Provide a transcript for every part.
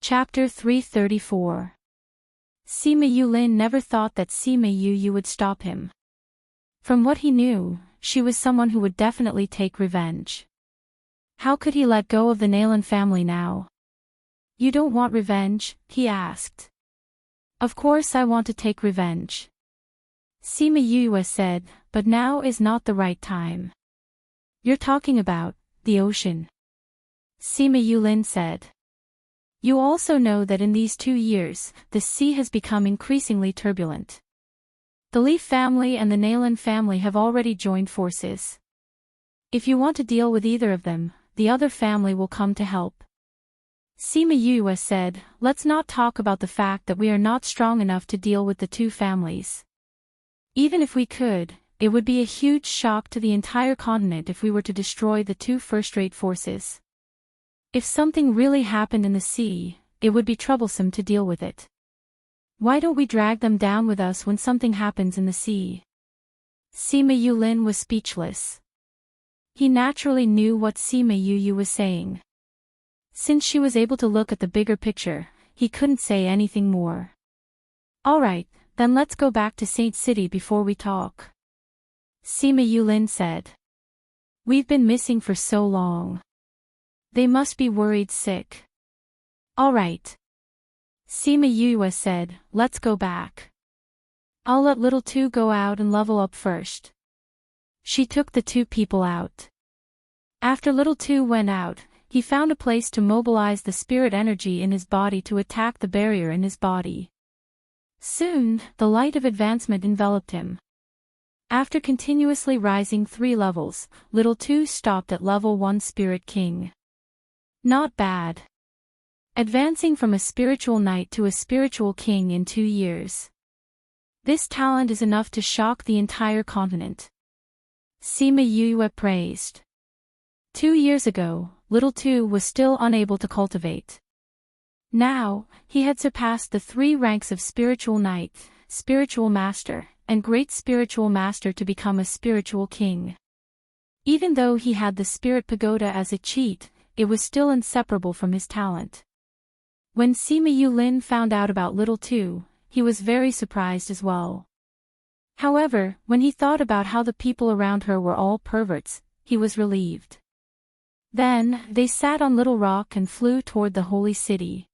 Chapter 334. Sima Yulin never thought that Sima Yu would stop him. From what he knew, she was someone who would definitely take revenge. How could he let go of the Nalan family now? You don't want revenge? He asked. Of course I want to take revenge. Sima Yu said, but now is not the right time. You're talking about the ocean. Sima Yulin said. You also know that in these 2 years, the sea has become increasingly turbulent. The Leaf family and the Nalan family have already joined forces. If you want to deal with either of them, the other family will come to help. Sima Yu said, let's not talk about the fact that we are not strong enough to deal with the 2 families. Even if we could, it would be a huge shock to the entire continent if we were to destroy the 2 first-rate forces. If something really happened in the sea, it would be troublesome to deal with it. Why don't we drag them down with us when something happens in the sea? Sima Yulin was speechless. He naturally knew what Sima Yu was saying. Since she was able to look at the bigger picture, he couldn't say anything more. Alright, then let's go back to Saint City before we talk. Sima Yulin said. We've been missing for so long. They must be worried sick. Alright. Sima Yu said, let's go back. I'll let little 2 go out and level up first. She took the 2 people out. After little 2 went out, he found a place to mobilize the spirit energy in his body to attack the barrier in his body. Soon, the light of advancement enveloped him. After continuously rising 3 levels, little 2 stopped at level 1 Spirit King. Not bad. Advancing from a spiritual knight to a spiritual king in 2 years. This talent is enough to shock the entire continent. Sima Yu praised. 2 years ago, little 2 was still unable to cultivate. Now, he had surpassed the 3 ranks of spiritual knight, spiritual master, and great spiritual master to become a spiritual king. Even though he had the spirit pagoda as a cheat, it was still inseparable from his talent. When Sima Yulin found out about little 2, he was very surprised as well. However, when he thought about how the people around her were all perverts, he was relieved. Then, they sat on Little Rock and flew toward the holy city.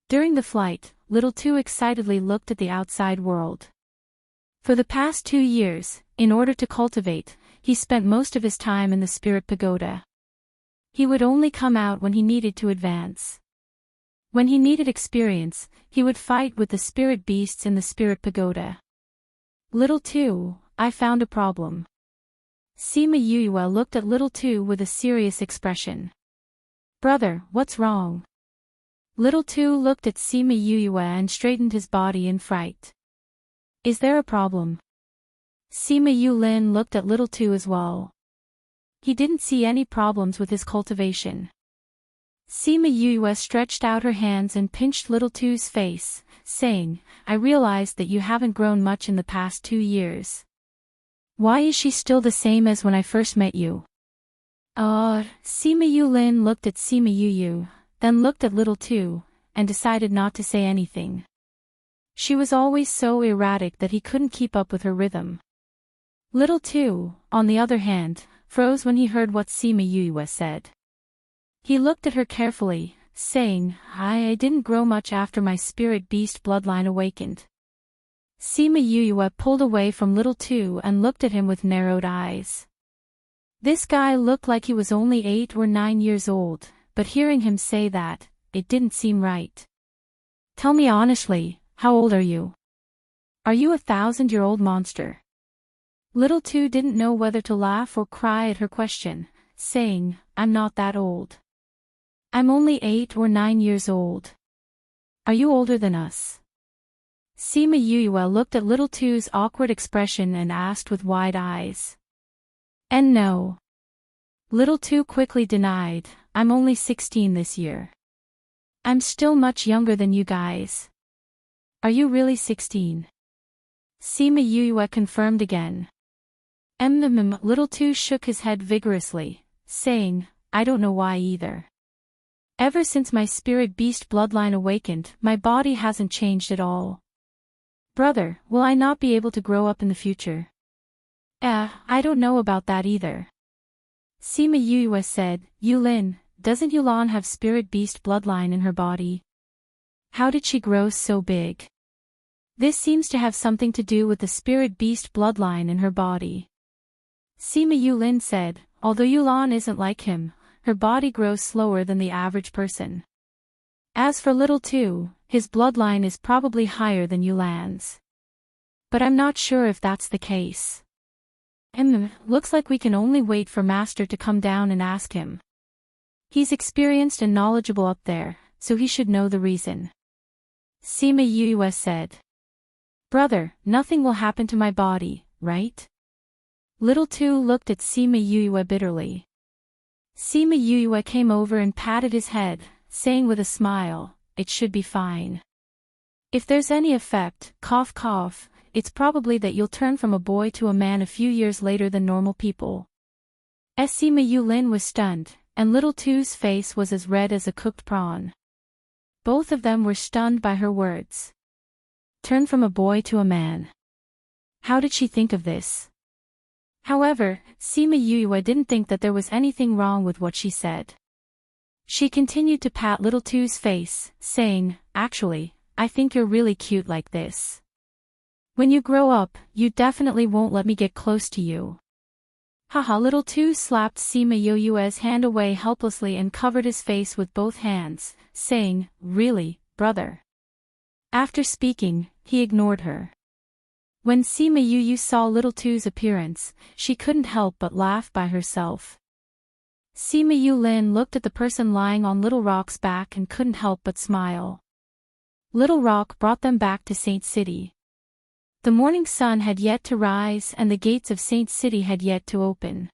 During the flight, little 2 excitedly looked at the outside world. For the past 2 years, in order to cultivate, he spent most of his time in the spirit pagoda. He would only come out when he needed to advance. When he needed experience, he would fight with the spirit beasts in the spirit pagoda. Little 2, I found a problem. Sima Yu looked at little 2 with a serious expression. Brother, what's wrong? Little 2 looked at Sima Yu and straightened his body in fright. Is there a problem? Sima Yulin looked at little 2 as well. He didn't see any problems with his cultivation. Sima Yu stretched out her hands and pinched little 2's face, saying, I realized that you haven't grown much in the past 2 years. Why is she still the same as when I first met you? Sima Yulin looked at Sima Yu, then looked at little 2, and decided not to say anything. She was always so erratic that he couldn't keep up with her rhythm. Little 2, on the other hand, froze when he heard what Sima Yu said. He looked at her carefully, saying, I didn't grow much after my spirit beast bloodline awakened. Sima Yu pulled away from little 2 and looked at him with narrowed eyes. This guy looked like he was only 8 or 9 years old, but hearing him say that, it didn't seem right. Tell me honestly, how old are you? Are you a 1,000-year-old monster? Little 2 didn't know whether to laugh or cry at her question, saying, I'm not that old. I'm only 8 or 9 years old. Are you older than us? Sima Yu looked at little 2's awkward expression and asked with wide eyes. And no. Little 2 quickly denied, I'm only 16 this year. I'm still much younger than you guys. Are you really 16? Sima Yu confirmed again. Little 2 shook his head vigorously, saying, I don't know why either. Ever since my spirit beast bloodline awakened, my body hasn't changed at all. Brother, will I not be able to grow up in the future? I don't know about that either. Sima Yue said, Yulin, doesn't Yulan have spirit beast bloodline in her body? How did she grow so big? This seems to have something to do with the spirit beast bloodline in her body. Sima Yulin said, although Yulan isn't like him, her body grows slower than the average person. As for little two, his bloodline is probably higher than Yulan's. But I'm not sure if that's the case. Looks like we can only wait for Master to come down and ask him. He's experienced and knowledgeable up there, so he should know the reason. Sima Yue said. Brother, nothing will happen to my body, right? Little two looked at Sima Yue bitterly. Sima Yue came over and patted his head, saying with a smile, it should be fine. If there's any effect, cough cough, it's probably that you'll turn from a boy to a man a few years later than normal people. Sima Yulin was stunned, and little two's face was as red as a cooked prawn. Both of them were stunned by her words. Turn from a boy to a man. How did she think of this? However, Sima Yue didn't think that there was anything wrong with what she said. She continued to pat little two's face, saying, actually, I think you're really cute like this. When you grow up, you definitely won't let me get close to you. Haha, little two slapped Sima Yue's hand away helplessly and covered his face with both hands, saying, really, brother. After speaking, he ignored her. When Sima Yue saw little two's appearance, she couldn't help but laugh by herself. Sima Yulin looked at the person lying on Little Rock's back and couldn't help but smile. Little Rock brought them back to Saint City. The morning sun had yet to rise and the gates of Saint City had yet to open.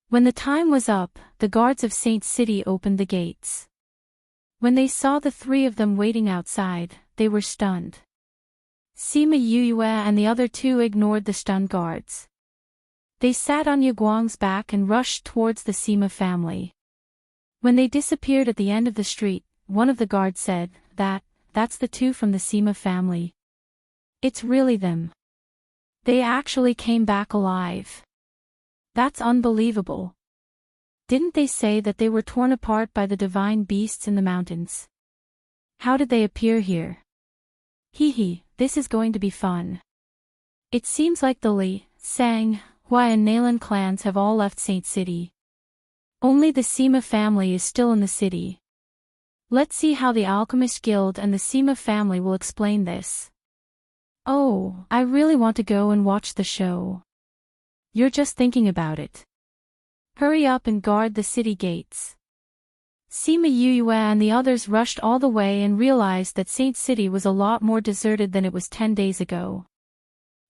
When the time was up, the guards of Saint City opened the gates. When they saw the three of them waiting outside, they were stunned. Sima Yue and the other two ignored the stunned guards. They sat on Yaguang's back and rushed towards the Sima family. When they disappeared at the end of the street, one of the guards said, that's the two from the Sima family. It's really them. They actually came back alive. That's unbelievable. Didn't they say that they were torn apart by the divine beasts in the mountains? How did they appear here? Hee, this is going to be fun. It seems like the Li, Sang, Hua and Nalan clans have all left Saint City. Only the Sima family is still in the city. Let's see how the Alchemist Guild and the Sima family will explain this. Oh, I really want to go and watch the show. You're just thinking about it. Hurry up and guard the city gates. Sima Yue and the others rushed all the way and realized that Saint City was a lot more deserted than it was 10 days ago.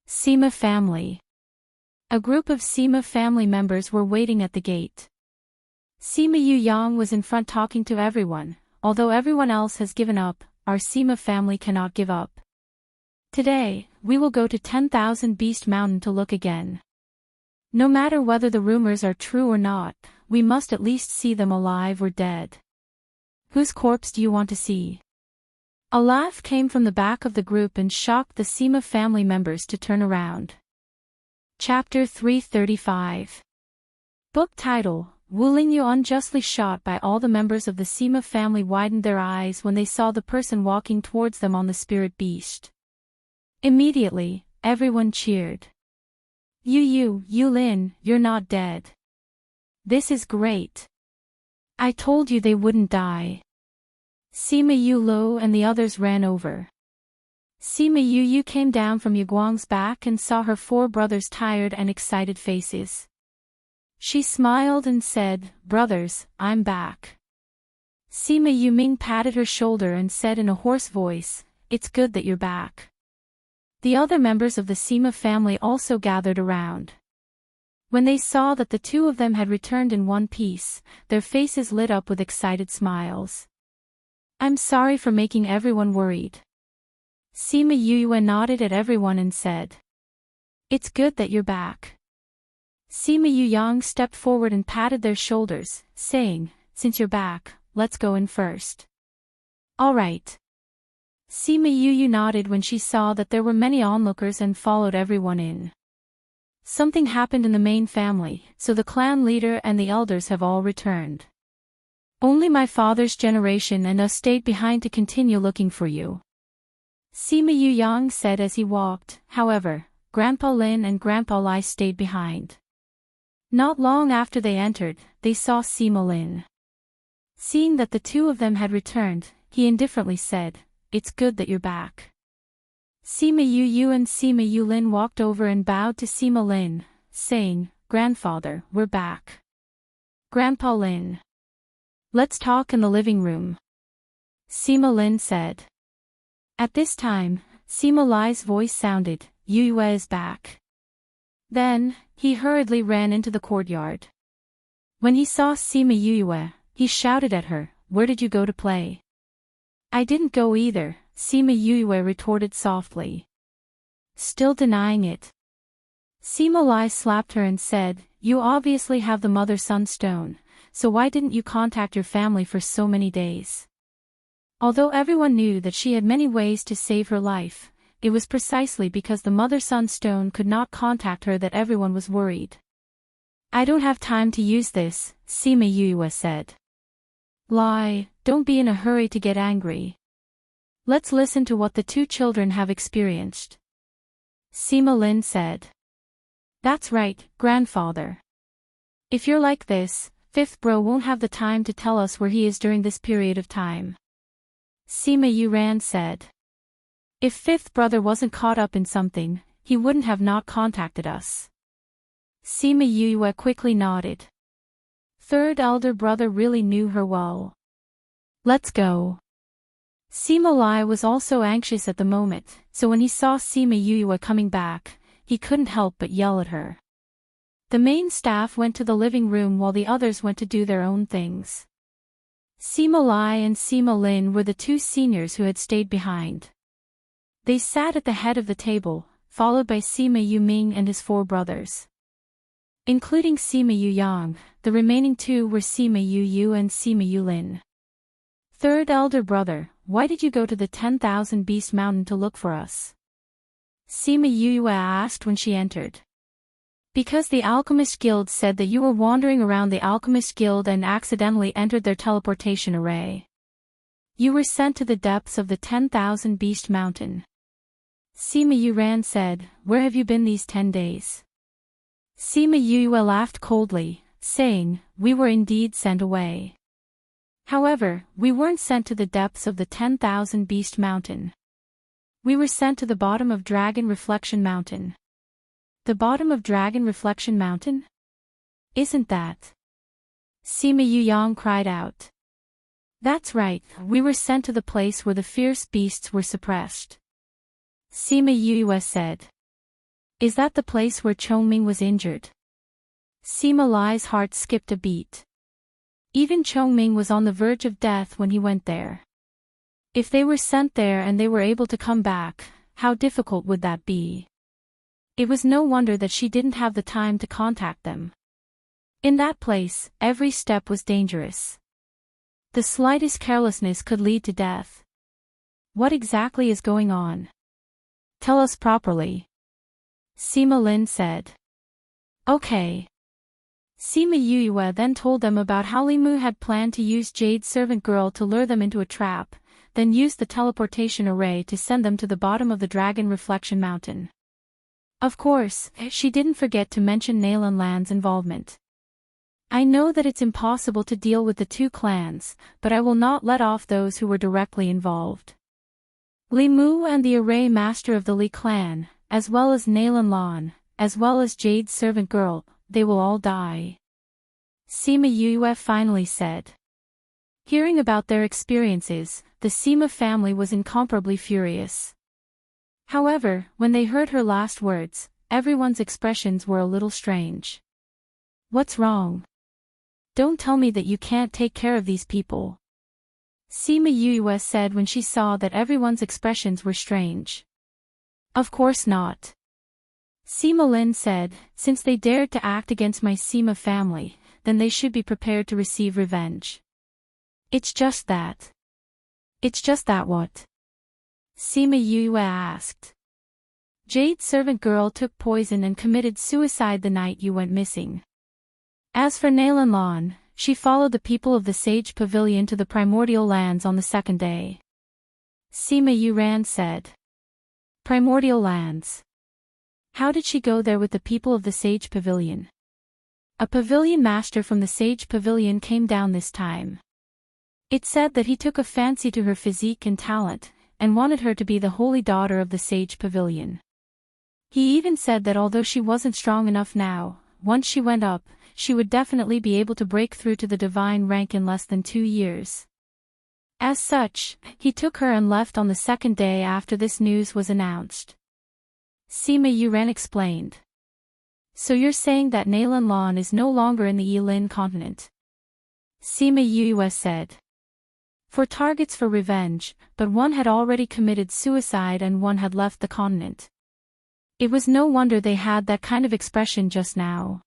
Sima family. A group of Sima family members were waiting at the gate. Sima Yang was in front talking to everyone. Although everyone else has given up, our Sima family cannot give up. Today, we will go to 10,000 Beast Mountain to look again. No matter whether the rumors are true or not, we must at least see them alive or dead. Whose corpse do you want to see? A laugh came from the back of the group and shocked the Sima family members to turn around. Chapter 335. Book title, Wu Lingyu unjustly shot by all the members of the Sima family widened their eyes when they saw the person walking towards them on the spirit beast. Immediately, everyone cheered. Yulin, you're not dead. This is great. I told you they wouldn't die. Sima Yulu and the others ran over. Sima Yu came down from Yaguang's back and saw her four brothers' tired and excited faces. She smiled and said, brothers, I'm back. Sima Yuming patted her shoulder and said in a hoarse voice, it's good that you're back. The other members of the Sima family also gathered around. When they saw that the two of them had returned in one piece, their faces lit up with excited smiles. I'm sorry for making everyone worried. Sima Yue nodded at everyone and said, it's good that you're back. Sima Yang stepped forward and patted their shoulders, saying, since you're back, let's go in first. All right. Sima Yu nodded when she saw that there were many onlookers and followed everyone in. Something happened in the main family, so the clan leader and the elders have all returned. Only my father's generation and us stayed behind to continue looking for you. Sima Yu Yang said as he walked. However, Grandpa Lin and Grandpa Lai stayed behind. Not long after they entered, they saw Sima Lin. Seeing that the two of them had returned, he indifferently said, "It's good that you're back." Sima Yu and Sima Yu Lin walked over and bowed to Sima Lin, saying, "Grandfather, we're back." Grandpa Lin. "Let's talk in the living room," Sima Lin said. At this time, Sima Lai's voice sounded, "Yue is back." Then, he hurriedly ran into the courtyard. When he saw Sima Yue, he shouted at her, "Where did you go to play?" "I didn't go either," Sima Yue retorted softly. Still denying it. Sima Lai slapped her and said, "You obviously have the mother-son stone, so why didn't you contact your family for so many days?" Although everyone knew that she had many ways to save her life, it was precisely because the mother-son stone could not contact her that everyone was worried. "I don't have time to use this," Sima Yue said. "Lai, don't be in a hurry to get angry. Let's listen to what the two children have experienced," Sima Lin said. "That's right, grandfather. If you're like this, fifth bro won't have the time to tell us where he is during this period of time," Sima Yuran said. "If fifth brother wasn't caught up in something, he wouldn't have not contacted us." Sima Yue quickly nodded. Third elder brother really knew her well. "Let's go." Sima Lai was also anxious at the moment, so when he saw Sima Yue coming back, he couldn't help but yell at her. The main staff went to the living room while the others went to do their own things. Sima Lai and Sima Lin were the two seniors who had stayed behind. They sat at the head of the table, followed by Sima Yu Ming and his four brothers. Including Sima Yu Yang, the remaining two were Sima Yu and Sima Yu Lin. "Third elder brother, why did you go to the 10,000 Beast Mountain to look for us?" Sima Yu asked when she entered. "Because the Alchemist Guild said that you were wandering around the Alchemist Guild and accidentally entered their teleportation array. You were sent to the depths of the 10,000 Beast Mountain." Sima Yuran said, "Where have you been these 10 days?" Sima Yue laughed coldly, saying, "We were indeed sent away. However, we weren't sent to the depths of the 10,000 Beast Mountain. We were sent to the bottom of Dragon Reflection Mountain." "The bottom of Dragon Reflection Mountain? Isn't that?" Sima Yu Yang cried out. "That's right, we were sent to the place where the fierce beasts were suppressed," Sima Yue said. "Is that the place where Chongming was injured?" Sima Lai's heart skipped a beat. Even Chongming was on the verge of death when he went there. If they were sent there and they were able to come back, how difficult would that be? It was no wonder that she didn't have the time to contact them. In that place, every step was dangerous. The slightest carelessness could lead to death. "What exactly is going on? Tell us properly," Sima Lin said. "Okay." Sima Yue then told them about how Limu had planned to use Jade's servant girl to lure them into a trap, then used the teleportation array to send them to the bottom of the Dragon Reflection Mountain. Of course, she didn't forget to mention Nalan Land's involvement. "I know that it's impossible to deal with the two clans, but I will not let off those who were directly involved. Limu and the array master of the Li clan, as well as Nalan Lan, as well as Jade's servant girl, they will all die," Sima Yue finally said. Hearing about their experiences, the Sima family was incomparably furious. However, when they heard her last words, everyone's expressions were a little strange. "What's wrong? Don't tell me that you can't take care of these people," Sima Yue said when she saw that everyone's expressions were strange. "Of course not," Sima Lin said, "since they dared to act against my Sima family, then they should be prepared to receive revenge." It's just that. It's just that what? Sima Yue asked. Jade's servant girl took poison and committed suicide the night you went missing. As for Nalan Lan, she followed the people of the Sage Pavilion to the Primordial Lands on the second day. Sima Yuran said. Primordial Lands. How did she go there with the people of the Sage Pavilion? A pavilion master from the Sage Pavilion came down this time. It said that he took a fancy to her physique and talent, and wanted her to be the holy daughter of the Sage Pavilion. He even said that although she wasn't strong enough now, once she went up, she would definitely be able to break through to the divine rank in less than 2 years. As such, he took her and left on the second day after this news was announced. Sima Yuren explained. So you're saying that Nalan Lan is no longer in the Yilin continent? Sima Yue said. For targets for revenge, but one had already committed suicide and one had left the continent. It was no wonder they had that kind of expression just now.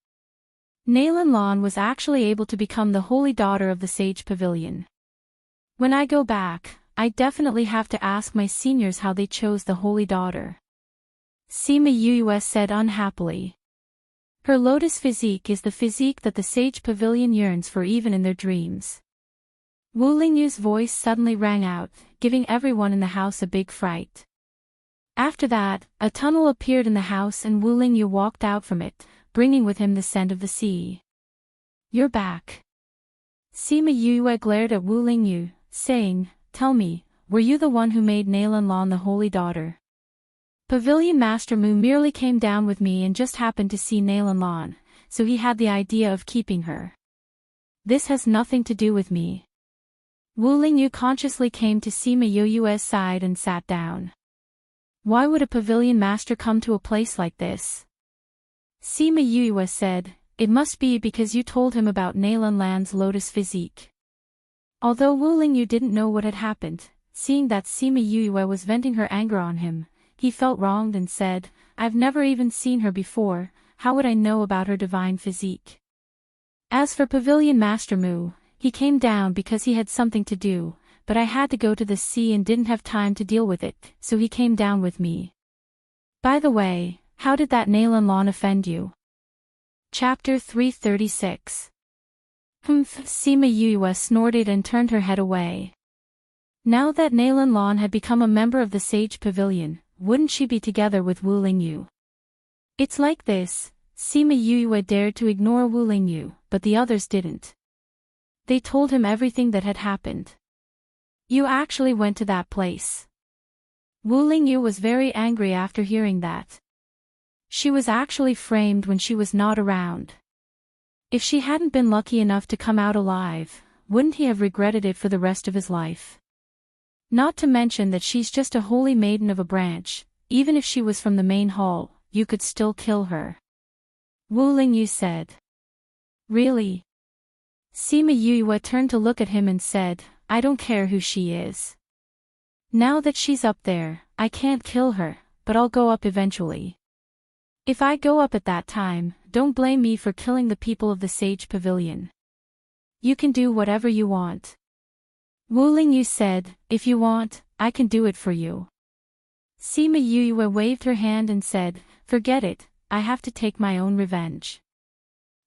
Nalan Lan was actually able to become the holy daughter of the Sage Pavilion. When I go back, I definitely have to ask my seniors how they chose the holy daughter. Sima Yue said unhappily. Her lotus physique is the physique that the Sage Pavilion yearns for even in their dreams. Wu Lingyu's voice suddenly rang out, giving everyone in the house a big fright. After that, a tunnel appeared in the house and Wu Lingyu walked out from it, bringing with him the scent of the sea. You're back. Sima Yue glared at Wu Lingyu, saying, Tell me, were you the one who made Nalan Lan the holy daughter? Pavilion Master Mu merely came down with me and just happened to see Nalan Lan, so he had the idea of keeping her. This has nothing to do with me. Wu Lingyu consciously came to Sima Yue's side and sat down. Why would a pavilion master come to a place like this? Sima Yue said, It must be because you told him about Nalan Lan's lotus physique. Although Wu Lingyu didn't know what had happened, seeing that Sima Yue was venting her anger on him, he felt wronged and said, I've never even seen her before, how would I know about her divine physique? As for Pavilion Master Mu, he came down because he had something to do, but I had to go to the sea and didn't have time to deal with it, so he came down with me. By the way, how did that Nalan Lan offend you? Chapter 336. Sima Yue snorted and turned her head away. Now that Nalan Lan had become a member of the Sage Pavilion, wouldn't she be together with Wu Lingyu? It's like this, Sima Yue dared to ignore Wu Lingyu, but the others didn't. They told him everything that had happened. You actually went to that place. Wu Lingyu was very angry after hearing that. She was actually framed when she was not around. If she hadn't been lucky enough to come out alive, wouldn't he have regretted it for the rest of his life? Not to mention that she's just a holy maiden of a branch, even if she was from the main hall, you could still kill her. Wu Lingyu said. Really? Sima Yue turned to look at him and said, I don't care who she is. Now that she's up there, I can't kill her, but I'll go up eventually. If I go up at that time, don't blame me for killing the people of the Sage Pavilion. You can do whatever you want. Wu Lingyu said, If you want, I can do it for you. Sima Yue waved her hand and said, Forget it, I have to take my own revenge.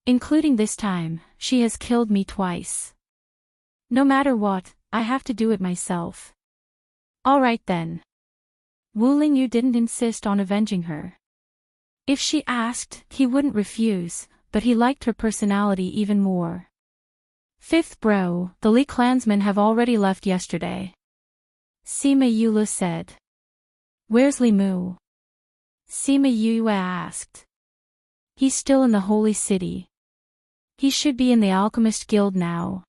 Including this time, she has killed me twice. No matter what, I have to do it myself. Alright then. Wu Lingyu didn't insist on avenging her. If she asked, he wouldn't refuse, but he liked her personality even more. Fifth bro, the Li clansmen have already left yesterday. Sima Yue said. Where's Li Mu? Sima Yue asked. He's still in the Holy City. He should be in the Alchemist Guild now.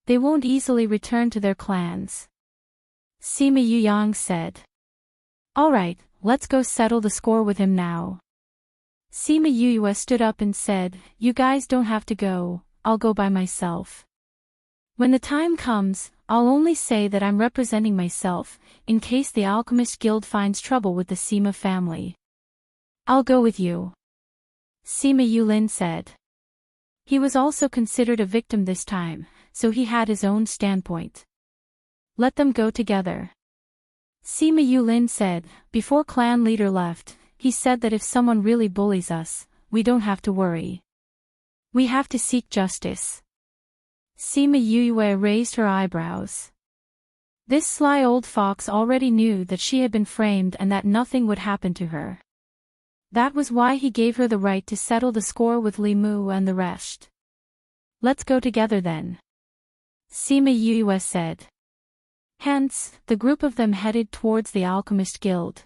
They won't easily return to their clans. Sima Yuyang said. Alright, let's go settle the score with him now. Sima Yue stood up and said, You guys don't have to go, I'll go by myself. When the time comes, I'll only say that I'm representing myself, in case the Alchemist Guild finds trouble with the Sima family. I'll go with you. Sima Yulin said. He was also considered a victim this time, so he had his own standpoint. Let them go together. Sima Yulin said, before clan leader left, he said that if someone really bullies us, we don't have to worry. We have to seek justice. Sima Yue raised her eyebrows. This sly old fox already knew that she had been framed and that nothing would happen to her. That was why he gave her the right to settle the score with Li Mu and the rest. Let's go together then. Sima Yue said. Hence, the group of them headed towards the Alchemist Guild.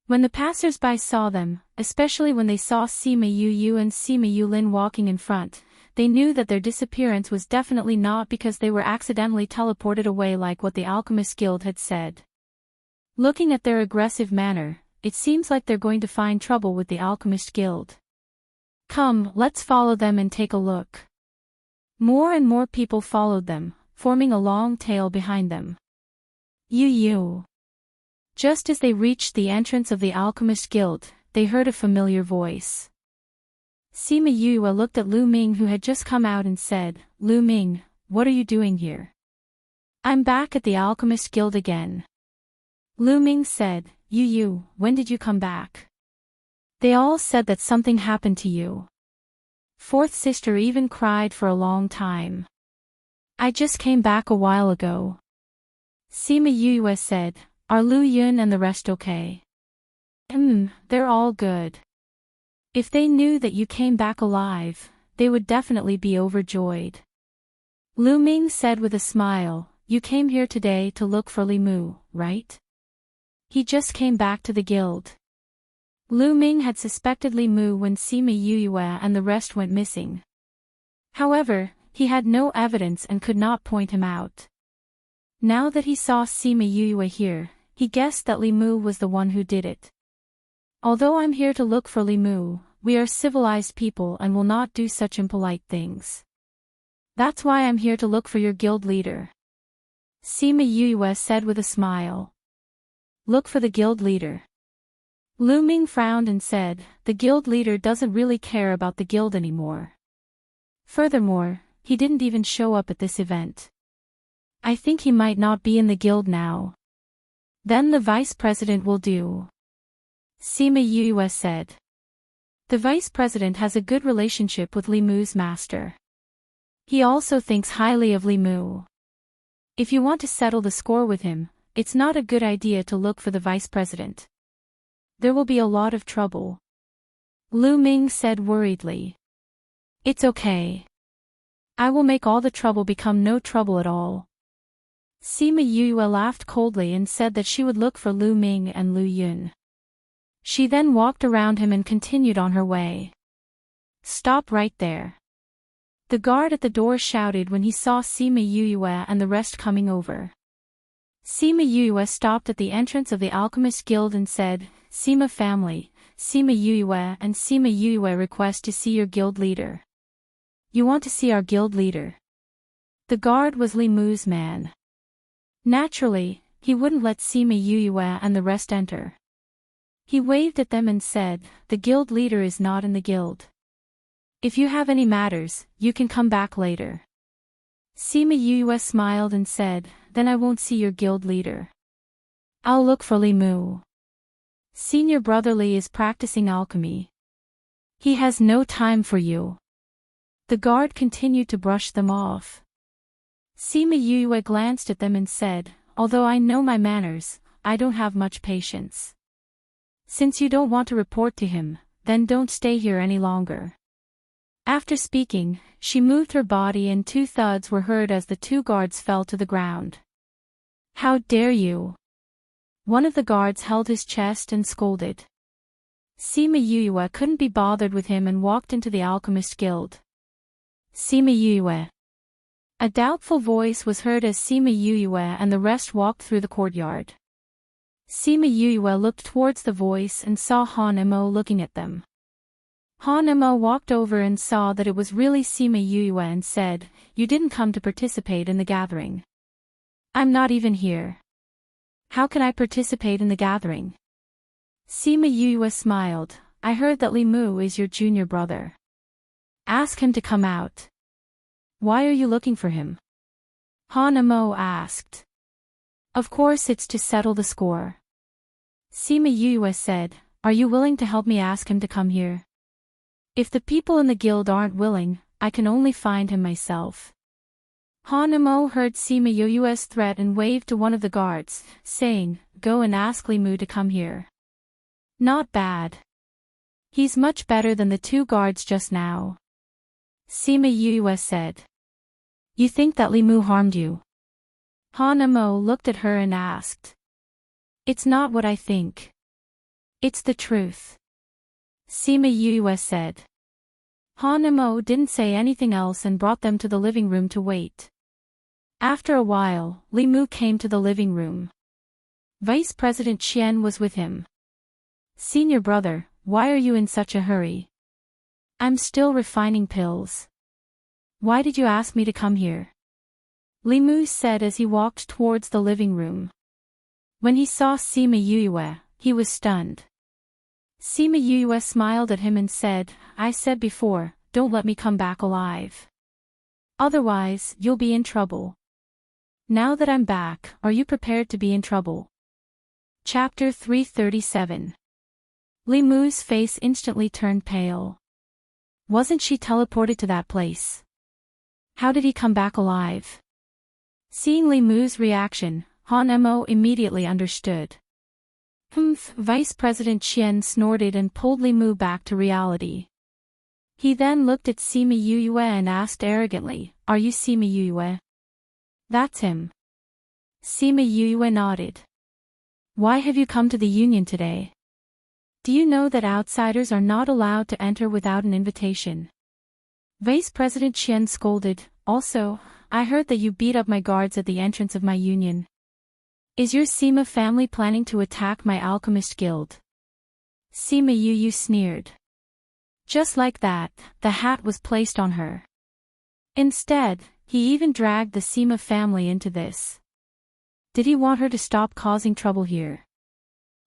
When the passers-by saw them, especially when they saw Sima Yu and Sima Yulin walking in front, they knew that their disappearance was definitely not because they were accidentally teleported away like what the Alchemist Guild had said. Looking at their aggressive manner, it seems like they're going to find trouble with the Alchemist Guild. Come, let's follow them and take a look. More and more people followed them, forming a long tail behind them. Yu. Just as they reached the entrance of the Alchemist Guild, they heard a familiar voice. Sima Yue looked at Lu Ming who had just come out and said, Lu Ming, what are you doing here? I'm back at the Alchemist Guild again. Lu Ming said, Yu, when did you come back? They all said that something happened to you. Fourth sister even cried for a long time. I just came back a while ago. Sima Yue said, are Lu Yun and the rest okay? They're all good. If they knew that you came back alive, they would definitely be overjoyed. Lu Ming said with a smile, you came here today to look for Li Mu, right? He just came back to the guild. Lu Ming had suspected Li Mu when Sima Yue and the rest went missing. However, he had no evidence and could not point him out. Now that he saw Sima Yue here, he guessed that Li Mu was the one who did it. Although I'm here to look for Li Mu, we are civilized people and will not do such impolite things. That's why I'm here to look for your guild leader. Sima Yue said with a smile. Look for the guild leader. Lu Ming frowned and said, the guild leader doesn't really care about the guild anymore. Furthermore, he didn't even show up at this event. I think he might not be in the guild now. Then the vice president will do. Sima Yue said. The vice president has a good relationship with Li Mu's master. He also thinks highly of Li Mu. If you want to settle the score with him, it's not a good idea to look for the vice president. There will be a lot of trouble. Lu Ming said worriedly. It's okay. I will make all the trouble become no trouble at all. Sima Yue laughed coldly and said that she would look for Lu Ming and Lu Yun. She then walked around him and continued on her way. Stop right there. The guard at the door shouted when he saw Sima Yue and the rest coming over. Sima Yue stopped at the entrance of the Alchemist Guild and said, Sima family, Sima Yue and Sima Yue request to see your guild leader. You want to see our guild leader? The guard was Li Mu's man. Naturally, he wouldn't let Sima Yue and the rest enter. He waved at them and said, the guild leader is not in the guild. If you have any matters, you can come back later. Sima Yue smiled and said, then I won't see your guild leader. I'll look for Li Mu. Senior brother Li is practicing alchemy. He has no time for you. The guard continued to brush them off. Sima Yue glanced at them and said, although I know my manners, I don't have much patience. Since you don't want to report to him, then don't stay here any longer. After speaking, she moved her body and 2 thuds were heard as the 2 guards fell to the ground. How dare you? One of the guards held his chest and scolded. Sima Yue couldn't be bothered with him and walked into the Alchemist Guild. Sima Yue. A doubtful voice was heard as Sima Yue and the rest walked through the courtyard. Sima Yue looked towards the voice and saw Han Mo looking at them. Han Mo walked over and saw that it was really Sima Yue and said, you didn't come to participate in the gathering. I'm not even here. How can I participate in the gathering? Sima Yue smiled, I heard that Li Mu is your junior brother. Ask him to come out. Why are you looking for him? Hanamo asked. Of course it's to settle the score. Sima Yue said, are you willing to help me ask him to come here? If the people in the guild aren't willing, I can only find him myself. Hanamo heard Sima Yue's threat and waved to one of the guards, saying, go and ask Li Mu to come here. Not bad. He's much better than the two guards just now. Sima Yue said. You think that Li Mu harmed you? Hanamo looked at her and asked. It's not what I think. It's the truth. Sima Yue said. Hanamo didn't say anything else and brought them to the living room to wait. After a while, Li Mu came to the living room. Vice President Qian was with him. Senior brother, why are you in such a hurry? I'm still refining pills. Why did you ask me to come here? Li Mu said as he walked towards the living room. When he saw Sima Yue, he was stunned. Sima Yue smiled at him and said, I said before, don't let me come back alive. Otherwise, you'll be in trouble. Now that I'm back, are you prepared to be in trouble? Chapter 337. Li Mu's face instantly turned pale. Wasn't she teleported to that place? How did he come back alive? Seeing Li Mu's reaction, Hanamo immediately understood. Vice President Qian snorted and pulled Li Mu back to reality. He then looked at Sima Yue and asked arrogantly, are you Sima Yue? That's him. Sima Yue nodded. Why have you come to the union today? Do you know that outsiders are not allowed to enter without an invitation? Vice President Qian scolded, also, I heard that you beat up my guards at the entrance of my union. Is your Sima family planning to attack my alchemist guild? Sima Yue sneered. Just like that, the hat was placed on her. Instead, he even dragged the Sima family into this. Did he want her to stop causing trouble here?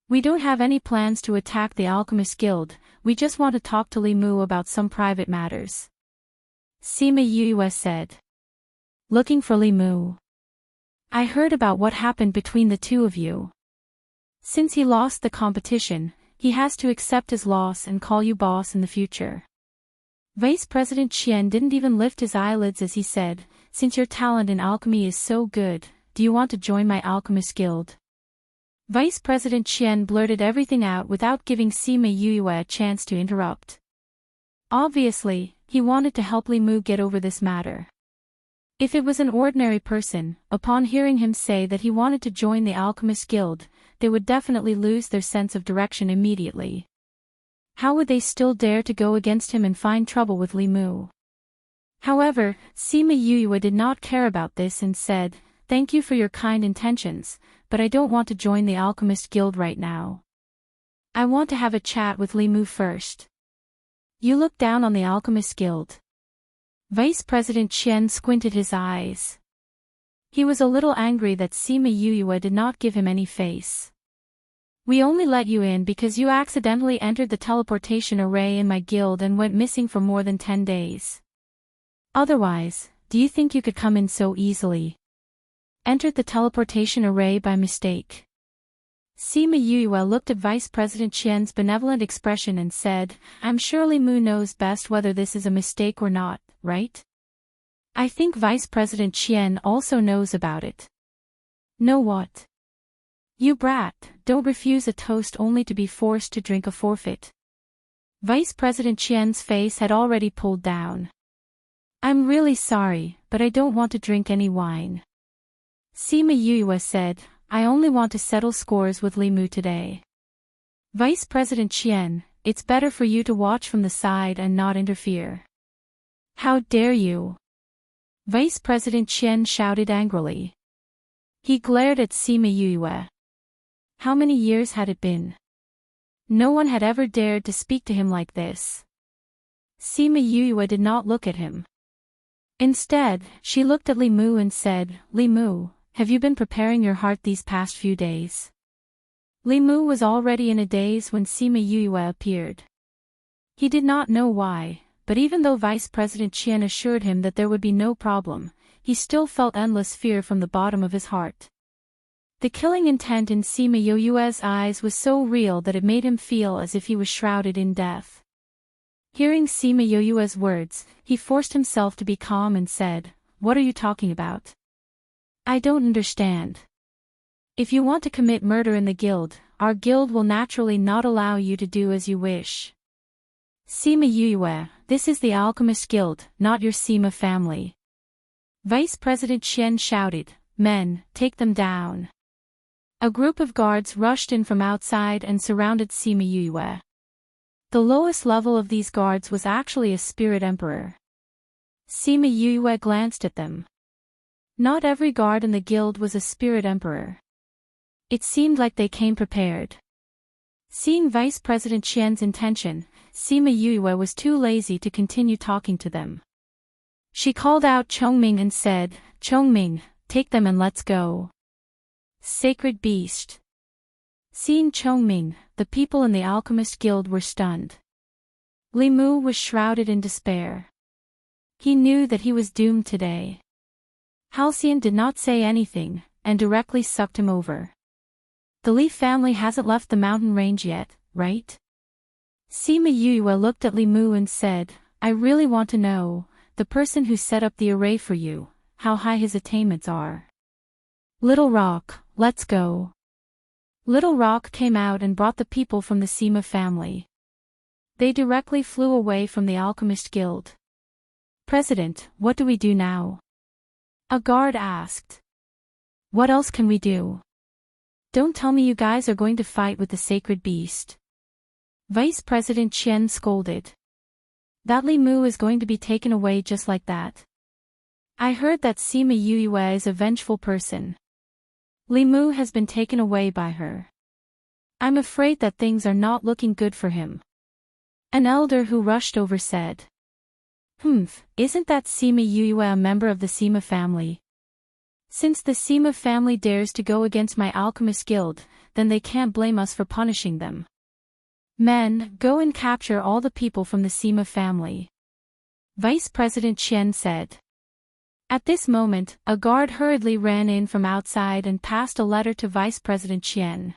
We don't have any plans to attack the alchemist guild, we just want to talk to Li Mu about some private matters. Sima Yue said. Looking for Li Mu. I heard about what happened between the two of you. Since he lost the competition, he has to accept his loss and call you boss in the future. Vice President Qian didn't even lift his eyelids as he said, since your talent in alchemy is so good, do you want to join my alchemist guild? Vice President Qian blurted everything out without giving Sima Yue a chance to interrupt. Obviously, he wanted to help Li Mu get over this matter. If it was an ordinary person, upon hearing him say that he wanted to join the Alchemist Guild, they would definitely lose their sense of direction immediately. How would they still dare to go against him and find trouble with Li Mu? However, Sima Yue did not care about this and said, thank you for your kind intentions, but I don't want to join the Alchemist Guild right now. I want to have a chat with Li Mu first. You look down on the Alchemist Guild. Vice President Qian squinted his eyes. He was a little angry that Sima Yue did not give him any face. We only let you in because you accidentally entered the teleportation array in my guild and went missing for more than 10 days. Otherwise, do you think you could come in so easily? Entered the teleportation array by mistake. Sima Yue looked at Vice President Qian's benevolent expression and said, I'm sure Li Mu knows best whether this is a mistake or not, right? I think Vice President Qian also knows about it. Know what? You brat, don't refuse a toast only to be forced to drink a forfeit. Vice President Qian's face had already pulled down. I'm really sorry, but I don't want to drink any wine. Sima Yue said, I only want to settle scores with Li Mu today. Vice President Qian, it's better for you to watch from the side and not interfere. How dare you? Vice President Qian shouted angrily. He glared at Sima Yue. How many years had it been? No one had ever dared to speak to him like this. Sima Yue did not look at him. Instead, she looked at Li Mu and said, Li Mu, have you been preparing your heart these past few days? Li Mu was already in a daze when Sima Yue appeared. He did not know why, but even though Vice President Qian assured him that there would be no problem, he still felt endless fear from the bottom of his heart. The killing intent in Sima Yoyue's eyes was so real that it made him feel as if he was shrouded in death. Hearing Sima Yoyue's words, he forced himself to be calm and said, "What are you talking about? I don't understand. If you want to commit murder in the guild, our guild will naturally not allow you to do as you wish. Sima Yoyue, this is the Alchemist Guild, not your Sima family." Vice President Qian shouted, "Men, take them down." A group of guards rushed in from outside and surrounded Sima Yoyue. The lowest level of these guards was actually a spirit emperor. Sima Yoyue glanced at them. Not every guard in the guild was a spirit emperor. It seemed like they came prepared. Seeing Vice President Qian's intention, Sima Yoyue was too lazy to continue talking to them. She called out Chongming and said, "Chongming, take them and let's go." Sacred Beast. Seeing Chongming, the people in the Alchemist Guild were stunned. Li Mu was shrouded in despair. He knew that he was doomed today. Halcyon did not say anything, and directly sucked him over. The Li family hasn't left the mountain range yet, right? Sima Yoyue looked at Li Mu and said, "I really want to know, the person who set up the array for you, how high his attainments are." "Little Rock, let's go." Little Rock came out and brought the people from the Sima family. They directly flew away from the Alchemist Guild. "President, what do we do now?" a guard asked. "What else can we do? Don't tell me you guys are going to fight with the Sacred Beast." Vice President Qian scolded. "That Li Mu is going to be taken away just like that. I heard that Sima Yoyue is a vengeful person. Li Mu has been taken away by her. I'm afraid that things are not looking good for him." An elder who rushed over said. Isn't that Sima Yoyue a member of the Sima family? Since the Sima family dares to go against my Alchemist Guild, then they can't blame us for punishing them. Men, go and capture all the people from the Sima family. Vice President Qian said. At this moment, a guard hurriedly ran in from outside and passed a letter to Vice President Qian.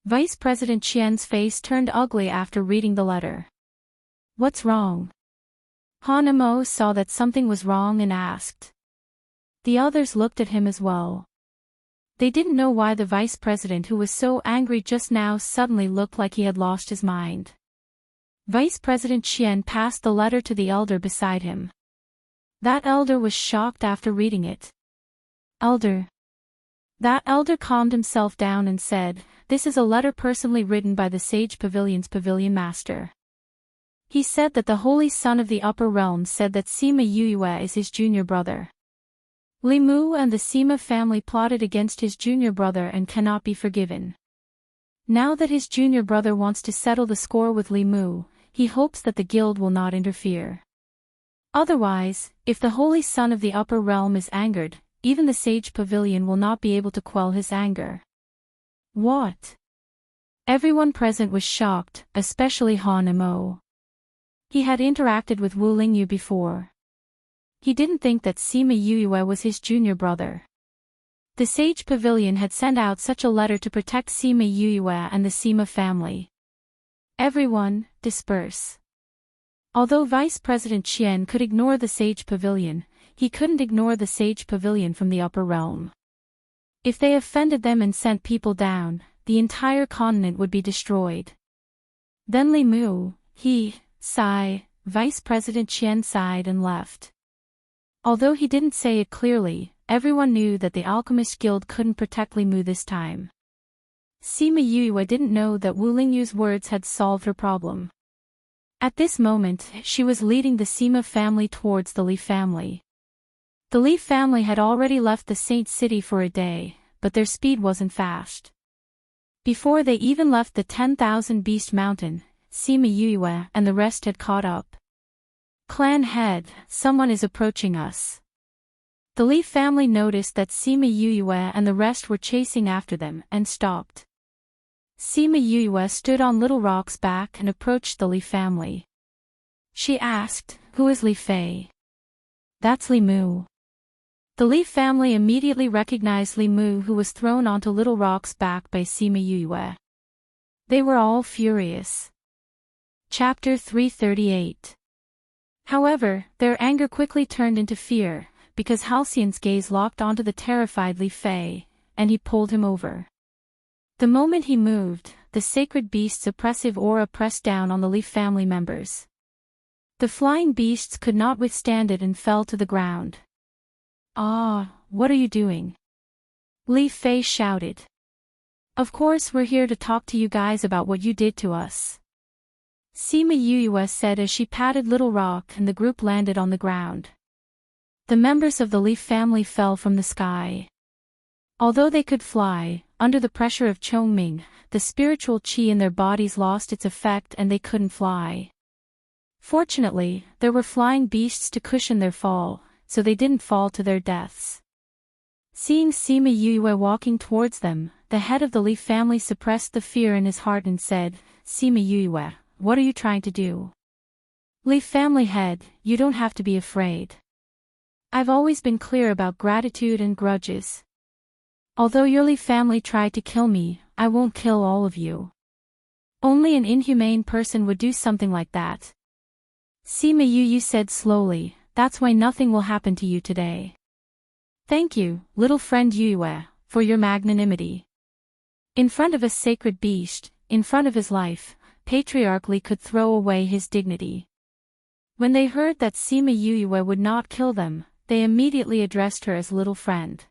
Vice President Qian's face turned ugly after reading the letter. "What's wrong?" Hanamo saw that something was wrong and asked. The others looked at him as well. They didn't know why the vice president who was so angry just now suddenly looked like he had lost his mind. Vice President Qian passed the letter to the elder beside him. That elder was shocked after reading it. "Elder." That elder calmed himself down and said, "This is a letter personally written by the Sage Pavilion's Pavilion Master. He said that the Holy Son of the Upper Realm said that Sima Yoyue is his junior brother. Li Mu and the Sima family plotted against his junior brother and cannot be forgiven. Now that his junior brother wants to settle the score with Li Mu, he hopes that the guild will not interfere. Otherwise, if the Holy Son of the Upper Realm is angered, even the Sage Pavilion will not be able to quell his anger." What? Everyone present was shocked, especially Han Mo. He had interacted with Wu Lingyu before. He didn't think that Sima Yoyue was his junior brother. The Sage Pavilion had sent out such a letter to protect Sima Yoyue and the Sima family. Everyone, disperse. Although Vice President Qian could ignore the Sage Pavilion, he couldn't ignore the Sage Pavilion from the Upper Realm. If they offended them and sent people down, the entire continent would be destroyed. Then Li Mu, Vice President Qian sighed and left. Although he didn't say it clearly, everyone knew that the Alchemist Guild couldn't protect Li Mu this time. Sima Yoyue didn't know that Wu Lingyu's words had solved her problem. At this moment, she was leading the Sima family towards the Li family. The Li family had already left the Saint City for a day, but their speed wasn't fast. Before they even left the 10,000 Beast Mountain, Sima Yoyue and the rest had caught up. "Clan head, someone is approaching us." The Li family noticed that Sima Yoyue and the rest were chasing after them and stopped. Sima Yoyue stood on Little Rock's back and approached the Li family. She asked, "Who is Li Fei?" "That's Li Mu." The Li family immediately recognized Li Mu, who was thrown onto Little Rock's back by Sima Yue. They were all furious. Chapter 338. However, their anger quickly turned into fear, because Halcyon's gaze locked onto the terrified Li Fei, and he pulled him over. The moment he moved, the sacred beast's oppressive aura pressed down on the Li family members. The flying beasts could not withstand it and fell to the ground. "Ah, what are you doing?" Li Fei shouted. "Of course we're here to talk to you guys about what you did to us," Sima Yue said as she patted Little Rock and the group landed on the ground. The members of the Li family fell from the sky. Although they could fly, under the pressure of Chongming, the spiritual qi in their bodies lost its effect and they couldn't fly. Fortunately, there were flying beasts to cushion their fall, so they didn't fall to their deaths. Seeing Sima Yue walking towards them, the head of the Li family suppressed the fear in his heart and said, "Sima Yue, what are you trying to do?" "Li family head, you don't have to be afraid. I've always been clear about gratitude and grudges. Although your Li family tried to kill me, I won't kill all of you. Only an inhumane person would do something like that." Sima Yue said slowly, "That's why nothing will happen to you today. Thank you, little friend Yue, for your magnanimity." In front of a sacred beast, in front of his life, Patriarch Li could throw away his dignity. When they heard that Sima Yue would not kill them, they immediately addressed her as little friend.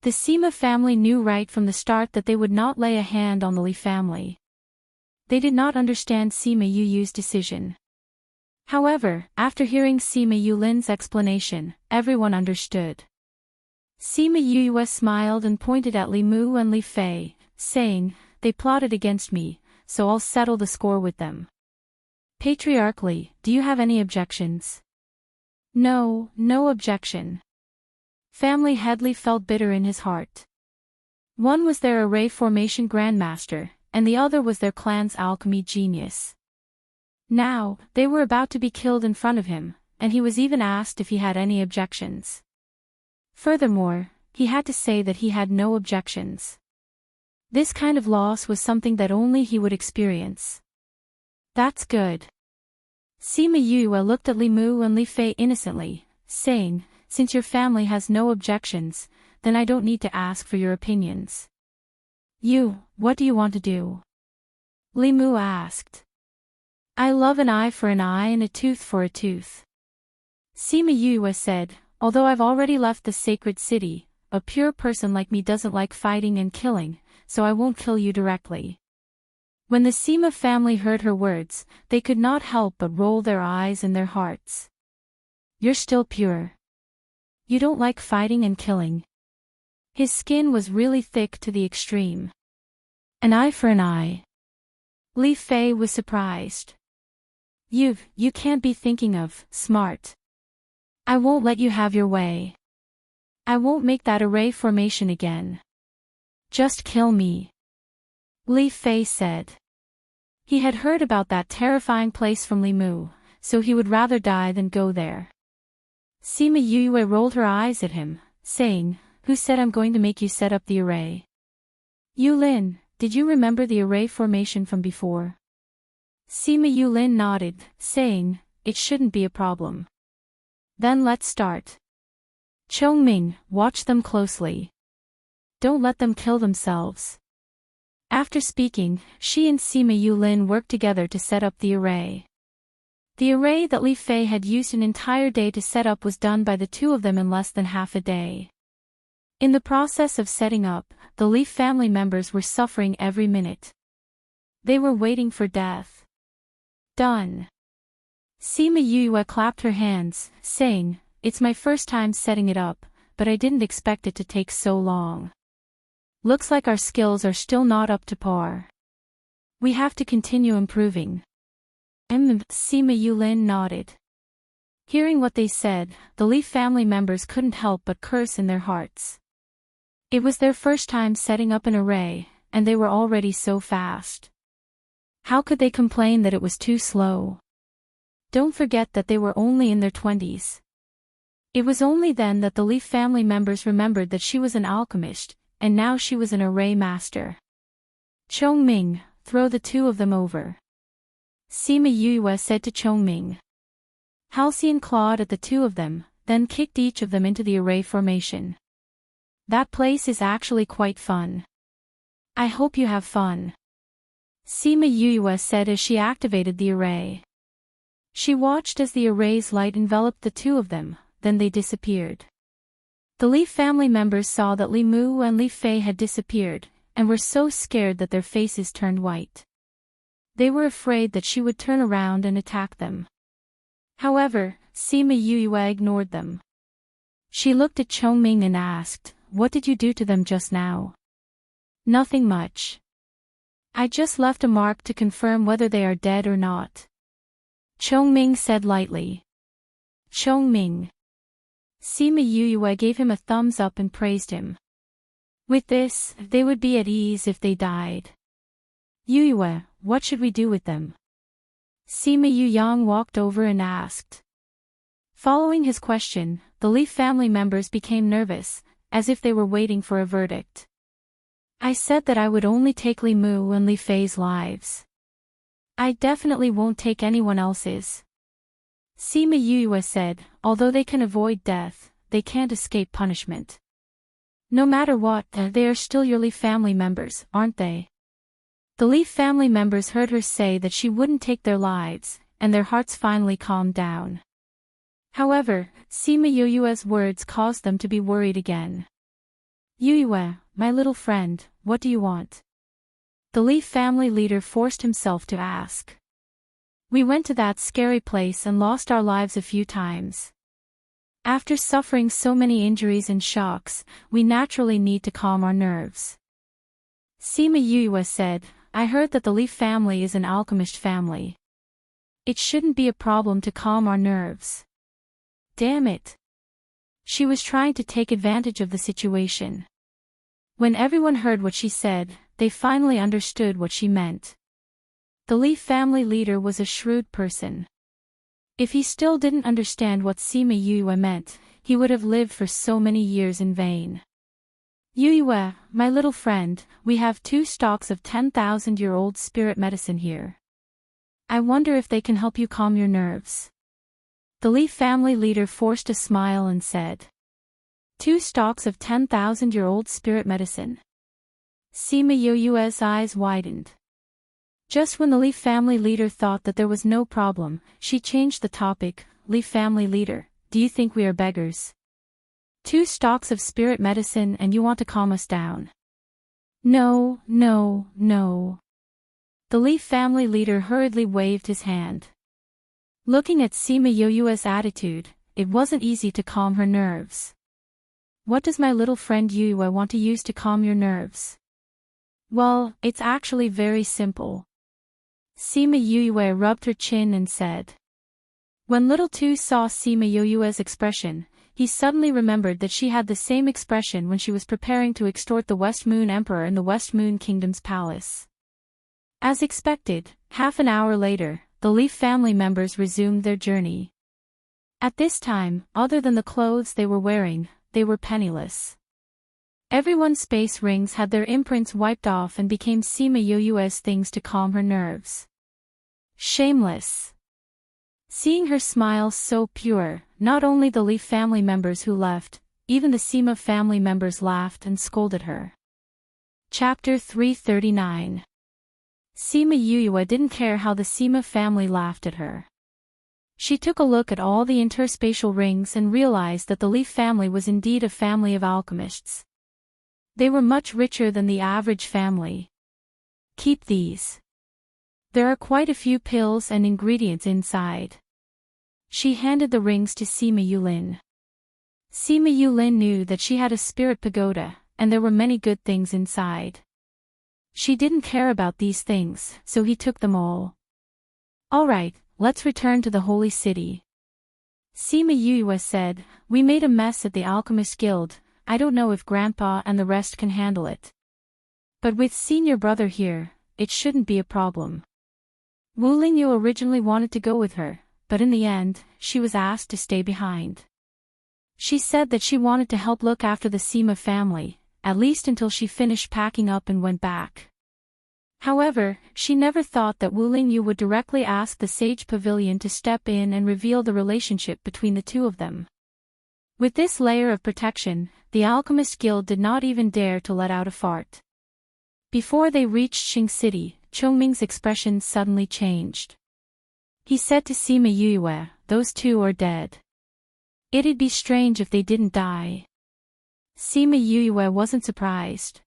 The Sima family knew right from the start that they would not lay a hand on the Li family. They did not understand Sima Yue's decision. However, after hearing Sima Yulin's explanation, everyone understood. Sima Yue smiled and pointed at Li Mu and Li Fei, saying, "They plotted against me, so I'll settle the score with them." "Patriarch Li, do you have any objections?" "No, no objection." Family head Li felt bitter in his heart. One was their array formation grandmaster, and the other was their clan's alchemy genius. Now, they were about to be killed in front of him, and he was even asked if he had any objections. Furthermore, he had to say that he had no objections. This kind of loss was something that only he would experience. "That's good." Sima Yue looked at Li Mu and Li Fei innocently, saying, "Since your family has no objections, then I don't need to ask for your opinions." What do you want to do?" Li Mu asked. "I love an eye for an eye and a tooth for a tooth." Sima Yue said, "Although I've already left the sacred city, a pure person like me doesn't like fighting and killing, so I won't kill you directly." When the Sima family heard her words, they could not help but roll their eyes in their hearts. "You're still pure. You don't like fighting and killing." His skin was really thick to the extreme. "An eye for an eye." Li Fei was surprised. You can't be thinking of smart. I won't let you have your way. I won't make that array formation again. Just kill me," Li Fei said. He had heard about that terrifying place from Li Mu, so he would rather die than go there. Sima Yue rolled her eyes at him, saying, "Who said I'm going to make you set up the array?" "Yulin, did you remember the array formation from before?" Sima Yulin nodded, saying, "It shouldn't be a problem." "Then let's start. Chongming, watch them closely. Don't let them kill themselves." After speaking, she and Sima Yulin worked together to set up the array. The array that Li Fei had used an entire day to set up was done by the two of them in less than half a day. In the process of setting up, the Li family members were suffering every minute. They were waiting for death. "Done." Sima Yue clapped her hands, saying, "It's my first time setting it up, but I didn't expect it to take so long. Looks like our skills are still not up to par. We have to continue improving." Sima Yulin nodded. Hearing what they said, the Li family members couldn't help but curse in their hearts. It was their first time setting up an array, and they were already so fast. How could they complain that it was too slow? Don't forget that they were only in their 20s. It was only then that the Leaf family members remembered that she was an alchemist, and now she was an array master. Chongming, throw the two of them over. Sima Yue said to Chongming. Halcyon clawed at the two of them, then kicked each of them into the array formation. That place is actually quite fun. I hope you have fun. Sima Yue said as she activated the array. She watched as the array's light enveloped the two of them, then they disappeared. The Leaf family members saw that Li Mu and Li Fei had disappeared, and were so scared that their faces turned white. They were afraid that she would turn around and attack them. However, Sima Yue ignored them. She looked at Chongming and asked, "What did you do to them just now?" "Nothing much. I just left a mark to confirm whether they are dead or not," Chongming said lightly. Chongming. Sima Yue gave him a thumbs up and praised him. With this, they would be at ease if they died. Yue, what should we do with them? Sima Yuyang walked over and asked. Following his question, the Leaf family members became nervous, as if they were waiting for a verdict. I said that I would only take Li Mu and Li Fei's lives. I definitely won't take anyone else's. Sima Yue said, although they can avoid death, they can't escape punishment. No matter what, they are still your Leaf family members, aren't they? The Leaf family members heard her say that she wouldn't take their lives, and their hearts finally calmed down. However, Sima Yue's words caused them to be worried again. Yue, my little friend, what do you want? The Leaf family leader forced himself to ask. We went to that scary place and lost our lives a few times. After suffering so many injuries and shocks, we naturally need to calm our nerves. Sima Yue said, I heard that the Leaf family is an alchemist family. It shouldn't be a problem to calm our nerves. Damn it. She was trying to take advantage of the situation. When everyone heard what she said, they finally understood what she meant. The Leaf family leader was a shrewd person. If he still didn't understand what Sima Yue meant, he would have lived for so many years in vain. Yue, my little friend, we have 2 stocks of 10,000-year-old spirit medicine here. I wonder if they can help you calm your nerves. The Leaf family leader forced a smile and said. 2 stocks of 10,000-year-old spirit medicine. Sima Yue's eyes widened. Just when the Leaf family leader thought that there was no problem, she changed the topic. Leaf family leader, do you think we are beggars? 2 stocks of spirit medicine and you want to calm us down? No, no, no. The Leaf family leader hurriedly waved his hand. Looking at Sima Yue's attitude, it wasn't easy to calm her nerves. What does my little friend Yue want to use to calm your nerves? Well, it's actually very simple. Sima Yue rubbed her chin and said. When little Tu saw Sima Yue's expression, he suddenly remembered that she had the same expression when she was preparing to extort the West Moon Emperor in the West Moon Kingdom's palace. As expected, half an hour later, the Leaf family members resumed their journey. At this time, other than the clothes they were wearing, they were penniless. Everyone's space rings had their imprints wiped off and became Sima Yue's things to calm her nerves. Shameless. Seeing her smile so pure, not only the Leaf family members who left, even the Sima family members laughed and scolded her. Chapter 339. Sima Yue didn't care how the Sima family laughed at her. She took a look at all the interspatial rings and realized that the Leaf family was indeed a family of alchemists. They were much richer than the average family. Keep these. There are quite a few pills and ingredients inside. She handed the rings to Sima Yulin. Sima Yulin knew that she had a spirit pagoda, and there were many good things inside. She didn't care about these things, so he took them all. Alright, let's return to the holy city. Sima Yue said, we made a mess at the Alchemist Guild. I don't know if Grandpa and the rest can handle it. But with senior brother here, it shouldn't be a problem. Wu Lingyu originally wanted to go with her, but in the end, she was asked to stay behind. She said that she wanted to help look after the Sima family, at least until she finished packing up and went back. However, she never thought that Wu Lingyu would directly ask the Sage Pavilion to step in and reveal the relationship between the two of them. With this layer of protection, the Alchemist Guild did not even dare to let out a fart. Before they reached Qing City, Chongming's expression suddenly changed. He said to Sima Yue, "Those two are dead. It'd be strange if they didn't die." Sima Yue wasn't surprised.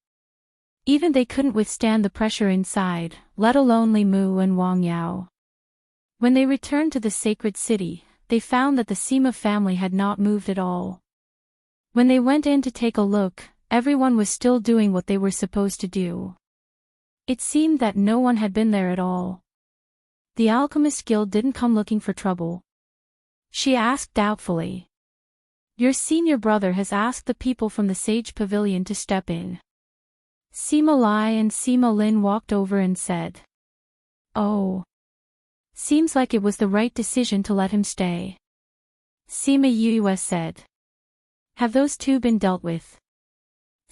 Even they couldn't withstand the pressure inside, let alone Li Mu and Wang Yao. When they returned to the sacred city, they found that the Sima family had not moved at all. When they went in to take a look, everyone was still doing what they were supposed to do. It seemed that no one had been there at all. The Alchemist Guild didn't come looking for trouble. She asked doubtfully. "Your senior brother has asked the people from the Sage Pavilion to step in." Sima Lai and Sima Lin walked over and said, "Oh. Seems like it was the right decision to let him stay." Sima Yue said, "Have those two been dealt with?"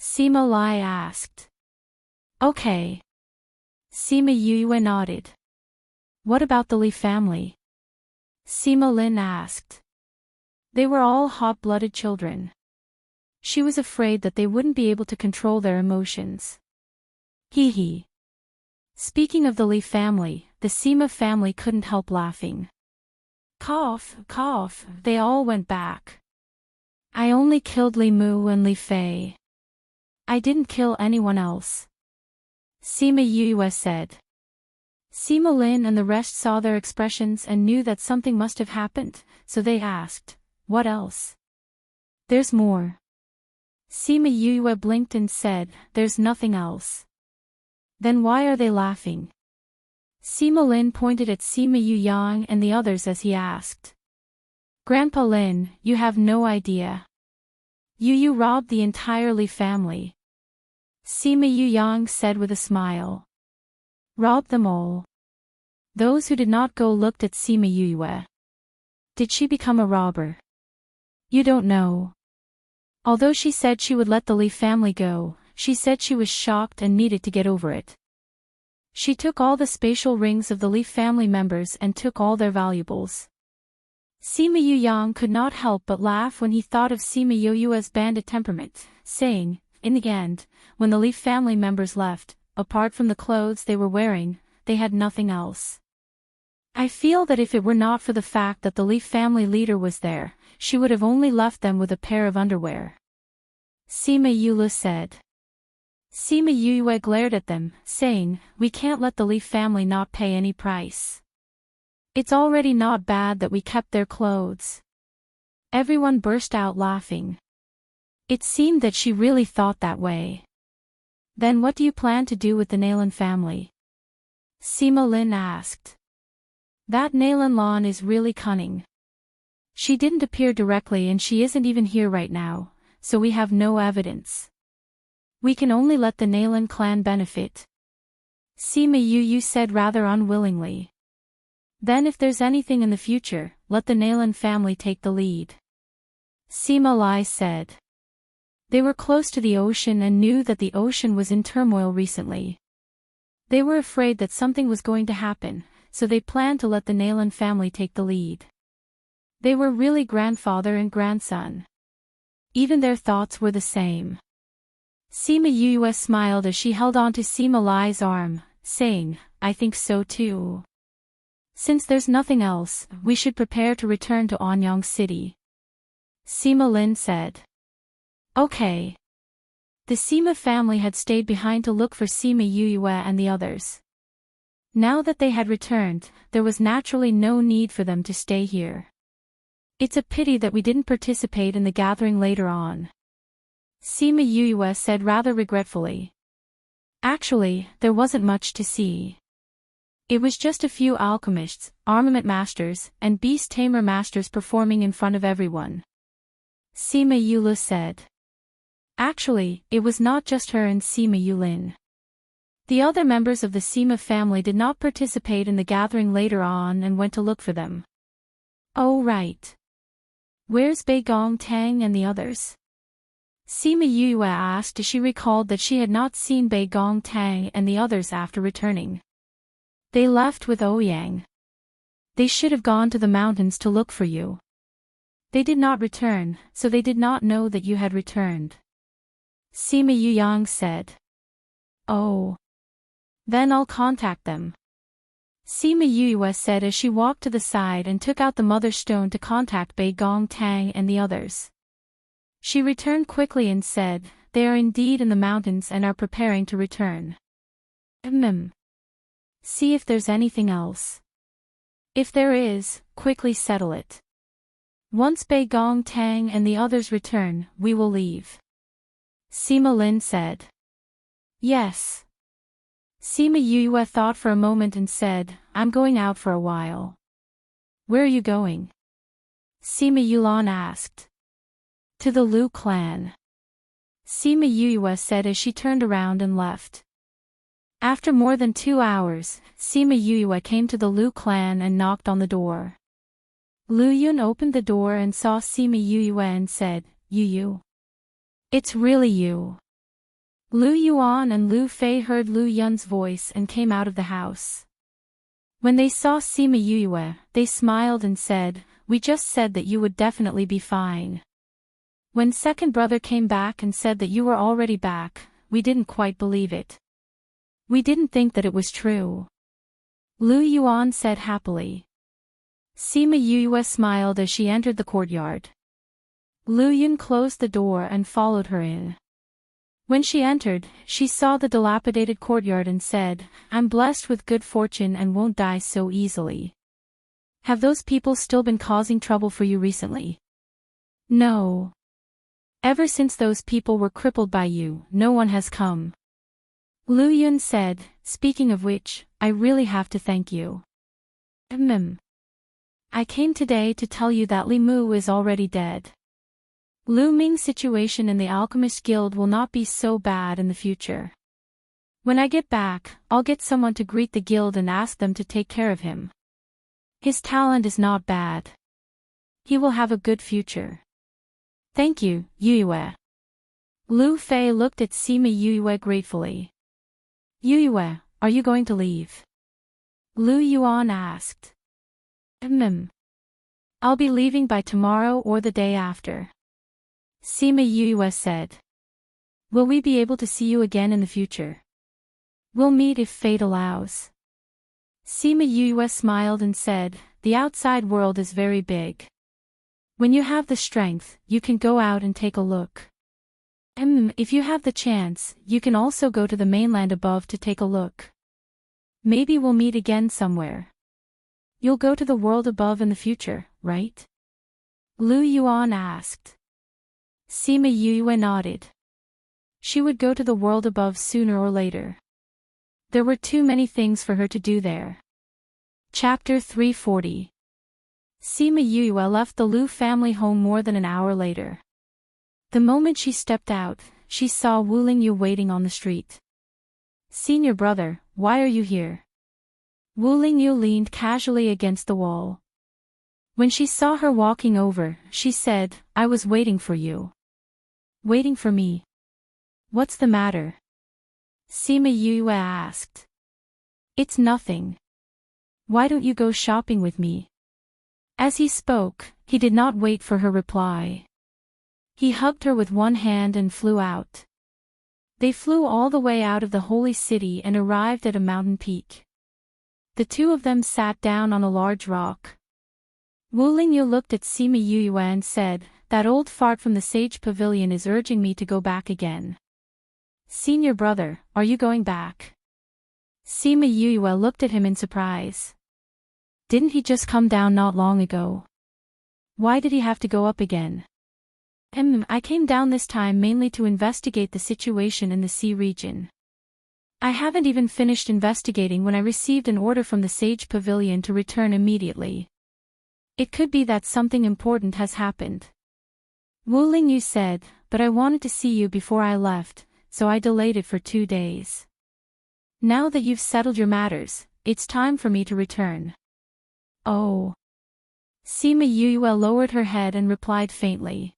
Sima Lai asked. "Okay." Sima Yue nodded. "What about the Li family?" Sima Lin asked. They were all hot-blooded children. She was afraid that they wouldn't be able to control their emotions. Hee hee. Speaking of the Li family, the Sima family couldn't help laughing. Cough, cough, they all went back. "I only killed Li Mu and Li Fei. I didn't kill anyone else," Sima Yue said. Sima Lin and the rest saw their expressions and knew that something must have happened, so they asked, "What else?" "There's more." Sima Yue blinked and said, "There's nothing else." "Then why are they laughing?" Sima Lin pointed at Sima Yuyang and the others as he asked. "Grandpa Lin, you have no idea. Yu robbed the entire Li family," Sima Yuyang said with a smile. "Robbed them all." Those who did not go looked at Sima Yue. "Did she become a robber?" "You don't know." Although she said she would let the Li family go, she said she was shocked and needed to get over it. She took all the spatial rings of the Li family members and took all their valuables. Sima Yuyang could not help but laugh when he thought of Sima Yue's bandit temperament, saying, in the end, when the Li family members left, apart from the clothes they were wearing, they had nothing else. "I feel that if it were not for the fact that the Li family leader was there, she would have only left them with a pair of underwear," Sima Yue said. Sima Yue glared at them, saying, "We can't let the Li family not pay any price. It's already not bad that we kept their clothes." Everyone burst out laughing. It seemed that she really thought that way. "Then what do you plan to do with the Nalan family?" Sima Lin asked. "That Nalan Lan is really cunning. She didn't appear directly and she isn't even here right now, so we have no evidence. We can only let the Nalan clan benefit," Sima Yue said rather unwillingly. "Then if there's anything in the future, let the Nalan family take the lead," Sima Lai said. They were close to the ocean and knew that the ocean was in turmoil recently. They were afraid that something was going to happen, so they planned to let the Nalan family take the lead. They were really grandfather and grandson. Even their thoughts were the same. Sima Yue smiled as she held on to Sima Lai's arm, saying, "I think so too. Since there's nothing else, we should prepare to return to Anyang City," Sima Lin said. "Okay." The Sima family had stayed behind to look for Sima Yue and the others. Now that they had returned, there was naturally no need for them to stay here. "It's a pity that we didn't participate in the gathering later on," Sima Yue said rather regretfully. Actually, there wasn't much to see. It was just a few alchemists, armament masters, and beast tamer masters performing in front of everyone, Sima Yue said. Actually, it was not just her and Sima Yulin. The other members of the Sima family did not participate in the gathering later on and went to look for them. Oh right. Where's Bei Gong Tang and the others? Sima Yue asked as she recalled that she had not seen Bei Gong Tang and the others after returning. They left with Ouyang. They should have gone to the mountains to look for you. They did not return, so they did not know that you had returned. Sima Yuyang said. Oh. Then I'll contact them. Sima Yue said as she walked to the side and took out the mother stone to contact Bei Gong Tang and the others. She returned quickly and said, they are indeed in the mountains and are preparing to return. See if there's anything else. If there is, quickly settle it. Once Bei Gong Tang and the others return, we will leave. Sima Lin said. Yes. Sima Yue thought for a moment and said, I'm going out for a while. Where are you going? Sima Yulan asked. To the Lu clan. Sima Yue said as she turned around and left. After more than 2 hours, Sima Yue came to the Lu clan and knocked on the door. Lu Yun opened the door and saw Sima Yue and said, Yu. It's really you. Lu Yuan and Lu Fei heard Lu Yun's voice and came out of the house. When they saw Sima Yue, they smiled and said, we just said that you would definitely be fine. When second brother came back and said that you were already back, we didn't quite believe it. We didn't think that it was true. Lu Yuan said happily. Sima Yue smiled as she entered the courtyard. Lu Yun closed the door and followed her in. When she entered, she saw the dilapidated courtyard and said, I'm blessed with good fortune and won't die so easily. Have those people still been causing trouble for you recently? No. Ever since those people were crippled by you, no one has come. Lu Yun said, speaking of which, I really have to thank you. I came today to tell you that Li Mu is already dead. Lu Ming's situation in the Alchemist Guild will not be so bad in the future. When I get back, I'll get someone to greet the guild and ask them to take care of him. His talent is not bad. He will have a good future. Thank you, Yue. Lu Fei looked at Sima Yue gratefully. Yue, are you going to leave? Lu Yuan asked. I'll be leaving by tomorrow or the day after. Sima Yue said. Will we be able to see you again in the future? We'll meet if fate allows. Sima Yue smiled and said, the outside world is very big. When you have the strength, you can go out and take a look. If you have the chance, you can also go to the mainland above to take a look. Maybe we'll meet again somewhere. You'll go to the world above in the future, right? Lu Yuan asked. Sima Yue nodded. She would go to the world above sooner or later. There were too many things for her to do there. Chapter 340. Sima Yue left the Lu family home more than an hour later. The moment she stepped out, she saw Wu Lingyu waiting on the street. Senior brother, why are you here? Wu Lingyu leaned casually against the wall. When she saw her walking over, she said, I was waiting for you. Waiting for me? What's the matter? Sima Yue asked. It's nothing. Why don't you go shopping with me? As he spoke, he did not wait for her reply. He hugged her with one hand and flew out. They flew all the way out of the holy city and arrived at a mountain peak. The two of them sat down on a large rock. Wu Lingyu looked at Sima Yue and said, that old fart from the Sage Pavilion is urging me to go back again. Senior brother, are you going back? Sima Yue looked at him in surprise. Didn't he just come down not long ago? Why did he have to go up again? I came down this time mainly to investigate the situation in the sea region. I haven't even finished investigating when I received an order from the Sage Pavilion to return immediately. It could be that something important has happened. Wu Lingyu said, but I wanted to see you before I left, so I delayed it for 2 days. Now that you've settled your matters, it's time for me to return. Oh. Sima Yue lowered her head and replied faintly.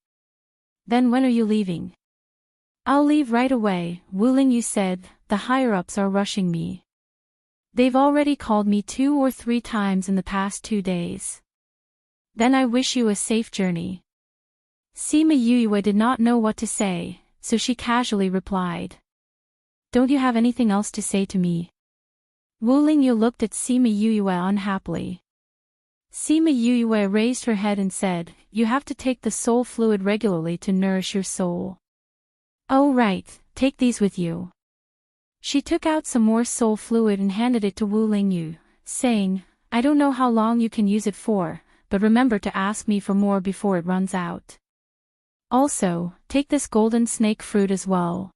Then when are you leaving? I'll leave right away, Wu Lingyu said, the higher-ups are rushing me. They've already called me 2 or 3 times in the past 2 days. Then I wish you a safe journey. Sima Yue did not know what to say, so she casually replied. Don't you have anything else to say to me? Wu Lingyu looked at Sima Yue unhappily. Sima Yue raised her head and said, you have to take the soul fluid regularly to nourish your soul. Oh right, take these with you. She took out some more soul fluid and handed it to Wu Lingyu, saying, I don't know how long you can use it for, but remember to ask me for more before it runs out. Also, take this golden snake fruit as well.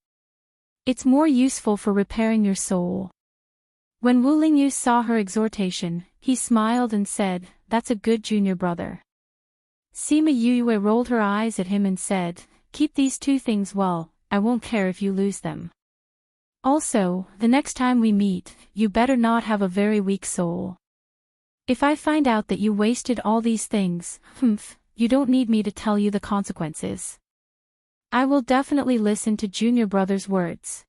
It's more useful for repairing your soul. When Wu Lingyu saw her exhortation, he smiled and said, that's a good junior brother. Sima Yue rolled her eyes at him and said, keep these 2 things well, I won't care if you lose them. Also, the next time we meet, you better not have a very weak soul. If I find out that you wasted all these things, you don't need me to tell you the consequences. I will definitely listen to junior brother's words.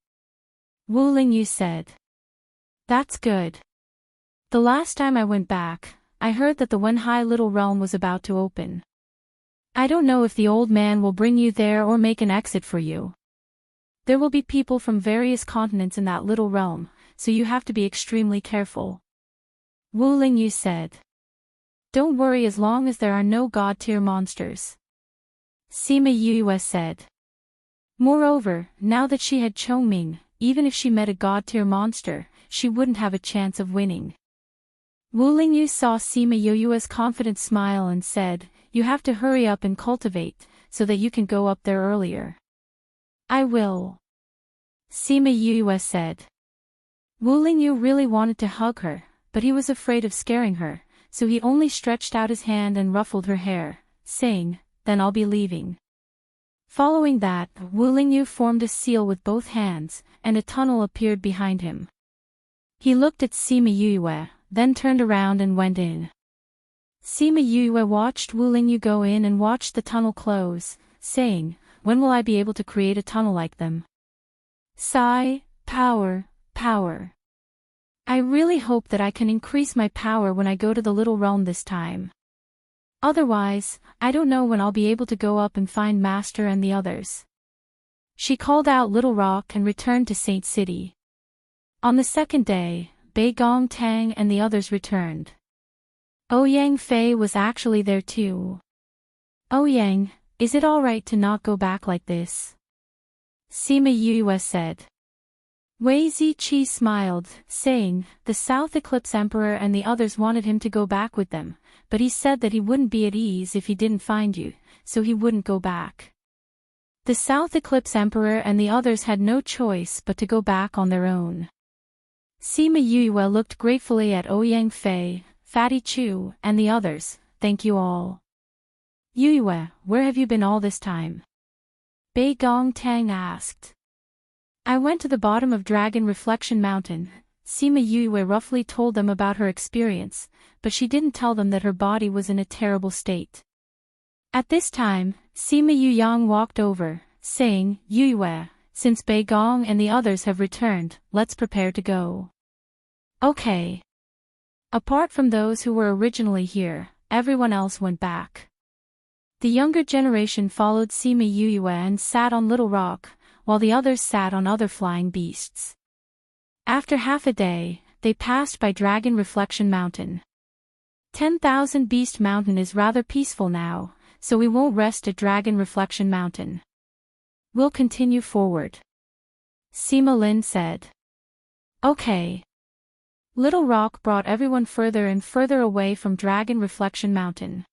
Wu Lingyu said. That's good. The last time I went back, I heard that the Wenhai Little Realm was about to open. I don't know if the old man will bring you there or make an exit for you. There will be people from various continents in that little realm, so you have to be extremely careful. Wu Lingyu said. Don't worry as long as there are no god-tier monsters. Sima Yue said. Moreover, now that she had Chongming, even if she met a god-tier monster, she wouldn't have a chance of winning. Wu Lingyu saw Sima Yue's confident smile and said, you have to hurry up and cultivate, so that you can go up there earlier. I will. Sima Yue said. Wu Lingyu really wanted to hug her, but he was afraid of scaring her, so he only stretched out his hand and ruffled her hair, saying, then I'll be leaving. Following that, Wu Lingyu formed a seal with both hands, and a tunnel appeared behind him. He looked at Sima Yue, then turned around and went in. Sima Yue watched Wu Lingyu go in and watched the tunnel close, saying, when will I be able to create a tunnel like them? Sigh, power, power. I really hope that I can increase my power when I go to the little realm this time. Otherwise, I don't know when I'll be able to go up and find Master and the others. She called out Little Rock and returned to Saint City. On the second day, Bei Gong Tang and the others returned. Ouyang Fei was actually there too. Ouyang, is it alright to not go back like this? Sima Yue said. Wei Ziqi smiled, saying, the South Eclipse Emperor and the others wanted him to go back with them, but he said that he wouldn't be at ease if he didn't find you, so he wouldn't go back. The South Eclipse Emperor and the others had no choice but to go back on their own. Sima Yue looked gratefully at Ouyang Fei, Fatty Chu, and the others. Thank you all. Yue, where have you been all this time? Bei Gong Tang asked. I went to the bottom of Dragon Reflection Mountain. Sima Yue roughly told them about her experience, but she didn't tell them that her body was in a terrible state. At this time, Sima Yuyang walked over, saying, Yue, since Bei Gong and the others have returned, let's prepare to go. Okay. Apart from those who were originally here, everyone else went back. The younger generation followed Sima Yue and sat on Little Rock, while the others sat on other flying beasts. After half a day, they passed by Dragon Reflection Mountain. 10,000 Beast Mountain is rather peaceful now, so we won't rest at Dragon Reflection Mountain. We'll continue forward. Sima Lin said. Okay. Little Rock brought everyone further and further away from Dragon Reflection Mountain.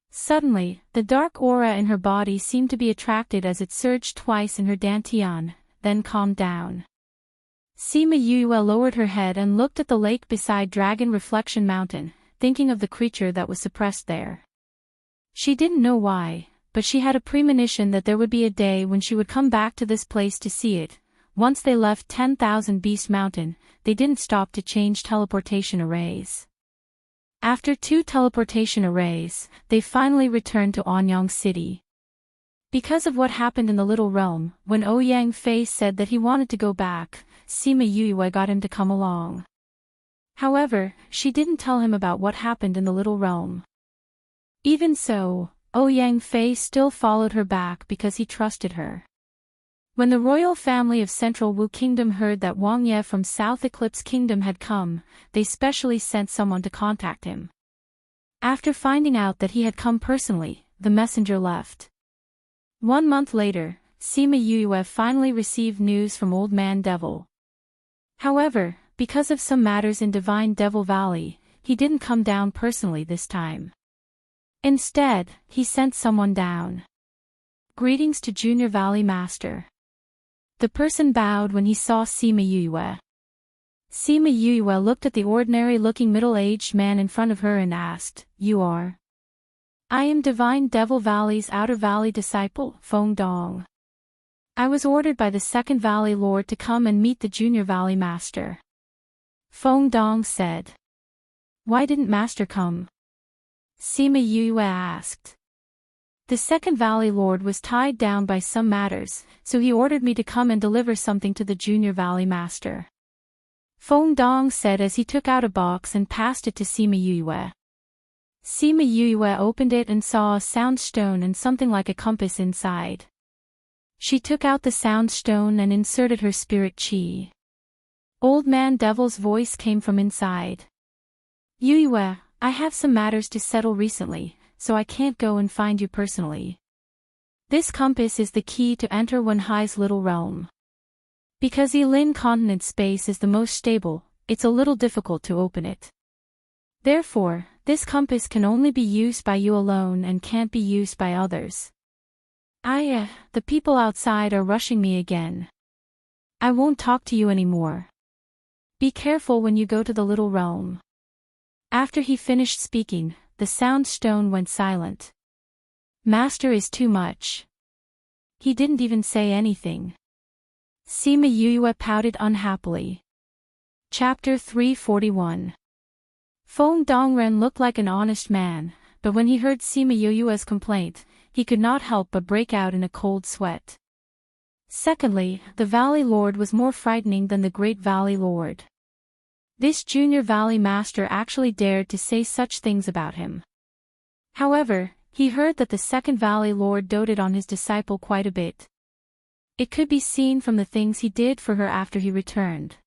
Suddenly, the dark aura in her body seemed to be attracted as it surged twice in her dantian, then calmed down. Sima Yue lowered her head and looked at the lake beside Dragon Reflection Mountain, thinking of the creature that was suppressed there. She didn't know why, but she had a premonition that there would be a day when she would come back to this place to see it. Once they left 10,000 Beast Mountain, they didn't stop to change teleportation arrays. After 2 teleportation arrays, they finally returned to Anyang City. Because of what happened in the Little Realm, when Ouyang Fei said that he wanted to go back, Sima Yue got him to come along. However, she didn't tell him about what happened in the Little Realm. Even so, Ouyang Fei still followed her back because he trusted her. When the royal family of Central Wu Kingdom heard that Wang Ye from South Eclipse Kingdom had come, they specially sent someone to contact him. After finding out that he had come personally, the messenger left. 1 month later, Sima Yue finally received news from Old Man Devil. However, because of some matters in Divine Devil Valley, he didn't come down personally this time. Instead, he sent someone down. Greetings to Junior Valley Master. The person bowed when he saw Sima Yue. Sima Yue looked at the ordinary-looking middle-aged man in front of her and asked, "You are?" "I am Divine Devil Valley's Outer Valley disciple, Feng Dong. I was ordered by the Second Valley Lord to come and meet the Junior Valley Master." Feng Dong said. "Why didn't Master come?" Sima Yue asked. "The Second Valley Lord was tied down by some matters, so he ordered me to come and deliver something to the Junior Valley Master." Feng Dong said as he took out a box and passed it to Sima Yue. Sima Yue opened it and saw a sound stone and something like a compass inside. She took out the sound stone and inserted her spirit chi. Old Man Devil's voice came from inside. "Yue, I have some matters to settle recently, so I can't go and find you personally. This compass is the key to enter Wenhai's Little Realm. Because Yilin continent space is the most stable, it's a little difficult to open it. Therefore, this compass can only be used by you alone and can't be used by others. The people outside are rushing me again. I won't talk to you anymore. Be careful when you go to the Little Realm." After he finished speaking, the sound stone went silent. "Master is too much." He didn't even say anything. Sima Yue pouted unhappily. Chapter 341. Feng Dongren looked like an honest man, but when he heard Sima Yue's complaint, he could not help but break out in a cold sweat. Secondly, the Valley Lord was more frightening than the Great Valley Lord. This Junior Valley Master actually dared to say such things about him. However, he heard that the Second Valley Lord doted on his disciple quite a bit. It could be seen from the things he did for her after he returned.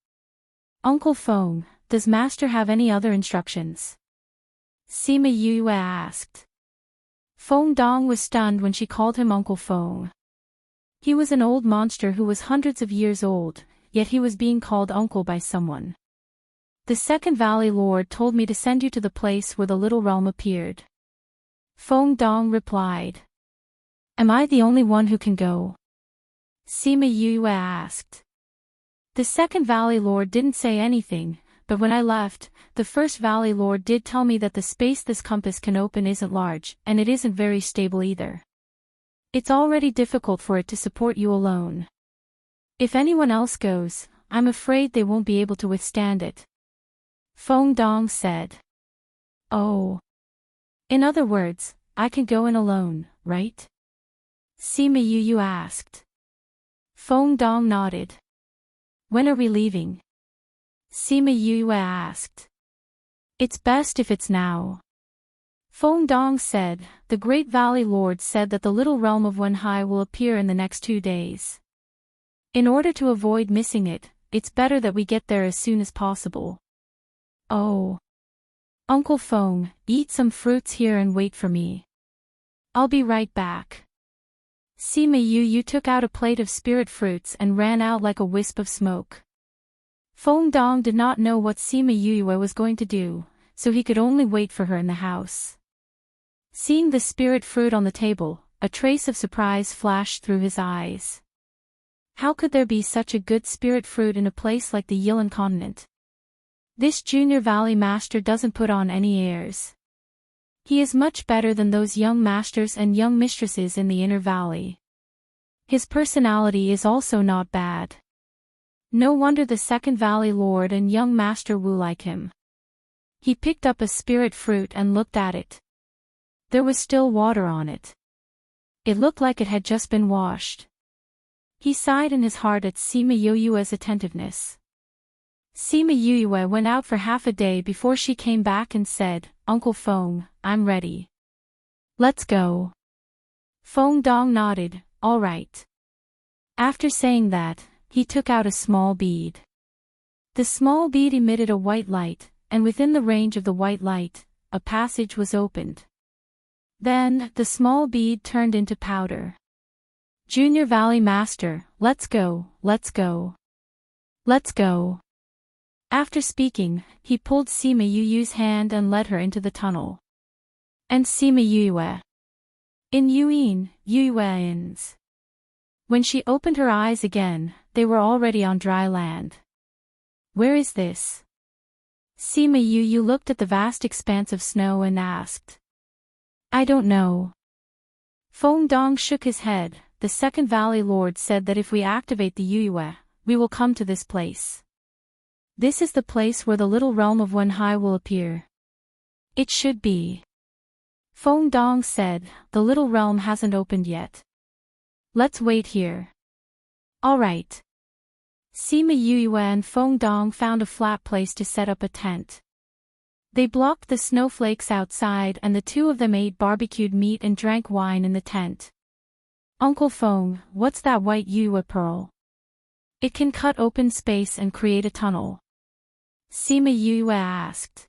"Uncle Feng, does Master have any other instructions?" Sima Yue asked. Feng Dong was stunned when she called him Uncle Feng. He was an old monster who was hundreds of years old, yet he was being called uncle by someone. "The Second Valley Lord told me to send you to the place where the Little Realm appeared." Feng Dong replied. "Am I the only one who can go?" Sima Yue asked. "The Second Valley Lord didn't say anything, but when I left, the First Valley Lord did tell me that the space this compass can open isn't large, and it isn't very stable either. It's already difficult for it to support you alone. If anyone else goes, I'm afraid they won't be able to withstand it." Feng Dong said. "Oh. In other words, I can go in alone, right?" Sima Yue asked. Feng Dong nodded. "When are we leaving?" Sima Yue asked. "It's best if it's now." Feng Dong said, "The Great Valley Lord said that the Little Realm of Wenhai will appear in the next 2 days. In order to avoid missing it, it's better that we get there as soon as possible." "Oh. Uncle Feng, eat some fruits here and wait for me. I'll be right back." Sima Yue took out a plate of spirit fruits and ran out like a wisp of smoke. Feng Dong did not know what Sima Yue was going to do, so he could only wait for her in the house. Seeing the spirit fruit on the table, a trace of surprise flashed through his eyes. How could there be such a good spirit fruit in a place like the Yilin continent? This Junior Valley Master doesn't put on any airs. He is much better than those young masters and young mistresses in the Inner Valley. His personality is also not bad. No wonder the Second Valley Lord and young Master Wu like him. He picked up a spirit fruit and looked at it. There was still water on it. It looked like it had just been washed. He sighed in his heart at Sima Yoyue's attentiveness. Sima Yoyue went out for half a day before she came back and said, "Uncle Feng, I'm ready. Let's go." Feng Dong nodded, "All right." After saying that, he took out a small bead. The small bead emitted a white light, and within the range of the white light, a passage was opened. Then, the small bead turned into powder. "Junior Valley Master, let's go, let's go. Let's go." After speaking, he pulled Sima Yu's hand and led her into the tunnel. And Sima Yue. In Yuin, Yuin's. When she opened her eyes again, they were already on dry land. "Where is this?" Sima Yu looked at the vast expanse of snow and asked. "I don't know." Feng Dong shook his head. "The second Valley Lord said that if we activate the Yue, we will come to this place. This is the place where the little realm of Wenhai will appear. It should be." Feng Dong said, "The little realm hasn't opened yet. Let's wait here." "All right." Sima Yue and Feng Dong found a flat place to set up a tent. They blocked the snowflakes outside and the two of them ate barbecued meat and drank wine in the tent. "Uncle Feng, what's that white Yue pearl?" "It can cut open space and create a tunnel." Sima Yue asked.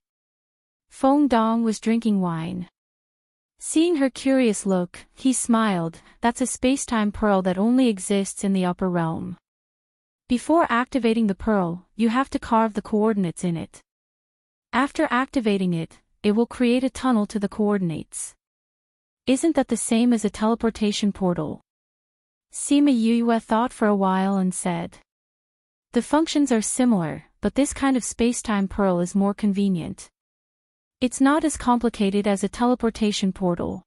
Feng Dong was drinking wine. Seeing her curious look, he smiled. "That's a spacetime pearl that only exists in the upper realm. Before activating the pearl, you have to carve the coordinates in it. After activating it, it will create a tunnel to the coordinates. Isn't that the same as a teleportation portal?" Sima Yue thought for a while and said. "The functions are similar, but this kind of spacetime pearl is more convenient. It's not as complicated as a teleportation portal."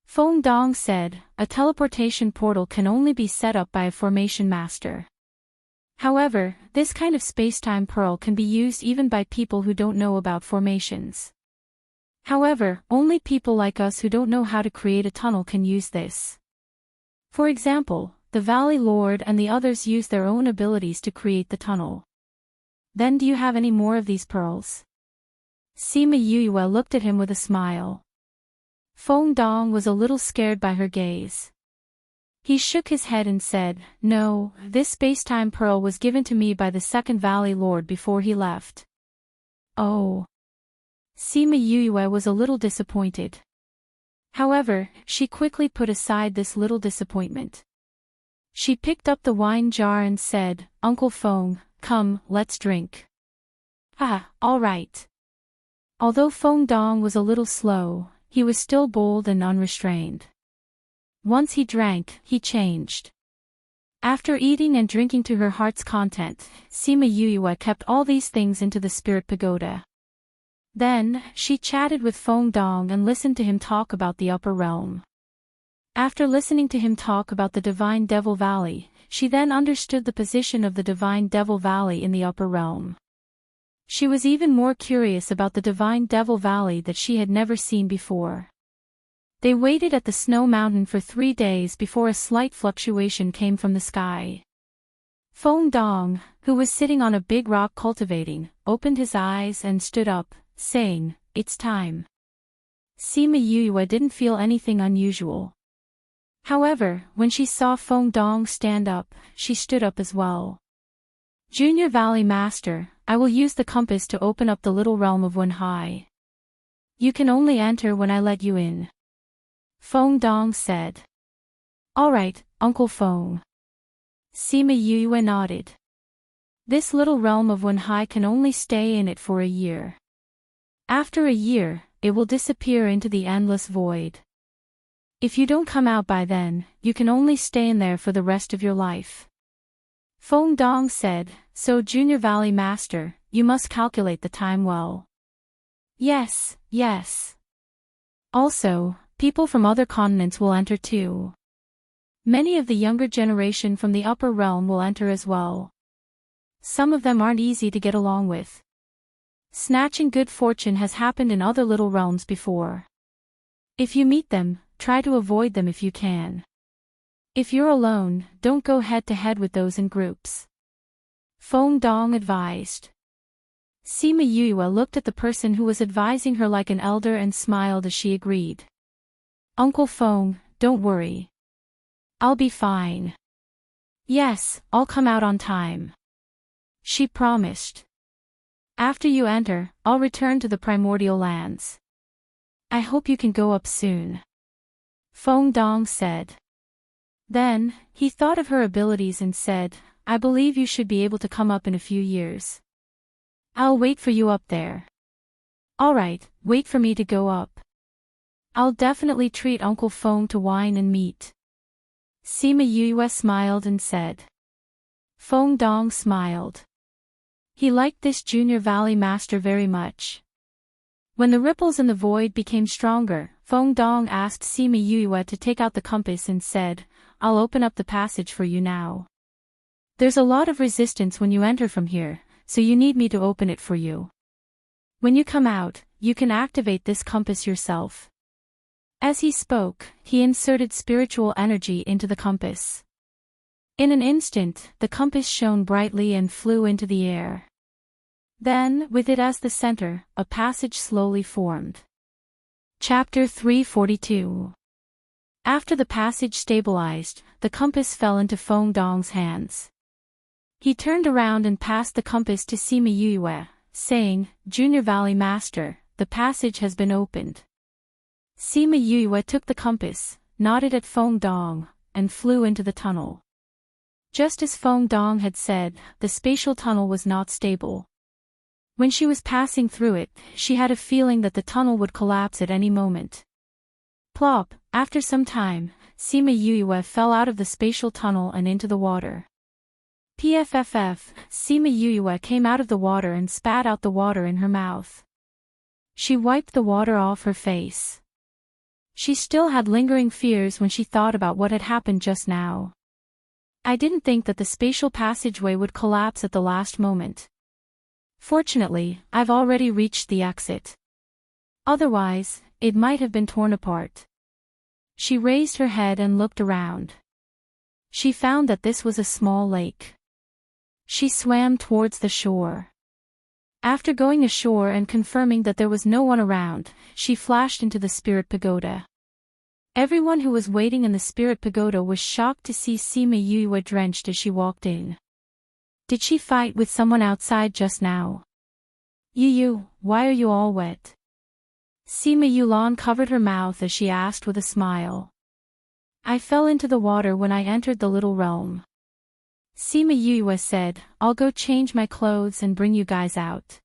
Feng Dong said, "A teleportation portal can only be set up by a formation master. However, this kind of spacetime pearl can be used even by people who don't know about formations. However, only people like us who don't know how to create a tunnel can use this. For example, the Valley Lord and the others use their own abilities to create the tunnel. Then do you have any more of these pearls?" Sima Yue looked at him with a smile. Feng Dong was a little scared by her gaze. He shook his head and said, "No, this spacetime pearl was given to me by the second Valley Lord before he left." "Oh." Sima Yue was a little disappointed. However, she quickly put aside this little disappointment. She picked up the wine jar and said, "Uncle Feng, come, let's drink." "Ah, all right." Although Feng Dong was a little slow, he was still bold and unrestrained. Once he drank, he changed. After eating and drinking to her heart's content, Sima Yue kept all these things into the spirit pagoda. Then, she chatted with Feng Dong and listened to him talk about the upper realm. After listening to him talk about the Divine Devil Valley, she then understood the position of the Divine Devil Valley in the upper realm. She was even more curious about the Divine Devil Valley that she had never seen before. They waited at the snow mountain for 3 days before a slight fluctuation came from the sky. Feng Dong, who was sitting on a big rock cultivating, opened his eyes and stood up, saying, "It's time." Sima Yue didn't feel anything unusual. However, when she saw Feng Dong stand up, she stood up as well. "Junior Valley Master, I will use the compass to open up the little realm of Wenhai. You can only enter when I let you in," Feng Dong said. "All right, Uncle Feng." Sima Yue nodded. This little realm of Wenhai can only stay in it for a year. After a year, it will disappear into the endless void. If you don't come out by then, you can only stay in there for the rest of your life. Feng Dong said, "So Junior Valley Master, you must calculate the time well." "Yes, yes. Also, people from other continents will enter too. Many of the younger generation from the upper realm will enter as well. Some of them aren't easy to get along with. Snatching good fortune has happened in other little realms before. If you meet them, try to avoid them if you can. If you're alone, don't go head to head with those in groups. Feng Dong advised. Sima Yue looked at the person who was advising her like an elder and smiled as she agreed. Uncle Feng, don't worry. I'll be fine. Yes, I'll come out on time. She promised. After you enter, I'll return to the primordial lands. I hope you can go up soon. Feng Dong said. Then, he thought of her abilities and said, I believe you should be able to come up in a few years. I'll wait for you up there. Alright, wait for me to go up. I'll definitely treat Uncle Feng to wine and meat. Sima Yue smiled and said. Feng Dong smiled. He liked this junior valley master very much. When the ripples in the void became stronger, Feng Dong asked Sima Yue to take out the compass and said, I'll open up the passage for you now. There's a lot of resistance when you enter from here, so you need me to open it for you. When you come out, you can activate this compass yourself. As he spoke, he inserted spiritual energy into the compass. In an instant, the compass shone brightly and flew into the air. Then, with it as the center, a passage slowly formed. Chapter 342. After the passage stabilized, the compass fell into Feng Dong's hands. He turned around and passed the compass to Sima Yue, saying, Junior Valley Master, the passage has been opened. Sima Yue took the compass, nodded at Feng Dong, and flew into the tunnel. Just as Feng Dong had said, the spatial tunnel was not stable. When she was passing through it, she had a feeling that the tunnel would collapse at any moment. Plop, after some time, Sima Yue fell out of the spatial tunnel and into the water. Pfff, Sima Yue came out of the water and spat out the water in her mouth. She wiped the water off her face. She still had lingering fears when she thought about what had happened just now. I didn't think that the spatial passageway would collapse at the last moment. Fortunately, I've already reached the exit. Otherwise, it might have been torn apart. She raised her head and looked around. She found that this was a small lake. She swam towards the shore. After going ashore and confirming that there was no one around, she flashed into the spirit pagoda. Everyone who was waiting in the spirit pagoda was shocked to see Sima Yue drenched as she walked in. Did she fight with someone outside just now? Yu, why are you all wet? Sima Yulan covered her mouth as she asked with a smile. I fell into the water when I entered the little realm. Sima Yue said, I'll go change my clothes and bring you guys out.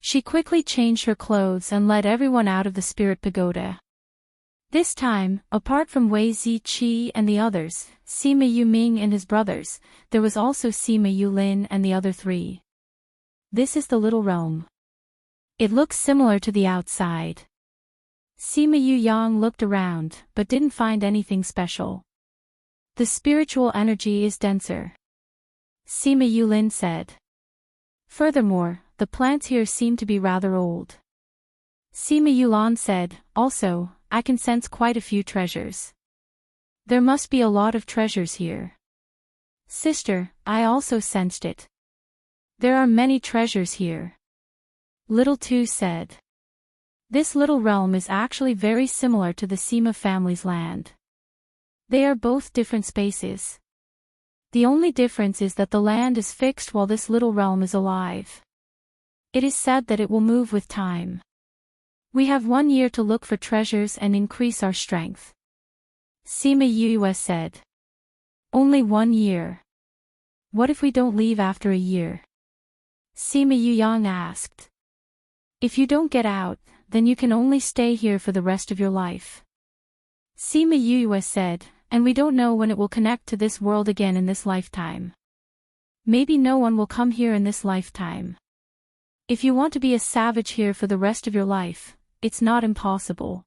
She quickly changed her clothes and led everyone out of the spirit pagoda. This time, apart from Wei Ziqi and the others, Sima Yuming and his brothers, there was also Sima Yulin and the other three. This is the little realm. It looks similar to the outside. Sima Yuyang looked around, but didn't find anything special. The spiritual energy is denser. Sima Yulin said. Furthermore, the plants here seem to be rather old. Sima Yulan said, also, I can sense quite a few treasures. There must be a lot of treasures here. Sister, I also sensed it. There are many treasures here. Little Two said. This little realm is actually very similar to the Sima family's land. They are both different spaces. The only difference is that the land is fixed while this little realm is alive. It is said that it will move with time. We have 1 year to look for treasures and increase our strength. Sima Yue said. Only 1 year. What if we don't leave after a year? Sima Yuyang asked. If you don't get out, then you can only stay here for the rest of your life. Sima Yue said, and we don't know when it will connect to this world again in this lifetime. Maybe no one will come here in this lifetime. If you want to be a savage here for the rest of your life, it's not impossible.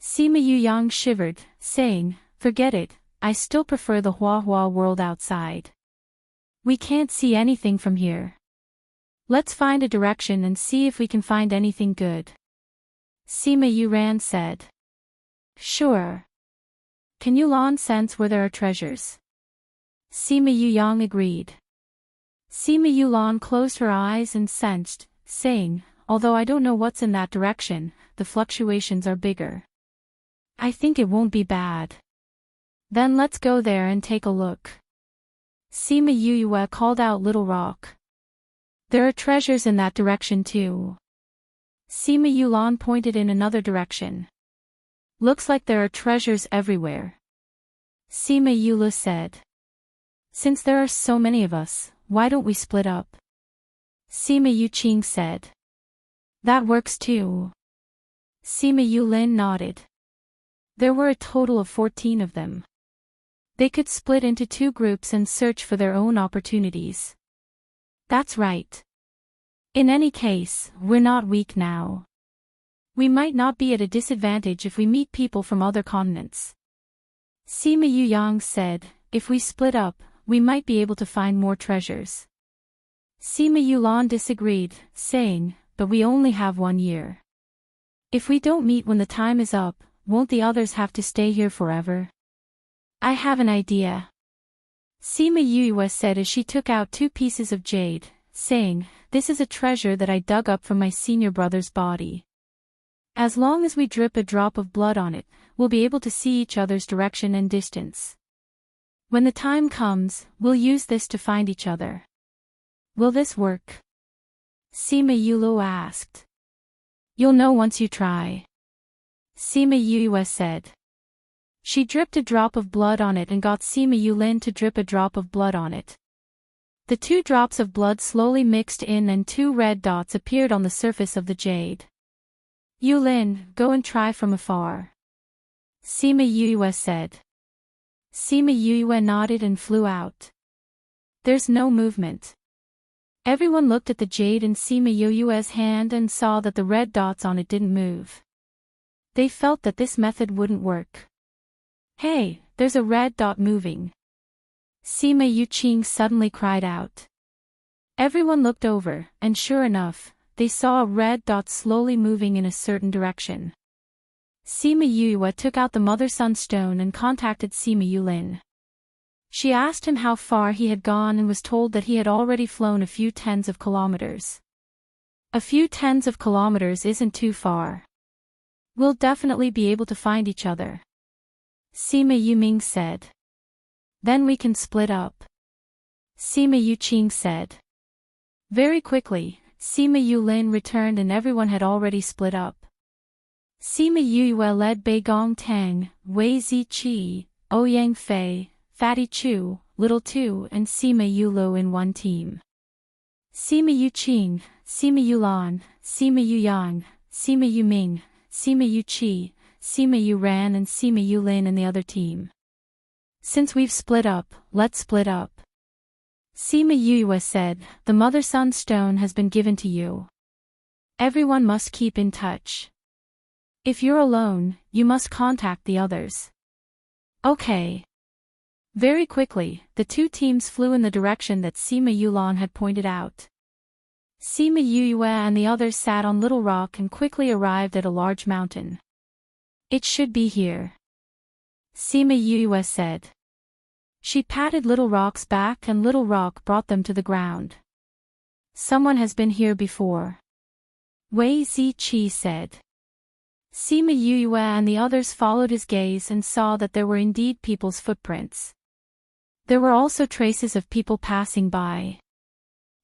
Sima Yuyang shivered, saying, forget it, I still prefer the Hua Hua world outside. We can't see anything from here. Let's find a direction and see if we can find anything good. Sima Yuran said. Sure. Can Yulan sense where there are treasures? Sima Yuyang agreed. Sima Yulan closed her eyes and sensed, saying, although I don't know what's in that direction, the fluctuations are bigger. I think it won't be bad. Then let's go there and take a look. Sima Yuyue called out Little Rock. There are treasures in that direction too. Sima Yulan pointed in another direction. Looks like there are treasures everywhere. Sima Yulu said. Since there are so many of us, why don't we split up? Sima Yuqing said. That works too. Sima Yulin nodded. There were a total of 14 of them. They could split into 2 groups and search for their own opportunities. That's right. In any case, we're not weak now. We might not be at a disadvantage if we meet people from other continents. Sima Yuyang said, if we split up, we might be able to find more treasures. Sima Yulan disagreed, saying, but we only have 1 year. If we don't meet when the time is up, won't the others have to stay here forever? I have an idea. Sima Yuyue said as she took out 2 pieces of jade, saying, this is a treasure that I dug up from my senior brother's body. As long as we drip a drop of blood on it, we'll be able to see each other's direction and distance. When the time comes, we'll use this to find each other. Will this work? Sima Yulu asked. You'll know once you try. Sima Yuyue said. She dripped a drop of blood on it and got Sima Yulin to drip a drop of blood on it. The 2 drops of blood slowly mixed in and 2 red dots appeared on the surface of the jade. Yulin, go and try from afar. Sima Yuyue said. Sima Yuyue nodded and flew out. There's no movement. Everyone looked at the jade in Sima Yuyue's hand and saw that the red dots on it didn't move. They felt that this method wouldn't work. Hey, there's a red dot moving. Sima Yuqing suddenly cried out. Everyone looked over, and sure enough, they saw a red dot slowly moving in a certain direction. Sima Yuyue took out the Mother-Sun stone and contacted Sima Yulin. She asked him how far he had gone and was told that he had already flown a few tens of kilometers. A few tens of kilometers isn't too far. We'll definitely be able to find each other. Sima Yuming said. Then we can split up. Sima Yuqing said. Very quickly, Sima Yulin returned and everyone had already split up. Sima Yuyue led Bei Gong Tang, Wei Ziqi, Ouyang Fei, Fatty Chu, Little Tu and Sima Yulu in one team. Sima Yuqing, Sima Yulan, Sima Yuyang, Sima Yuming, Sima Yuqi, Sima Yuran and Sima Yulin in the other team. Since we've split up, let's split up. Sima Yuyue said, the Mother-Sun stone has been given to you. Everyone must keep in touch. If you're alone, you must contact the others. Okay. Very quickly, the 2 teams flew in the direction that Sima Yulan had pointed out. Sima Yuyue and the others sat on Little Rock and quickly arrived at a large mountain. It should be here. Sima Yuyue said. She patted Little Rock's back and Little Rock brought them to the ground. Someone has been here before. Wei Ziqi said. Sima Yuyue and the others followed his gaze and saw that there were indeed people's footprints. There were also traces of people passing by.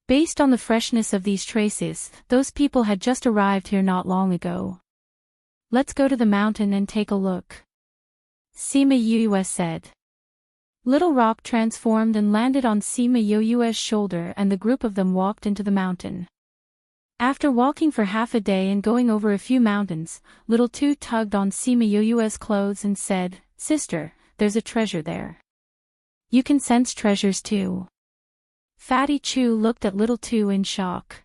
Based on the freshness of these traces, those people had just arrived here not long ago. Let's go to the mountain and take a look. Sima Yuyue said. Little Rock transformed and landed on Sima Yuyue's shoulder and the group of them walked into the mountain. After walking for half a day and going over a few mountains, Little Tu tugged on Sima Yuyue's clothes and said, Sister, there's a treasure there. You can sense treasures too. Fatty Chu looked at Little Tu in shock.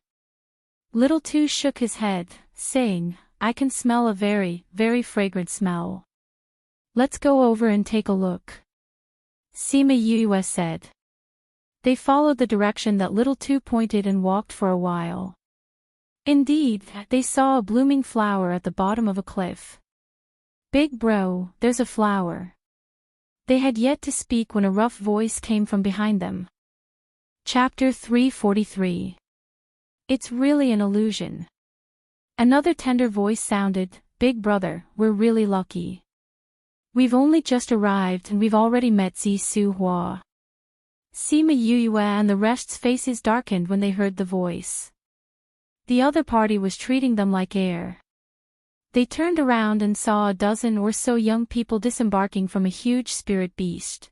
Little Tu shook his head, saying, I can smell a very, very fragrant smell. Let's go over and take a look. Sima Yuyue said. They followed the direction that Little Two pointed and walked for a while. Indeed, they saw a blooming flower at the bottom of a cliff. "Big bro, there's a flower." They had yet to speak when a rough voice came from behind them. Chapter 343. It's really an illusion. Another tender voice sounded, "Big brother, we're really lucky. We've only just arrived and we've already met Zisu Hua." Sima Yuyue and the rest's faces darkened when they heard the voice. The other party was treating them like air. They turned around and saw a dozen or so young people disembarking from a huge spirit beast.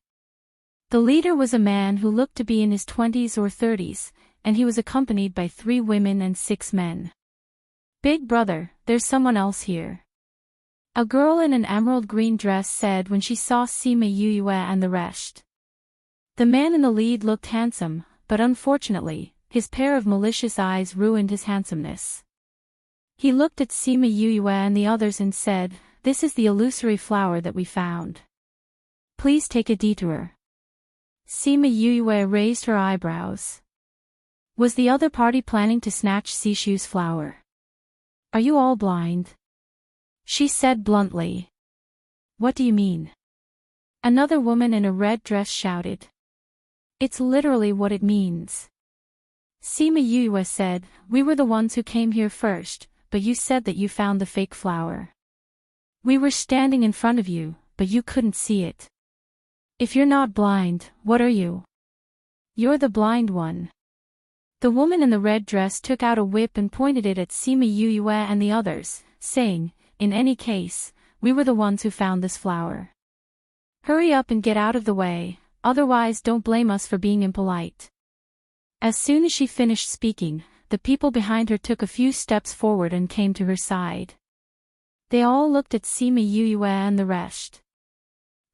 The leader was a man who looked to be in his 20s or 30s, and he was accompanied by 3 women and 6 men. "Big brother, there's someone else here," a girl in an emerald green dress said when she saw Sima Yuyue and the rest. The man in the lead looked handsome, but unfortunately, his pair of malicious eyes ruined his handsomeness. He looked at Sima Yuyue and the others and said, "This is the illusory flower that we found. Please take a detour." Sima Yuyue raised her eyebrows. Was the other party planning to snatch Sishu's flower? "Are you all blind?" she said bluntly. "What do you mean?" Another woman in a red dress shouted. "It's literally what it means." Sima Yuyue said, "We were the ones who came here first, but you said that you found the fake flower. We were standing in front of you, but you couldn't see it. If you're not blind, what are you?" "You're the blind one." The woman in the red dress took out a whip and pointed it at Sima Yuyue and the others, saying, "In any case, we were the ones who found this flower. Hurry up and get out of the way, otherwise don't blame us for being impolite." As soon as she finished speaking, the people behind her took a few steps forward and came to her side. They all looked at Sima Yuyue and the rest.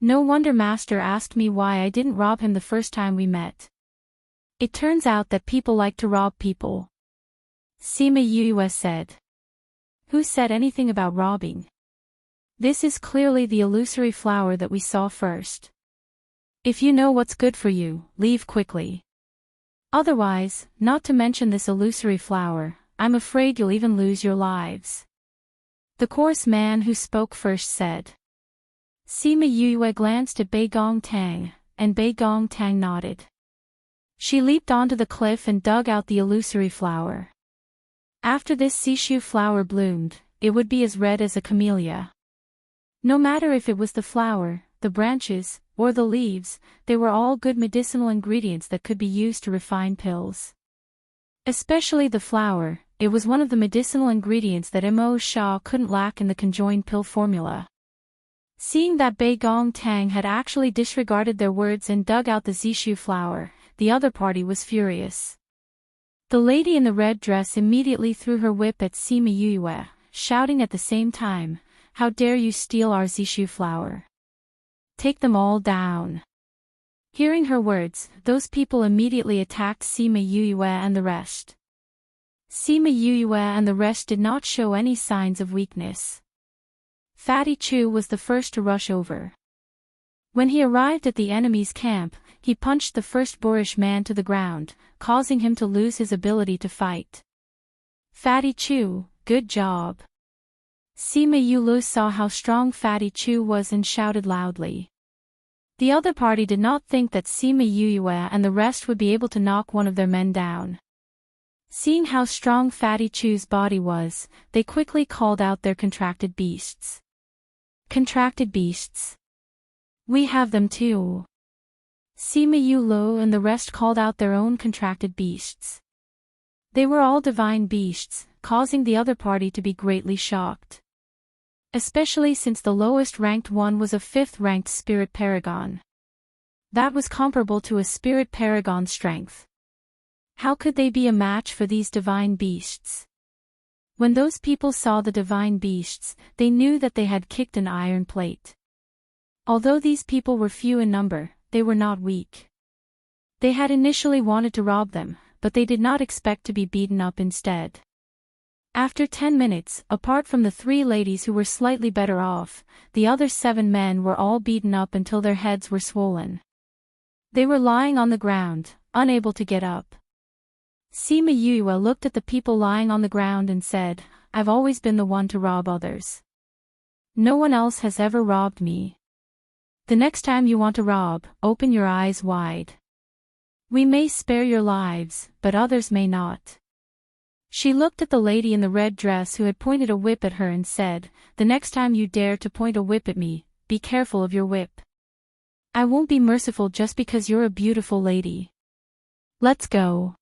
"No wonder Master asked me why I didn't rob him the first time we met. It turns out that people like to rob people," Sima Yuyue said. "Who said anything about robbing? This is clearly the illusory flower that we saw first. If you know what's good for you, leave quickly. Otherwise, not to mention this illusory flower, I'm afraid you'll even lose your lives." The coarse man who spoke first said. Sima Yuyue glanced at Bei Gong Tang, and Bei Gong Tang nodded. She leaped onto the cliff and dug out the illusory flower. After this Sishu flower bloomed, it would be as red as a camellia. No matter if it was the flower, the branches, or the leaves, they were all good medicinal ingredients that could be used to refine pills. Especially the flower, it was one of the medicinal ingredients that Mo Sha couldn't lack in the conjoined pill formula. Seeing that Bei Gong Tang had actually disregarded their words and dug out the Zishu flower, the other party was furious. The lady in the red dress immediately threw her whip at Sima Yuyue, shouting at the same time, "How dare you steal our Zishu flower? Take them all down." Hearing her words, those people immediately attacked Sima Yuyue and the rest. Sima Yuyue and the rest did not show any signs of weakness. Fatty Chu was the first to rush over. When he arrived at the enemy's camp, he punched the first boorish man to the ground, causing him to lose his ability to fight. "Fatty Chu, good job." Sima Yulu saw how strong Fatty Chu was and shouted loudly. The other party did not think that Sima Yuyue and the rest would be able to knock one of their men down. Seeing how strong Fatty Chu's body was, they quickly called out their contracted beasts. "Contracted beasts. We have them too." Sima Yulu and the rest called out their own contracted beasts. They were all divine beasts, causing the other party to be greatly shocked. Especially since the lowest ranked one was a 5th ranked spirit paragon. That was comparable to a spirit paragon strength. How could they be a match for these divine beasts? When those people saw the divine beasts, they knew that they had kicked an iron plate. Although these people were few in number, they were not weak. They had initially wanted to rob them, but they did not expect to be beaten up instead. After 10 minutes, apart from the 3 ladies who were slightly better off, the other 7 men were all beaten up until their heads were swollen. They were lying on the ground, unable to get up. Sima Yue looked at the people lying on the ground and said, I've always been the one to rob others. No one else has ever robbed me. The next time you want to rob, open your eyes wide. We may spare your lives, but others may not. She looked at the lady in the red dress who had pointed a whip at her and said, The next time you dare to point a whip at me, be careful of your whip. I won't be merciful just because you're a beautiful lady. Let's go.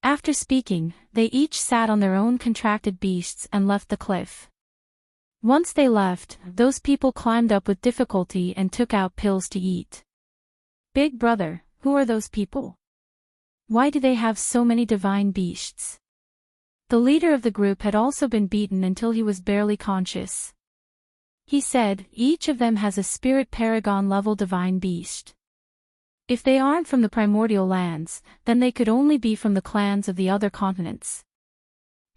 After speaking, they each sat on their own contracted beasts and left the cliff. Once they left, those people climbed up with difficulty and took out pills to eat. Big brother, who are those people? Why do they have so many divine beasts? The leader of the group had also been beaten until he was barely conscious. He said, each of them has a spirit paragon-level divine beast. If they aren't from the primordial lands, then they could only be from the clans of the other continents.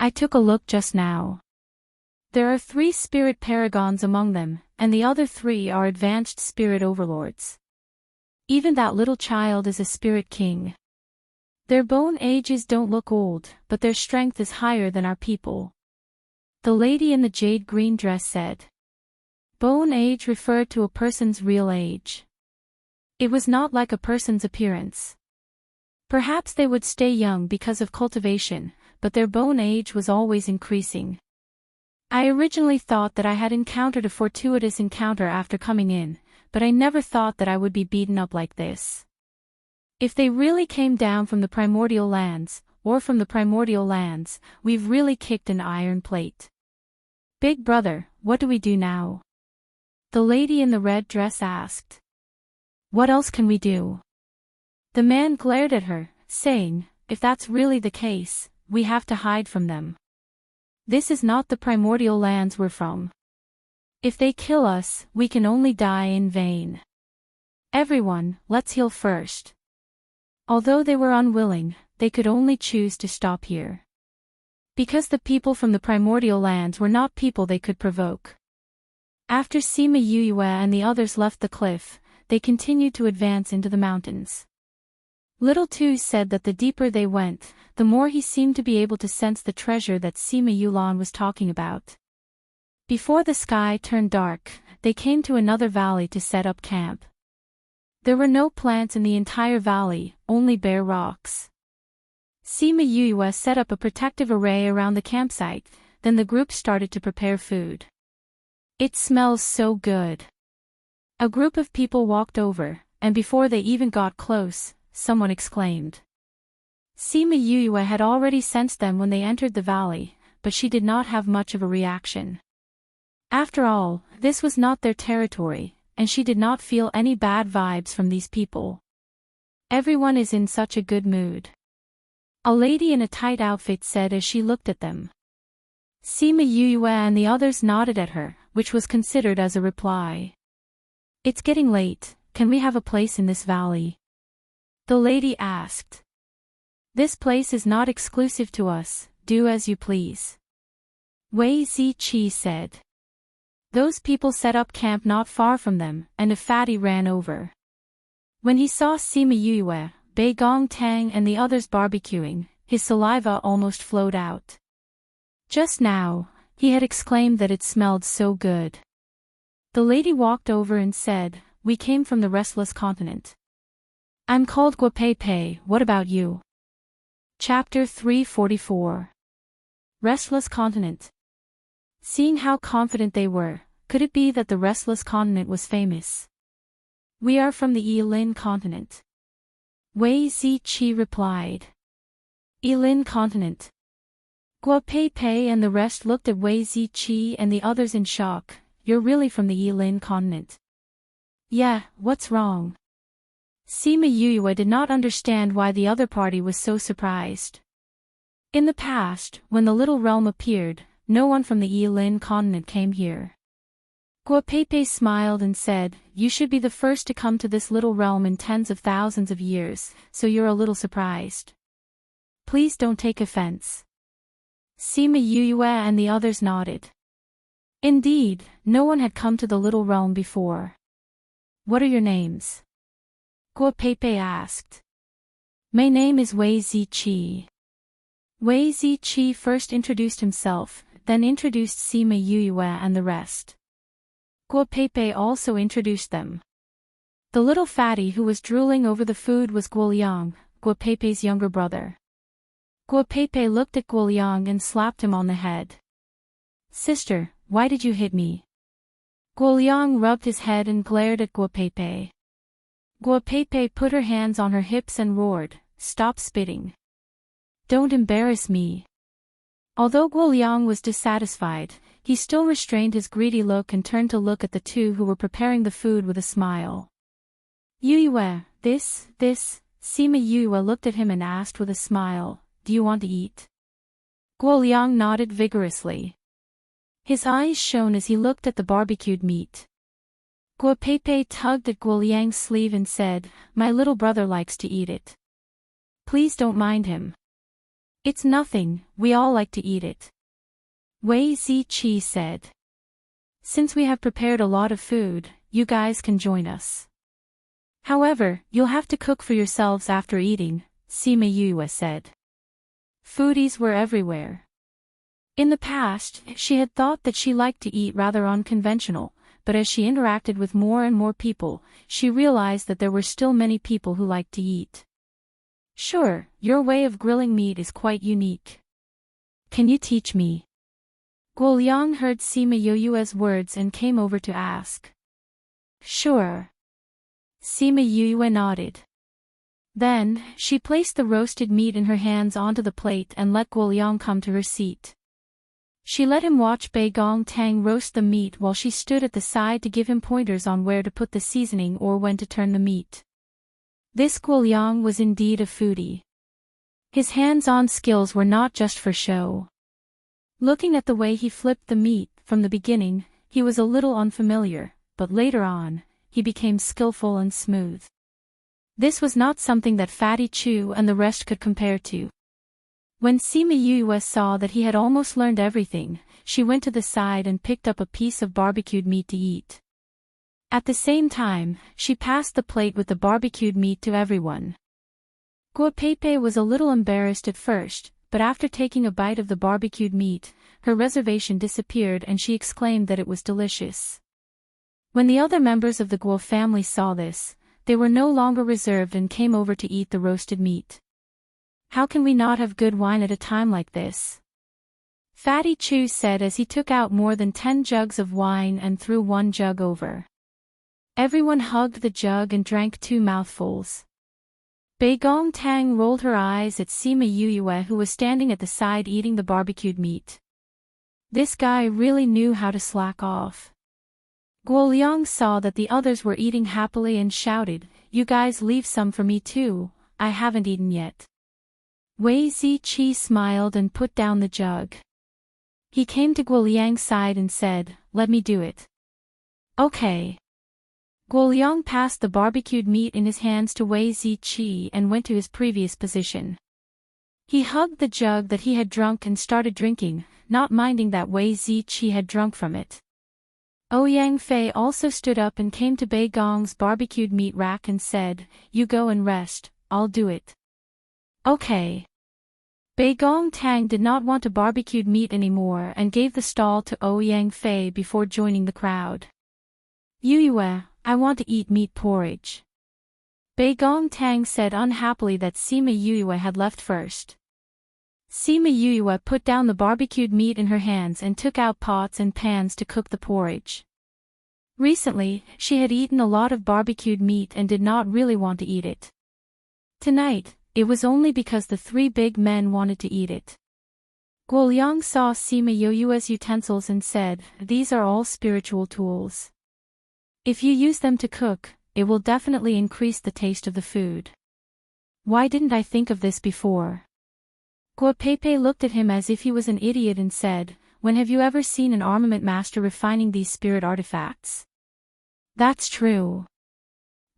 I took a look just now. There are 3 spirit paragons among them, and the other 3 are advanced spirit overlords. Even that little child is a spirit king. Their bone ages don't look old, but their strength is higher than our people. The lady in the jade green dress said. Bone age referred to a person's real age. It was not like a person's appearance. Perhaps they would stay young because of cultivation, but their bone age was always increasing. I originally thought that I had encountered a fortuitous encounter after coming in, but I never thought that I would be beaten up like this. If they really came down from the primordial lands, we've really kicked an iron plate. Big brother, what do we do now? The lady in the red dress asked. What else can we do? The man glared at her, saying, If that's really the case, we have to hide from them. This is not the primordial lands we're from. If they kill us, we can only die in vain. Everyone, let's heal first. Although they were unwilling, they could only choose to stop here. Because the people from the primordial lands were not people they could provoke. After Sima Yue and the others left the cliff, they continued to advance into the mountains. Little Two said that the deeper they went, the more he seemed to be able to sense the treasure that Sima Yulan was talking about. Before the sky turned dark, they came to another valley to set up camp. There were no plants in the entire valley, only bare rocks. Sima Yue set up a protective array around the campsite, then the group started to prepare food. It smells so good. A group of people walked over, and before they even got close, someone exclaimed. Sima Yue had already sensed them when they entered the valley, but she did not have much of a reaction. After all, this was not their territory, and she did not feel any bad vibes from these people. Everyone is in such a good mood. A lady in a tight outfit said as she looked at them. Sima Yue and the others nodded at her, which was considered as a reply. It's getting late, can we have a place in this valley? The lady asked. This place is not exclusive to us, do as you please. Wei Ziqi said. Those people set up camp not far from them, and a fatty ran over. When he saw Sima Yue, Bei Gong Tang and the others barbecuing, his saliva almost flowed out. Just now, he had exclaimed that it smelled so good. The lady walked over and said, We came from the restless continent. I'm called Guapei, what about you? Chapter 344. Restless Continent. Seeing how confident they were, could it be that the restless continent was famous? We are from the Yilin continent. Wei Ziqi replied. Yilin continent. Guapei and the rest looked at Wei Ziqi and the others in shock. You're really from the Yilin continent? Yeah, what's wrong? Sima Yue did not understand why the other party was so surprised. In the past, when the little realm appeared, no one from the Yilin continent came here. Guapei smiled and said, You should be the first to come to this little realm in tens of thousands of years, so you're a little surprised. Please don't take offense. Sima Yue and the others nodded. Indeed, no one had come to the little realm before. What are your names? Guapei asked. My name is Wei Ziqi. Wei Ziqi first introduced himself, then introduced Sima Yuyue and the rest. Guo Peipei also introduced them. The little fatty who was drooling over the food was Guoliang, Guo Peipei's younger brother. Guo Peipei looked at Guoliang and slapped him on the head. Sister, why did you hit me? Guoliang rubbed his head and glared at Guo Peipei. Guo Peipei put her hands on her hips and roared, "Stop spitting. Don't embarrass me." Although Guoliang was dissatisfied, he still restrained his greedy look and turned to look at the two who were preparing the food with a smile. Yuyue, this, Sima Yuyue looked at him and asked with a smile, "Do you want to eat?" Guoliang nodded vigorously. His eyes shone as he looked at the barbecued meat. Guo Peipei tugged at Guoliang's sleeve and said, "My little brother likes to eat it. Please don't mind him. It's nothing, we all like to eat it." Wei Ziqi said. "Since we have prepared a lot of food, you guys can join us. However, you'll have to cook for yourselves after eating," Sima Yuyue said. Foodies were everywhere. In the past, she had thought that she liked to eat rather unconventional, but as she interacted with more and more people, she realized that there were still many people who liked to eat. "Sure, your way of grilling meat is quite unique. Can you teach me?" Guoliang heard Sima Yuyue's words and came over to ask. "Sure." Sima Yuyue nodded. Then, she placed the roasted meat in her hands onto the plate and let Guoliang come to her seat. She let him watch Beigong Tang roast the meat while she stood at the side to give him pointers on where to put the seasoning or when to turn the meat. This Guoliang was indeed a foodie. His hands-on skills were not just for show. Looking at the way he flipped the meat, from the beginning, he was a little unfamiliar, but later on, he became skillful and smooth. This was not something that Fatty Chu and the rest could compare to. When Sima Yuyue saw that he had almost learned everything, she went to the side and picked up a piece of barbecued meat to eat. At the same time, she passed the plate with the barbecued meat to everyone. Guo Peipei was a little embarrassed at first, but after taking a bite of the barbecued meat, her reservation disappeared and she exclaimed that it was delicious. When the other members of the Guo family saw this, they were no longer reserved and came over to eat the roasted meat. "How can we not have good wine at a time like this?" Fatty Chu said as he took out more than 10 jugs of wine and threw one jug over. Everyone hugged the jug and drank 2 mouthfuls. Beigong Tang rolled her eyes at Sima Yuyue who was standing at the side eating the barbecued meat. This guy really knew how to slack off. Guoliang saw that the others were eating happily and shouted, "You guys leave some for me too, I haven't eaten yet." Wei Ziqi smiled and put down the jug. He came to Guoliang's side and said, "Let me do it." "Okay." Guoliang passed the barbecued meat in his hands to Wei Ziqi and went to his previous position. He hugged the jug that he had drunk and started drinking, not minding that Wei Ziqi had drunk from it. Ouyang Fei also stood up and came to Beigong's barbecued meat rack and said, "You go and rest, I'll do it." "Okay." Beigong Tang did not want a barbecued meat anymore and gave the stall to Ouyang Fei before joining the crowd. "Yuyue, I want to eat meat porridge." Beigong Tang said unhappily that Sima Yuyue had left first. Sima Yuyue put down the barbecued meat in her hands and took out pots and pans to cook the porridge. Recently, she had eaten a lot of barbecued meat and did not really want to eat it. Tonight, it was only because the 3 big men wanted to eat it. Guoliang saw Sima Yuyue's utensils and said, "These are all spiritual tools. If you use them to cook, it will definitely increase the taste of the food. Why didn't I think of this before?" Guo Peipei looked at him as if he was an idiot and said, "When have you ever seen an armament master refining these spirit artifacts?" "That's true."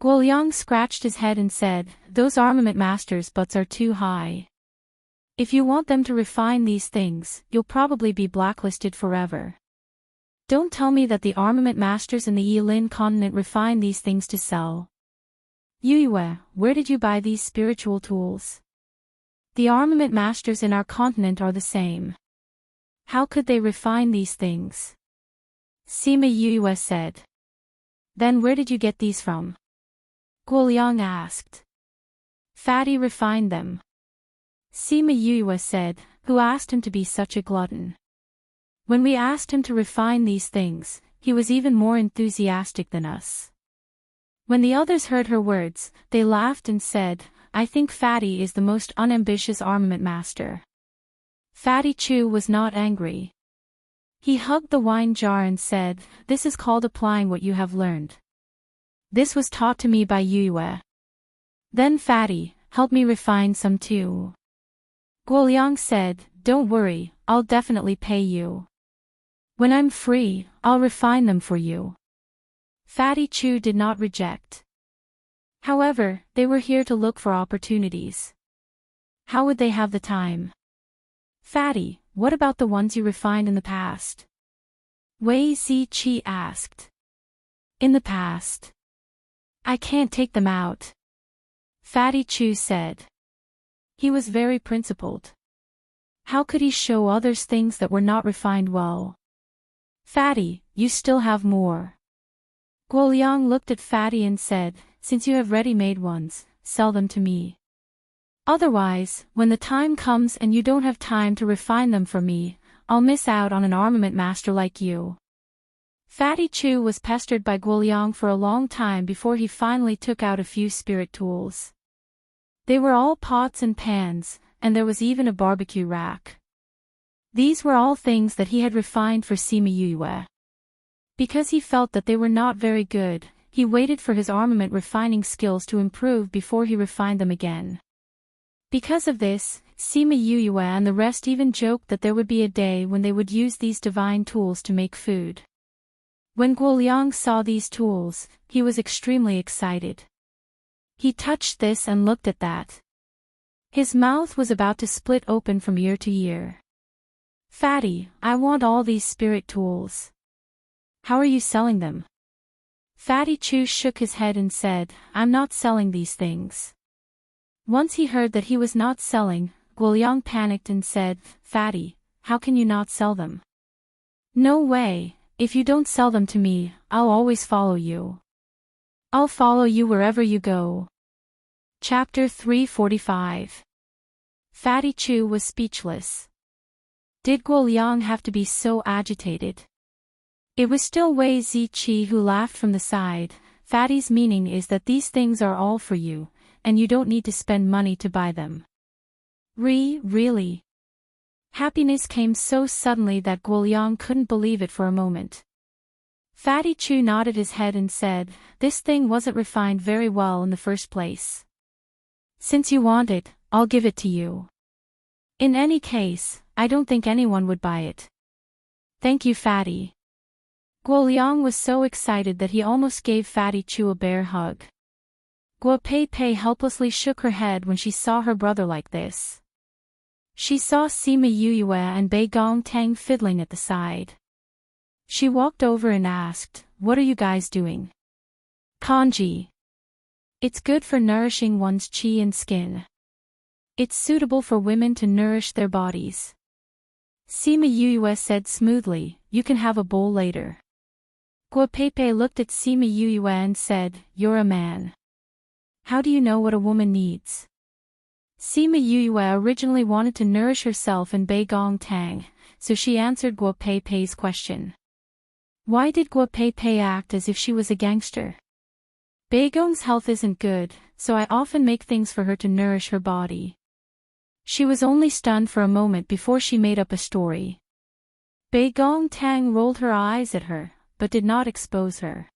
Guoliang scratched his head and said, "Those armament masters' butts are too high. If you want them to refine these things, you'll probably be blacklisted forever. Don't tell me that the armament masters in the Yilin continent refine these things to sell." Yue, where did you buy these spiritual tools? The armament masters in our continent are the same. How could they refine these things? Sima Yue said. Then where did you get these from? Guoliang asked. Fatty refined them. Sima Yue said, who asked him to be such a glutton? When we asked him to refine these things, he was even more enthusiastic than us. When the others heard her words, they laughed and said, I think Fatty is the most unambitious armament master. Fatty Chu was not angry. He hugged the wine jar and said, this is called applying what you have learned. This was taught to me by Yue. Then Fatty, help me refine some too. Guoliang said, don't worry, I'll definitely pay you. When I'm free, I'll refine them for you. Fatty Chu did not reject. However, they were here to look for opportunities. How would they have the time? Fatty, what about the ones you refined in the past? Wei Ziqi asked. In the past. I can't take them out. Fatty Chu said. He was very principled. How could he show others things that were not refined well? Fatty, you still have more. Guoliang looked at Fatty and said, since you have ready-made ones, sell them to me. Otherwise, when the time comes and you don't have time to refine them for me, I'll miss out on an armament master like you. Fatty Chu was pestered by Guoliang for a long time before he finally took out a few spirit tools. They were all pots and pans, and there was even a barbecue rack. These were all things that he had refined for Sima Yue. Because he felt that they were not very good, he waited for his armament refining skills to improve before he refined them again. Because of this, Sima Yue and the rest even joked that there would be a day when they would use these divine tools to make food. When Guoliang saw these tools, he was extremely excited. He touched this and looked at that. His mouth was about to split open from ear to ear. Fatty, I want all these spirit tools. How are you selling them? Fatty Chu shook his head and said, I'm not selling these things. Once he heard that he was not selling, Guoliang panicked and said, Fatty, how can you not sell them? No way, if you don't sell them to me, I'll always follow you. I'll follow you wherever you go. Chapter 345. Fatty Chu was speechless. Did Guoliang have to be so agitated? It was still Wei Ziqi who laughed from the side. Fatty's meaning is that these things are all for you, and you don't need to spend money to buy them. Really? Happiness came so suddenly that Guoliang couldn't believe it for a moment. Fatty Chu nodded his head and said, this thing wasn't refined very well in the first place. Since you want it, I'll give it to you. In any case, I don't think anyone would buy it. Thank you, Fatty. Guoliang was so excited that he almost gave Fatty Chu a bear hug. Guo Pei Pei helplessly shook her head when she saw her brother like this. She saw Sima Yue and Bei Gong Tang fiddling at the side. She walked over and asked, what are you guys doing? Kanji. It's good for nourishing one's qi and skin. It's suitable for women to nourish their bodies. Sima Yue said smoothly, you can have a bowl later. Guo Pei Pei looked at Sima Yue and said, you're a man. How do you know what a woman needs? Sima Yue originally wanted to nourish herself and Bei Gong Tang, so she answered Guo Pei Pei's question. Why did Guo Pei Pei act as if she was a gangster? Bei Gong's health isn't good, so I often make things for her to nourish her body. She was only stunned for a moment before she made up a story. Bei Gong Tang rolled her eyes at her, but did not expose her.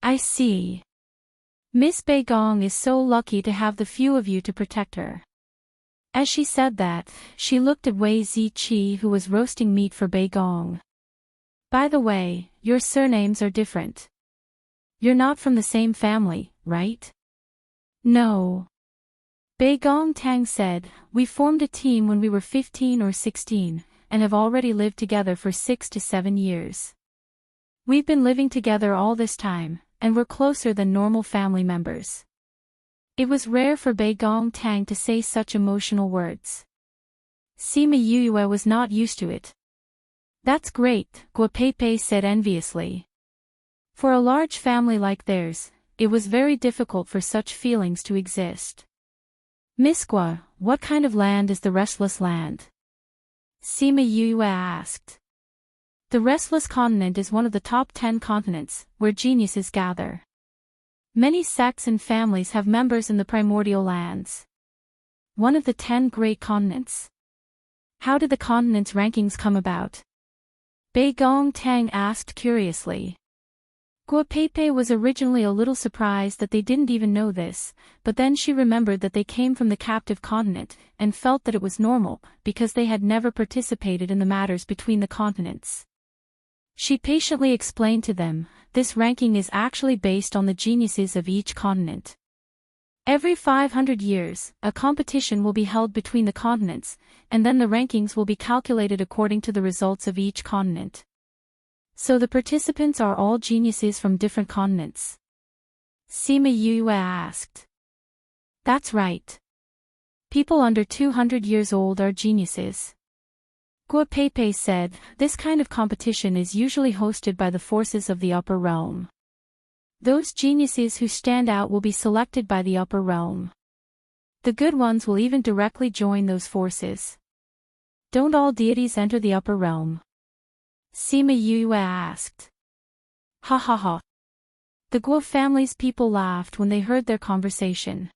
I see. Miss Bei Gong is so lucky to have the few of you to protect her. As she said that, she looked at Wei Ziqi who was roasting meat for Bei Gong. By the way, your surnames are different. You're not from the same family, right? No. Bei Gong Tang said, we formed a team when we were 15 or 16, and have already lived together for 6 to 7 years. We've been living together all this time, and we're closer than normal family members. It was rare for Bei Gong Tang to say such emotional words. Sima Yue was not used to it. That's great, Guo Peipei said enviously. For a large family like theirs, it was very difficult for such feelings to exist. Miss Guo, what kind of land is the Restless Land? Sima Yue asked. The Restless Continent is one of the top 10 continents, where geniuses gather. Many sects and families have members in the primordial lands. One of the 10 great continents. How did the continent's rankings come about? Bei Gong Tang asked curiously. Guo Peipei was originally a little surprised that they didn't even know this, but then she remembered that they came from the captive continent, and felt that it was normal, because they had never participated in the matters between the continents. She patiently explained to them, this ranking is actually based on the geniuses of each continent. Every 500 years, a competition will be held between the continents, and then the rankings will be calculated according to the results of each continent. So the participants are all geniuses from different continents? Sima Yue asked. That's right. People under 200 years old are geniuses. Guo Peipei said, this kind of competition is usually hosted by the forces of the upper realm. Those geniuses who stand out will be selected by the upper realm. The good ones will even directly join those forces. Don't all deities enter the upper realm? Sima Yue asked. Ha ha ha. The Guo family's people laughed when they heard their conversation.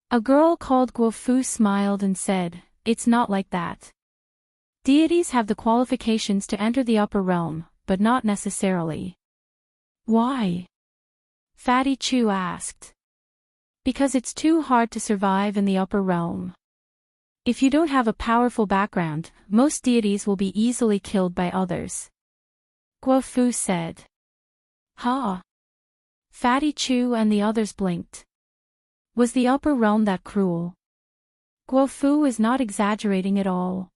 A girl called Guo Fu smiled and said, it's not like that. Deities have the qualifications to enter the upper realm, but not necessarily. Why? Fatty Chu asked. Because it's too hard to survive in the upper realm. If you don't have a powerful background, most deities will be easily killed by others. Guo Fu said. Ha! Fatty Chu and the others blinked. Was the upper realm that cruel? Guo Fu is not exaggerating at all.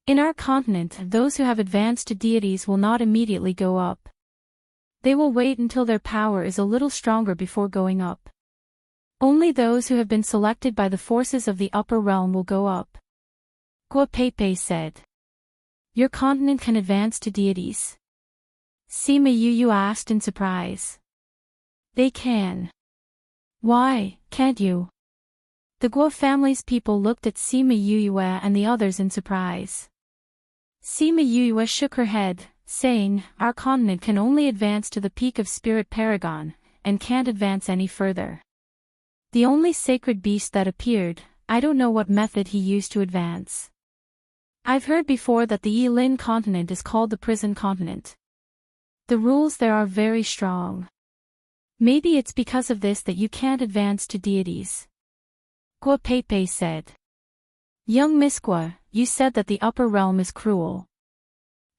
In our continent, those who have advanced to deities will not immediately go up. They will wait until their power is a little stronger before going up. Only those who have been selected by the forces of the upper realm will go up. Guo Peipei said. Your continent can advance to deities? Sima Yue asked in surprise. They can. Why, can't you? The Guo family's people looked at Sima Yue and the others in surprise. Sima Yue shook her head, saying, our continent can only advance to the peak of Spirit Paragon, and can't advance any further. The only sacred beast that appeared, I don't know what method he used to advance. I've heard before that the Yilin continent is called the prison continent. The rules there are very strong. Maybe it's because of this that you can't advance to deities. Guo Peipei said. Young Miss Guo, you said that the upper realm is cruel.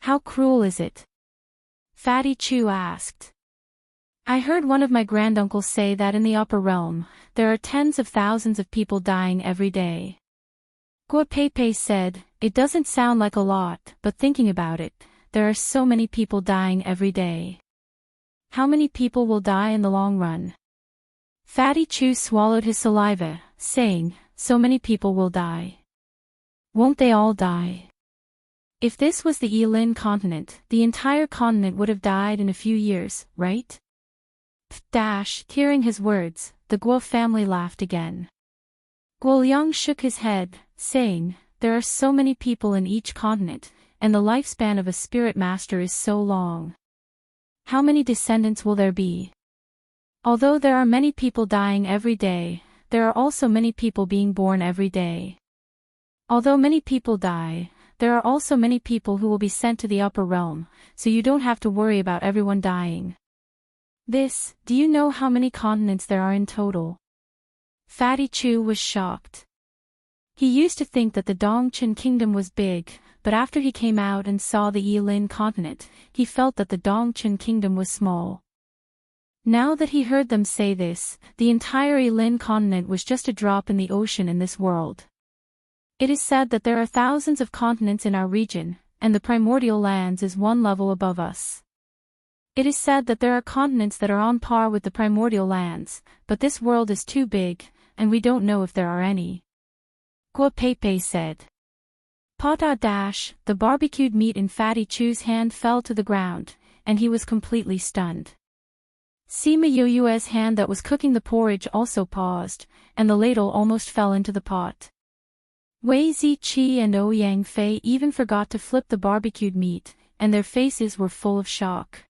How cruel is it? Fatty Chu asked. I heard one of my granduncles say that in the upper realm, there are tens of thousands of people dying every day. Guo Peipei said, it doesn't sound like a lot, but thinking about it, there are so many people dying every day. How many people will die in the long run? Fatty Chu swallowed his saliva, saying, so many people will die. Won't they all die? If this was the Yilin continent, the entire continent would have died in a few years, right? Hearing his words, the Guo family laughed again. Guo Liang shook his head, saying, there are so many people in each continent, and the lifespan of a spirit master is so long. How many descendants will there be? Although there are many people dying every day, there are also many people being born every day. Although many people die, there are also many people who will be sent to the upper realm, so you don't have to worry about everyone dying. Do you know how many continents there are in total? Fatty Chu was shocked. He used to think that the Dongchen kingdom was big, but after he came out and saw the Yilin continent, he felt that the Dongchen kingdom was small. Now that he heard them say this, the entire Yilin continent was just a drop in the ocean in this world. It is said that there are thousands of continents in our region, and the primordial lands is one level above us. It is said that there are continents that are on par with the primordial lands, but this world is too big, and we don't know if there are any. Guapepe said. The barbecued meat in Fatty Chew's hand fell to the ground, and he was completely stunned. Sima Yu's hand that was cooking the porridge also paused, and the ladle almost fell into the pot. Wei Ziqi and Ouyang Fei even forgot to flip the barbecued meat, and their faces were full of shock.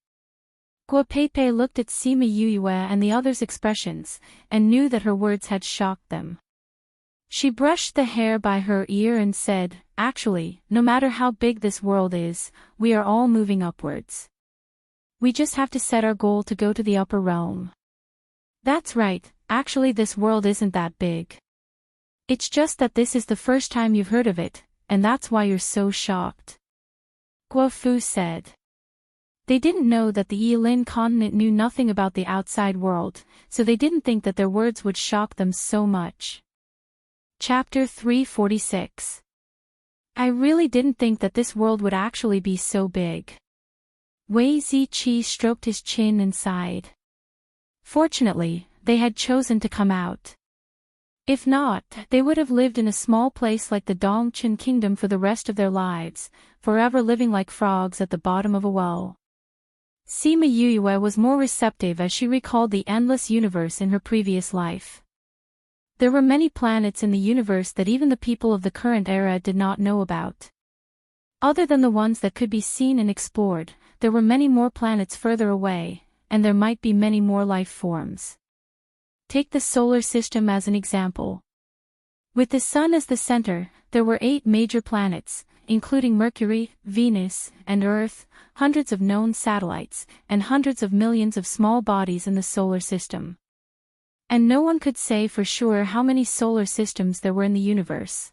Guapepe looked at Sima Yue and the others' expressions, and knew that her words had shocked them. She brushed the hair by her ear and said, "Actually, no matter how big this world is, we are all moving upwards. We just have to set our goal to go to the upper realm." That's right, actually this world isn't that big. It's just that this is the first time you've heard of it, and that's why you're so shocked. Guofu said. They didn't know that the Yilin continent knew nothing about the outside world, so they didn't think that their words would shock them so much. Chapter 346. I really didn't think that this world would actually be so big. Wei Ziqi stroked his chin and sighed. Fortunately, they had chosen to come out. If not, they would have lived in a small place like the Dongchen Kingdom for the rest of their lives, forever living like frogs at the bottom of a well. Sima Yue was more receptive as she recalled the endless universe in her previous life. There were many planets in the universe that even the people of the current era did not know about. Other than the ones that could be seen and explored, there were many more planets further away, and there might be many more life forms. Take the solar system as an example. With the Sun as the center, there were 8 major planets, including Mercury, Venus, and Earth, hundreds of known satellites, and hundreds of millions of small bodies in the solar system. And no one could say for sure how many solar systems there were in the universe.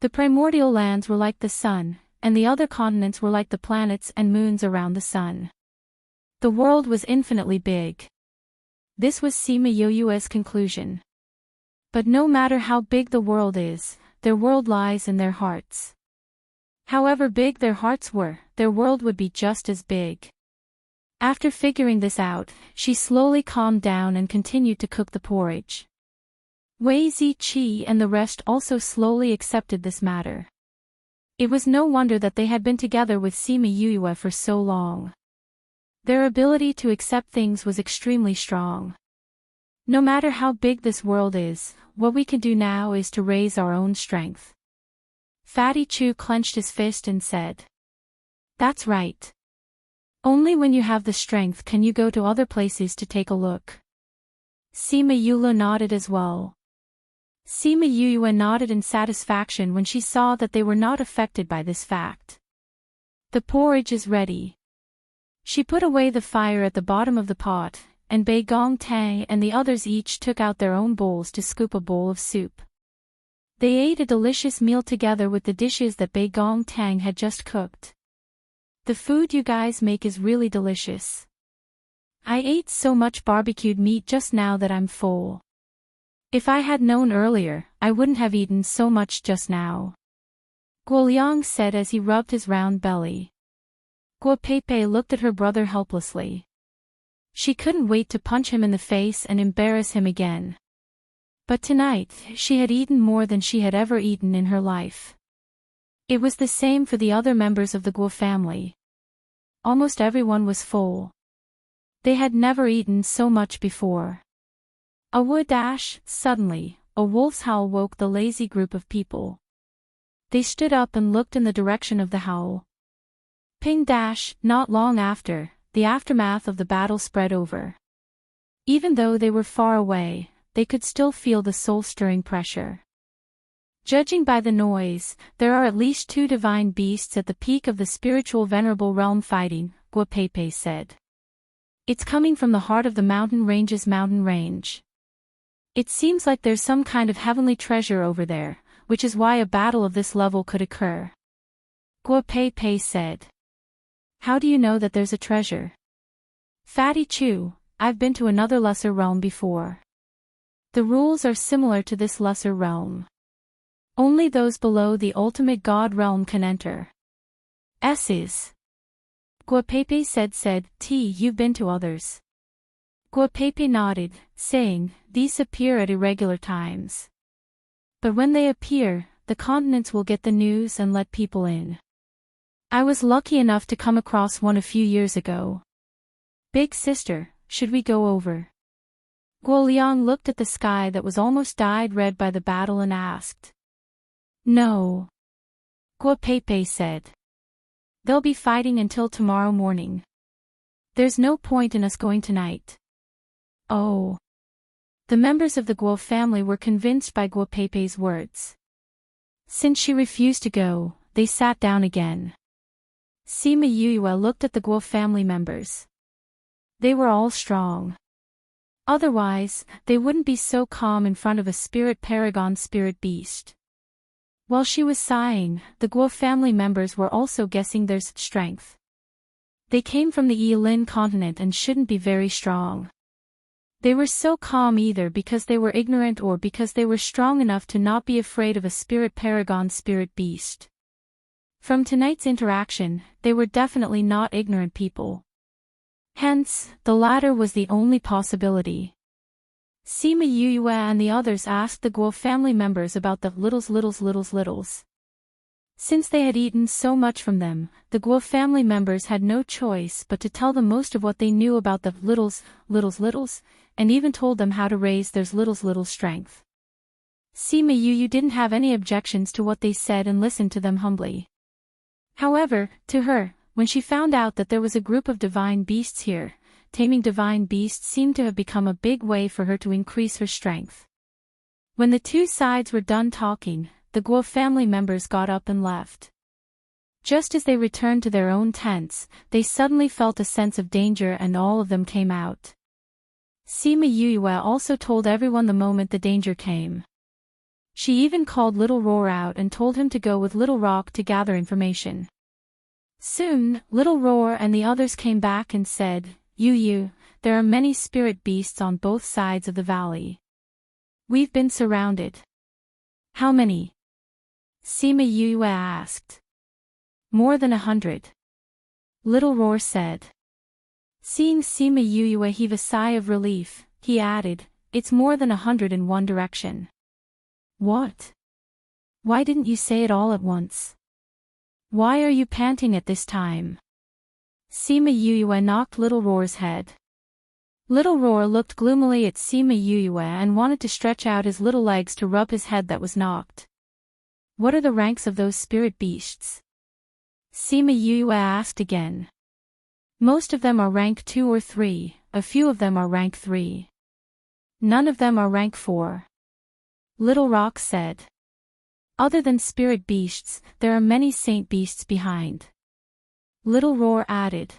The primordial lands were like the Sun, and the other continents were like the planets and moons around the Sun. The world was infinitely big. This was Sima Yu's conclusion. But no matter how big the world is, their world lies in their hearts. However big their hearts were, their world would be just as big. After figuring this out, she slowly calmed down and continued to cook the porridge. Wei Ziqi and the rest also slowly accepted this matter. It was no wonder that they had been together with Sima Yue for so long. Their ability to accept things was extremely strong. No matter how big this world is, what we can do now is to raise our own strength. Fatty Chew clenched his fist and said. That's right. Only when you have the strength can you go to other places to take a look. Sima Yue nodded as well. Sima Yue nodded in satisfaction when she saw that they were not affected by this fact. The porridge is ready. She put away the fire at the bottom of the pot, and Bei Gong Tang and the others each took out their own bowls to scoop a bowl of soup. They ate a delicious meal together with the dishes that Bei Gong Tang had just cooked. The food you guys make is really delicious. I ate so much barbecued meat just now that I'm full. If I had known earlier, I wouldn't have eaten so much just now. Guoliang said as he rubbed his round belly. Guopepe looked at her brother helplessly. She couldn't wait to punch him in the face and embarrass him again. But tonight, she had eaten more than she had ever eaten in her life. It was the same for the other members of the Guo family. Almost everyone was full. They had never eaten so much before. Suddenly, a wolf's howl woke the lazy group of people. They stood up and looked in the direction of the howl. Not long after, the aftermath of the battle spread over. Even though they were far away, they could still feel the soul-stirring pressure. Judging by the noise, there are at least 2 divine beasts at the peak of the spiritual venerable realm fighting, Guopepe said. It's coming from the heart of the mountain range's mountain range. It seems like there's some kind of heavenly treasure over there, which is why a battle of this level could occur. Guopepe said. How do you know that there's a treasure? Fatty Chew, I've been to another lesser realm before. The rules are similar to this lesser realm. Only those below the ultimate god realm can enter. Guapepe said, You've been to others. Guapepe nodded, saying, These appear at irregular times. But when they appear, the continents will get the news and let people in. I was lucky enough to come across one a few years ago. Big sister, should we go over? Guoliang looked at the sky that was almost dyed red by the battle and asked. No. Guapepe said. They'll be fighting until tomorrow morning. There's no point in us going tonight. Oh. The members of the Guo family were convinced by Guapepe's words. Since she refused to go, they sat down again. Sima Yuyue looked at the Guo family members. They were all strong. Otherwise, they wouldn't be so calm in front of a spirit paragon spirit beast. While she was sighing, the Guo family members were also guessing their strength. They came from the Yilin continent and shouldn't be very strong. They were so calm either because they were ignorant or because they were strong enough to not be afraid of a spirit paragon spirit beast. From tonight's interaction, they were definitely not ignorant people. Hence, the latter was the only possibility. Sima Yuyue and the others asked the Guo family members about the littles. Since they had eaten so much from them, the Guo family members had no choice but to tell them most of what they knew about the littles, and even told them how to raise their littles' strength. Sima Yuyue didn't have any objections to what they said and listened to them humbly. However, to her, when she found out that there was a group of divine beasts here, taming divine beasts seemed to have become a big way for her to increase her strength. When the two sides were done talking, the Guo family members got up and left. Just as they returned to their own tents, they suddenly felt a sense of danger and all of them came out. Sima Yuyue also told everyone the moment the danger came. She even called Little Roar out and told him to go with Little Rock to gather information. Soon, Little Roar and the others came back and said, Yu, there are many spirit beasts on both sides of the valley. We've been surrounded. How many? Sima Yuyue asked. More than 100. Little Roar said. Seeing Sima Yuyue heave a sigh of relief, he added, It's more than 100 in one direction. What? Why didn't you say it all at once? Why are you panting at this time? Sima Yuyue knocked Little Roar's head. Little Roar looked gloomily at Sima Yuyue and wanted to stretch out his little legs to rub his head that was knocked. What are the ranks of those spirit beasts? Sima Yuyue asked again. Most of them are rank 2 or 3, a few of them are rank 3. None of them are rank 4. Little Rock said. Other than spirit beasts, there are many saint beasts behind. Little Roar added.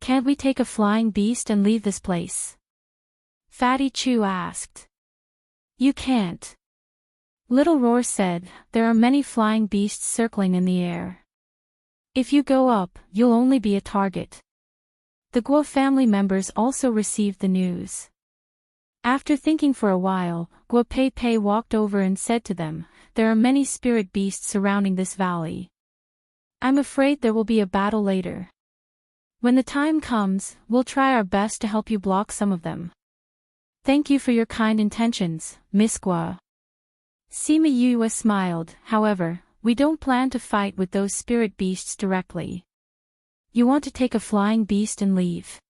Can't we take a flying beast and leave this place? Fatty Chu asked. You can't. Little Roar said, There are many flying beasts circling in the air. If you go up, you'll only be a target. The Guo family members also received the news. After thinking for a while, Guapepe walked over and said to them, There are many spirit beasts surrounding this valley. I'm afraid there will be a battle later. When the time comes, we'll try our best to help you block some of them. Thank you for your kind intentions, Miss Gua. Sima Yuyue smiled, however, we don't plan to fight with those spirit beasts directly. You want to take a flying beast and leave?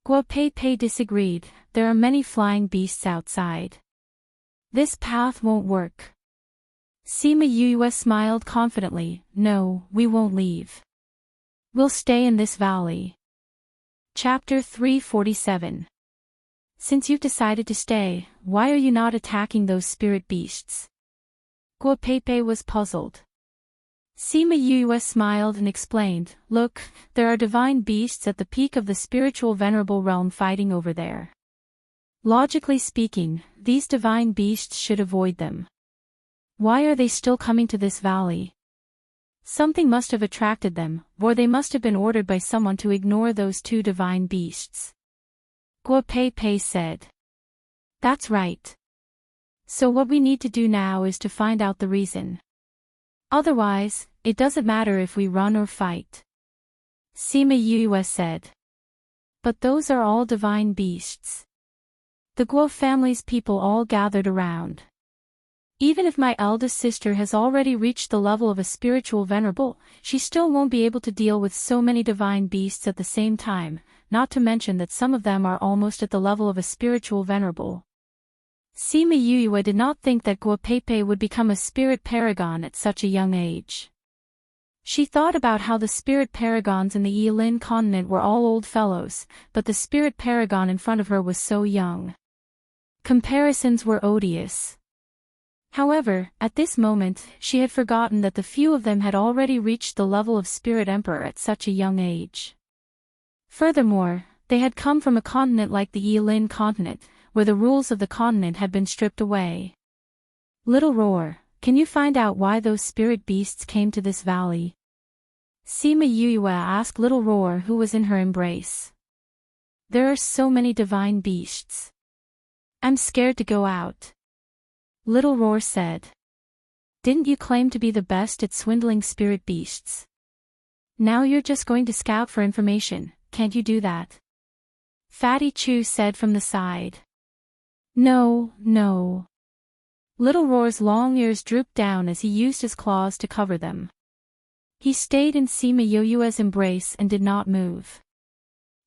Guapepe disagreed, there are many flying beasts outside. This path won't work. Sima Yuyue smiled confidently, No, we won't leave. We'll stay in this valley. Chapter 347. Since you've decided to stay, why are you not attacking those spirit beasts? Guapepe was puzzled. Sima Yuyue smiled and explained, Look, there are divine beasts at the peak of the spiritual venerable realm fighting over there. Logically speaking, these divine beasts should avoid them. Why are they still coming to this valley? Something must have attracted them, or they must have been ordered by someone to ignore those two divine beasts. Guapepe said. That's right. So what we need to do now is to find out the reason. Otherwise, it doesn't matter if we run or fight. Sima Yue said. But those are all divine beasts. The Guo family's people all gathered around. Even if my eldest sister has already reached the level of a spiritual venerable, she still won't be able to deal with so many divine beasts at the same time, not to mention that some of them are almost at the level of a spiritual venerable. Sima Yue did not think that Guo Peipei would become a spirit paragon at such a young age. She thought about how the spirit paragons in the Yilin continent were all old fellows, but the spirit paragon in front of her was so young. Comparisons were odious. However, at this moment, she had forgotten that the few of them had already reached the level of spirit emperor at such a young age. Furthermore, they had come from a continent like the Yilin continent, where the rules of the continent had been stripped away. Little Roar, can you find out why those spirit beasts came to this valley? Sima Yue asked Little Roar, who was in her embrace. There are so many divine beasts. I'm scared to go out. Little Roar said. Didn't you claim to be the best at swindling spirit beasts? Now you're just going to scout for information, can't you do that? Fatty Chu said from the side. No. Little Roar's long ears drooped down as he used his claws to cover them. He stayed in Sima Yue's embrace and did not move.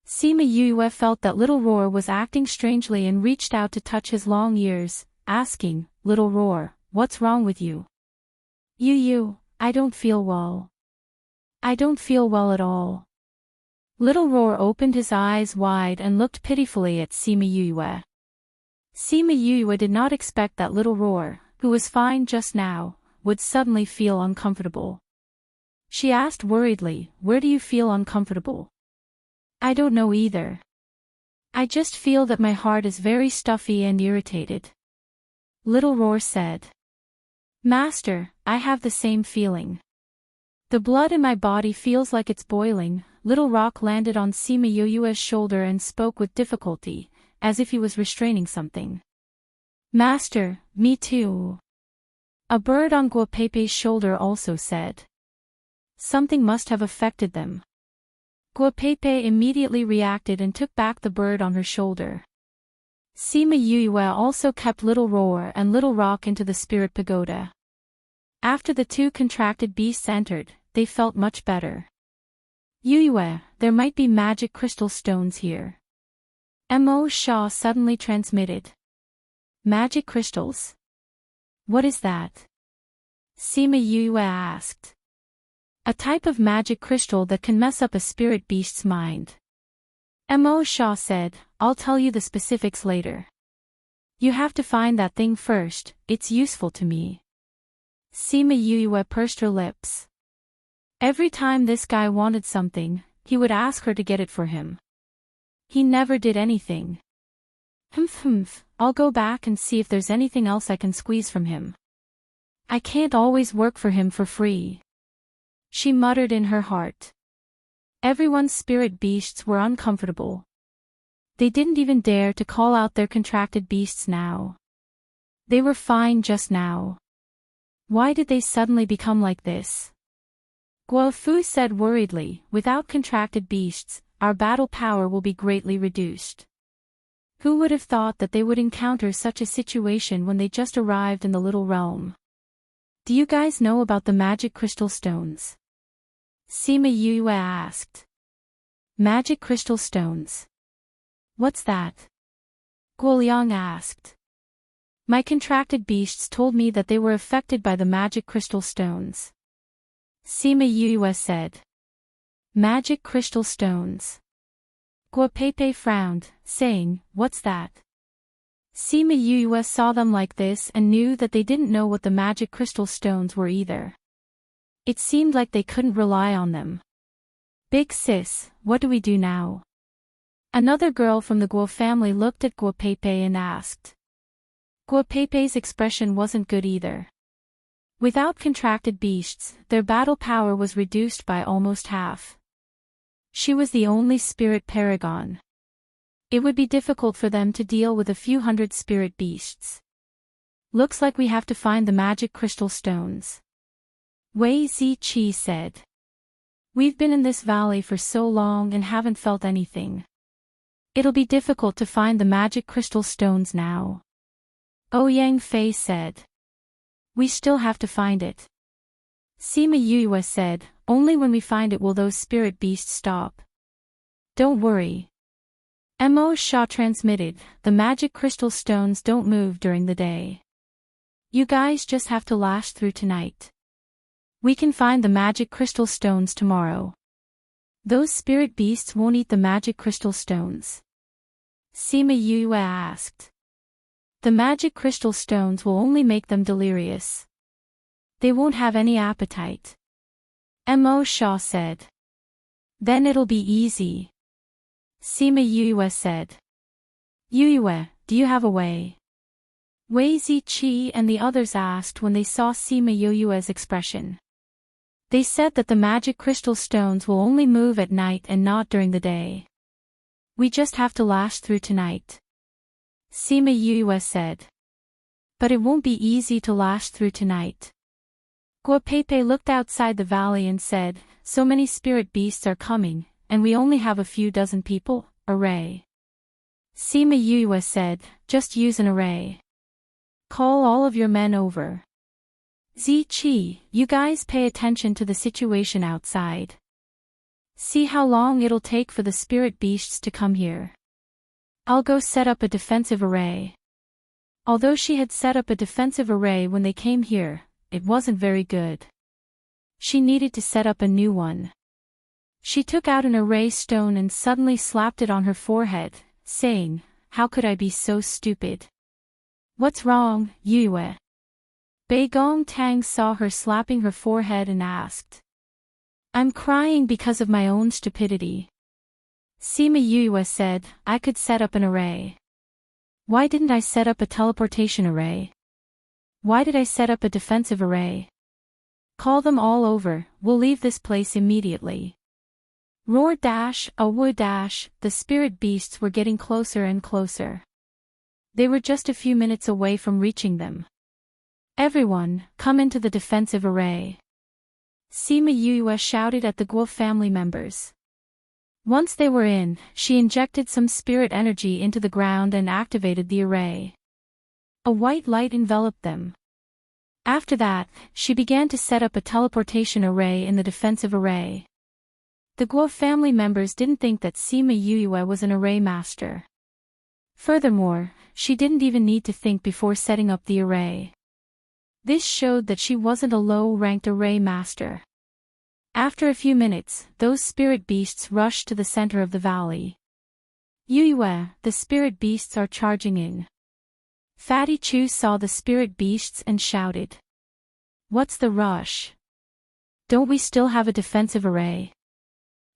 Sima Yue felt that Little Roar was acting strangely and reached out to touch his long ears, asking, Little Roar, what's wrong with you? Yu, I don't feel well. I don't feel well at all. Little Roar opened his eyes wide and looked pitifully at Sima Yue. Sima Yue did not expect that Little Roar, who was fine just now, would suddenly feel uncomfortable. She asked worriedly, where do you feel uncomfortable? I don't know either. I just feel that my heart is very stuffy and irritated. Little Roar said. Master, I have the same feeling. The blood in my body feels like it's boiling. Little Rock landed on Sima Yue's shoulder and spoke with difficulty, as if he was restraining something. Master, me too. A bird on Guo Peipei's shoulder also said. Something must have affected them. Guo Peipei immediately reacted and took back the bird on her shoulder. Sima Yue also kept Little Roar and Little Rock into the spirit pagoda. After the two contracted beasts entered, they felt much better. Yue, there might be magic crystal stones here. Mo Sha suddenly transmitted. Magic crystals? What is that? Sima Yue asked. A type of magic crystal that can mess up a spirit beast's mind. Mo Sha said, I'll tell you the specifics later. You have to find that thing first, it's useful to me. Sima Yue pursed her lips. Every time this guy wanted something, he would ask her to get it for him. He never did anything. I'll go back and see if there's anything else I can squeeze from him. I can't always work for him for free. She muttered in her heart. Everyone's spirit beasts were uncomfortable. They didn't even dare to call out their contracted beasts now. They were fine just now. Why did they suddenly become like this? Guo Fu said worriedly, without contracted beasts, our battle power will be greatly reduced. Who would have thought that they would encounter such a situation when they just arrived in the little realm? Do you guys know about the magic crystal stones? Sima Yue asked. Magic crystal stones. What's that? Guoliang asked. My contracted beasts told me that they were affected by the magic crystal stones. Sima Yue said. Magic crystal stones. Guo Peipei frowned, saying, what's that? Sima Yue saw them like this and knew that they didn't know what the magic crystal stones were either. It seemed like they couldn't rely on them. Big sis, what do we do now? Another girl from the Guo family looked at Guo Peipei and asked. Guo Peipei's expression wasn't good either. Without contracted beasts, their battle power was reduced by almost half. She was the only spirit paragon. It would be difficult for them to deal with a few hundred spirit beasts. Looks like we have to find the magic crystal stones. Wei Ziqi said. We've been in this valley for so long and haven't felt anything. It'll be difficult to find the magic crystal stones now. Yang Fei said. We still have to find it. Sima Yue said, only when we find it will those spirit beasts stop. Don't worry. Mo Sha transmitted, the magic crystal stones don't move during the day. You guys just have to last through tonight. We can find the magic crystal stones tomorrow. Those spirit beasts won't eat the magic crystal stones. Sima Yue asked. The magic crystal stones will only make them delirious. They won't have any appetite. Mo Sha said. Then it'll be easy. Sima Yue said. Yue, do you have a way? Wei Ziqi and the others asked when they saw Sima Yue's expression. They said that the magic crystal stones will only move at night and not during the day. We just have to last through tonight. Sima Yue said. But it won't be easy to last through tonight. Guo Pei looked outside the valley and said, so many spirit beasts are coming, and we only have a few dozen people, array. Sima Yue said, just use an array. Call all of your men over. Ziqi, you guys pay attention to the situation outside. See how long it'll take for the spirit beasts to come here. I'll go set up a defensive array. Although she had set up a defensive array when they came here, it wasn't very good. She needed to set up a new one. She took out an array stone and suddenly slapped it on her forehead, saying, how could I be so stupid? What's wrong, Yue? Bei Gong Tang saw her slapping her forehead and asked. I'm crying because of my own stupidity. Sima Yue said, I could set up an array. Why didn't I set up a teleportation array? Why did I set up a defensive array? Call them all over, we'll leave this place immediately. Roar dash, a woo dash, the spirit beasts were getting closer and closer. They were just a few minutes away from reaching them. Everyone, come into the defensive array. Sima Yue shouted at the Guo family members. Once they were in, she injected some spirit energy into the ground and activated the array. A white light enveloped them. After that, she began to set up a teleportation array in the defensive array. The Guo family members didn't think that Sima Yue was an array master. Furthermore, she didn't even need to think before setting up the array. This showed that she wasn't a low-ranked array master. After a few minutes, those spirit beasts rushed to the center of the valley. Yue, the spirit beasts are charging in. Fatty Chu saw the spirit beasts and shouted. What's the rush? Don't we still have a defensive array?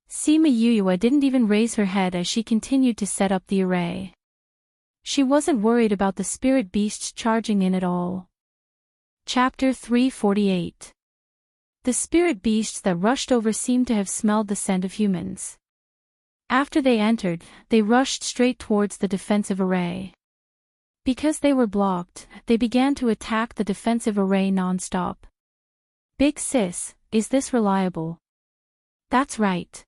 Sima Yue didn't even raise her head as she continued to set up the array. She wasn't worried about the spirit beasts charging in at all. Chapter 348. The spirit beasts that rushed over seemed to have smelled the scent of humans. After they entered, they rushed straight towards the defensive array. Because they were blocked, they began to attack the defensive array non-stop. Big sis, is this reliable? That's right.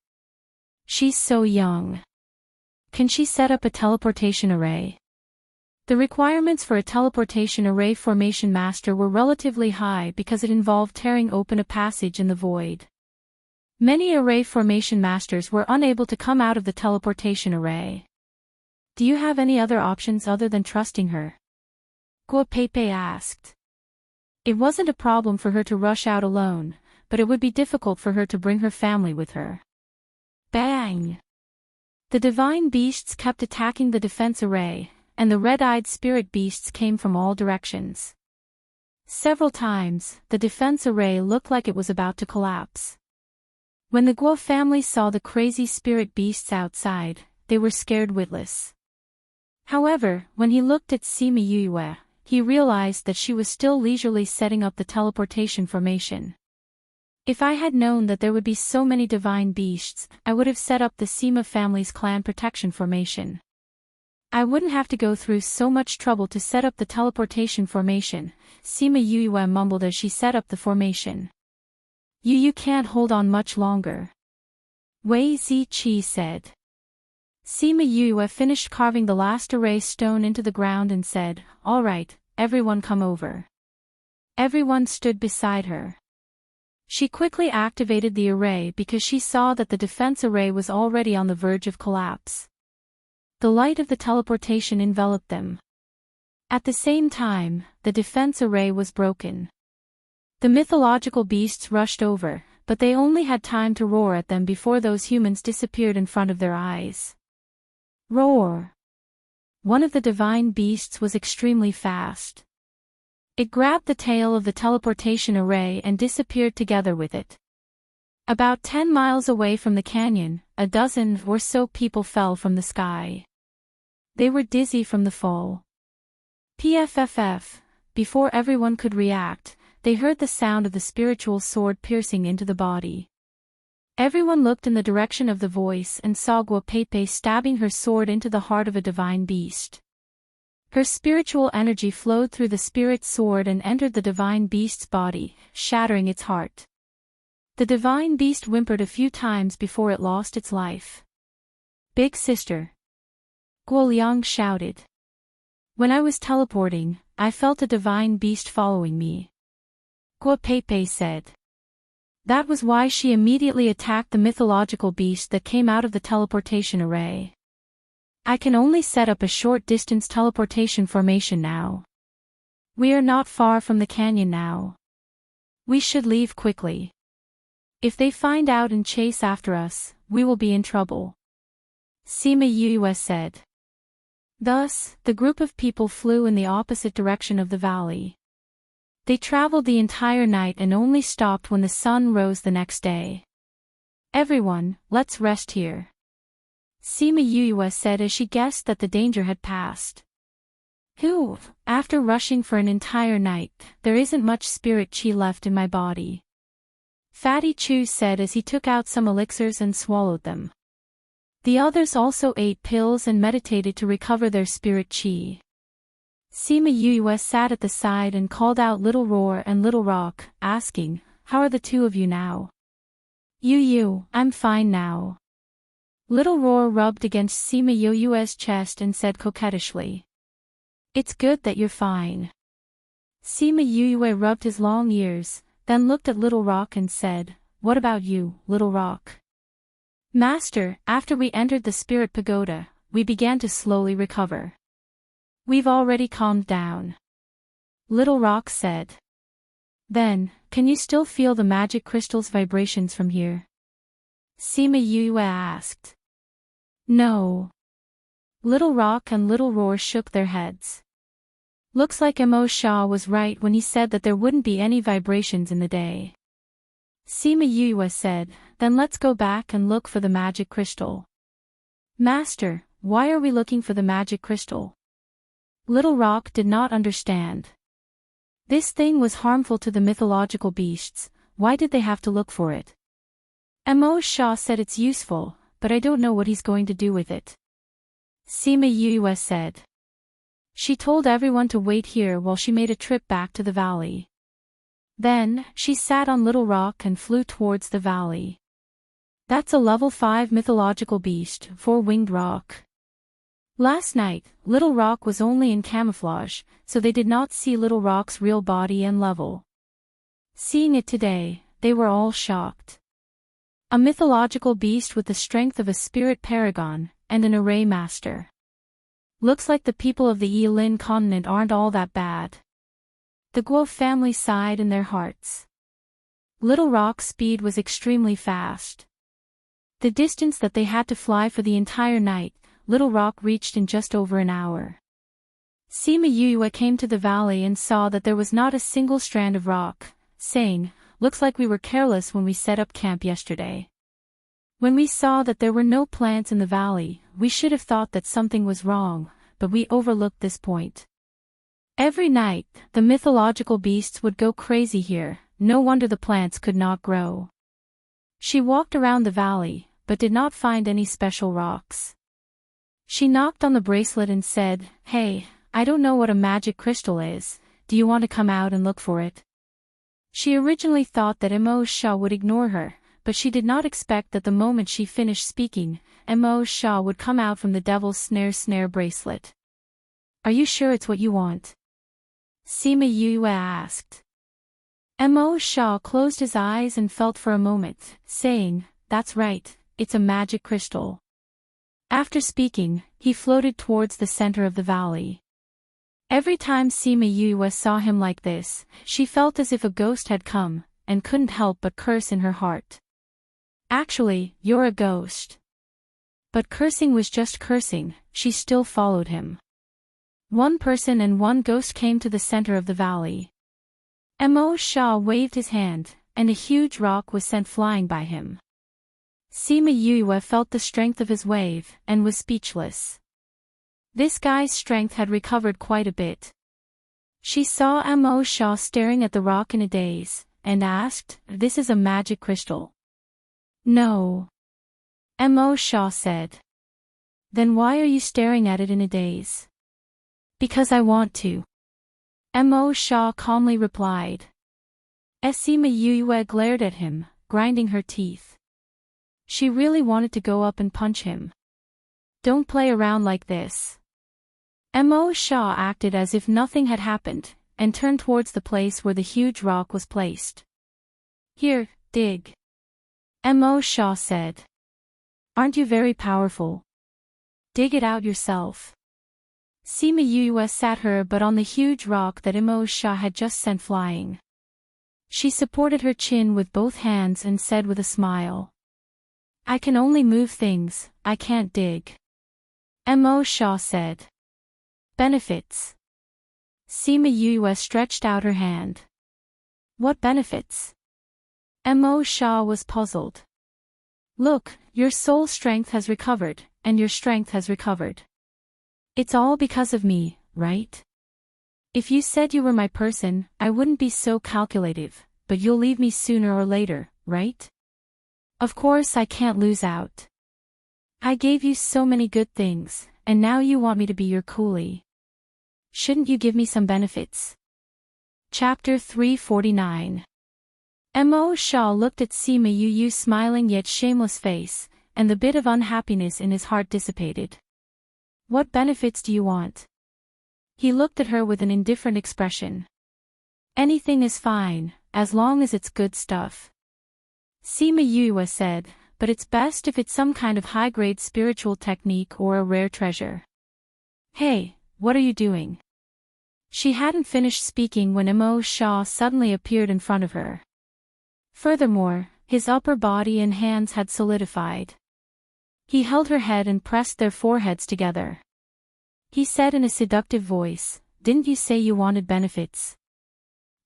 She's so young. Can she set up a teleportation array? The requirements for a teleportation array formation master were relatively high because it involved tearing open a passage in the void. Many array formation masters were unable to come out of the teleportation array. Do you have any other options other than trusting her? Guo Pei asked. It wasn't a problem for her to rush out alone, but it would be difficult for her to bring her family with her. Bang! The divine beasts kept attacking the defense array, and the red-eyed spirit beasts came from all directions. Several times, the defense array looked like it was about to collapse. When the Guo family saw the crazy spirit beasts outside, they were scared witless. However, when he looked at Sima Yue, he realized that she was still leisurely setting up the teleportation formation. If I had known that there would be so many divine beasts, I would have set up the Sima family's clan protection formation. I wouldn't have to go through so much trouble to set up the teleportation formation, Sima Yue mumbled as she set up the formation. You can't hold on much longer. Wei Ziqi said. Sima Yue finished carving the last array stone into the ground and said, "All right, everyone come over." Everyone stood beside her. She quickly activated the array because she saw that the defense array was already on the verge of collapse. The light of the teleportation enveloped them. At the same time, the defense array was broken. The mythological beasts rushed over, but they only had time to roar at them before those humans disappeared in front of their eyes. Roar! One of the divine beasts was extremely fast. It grabbed the tail of the teleportation array and disappeared together with it. About 10 miles away from the canyon, a dozen or so people fell from the sky. They were dizzy from the fall. PFFF, before everyone could react, they heard the sound of the spiritual sword piercing into the body. Everyone looked in the direction of the voice and saw Guapepe stabbing her sword into the heart of a divine beast. Her spiritual energy flowed through the spirit sword and entered the divine beast's body, shattering its heart. The divine beast whimpered a few times before it lost its life. "Big sister!" Guoliang shouted. "When I was teleporting, I felt a divine beast following me," Guapepe said. That was why she immediately attacked the mythological beast that came out of the teleportation array. "I can only set up a short-distance teleportation formation now. We are not far from the canyon now. We should leave quickly. If they find out and chase after us, we will be in trouble," Sima Yue said. Thus, the group of people flew in the opposite direction of the valley. They traveled the entire night and only stopped when the sun rose the next day. "Everyone, let's rest here," Sima Yue said as she guessed that the danger had passed. "Whew, after rushing for an entire night, there isn't much spirit chi left in my body," Fatty Chu said as he took out some elixirs and swallowed them. The others also ate pills and meditated to recover their spirit chi. Sima Yue sat at the side and called out Little Roar and Little Rock, asking, "How are the two of you now?" "Yu, I'm fine now." Little Roar rubbed against Sima Yue's chest and said coquettishly, "It's good that you're fine." Sima Yue rubbed his long ears, then looked at Little Rock and said, "What about you, Little Rock?" "Master, after we entered the spirit pagoda, we began to slowly recover. We've already calmed down," Little Rock said. "Then, can you still feel the magic crystal's vibrations from here?" Sima Yue asked. "No." Little Rock and Little Roar shook their heads. "Looks like Mo Sha was right when he said that there wouldn't be any vibrations in the day," Sima Yue said. "Then let's go back and look for the magic crystal." "Master, why are we looking for the magic crystal?" Little Rock did not understand. This thing was harmful to the mythological beasts, why did they have to look for it? Mo Sha said it's useful, but I don't know what he's going to do with it, Sima Yue said. She told everyone to wait here while she made a trip back to the valley. Then, she sat on Little Rock and flew towards the valley. That's a level 5 mythological beast, 4-winged rock. Last night, Little Rock was only in camouflage, so they did not see Little Rock's real body and level. Seeing it today, they were all shocked. A mythological beast with the strength of a spirit paragon, and an array master. Looks like the people of the Yilin continent aren't all that bad. The Guo family sighed in their hearts. Little Rock's speed was extremely fast. The distance that they had to fly for the entire night, Little Rock reached in just over an hour. Sima Yue came to the valley and saw that there was not a single strand of rock, saying, "Looks like we were careless when we set up camp yesterday. When we saw that there were no plants in the valley, we should have thought that something was wrong, but we overlooked this point. Every night, the mythological beasts would go crazy here, no wonder the plants could not grow." She walked around the valley, but did not find any special rocks. She knocked on the bracelet and said, "Hey, I don't know what a magic crystal is, do you want to come out and look for it?" She originally thought that Mo Sha would ignore her, but she did not expect that the moment she finished speaking, Mo Shaw would come out from the devil's snare bracelet. "Are you sure it's what you want?" Sima Yue asked. Mo Shaw closed his eyes and felt for a moment, saying, "That's right, it's a magic crystal." After speaking, he floated towards the center of the valley. Every time Sima Yue saw him like this, she felt as if a ghost had come, and couldn't help but curse in her heart. "Actually, you're a ghost." But cursing was just cursing, she still followed him. One person and one ghost came to the center of the valley. Mo Shaw waved his hand, and a huge rock was sent flying by him. Sima Yue felt the strength of his wave, and was speechless. This guy's strength had recovered quite a bit. She saw Mo Shaw staring at the rock in a daze, and asked, "This is a magic crystal?" "No," Mo Shaw said. "Then why are you staring at it in a daze?" "Because I want to," Mo Shaw calmly replied. Sima Yue glared at him, grinding her teeth. She really wanted to go up and punch him. "Don't play around like this." Mo Shaw acted as if nothing had happened, and turned towards the place where the huge rock was placed. "Here, dig," Mo Shaw said. "Aren't you very powerful? Dig it out yourself." Sima Yue sat her but on the huge rock that Mo Shaw had just sent flying. She supported her chin with both hands and said with a smile, "I can only move things, I can't dig." Mo Shaw said. "Benefits." Sima Yue stretched out her hand. "What benefits?" Mo Shaw was puzzled. "Look, your soul strength has recovered, and your strength has recovered. It's all because of me, right? If you said you were my person, I wouldn't be so calculative, but you'll leave me sooner or later, right? Of course I can't lose out. I gave you so many good things, and now you want me to be your coolie. Shouldn't you give me some benefits?" Chapter 349. Mo Shaw looked at Sima Yu's smiling yet shameless face, and the bit of unhappiness in his heart dissipated. "What benefits do you want?" He looked at her with an indifferent expression. "Anything is fine, as long as it's good stuff." Sima Yue said, "But it's best if it's some kind of high-grade spiritual technique or a rare treasure." "Hey, what are you doing?" She hadn't finished speaking when Mo Shaw suddenly appeared in front of her. Furthermore, his upper body and hands had solidified. He held her head and pressed their foreheads together. He said in a seductive voice, "Didn't you say you wanted benefits?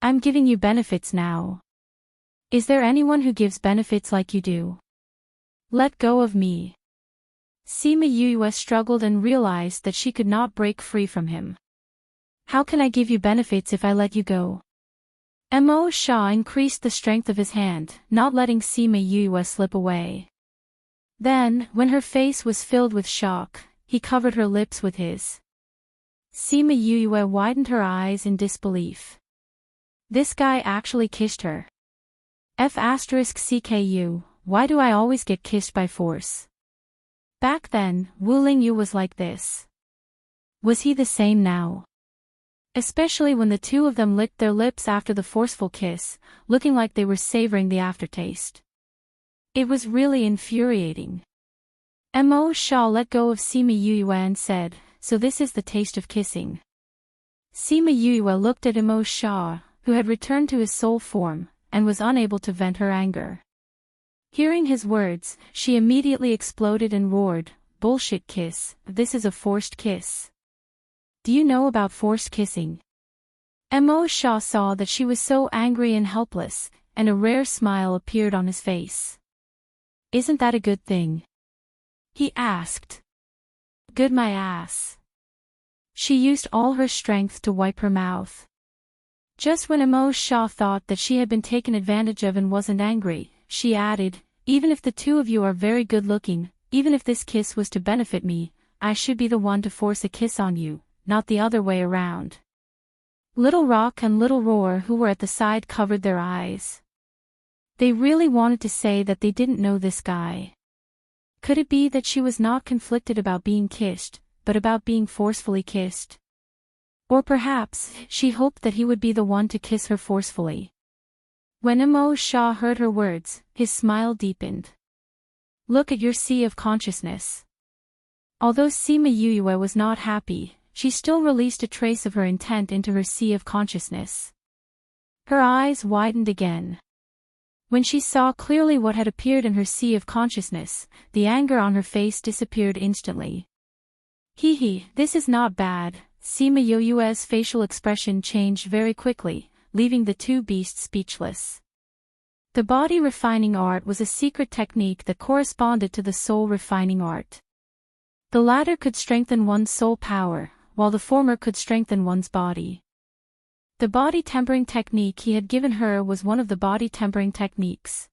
I'm giving you benefits now. Is there anyone who gives benefits like you do? Let go of me." Sima Yue struggled and realized that she could not break free from him. "How can I give you benefits if I let you go?" Mo Shaw increased the strength of his hand, not letting Sima Yue slip away. Then, when her face was filled with shock, he covered her lips with his. Sima Yue widened her eyes in disbelief. This guy actually kissed her. F***CKU, why do I always get kissed by force? Back then, Wu Lingyu was like this. Was he the same now? Especially when the two of them licked their lips after the forceful kiss, looking like they were savoring the aftertaste. It was really infuriating. Mo Shaw let go of Sima Yue and said, "So this is the taste of kissing." Sima Yue looked at Mo Shaw, who had returned to his soul form, and was unable to vent her anger. Hearing his words, she immediately exploded and roared, "Bullshit kiss, this is a forced kiss. Do you know about forced kissing?" Mo Shaw saw that she was so angry and helpless, and a rare smile appeared on his face. "Isn't that a good thing?" he asked. "Good my ass." She used all her strength to wipe her mouth. Just when Mo Shaw thought that she had been taken advantage of and wasn't angry, she added, "Even if the two of you are very good looking, even if this kiss was to benefit me, I should be the one to force a kiss on you, not the other way around." Little Rock and Little Roar, who were at the side, covered their eyes. They really wanted to say that they didn't know this guy. Could it be that she was not conflicted about being kissed, but about being forcefully kissed? Or perhaps, she hoped that he would be the one to kiss her forcefully. When Immerse Shah heard her words, his smile deepened. Look at your sea of consciousness. Although Sima Yue was not happy, she still released a trace of her intent into her sea of consciousness. Her eyes widened again. When she saw clearly what had appeared in her sea of consciousness, the anger on her face disappeared instantly. Hee, this is not bad. Sima Yue's facial expression changed very quickly, leaving the two beasts speechless. The body refining art was a secret technique that corresponded to the soul refining art. The latter could strengthen one's soul power, while the former could strengthen one's body. The body tempering technique he had given her was one of the body tempering techniques.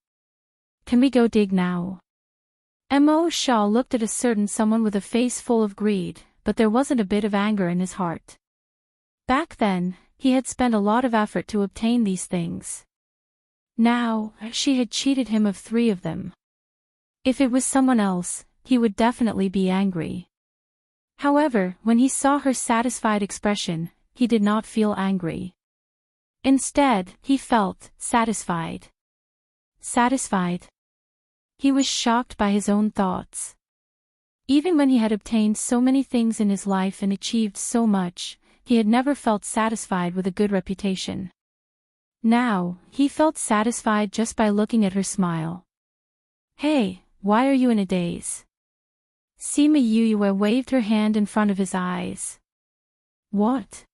Can we go dig now? Immerse Shah looked at a certain someone with a face full of greed, but there wasn't a bit of anger in his heart. Back then, he had spent a lot of effort to obtain these things. Now, she had cheated him of 3 of them. If it was someone else, he would definitely be angry. However, when he saw her satisfied expression, he did not feel angry. Instead, he felt satisfied. Satisfied? He was shocked by his own thoughts. Even when he had obtained so many things in his life and achieved so much, he had never felt satisfied with a good reputation. Now, he felt satisfied just by looking at her smile. Hey, why are you in a daze? Sima Yue waved her hand in front of his eyes. What?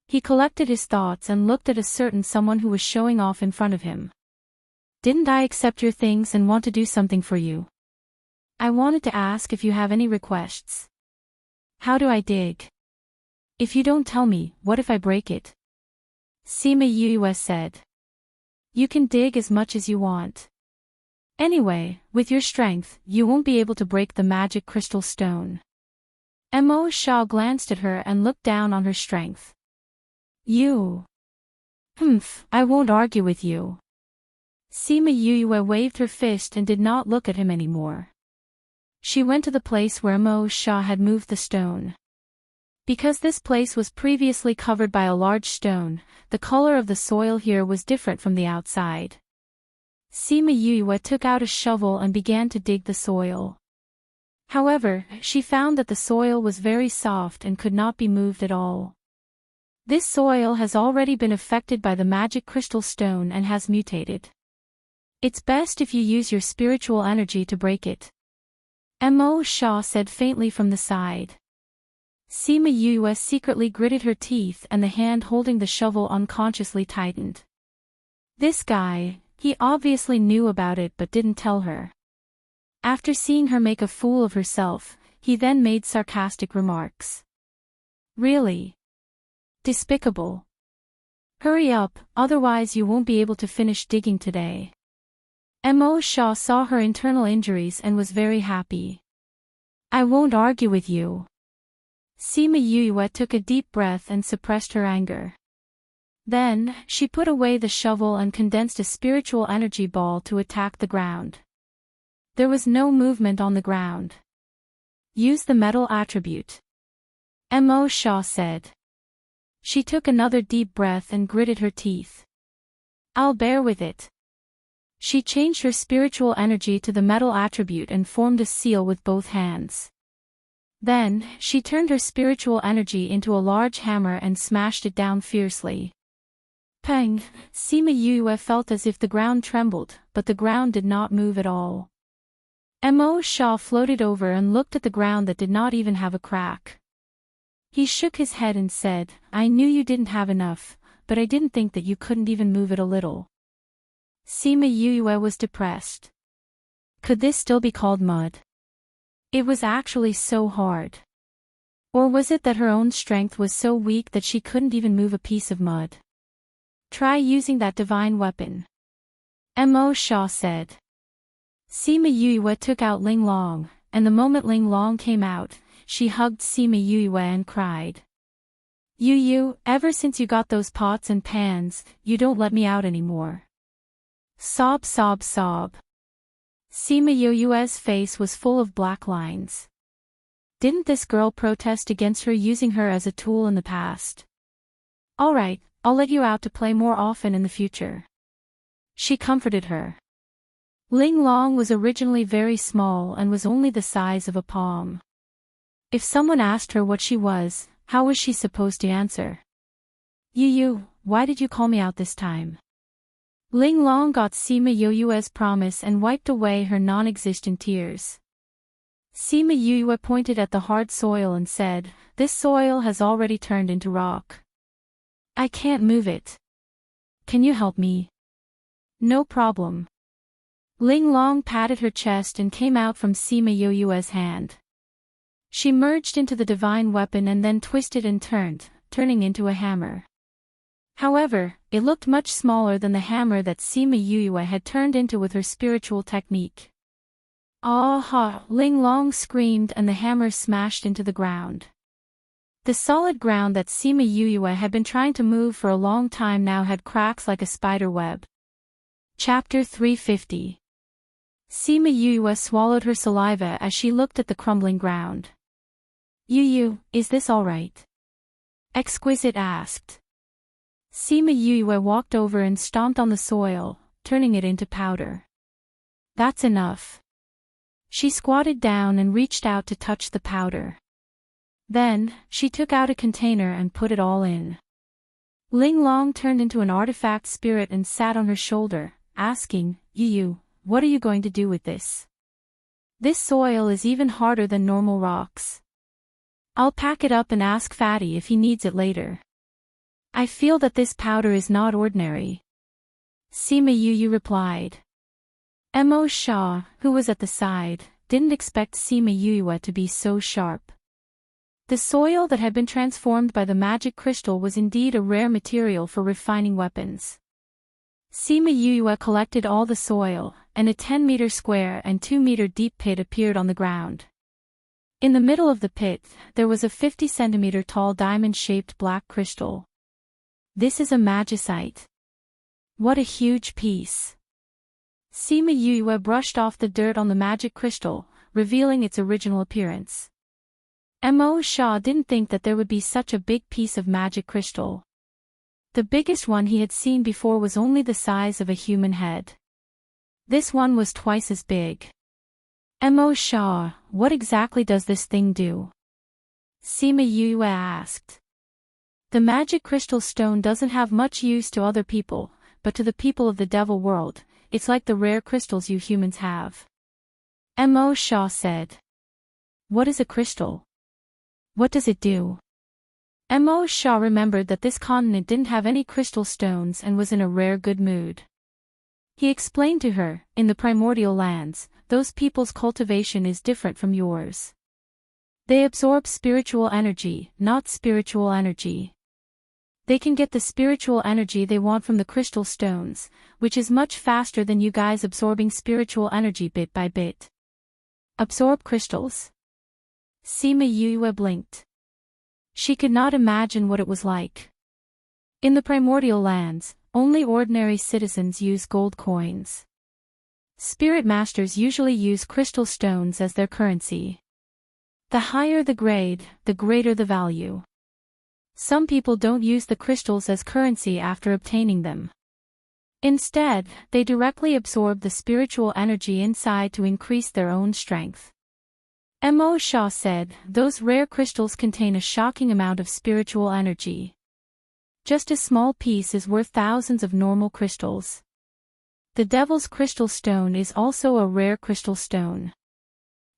He collected his thoughts and looked at a certain someone who was showing off in front of him. Didn't I accept your things and want to do something for you? I wanted to ask if you have any requests. How do I dig? If you don't tell me, what if I break it? Sima Yue said. You can dig as much as you want. Anyway, with your strength, you won't be able to break the magic crystal stone. Immerse Shah glanced at her and looked down on her strength. You. I won't argue with you. Sima Yue waved her fist and did not look at him anymore. She went to the place where Immerse Shah had moved the stone. Because this place was previously covered by a large stone, the color of the soil here was different from the outside. Sima Yue took out a shovel and began to dig the soil. However, she found that the soil was very soft and could not be moved at all. This soil has already been affected by the magic crystal stone and has mutated. It's best if you use your spiritual energy to break it. Immerse Shah said faintly from the side. Sima Yue secretly gritted her teeth and the hand holding the shovel unconsciously tightened. This guy, he obviously knew about it but didn't tell her. After seeing her make a fool of herself, he then made sarcastic remarks. Really? Despicable. Hurry up, otherwise you won't be able to finish digging today. Immerse Shah saw her internal injuries and was very happy. I won't argue with you. Sima Yue took a deep breath and suppressed her anger. Then, she put away the shovel and condensed a spiritual energy ball to attack the ground. There was no movement on the ground. Use the metal attribute. Immerse Shah said. She took another deep breath and gritted her teeth. I'll bear with it. She changed her spiritual energy to the metal attribute and formed a seal with both hands. Then, she turned her spiritual energy into a large hammer and smashed it down fiercely. Pang! Sima Yue felt as if the ground trembled, but the ground did not move at all. Immerse Shah floated over and looked at the ground that did not even have a crack. He shook his head and said, I knew you didn't have enough, but I didn't think that you couldn't even move it a little. Sima Yue was depressed. Could this still be called mud? It was actually so hard. Or was it that her own strength was so weak that she couldn't even move a piece of mud? Try using that divine weapon. Immerse Shah said. Sima Yue took out Ling Long, and the moment Ling Long came out, she hugged Sima Yue and cried. Ever since you got those pots and pans, you don't let me out anymore. Sob, sob, sob. Sima Yu's face was full of black lines. Didn't this girl protest against her using her as a tool in the past? Alright, I'll let you out to play more often in the future. She comforted her. Ling Long was originally very small and was only the size of a palm. If someone asked her what she was, how was she supposed to answer? Yu, why did you call me out this time? Ling Long got Sima Yu's promise and wiped away her non-existent tears. Sima Yu pointed at the hard soil and said, "This soil has already turned into rock. I can't move it. Can you help me?" "No problem." Ling Long patted her chest and came out from Sima Yu's hand. She merged into the divine weapon and then twisted and turned, turning into a hammer. However, it looked much smaller than the hammer that Sima Yu had turned into with her spiritual technique. "Ah!" Ling Long screamed and the hammer smashed into the ground. The solid ground that Sima Yu had been trying to move for a long time now had cracks like a spider web. Chapter 350. Sima Yu swallowed her saliva as she looked at the crumbling ground. "Yu, is this all right?" Exquisite asked. Sima Yu walked over and stomped on the soil, turning it into powder. "That's enough." She squatted down and reached out to touch the powder. Then, she took out a container and put it all in. Ling Long turned into an artifact spirit and sat on her shoulder, asking, "Yu, what are you going to do with this? This soil is even harder than normal rocks." "I'll pack it up and ask Fatty if he needs it later. I feel that this powder is not ordinary." Sima Yu replied. Mo Shah, who was at the side, didn't expect Sima Yu to be so sharp. The soil that had been transformed by the magic crystal was indeed a rare material for refining weapons. Sima Yu collected all the soil, and a 10-meter square and 2-meter deep pit appeared on the ground. In the middle of the pit, there was a 50-centimeter tall diamond-shaped black crystal. "This is a magicite. What a huge piece." Sima Yu brushed off the dirt on the magic crystal, revealing its original appearance. Mo Shah didn't think that there would be such a big piece of magic crystal. The biggest one he had seen before was only the size of a human head. This one was twice as big. Mo Shah, what exactly does this thing do? Sima Yu asked. The magic crystal stone doesn't have much use to other people, but to the people of the devil world, it's like the rare crystals you humans have. Mo Shah said. What is a crystal? What does it do? Mo Shah remembered that this continent didn't have any crystal stones and was in a rare good mood. He explained to her, in the primordial lands, those people's cultivation is different from yours. They absorb spiritual energy, not spiritual energy. They can get the spiritual energy they want from the crystal stones, which is much faster than you guys absorbing spiritual energy bit by bit. Absorb crystals? Sima Yu blinked. She could not imagine what it was like. In the primordial lands, only ordinary citizens use gold coins. Spirit masters usually use crystal stones as their currency. The higher the grade, the greater the value. Some people don't use the crystals as currency after obtaining them. Instead, they directly absorb the spiritual energy inside to increase their own strength. Mo Shah said, those rare crystals contain a shocking amount of spiritual energy. Just a small piece is worth thousands of normal crystals. The Devil's Crystal Stone is also a rare crystal stone.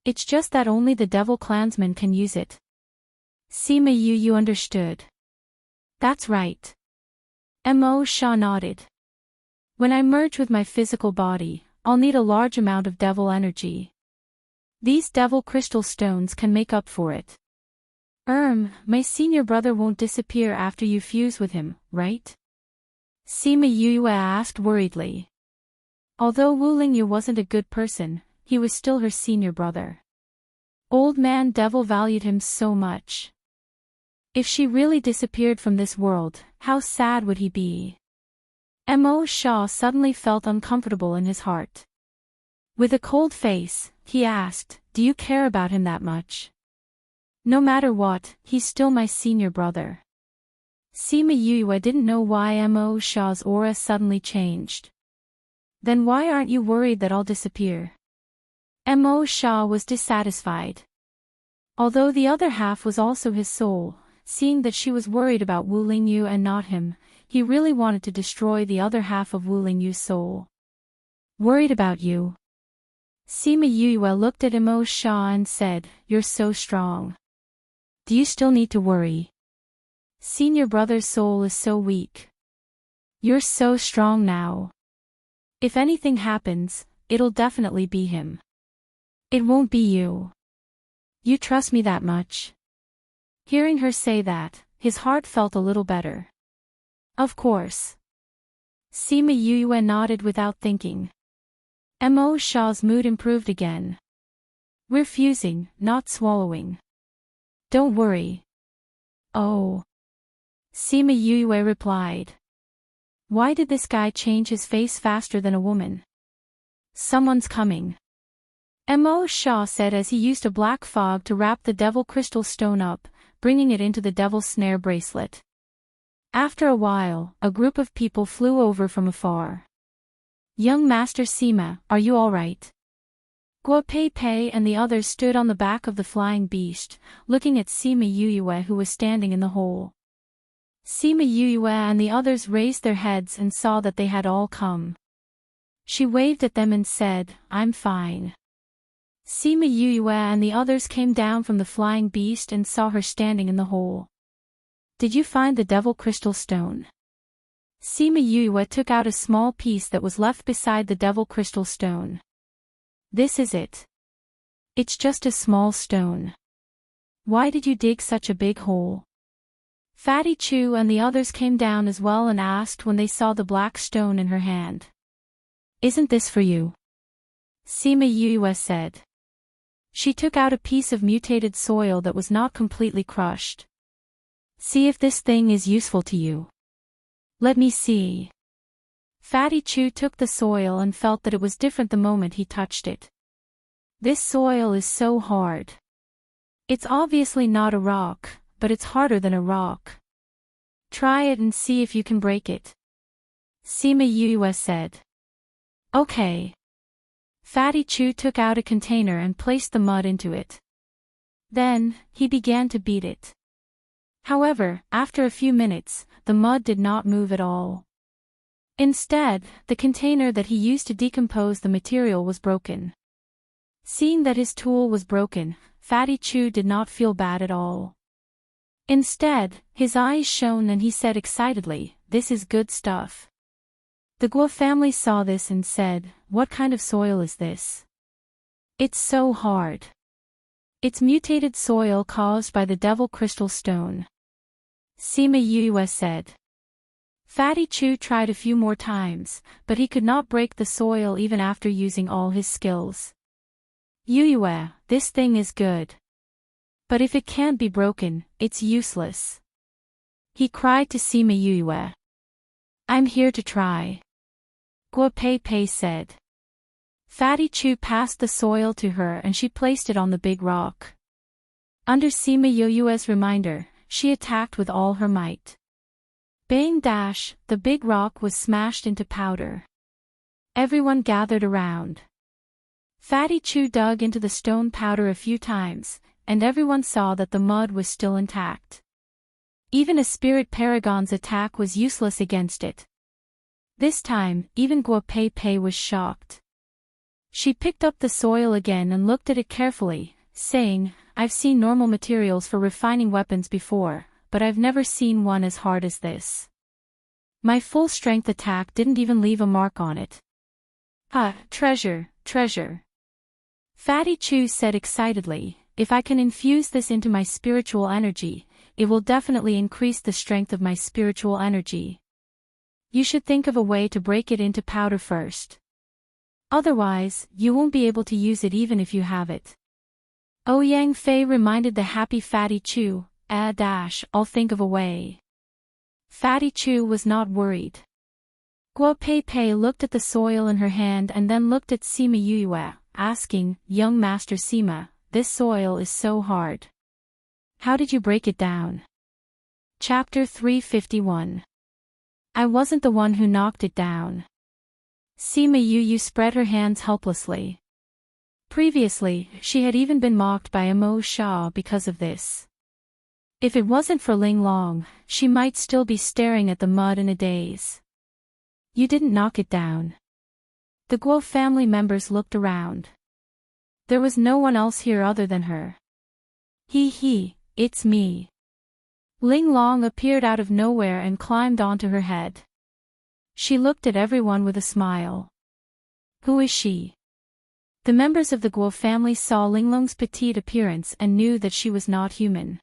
It's just that only the Devil clansmen can use it. Sima Yu understood. That's right. Mo Shah nodded. When I merge with my physical body, I'll need a large amount of devil energy. These devil crystal stones can make up for it. My senior brother won't disappear after you fuse with him, right? Sima Yu asked worriedly. Although Wu Lingyu wasn't a good person, he was still her senior brother. Old Man Devil valued him so much. If she really disappeared from this world, how sad would he be? Mo Shaw suddenly felt uncomfortable in his heart. With a cold face, he asked, "Do you care about him that much?" "No matter what, he's still my senior brother." Sima Yue didn't know why Mo Shaw's aura suddenly changed. "Then why aren't you worried that I'll disappear?" Mo Shaw was dissatisfied. Although the other half was also his soul, seeing that she was worried about Wu Lingyu and not him, he really wanted to destroy the other half of Wu Lingyu's soul. "Worried about you?" Sima Yue looked at Mo Shaw and said, "You're so strong. Do you still need to worry? Senior brother's soul is so weak. You're so strong now. If anything happens, it'll definitely be him. It won't be you. You trust me that much?" Hearing her say that, his heart felt a little better. "Of course." Sima Yue nodded without thinking. Mo Shaw's mood improved again. "We're fusing, not swallowing. Don't worry." "Oh." Sima Yue replied. Why did this guy change his face faster than a woman? "Someone's coming." Mo Shaw said as he used a black fog to wrap the devil crystal stone up, bringing it into the devil snare bracelet. After a while, a group of people flew over from afar. "Young Master Sima, are you alright?" Guo Pei Pei and the others stood on the back of the flying beast, looking at Sima Yue who was standing in the hole. Sima Yue and the others raised their heads and saw that they had all come. She waved at them and said, "I'm fine." Sima Yue and the others came down from the flying beast and saw her standing in the hole. "Did you find the devil crystal stone?" Sima Yue took out a small piece that was left beside the devil crystal stone. "This is it. It's just a small stone. Why did you dig such a big hole?" Fatty Chu and the others came down as well and asked when they saw the black stone in her hand. "Isn't this for you?" Sima Yue said. She took out a piece of mutated soil that was not completely crushed. "See if this thing is useful to you." "Let me see." Fatty Chu took the soil and felt that it was different the moment he touched it. "This soil is so hard. It's obviously not a rock, but it's harder than a rock. Try it and see if you can break it." Sima Yue said. "Okay." Fatty Chu took out a container and placed the mud into it. Then, he began to beat it. However, after a few minutes, the mud did not move at all. Instead, the container that he used to decompose the material was broken. Seeing that his tool was broken, Fatty Chu did not feel bad at all. Instead, his eyes shone and he said excitedly, "This is good stuff." The Guo family saw this and said, "What kind of soil is this? It's so hard." "It's mutated soil caused by the devil crystal stone," Sima Yue said. Fatty Chu tried a few more times, but he could not break the soil even after using all his skills. "Yue, this thing is good. But if it can't be broken, it's useless," he cried to Sima Yue. "I'm here to try," Guo Pei Pei said. Fatty Chu passed the soil to her and she placed it on the big rock. Under Sima Yue's reminder, she attacked with all her might. Bang dash, the big rock was smashed into powder. Everyone gathered around. Fatty Chu dug into the stone powder a few times, and everyone saw that the mud was still intact. Even a spirit paragon's attack was useless against it. This time, even Guo Pei Pei was shocked. She picked up the soil again and looked at it carefully, saying, "I've seen normal materials for refining weapons before, but I've never seen one as hard as this. My full strength attack didn't even leave a mark on it." "Ah, treasure, treasure," Fatty Chu said excitedly. "If I can infuse this into my spiritual energy, it will definitely increase the strength of my spiritual energy. You should think of a way to break it into powder first. Otherwise, you won't be able to use it even if you have it." Ouyang Fei reminded the happy Fatty Chu, I'll think of a way." Fatty Chu was not worried. Guo Pei Pei looked at the soil in her hand and then looked at Sima Yue, asking, "Young Master Sima, this soil is so hard. How did you break it down?" Chapter 351. I wasn't the one who knocked it down. Sima Yue spread her hands helplessly. Previously, she had even been mocked by Amo Sha because of this. If it wasn't for Ling Long, she might still be staring at the mud in a daze. You didn't knock it down. The Guo family members looked around. There was no one else here other than her. He, it's me. Ling Long appeared out of nowhere and climbed onto her head. She looked at everyone with a smile. Who is she? The members of the Guo family saw Ling Long's petite appearance and knew that she was not human.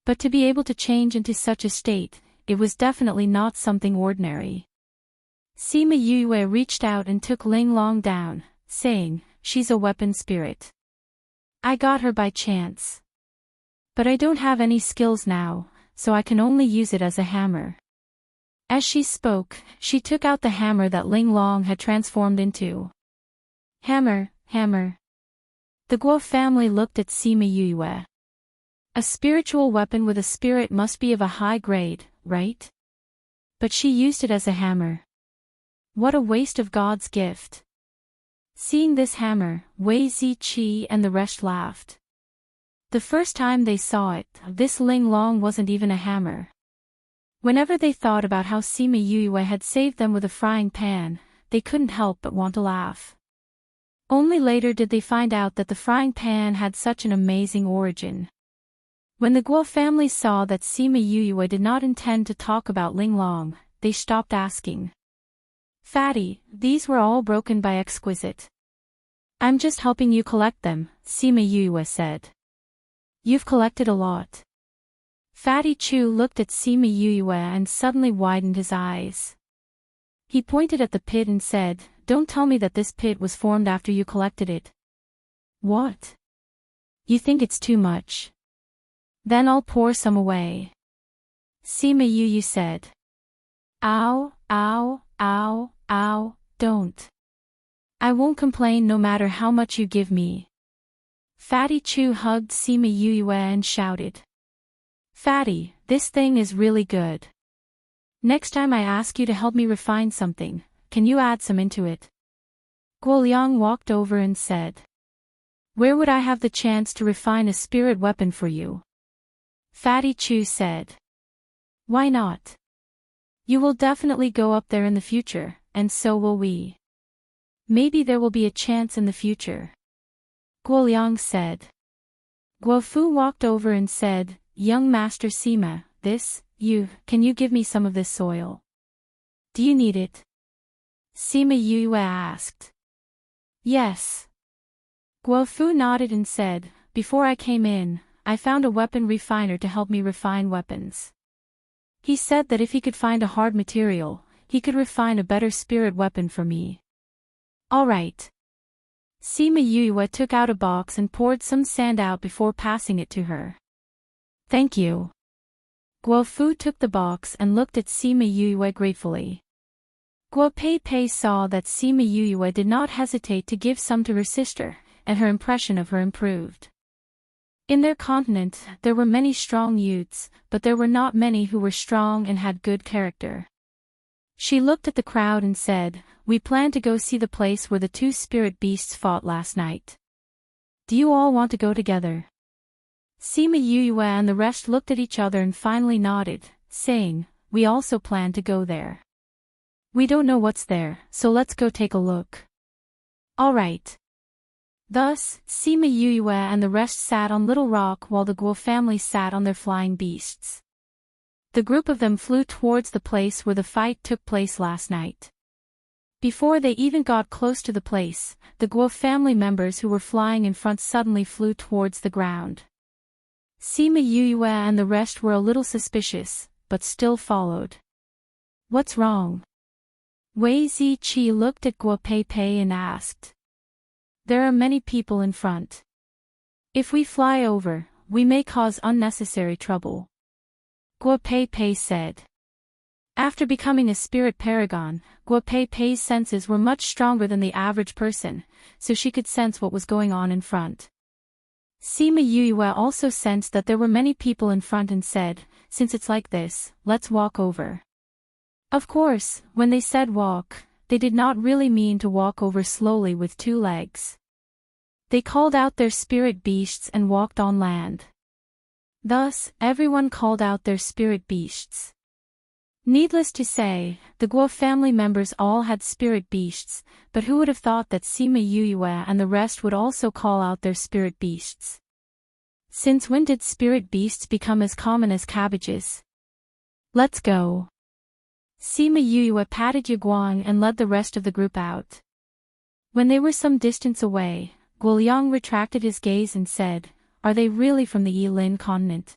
But to be able to change into such a state, it was definitely not something ordinary. Sima Yue reached out and took Ling Long down, saying, "She's a weapon spirit. I got her by chance. But I don't have any skills now, so I can only use it as a hammer." As she spoke, she took out the hammer that Ling Long had transformed into. Hammer. The Guo family looked at Sima Yue. A spiritual weapon with a spirit must be of a high grade, right? But she used it as a hammer. What a waste of God's gift. Seeing this hammer, Wei Ziqi and the rest laughed. The first time they saw it, this Ling Long wasn't even a hammer. Whenever they thought about how Sima Yue had saved them with a frying pan, they couldn't help but want to laugh. Only later did they find out that the frying pan had such an amazing origin. When the Guo family saw that Sima Yue did not intend to talk about Ling Long, they stopped asking. "Fatty, these were all broken by Exquisite." "I'm just helping you collect them," Sima Yue said. "You've collected a lot." Fatty Chu looked at Sima Yue and suddenly widened his eyes. He pointed at the pit and said, "Don't tell me that this pit was formed after you collected it." "What? You think it's too much? Then I'll pour some away." Sima Yue said. Ow, don't. I won't complain no matter how much you give me." Fatty Chu hugged Sima Yue and shouted. "Fatty, this thing is really good. Next time I ask you to help me refine something, can you add some into it?" Guoliang walked over and said. "Where would I have the chance to refine a spirit weapon for you?" Fatty Chu said. "Why not? You will definitely go up there in the future, and so will we. Maybe there will be a chance in the future." Guoliang said. Guofu walked over and said, "Young Master Sima, can you give me some of this soil? Do you need it?" Sima Yue asked. "Yes." Guofu nodded and said, "Before I came in, I found a weapon refiner to help me refine weapons. He said that if he could find a hard material, he could refine a better spirit weapon for me." "All right." Sima Yue took out a box and poured some sand out before passing it to her. "Thank you." Guofu took the box and looked at Sima Yue gratefully. Guo Pei Pei saw that Sima Yue did not hesitate to give some to her sister, and her impression of her improved. In their continent, there were many strong youths, but there were not many who were strong and had good character. She looked at the crowd and said, "We plan to go see the place where the two spirit beasts fought last night. Do you all want to go together?" Sima Yue and the rest looked at each other and finally nodded, saying, "We also plan to go there. We don't know what's there, so let's go take a look." "All right." Thus, Sima Yue and the rest sat on Little Rock while the Guo family sat on their flying beasts. The group of them flew towards the place where the fight took place last night. Before they even got close to the place, the Guo family members who were flying in front suddenly flew towards the ground. Sima Yue and the rest were a little suspicious, but still followed. "What's wrong?" Wei Ziqi looked at Guo Pei Pei and asked. "There are many people in front. If we fly over, we may cause unnecessary trouble," Guo Pei Pei said. After becoming a spirit paragon, Guo Pei Pei's senses were much stronger than the average person, so she could sense what was going on in front. Sima Yue also sensed that there were many people in front and said, "Since it's like this, let's walk over." Of course, when they said walk, they did not really mean to walk over slowly with 2 legs. They called out their spirit beasts and walked on land. Thus, everyone called out their spirit beasts. Needless to say, the Guo family members all had spirit beasts, but who would have thought that Sima Yue and the rest would also call out their spirit beasts? Since when did spirit beasts become as common as cabbages? Let's go. Sima Yue patted Yaguang and led the rest of the group out. When they were some distance away, Guoliang retracted his gaze and said, "Are they really from the Yilin continent?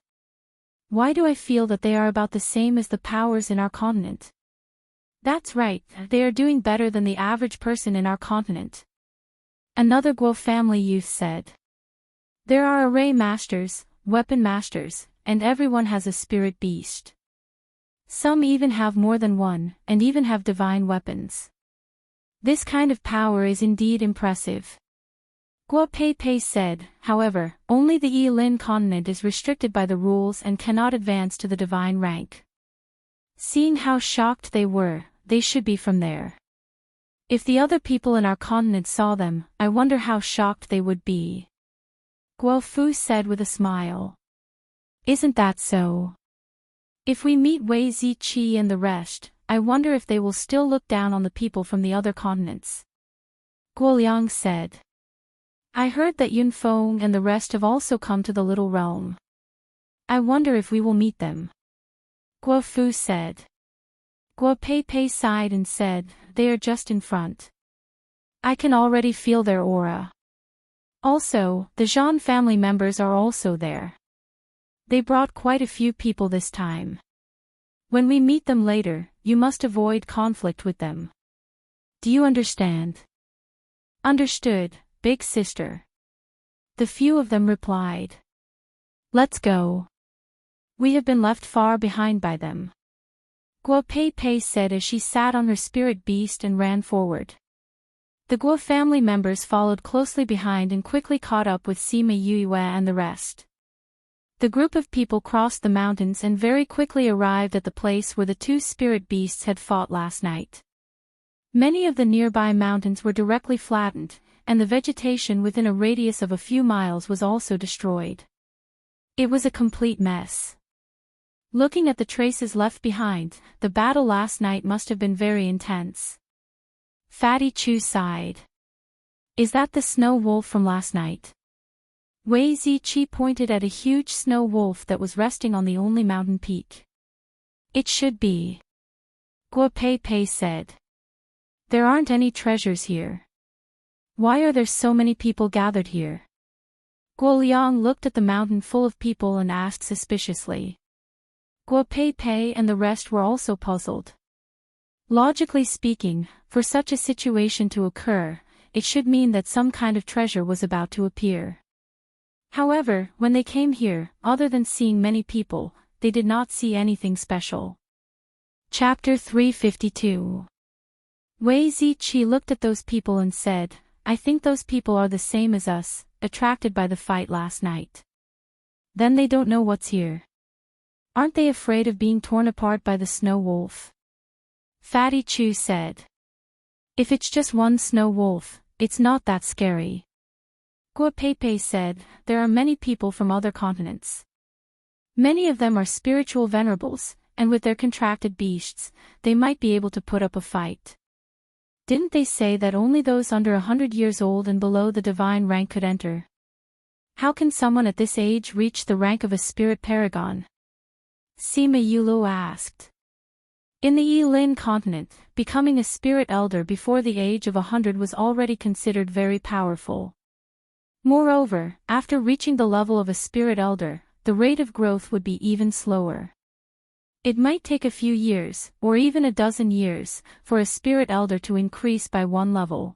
Why do I feel that they are about the same as the powers in our continent?" "That's right, they are doing better than the average person in our continent," another Guo family youth said. "There are array masters, weapon masters, and everyone has a spirit beast. Some even have more than one, and even have divine weapons. This kind of power is indeed impressive." Guo Pei Pei said, "However, only the Yilin continent is restricted by the rules and cannot advance to the divine rank." Seeing how shocked they were, they should be from there. If the other people in our continent saw them, I wonder how shocked they would be. Guo Fu said with a smile. "Isn't that so? If we meet Wei Ziqi and the rest, I wonder if they will still look down on the people from the other continents." Guoliang said. "I heard that Yun Feng and the rest have also come to the Little Realm. I wonder if we will meet them." Guo Fu said. Guo Pei Pei sighed and said, "They are just in front. I can already feel their aura. Also, the Zhan family members are also there. They brought quite a few people this time. When we meet them later, you must avoid conflict with them. Do you understand?" "Understood, big sister." The few of them replied. "Let's go. We have been left far behind by them," Guo Pei Pei said as she sat on her spirit beast and ran forward. The Guo family members followed closely behind and quickly caught up with Sima Yue and the rest. The group of people crossed the mountains and very quickly arrived at the place where the 2 spirit beasts had fought last night. Many of the nearby mountains were directly flattened, and the vegetation within a radius of a few miles was also destroyed. It was a complete mess. Looking at the traces left behind, the battle last night must have been very intense. Fatty Chu sighed. "Is that the snow wolf from last night?" Wei Ziqi pointed at a huge snow wolf that was resting on the only mountain peak. "It should be," Guo Pei Pei said. "There aren't any treasures here. Why are there so many people gathered here?" Guo Liang looked at the mountain full of people and asked suspiciously. Guo Pei Pei and the rest were also puzzled. Logically speaking, for such a situation to occur, it should mean that some kind of treasure was about to appear. However, when they came here, other than seeing many people, they did not see anything special. Chapter 352. Wei Ziqi looked at those people and said, "I think those people are the same as us, attracted by the fight last night. Then they don't know what's here. Aren't they afraid of being torn apart by the snow wolf?" Fatty Chu said. "If it's just one snow wolf, it's not that scary." Guo Pei Pei said, "There are many people from other continents. Many of them are spiritual venerables, and with their contracted beasts, they might be able to put up a fight. Didn't they say that only those under 100 years old and below the divine rank could enter? How can someone at this age reach the rank of a spirit paragon?" Sima Yulu asked. In the Yilin continent, becoming a spirit elder before the age of 100 was already considered very powerful. Moreover, after reaching the level of a spirit elder, the rate of growth would be even slower. It might take a few years, or even a dozen years, for a spirit elder to increase by one level.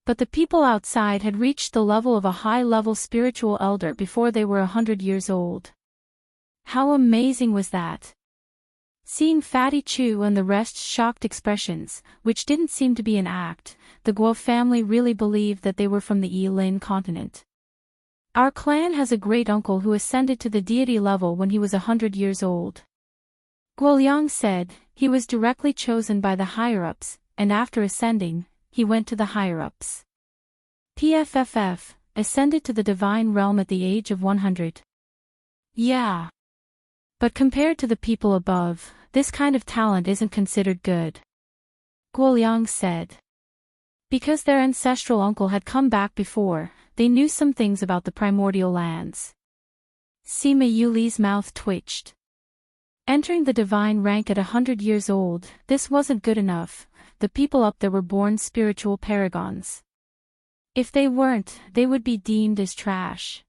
But the people outside had reached the level of a high-level spiritual elder before they were 100 years old. How amazing was that? Seeing Fatty Chu and the rest's shocked expressions, which didn't seem to be an act, the Guo family really believed that they were from the Yilin continent. Our clan has a great-uncle who ascended to the deity level when he was 100 years old. Guoliang said. He was directly chosen by the higher-ups, and after ascending, he went to the higher-ups. PFFF, ascended to the divine realm at the age of 100. Yeah. But compared to the people above, this kind of talent isn't considered good. Guoliang said. Because their ancestral uncle had come back before, they knew some things about the primordial lands. Sima Yuli's mouth twitched. Entering the divine rank at 100 years old, this wasn't good enough. The people up there were born spiritual paragons. If they weren't, they would be deemed as trash.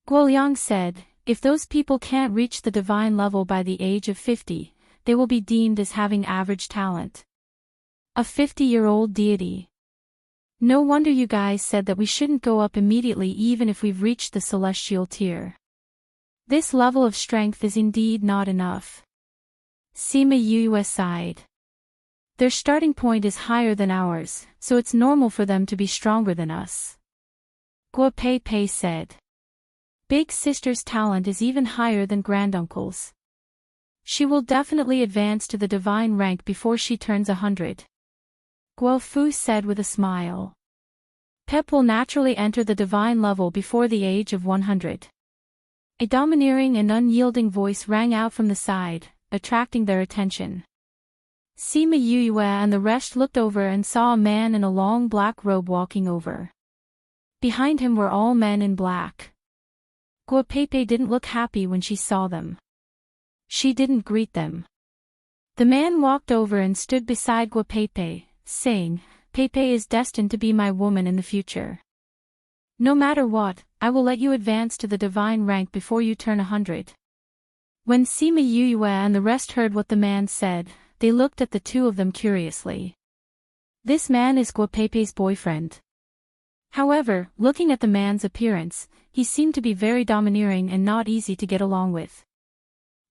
Guoliang said, if those people can't reach the divine level by the age of 50, they will be deemed as having average talent. A 50-year-old deity. No wonder you guys said that we shouldn't go up immediately even if we've reached the celestial tier. This level of strength is indeed not enough. Sima Yue sighed. Their starting point is higher than ours, so it's normal for them to be stronger than us. Guo Pei Pei said. Big sister's talent is even higher than granduncle's. She will definitely advance to the divine rank before she turns 100. Guo Fu said with a smile. Pep will naturally enter the divine level before the age of 100. A domineering and unyielding voice rang out from the side, attracting their attention. Sima Yue and the rest looked over and saw a man in a long black robe walking over. Behind him were all men in black. Guo Peipei didn't look happy when she saw them. She didn't greet them. The man walked over and stood beside Guo Peipei, saying, Peipei is destined to be my woman in the future. No matter what, I will let you advance to the divine rank before you turn 100. When Sima Yue and the rest heard what the man said, they looked at the two of them curiously. This man is Guo Peipei's boyfriend. However, looking at the man's appearance, he seemed to be very domineering and not easy to get along with.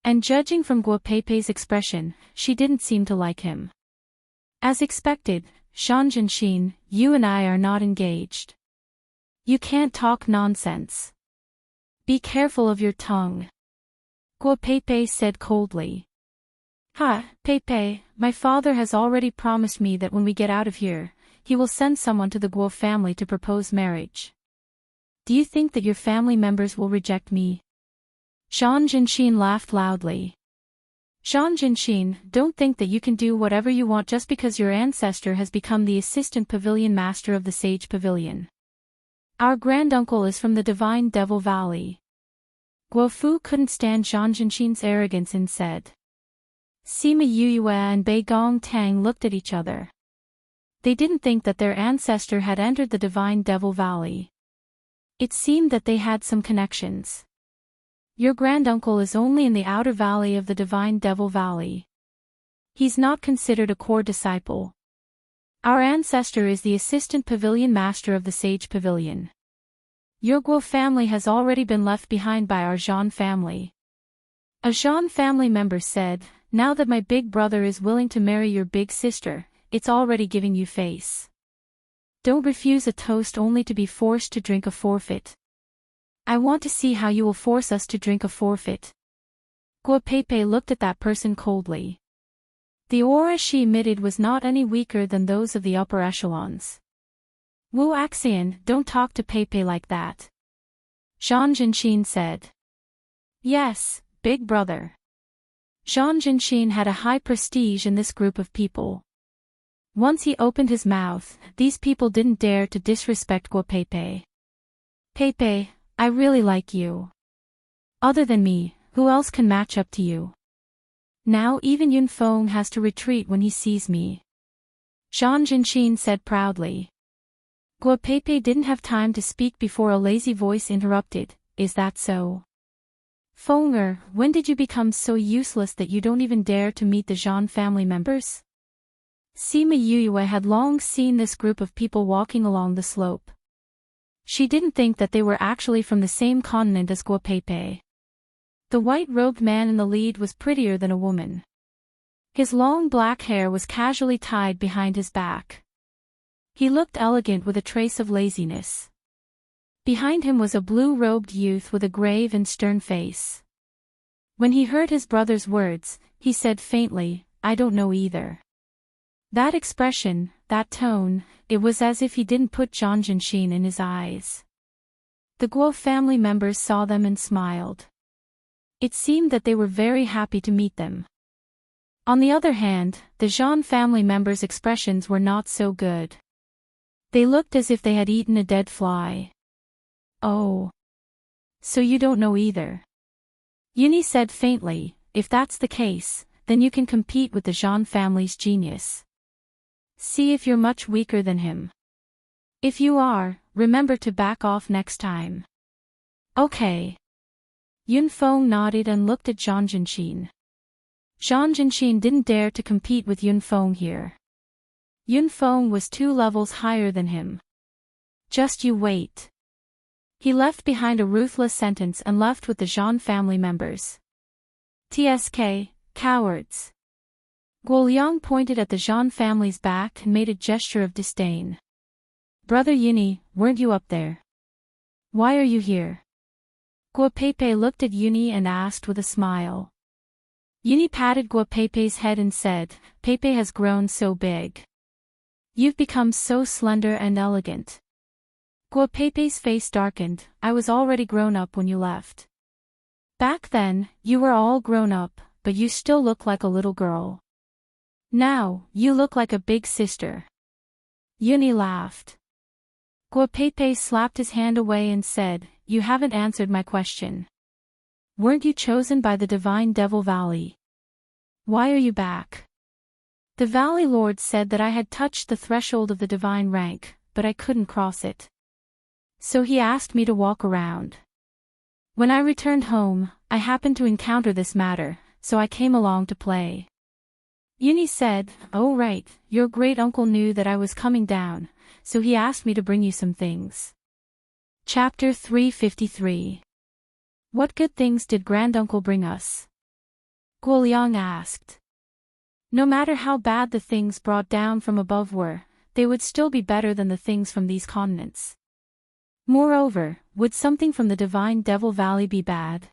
And judging from Guo Peipei's expression, she didn't seem to like him. As expected, Shan Jinshin, you and I are not engaged. You can't talk nonsense. Be careful of your tongue. Guo Peipei said coldly. Peipei, my father has already promised me that when we get out of here, he will send someone to the Guo family to propose marriage. Do you think that your family members will reject me? Shan Jinshin laughed loudly. Shan Jinshin, don't think that you can do whatever you want just because your ancestor has become the assistant pavilion master of the Sage Pavilion. Our granduncle is from the Divine Devil Valley. Guo Fu couldn't stand Shan Jinshin's arrogance and said. Sima Yue and Bei Gong Tang looked at each other. They didn't think that their ancestor had entered the Divine Devil Valley. It seemed that they had some connections. Your granduncle is only in the outer valley of the Divine Devil Valley. He's not considered a core disciple. Our ancestor is the assistant pavilion master of the Sage Pavilion. Your Guo family has already been left behind by our Zhan family. A Zhan family member said, now that my big brother is willing to marry your big sister, it's already giving you face. Don't refuse a toast only to be forced to drink a forfeit. I want to see how you will force us to drink a forfeit. Guo Peipei looked at that person coldly. The aura she emitted was not any weaker than those of the upper echelons. Wu Axian, don't talk to Peipei like that. Shan Jinshin said. Yes, big brother. Shan Jinshin had a high prestige in this group of people. Once he opened his mouth, these people didn't dare to disrespect Guo Peipei. Peipei, I really like you. Other than me, who else can match up to you? Now even Yun Feng has to retreat when he sees me. Shan Jinshin said proudly. Guo Peipei didn't have time to speak before a lazy voice interrupted, is that so? Fenger, when did you become so useless that you don't even dare to meet the Zhan family members? Sima Yue had long seen this group of people walking along the slope. She didn't think that they were actually from the same continent as Guo Peipei. The white-robed man in the lead was prettier than a woman. His long black hair was casually tied behind his back. He looked elegant with a trace of laziness. Behind him was a blue-robed youth with a grave and stern face. When he heard his brother's words, he said faintly, "I don't know either." That expression, that tone, it was as if he didn't put Jeonjin in his eyes. The Guo family members saw them and smiled. It seemed that they were very happy to meet them. On the other hand, the Jean family members' expressions were not so good. They looked as if they had eaten a dead fly. "Oh. So you don't know either?" Yuni said faintly, "If that's the case, then you can compete with the Jean family's genius. See if you're much weaker than him. If you are, remember to back off next time." "Okay." Yun Feng nodded and looked at Zhang Jinxin. Zhang Jinxin didn't dare to compete with Yun Feng here. Yun Feng was 2 levels higher than him. "Just you wait." He left behind a ruthless sentence and left with the Zhang family members. "TSK, cowards." Guo Liang pointed at the Zhang family's back and made a gesture of disdain. "Brother Yuni, weren't you up there? Why are you here?" Guo Peipei looked at Yuni and asked with a smile. Yuni patted Guo Peipei's head and said, "Peipei has grown so big. You've become so slender and elegant." Guo Peipei's face darkened. "I was already grown up when you left. Back then, you were all grown up, but you still look like a little girl. Now, you look like a big sister." Yuni laughed. Guo Peipei slapped his hand away and said, "You haven't answered my question. Weren't you chosen by the Divine Devil Valley? Why are you back?" "The Valley Lord said that I had touched the threshold of the divine rank, but I couldn't cross it. So he asked me to walk around. When I returned home, I happened to encounter this matter, so I came along to play." Yuni said, "Oh right, your great-uncle knew that I was coming down, so he asked me to bring you some things." Chapter 353. What good things did granduncle bring us? Guo Liang asked. No matter how bad the things brought down from above were, they would still be better than the things from these continents. Moreover, would something from the Divine Devil Valley be bad?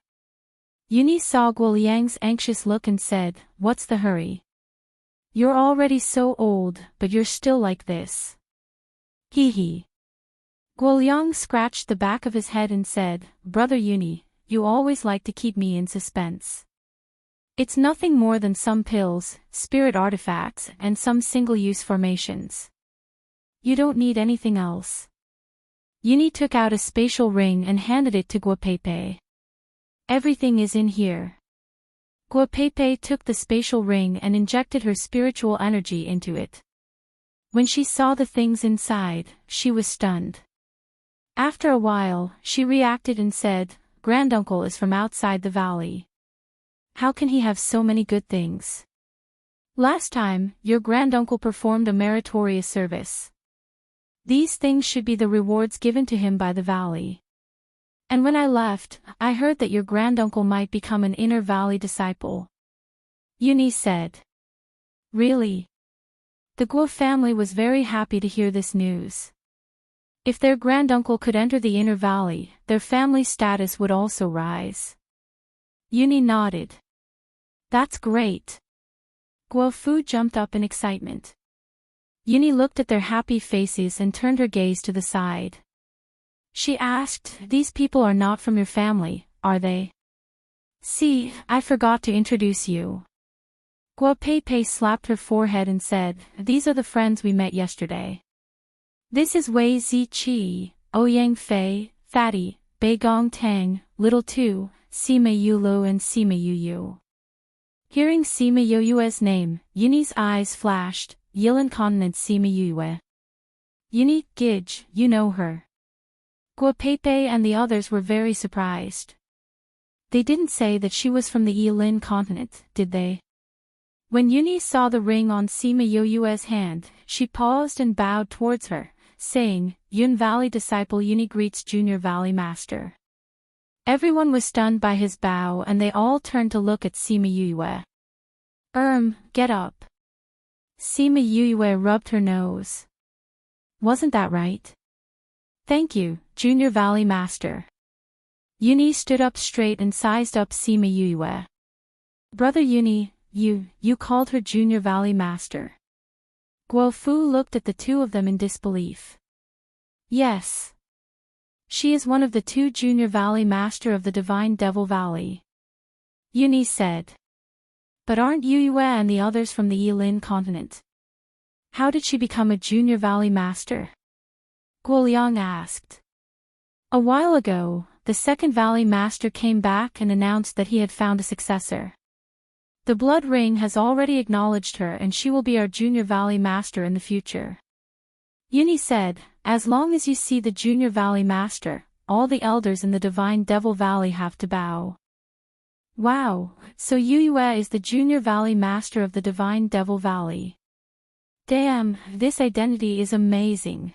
Yuni saw Guo Liang's anxious look and said, "What's the hurry? You're already so old, but you're still like this." Hee hee. Guo Liang scratched the back of his head and said, "Brother Yuni, you always like to keep me in suspense. It's nothing more than some pills, spirit artifacts, and some single-use formations. You don't need anything else." Yuni took out a spatial ring and handed it to Guo Peipei. "Everything is in here." Guo Peipei took the spatial ring and injected her spiritual energy into it. When she saw the things inside, she was stunned. After a while, she reacted and said, "Granduncle is from outside the valley. How can he have so many good things? Last time, your granduncle performed a meritorious service. These things should be the rewards given to him by the valley. And when I left, I heard that your granduncle might become an inner valley disciple." Yuni said. "Really?" The Guo family was very happy to hear this news. If their granduncle could enter the inner valley, their family status would also rise. Yuni nodded. "That's great." Guo Fu jumped up in excitement. Yuni looked at their happy faces and turned her gaze to the side. She asked, "These people are not from your family, are they?" "See, I forgot to introduce you." Guo Peipei slapped her forehead and said, "These are the friends we met yesterday. This is Wei Ziqi, Ouyang Fei, Fatty, Beigong Tang, Little Tu, Sima Yulu and Sima Yu. Hearing Sima Yu's name, Yuni's eyes flashed. Yilan Continent Sima Yue. Yuni, Gij, you know her. Guo Peipei and the others were very surprised. They didn't say that she was from the Yilin continent, did they? When Yuni saw the ring on Sima Yu's hand, she paused and bowed towards her, saying, "Yun Valley disciple Yuni greets Junior Valley Master." Everyone was stunned by his bow and they all turned to look at Sima Yue. Get up. Sima Yue rubbed her nose. Wasn't that right? Thank you, Junior Valley Master. Uni stood up straight and sized up Sima Yue. Brother Uni, you called her Junior Valley Master. Guo Fu looked at the two of them in disbelief. Yes. She is one of the two Junior Valley Master of the Divine Devil Valley. Uni said. But aren't Yue and the others from the Yilin continent? How did she become a Junior Valley Master? Guoliang asked. A while ago, the second Valley Master came back and announced that he had found a successor. The Blood Ring has already acknowledged her and she will be our Junior Valley Master in the future. Uni said, as long as you see the Junior Valley Master, all the elders in the Divine Devil Valley have to bow. Wow, so Yue is the Junior Valley Master of the Divine Devil Valley. Damn, this identity is amazing.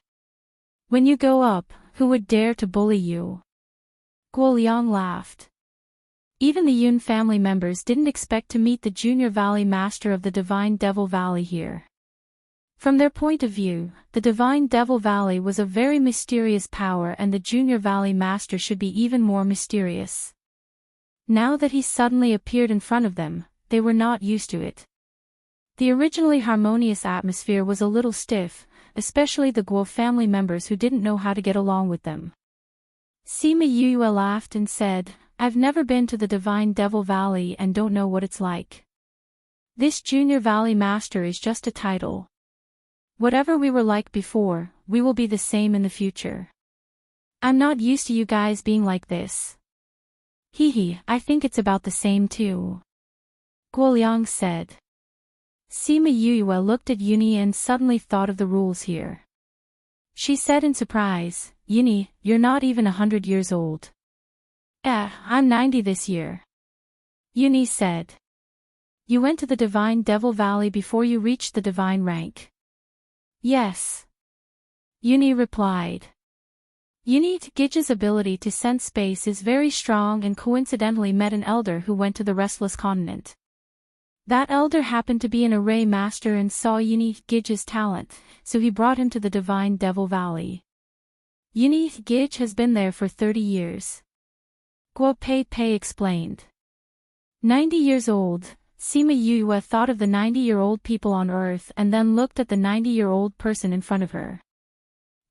When you go up, who would dare to bully you? Guoliang laughed. Even the Yun family members didn't expect to meet the Junior Valley Master of the Divine Devil Valley here. From their point of view, the Divine Devil Valley was a very mysterious power and the Junior Valley Master should be even more mysterious. Now that he suddenly appeared in front of them, they were not used to it. The originally harmonious atmosphere was a little stiff, especially the Guo family members who didn't know how to get along with them. Sima Yue laughed and said, I've never been to the Divine Devil Valley and don't know what it's like. This Junior Valley Master is just a title. Whatever we were like before, we will be the same in the future. I'm not used to you guys being like this. I think it's about the same too. Guoliang said. Sima Yue looked at Uni and suddenly thought of the rules here. She said in surprise, Uni, you're not even 100 years old. I'm 90 this year. Uni said. You went to the Divine Devil Valley before you reached the divine rank. Yes. Uni replied. Gige's ability to sense space is very strong and coincidentally met an elder who went to the Restless Continent. That elder happened to be an array master and saw Gige's talent, so he brought him to the Divine Devil Valley. Gige has been there for 30 years. Guo Pei explained. 90 years old, Sima Yue thought of the 90-year-old people on Earth and then looked at the 90-year-old person in front of her.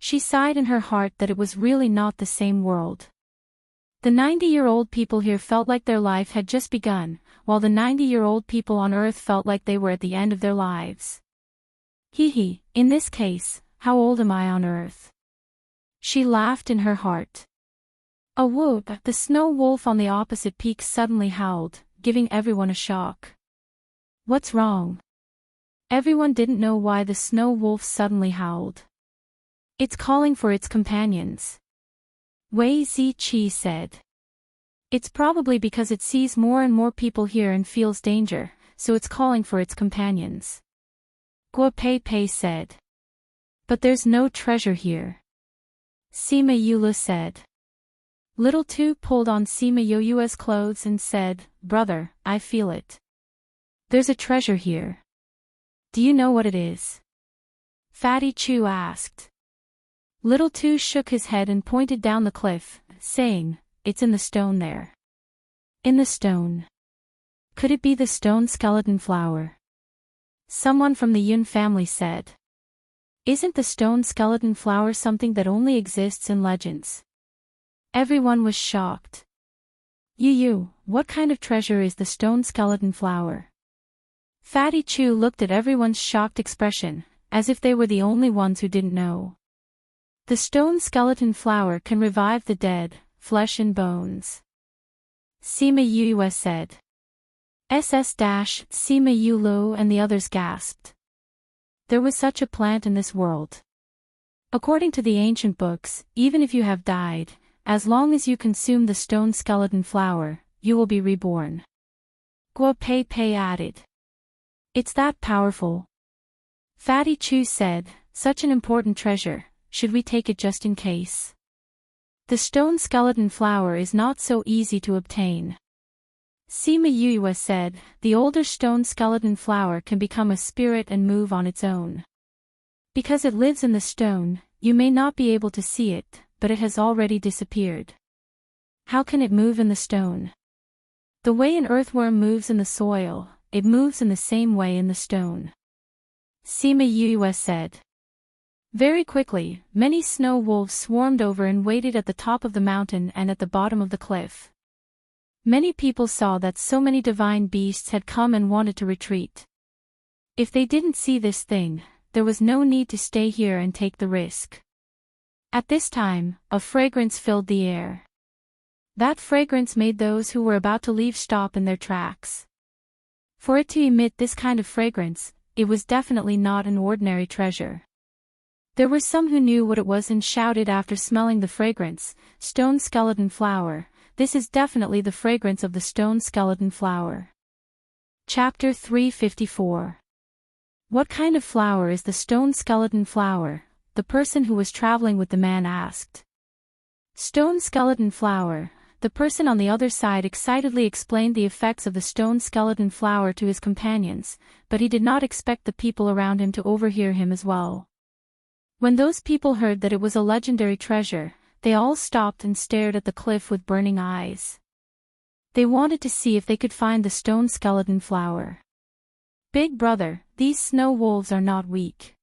She sighed in her heart that it was really not the same world. The 90-year-old people here felt like their life had just begun, while the 90-year-old people on Earth felt like they were at the end of their lives. In this case, how old am I on Earth? She laughed in her heart. A whoop! The snow wolf on the opposite peak suddenly howled, giving everyone a shock. What's wrong? Everyone didn't know why the snow wolf suddenly howled. It's calling for its companions. Wei Ziqi said. It's probably because it sees more and more people here and feels danger, so it's calling for its companions. Guo Pei said. But there's no treasure here. Sima Yue said. Little Two pulled on Sima Yue's clothes and said, Brother, I feel it. There's a treasure here. Do you know what it is? Fatty Chu asked. Little Two shook his head and pointed down the cliff, saying, It's in the stone there. In the stone. Could it be the stone skeleton flower? Someone from the Yun family said. Isn't the stone skeleton flower something that only exists in legends? Everyone was shocked. What kind of treasure is the stone skeleton flower? Fatty Chu looked at everyone's shocked expression, as if they were the only ones who didn't know. The stone skeleton flower can revive the dead, flesh and bones. Sima Yue said. Sima Yulu and the others gasped. There was such a plant in this world. According to the ancient books, even if you have died, as long as you consume the stone skeleton flower, you will be reborn. Guo Pei added. It's that powerful. Fatty Chu said, such an important treasure, should we take it just in case? The stone skeleton flower is not so easy to obtain. Sima Yue said, the older stone skeleton flower can become a spirit and move on its own. Because it lives in the stone, you may not be able to see it, but it has already disappeared. How can it move in the stone? The way an earthworm moves in the soil, it moves in the same way in the stone. Sima Yue said. Very quickly, many snow wolves swarmed over and waited at the top of the mountain and at the bottom of the cliff. Many people saw that so many divine beasts had come and wanted to retreat. If they didn't see this thing, there was no need to stay here and take the risk. At this time, a fragrance filled the air. That fragrance made those who were about to leave stop in their tracks. For it to emit this kind of fragrance, it was definitely not an ordinary treasure. There were some who knew what it was and shouted after smelling the fragrance, "Stone skeleton flower, this is definitely the fragrance of the stone skeleton flower." Chapter 354. What kind of flower is the stone skeleton flower? The person who was traveling with the man asked. Stone skeleton flower. The person on the other side excitedly explained the effects of the stone skeleton flower to his companions, but he did not expect the people around him to overhear him as well. When those people heard that it was a legendary treasure, they all stopped and stared at the cliff with burning eyes. They wanted to see if they could find the stone skeleton flower. Big brother, these snow wolves are not weak.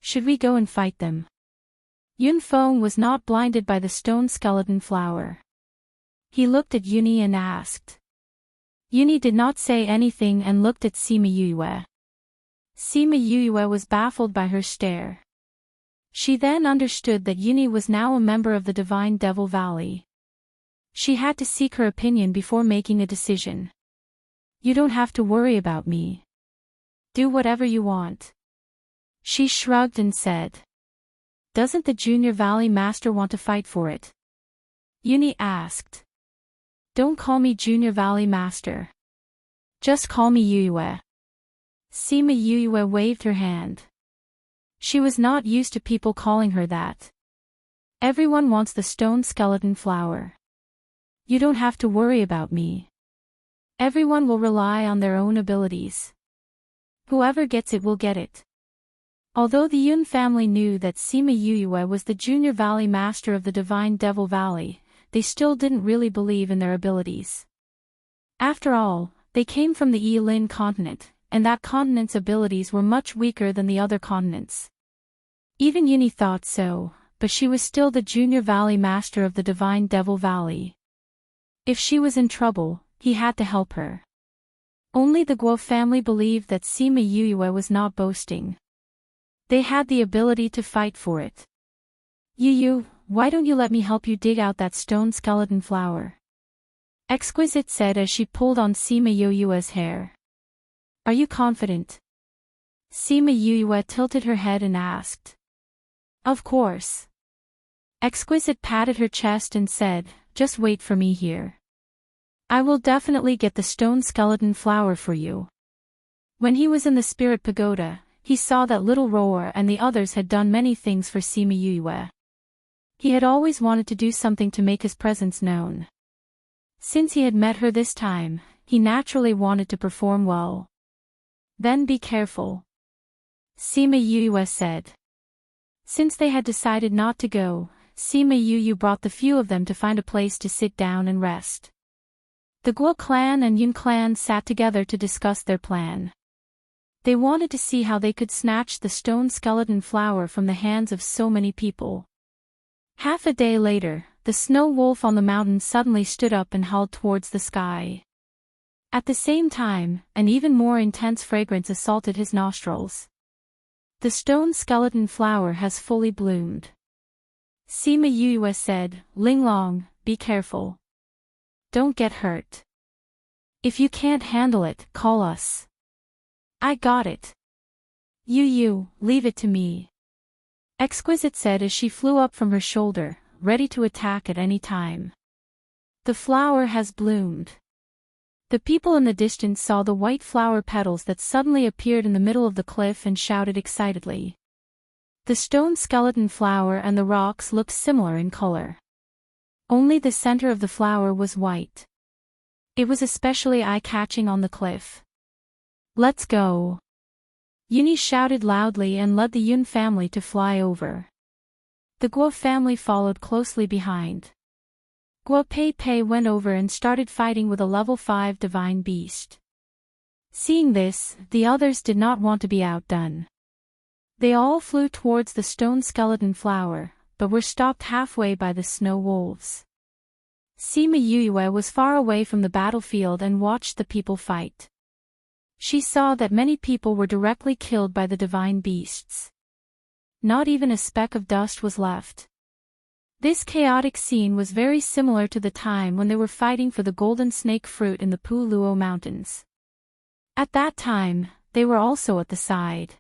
Should we go and fight them? Yun Feng was not blinded by the stone skeleton flower. He looked at Yuni and asked. Yuni did not say anything and looked at Sima Yue. Sima Yue was baffled by her stare. She then understood that Yuni was now a member of the Divine Devil Valley. She had to seek her opinion before making a decision. You don't have to worry about me. Do whatever you want. She shrugged and said. Doesn't the Junior Valley Master want to fight for it? Yuni asked. Don't call me Junior Valley Master. Just call me Yue. Sima Yue waved her hand. She was not used to people calling her that. Everyone wants the stone skeleton flower. You don't have to worry about me. Everyone will rely on their own abilities. Whoever gets it will get it. Although the Yun family knew that Sima Yue was the Junior Valley Master of the Divine Devil Valley, they still didn't really believe in their abilities. After all, they came from the Yilin continent, and that continent's abilities were much weaker than the other continents. Even Yuni thought so, but she was still the Junior Valley Master of the Divine Devil Valley. If she was in trouble, he had to help her. Only the Guo family believed that Sima Yue was not boasting. They had the ability to fight for it. Yu, why don't you let me help you dig out that stone skeleton flower? Exquisite said as she pulled on Sima Yue's hair. Are you confident? Sima Yue tilted her head and asked. Of course. Exquisite patted her chest and said, just wait for me here. I will definitely get the stone skeleton flower for you. When he was in the spirit pagoda, he saw that little Roar and the others had done many things for Sima Yue. He had always wanted to do something to make his presence known. Since he had met her this time, he naturally wanted to perform well. Then be careful. Sima Yue said. Since they had decided not to go, Sima Yue brought the few of them to find a place to sit down and rest. The Guo clan and Yun clan sat together to discuss their plan. They wanted to see how they could snatch the stone skeleton flower from the hands of so many people. Half a day later, the snow wolf on the mountain suddenly stood up and howled towards the sky. At the same time, an even more intense fragrance assaulted his nostrils. The stone skeleton flower has fully bloomed. Sima Yue said, Linglong, be careful. Don't get hurt. If you can't handle it, call us. I got it. Yu, leave it to me. Exquisite said as she flew up from her shoulder, ready to attack at any time. The flower has bloomed. The people in the distance saw the white flower petals that suddenly appeared in the middle of the cliff and shouted excitedly. The stone skeleton flower and the rocks looked similar in color. Only the center of the flower was white. It was especially eye-catching on the cliff. Let's go. Uni shouted loudly and led the Yun family to fly over. The Guo family followed closely behind. Guo Pei Pei went over and started fighting with a level 5 divine beast. Seeing this, the others did not want to be outdone. They all flew towards the stone skeleton flower, but were stopped halfway by the snow wolves. Sima Yue was far away from the battlefield and watched the people fight. She saw that many people were directly killed by the divine beasts. Not even a speck of dust was left. This chaotic scene was very similar to the time when they were fighting for the golden snake fruit in the Pu Luo Mountains. At that time, they were also at the side.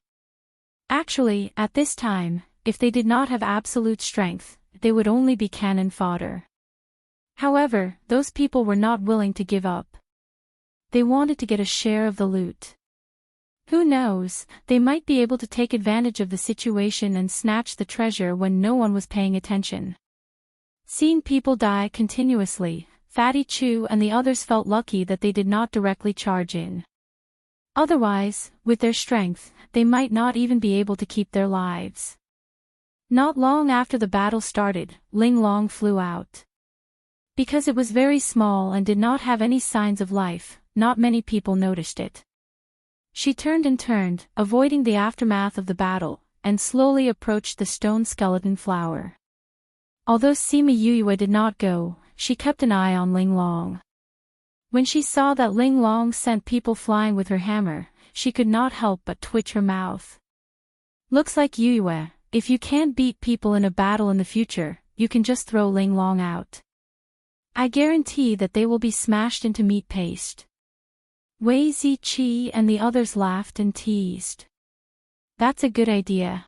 Actually, at this time, if they did not have absolute strength, they would only be cannon fodder. However, those people were not willing to give up. They wanted to get a share of the loot. Who knows, they might be able to take advantage of the situation and snatch the treasure when no one was paying attention. Seeing people die continuously, Fatty Chu and the others felt lucky that they did not directly charge in. Otherwise, with their strength, they might not even be able to keep their lives. Not long after the battle started, Ling Long flew out. Because it was very small and did not have any signs of life, not many people noticed it. She turned and turned, avoiding the aftermath of the battle, and slowly approached the stone skeleton flower. Although Sima Yue did not go, she kept an eye on Ling Long. When she saw that Ling Long sent people flying with her hammer, she could not help but twitch her mouth. Looks like Yue, if you can't beat people in a battle in the future, you can just throw Ling Long out. I guarantee that they will be smashed into meat paste. Wei Ziqi and the others laughed and teased. That's a good idea.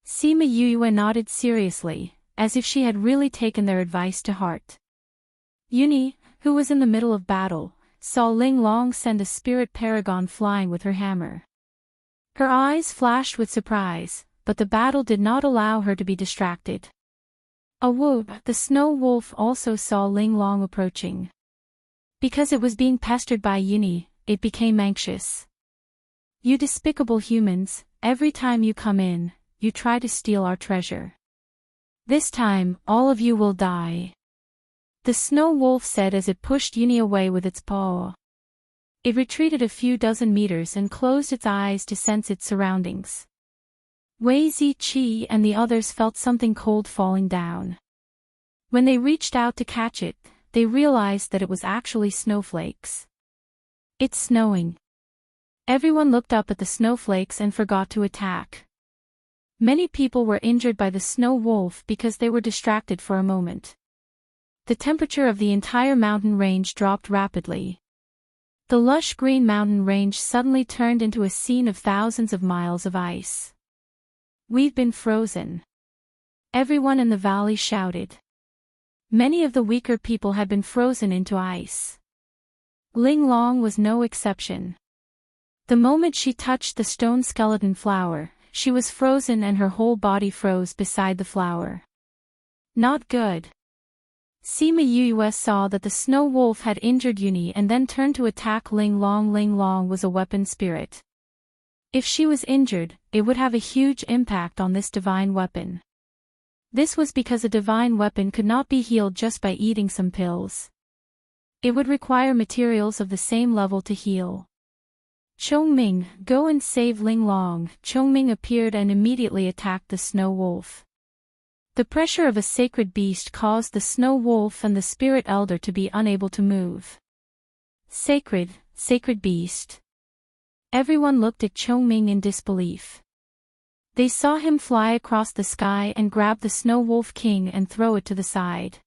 Sima Yue nodded seriously, as if she had really taken their advice to heart. Uni, who was in the middle of battle, saw Ling Long send a spirit paragon flying with her hammer. Her eyes flashed with surprise, but the battle did not allow her to be distracted. Whoop, the snow wolf also saw Ling Long approaching. Because it was being pestered by Uni, it became anxious. You despicable humans, every time you come in, you try to steal our treasure. This time, all of you will die. The snow wolf said as it pushed Uni away with its paw. It retreated a few dozen meters and closed its eyes to sense its surroundings. Wei Ziqi and the others felt something cold falling down. When they reached out to catch it, they realized that it was actually snowflakes. It's snowing. Everyone looked up at the snowflakes and forgot to attack. Many people were injured by the snow wolf because they were distracted for a moment. The temperature of the entire mountain range dropped rapidly. The lush green mountain range suddenly turned into a scene of thousands of miles of ice. We've been frozen. Everyone in the valley shouted. Many of the weaker people had been frozen into ice. Ling Long was no exception. The moment she touched the stone skeleton flower, she was frozen and her whole body froze beside the flower. Not good. Sima Yue saw that the snow wolf had injured Uni and then turned to attack Ling Long. Ling Long was a weapon spirit. If she was injured, it would have a huge impact on this divine weapon. This was because a divine weapon could not be healed just by eating some pills. It would require materials of the same level to heal. Chongming, go and save Ling Long. Chongming appeared and immediately attacked the snow wolf. The pressure of a sacred beast caused the snow wolf and the spirit elder to be unable to move. Sacred beast. Everyone looked at Chongming in disbelief. They saw him fly across the sky and grab the Snow Wolf King and throw it to the side.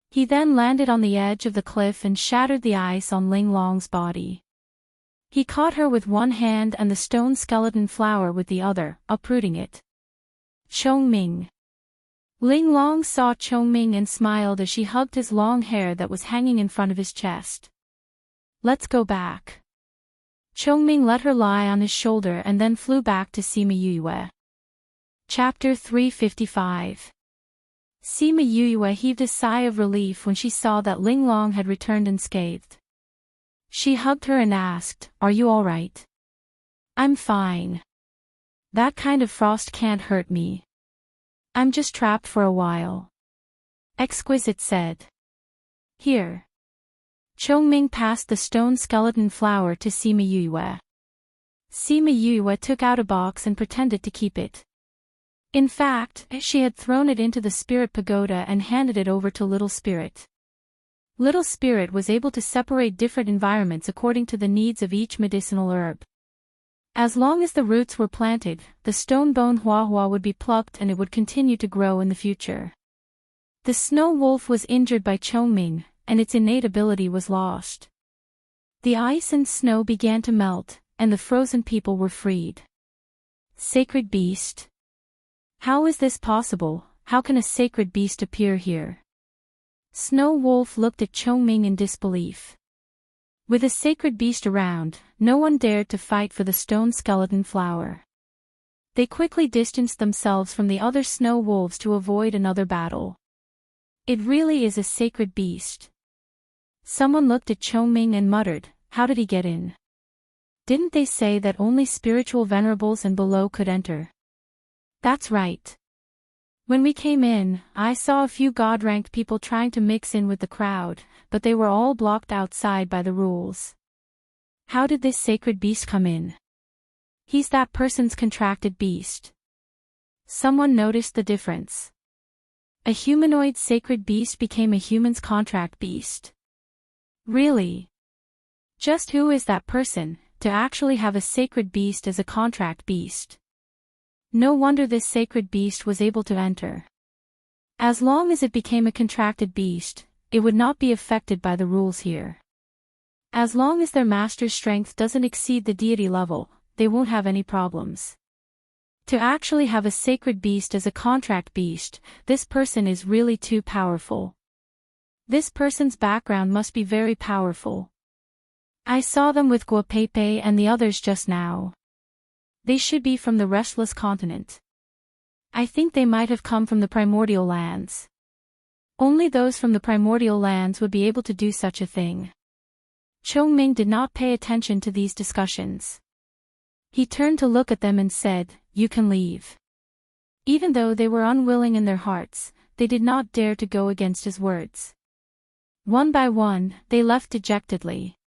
He then landed on the edge of the cliff and shattered the ice on Ling Long's body. He caught her with one hand and the stone skeleton flower with the other, uprooting it. Chongming. Ling Long saw Chongming and smiled as she hugged his long hair that was hanging in front of his chest. Let's go back. Chongming let her lie on his shoulder and then flew back to Sima Yue. Chapter 355. Sima Yue heaved a sigh of relief when she saw that Ling Long had returned unscathed. She hugged her and asked, "Are you all right?" "I'm fine. That kind of frost can't hurt me. I'm just trapped for a while." Exquisite said. "Here." Chongming passed the stone skeleton flower to Sima Yue. Sima Yue took out a box and pretended to keep it. In fact, she had thrown it into the spirit pagoda and handed it over to Little Spirit. Little Spirit was able to separate different environments according to the needs of each medicinal herb. As long as the roots were planted, the stone bone huahua would be plucked and it would continue to grow in the future. The snow wolf was injured by Chongming, and its innate ability was lost. The ice and snow began to melt, and the frozen people were freed. Sacred beast. How is this possible? How can a sacred beast appear here? Snow Wolf looked at Chongming in disbelief. With a sacred beast around, no one dared to fight for the stone skeleton flower. They quickly distanced themselves from the other snow wolves to avoid another battle. It really is a sacred beast. Someone looked at Chongming and muttered, "How did he get in? Didn't they say that only spiritual venerables and below could enter?" "That's right. When we came in, I saw a few god-ranked people trying to mix in with the crowd, but they were all blocked outside by the rules." "How did this sacred beast come in?" "He's that person's contracted beast." Someone noticed the difference. A humanoid sacred beast became a human's contract beast. Really? Just who is that person, to actually have a sacred beast as a contract beast? No wonder this sacred beast was able to enter. As long as it became a contracted beast, it would not be affected by the rules here. As long as their master's strength doesn't exceed the deity level, they won't have any problems. To actually have a sacred beast as a contract beast, this person is really too powerful. This person's background must be very powerful. I saw them with Guapepe and the others just now. They should be from the Restless Continent. I think they might have come from the primordial lands. Only those from the primordial lands would be able to do such a thing. Chongming did not pay attention to these discussions. He turned to look at them and said, "You can leave." Even though they were unwilling in their hearts, they did not dare to go against his words. One by one, they left dejectedly.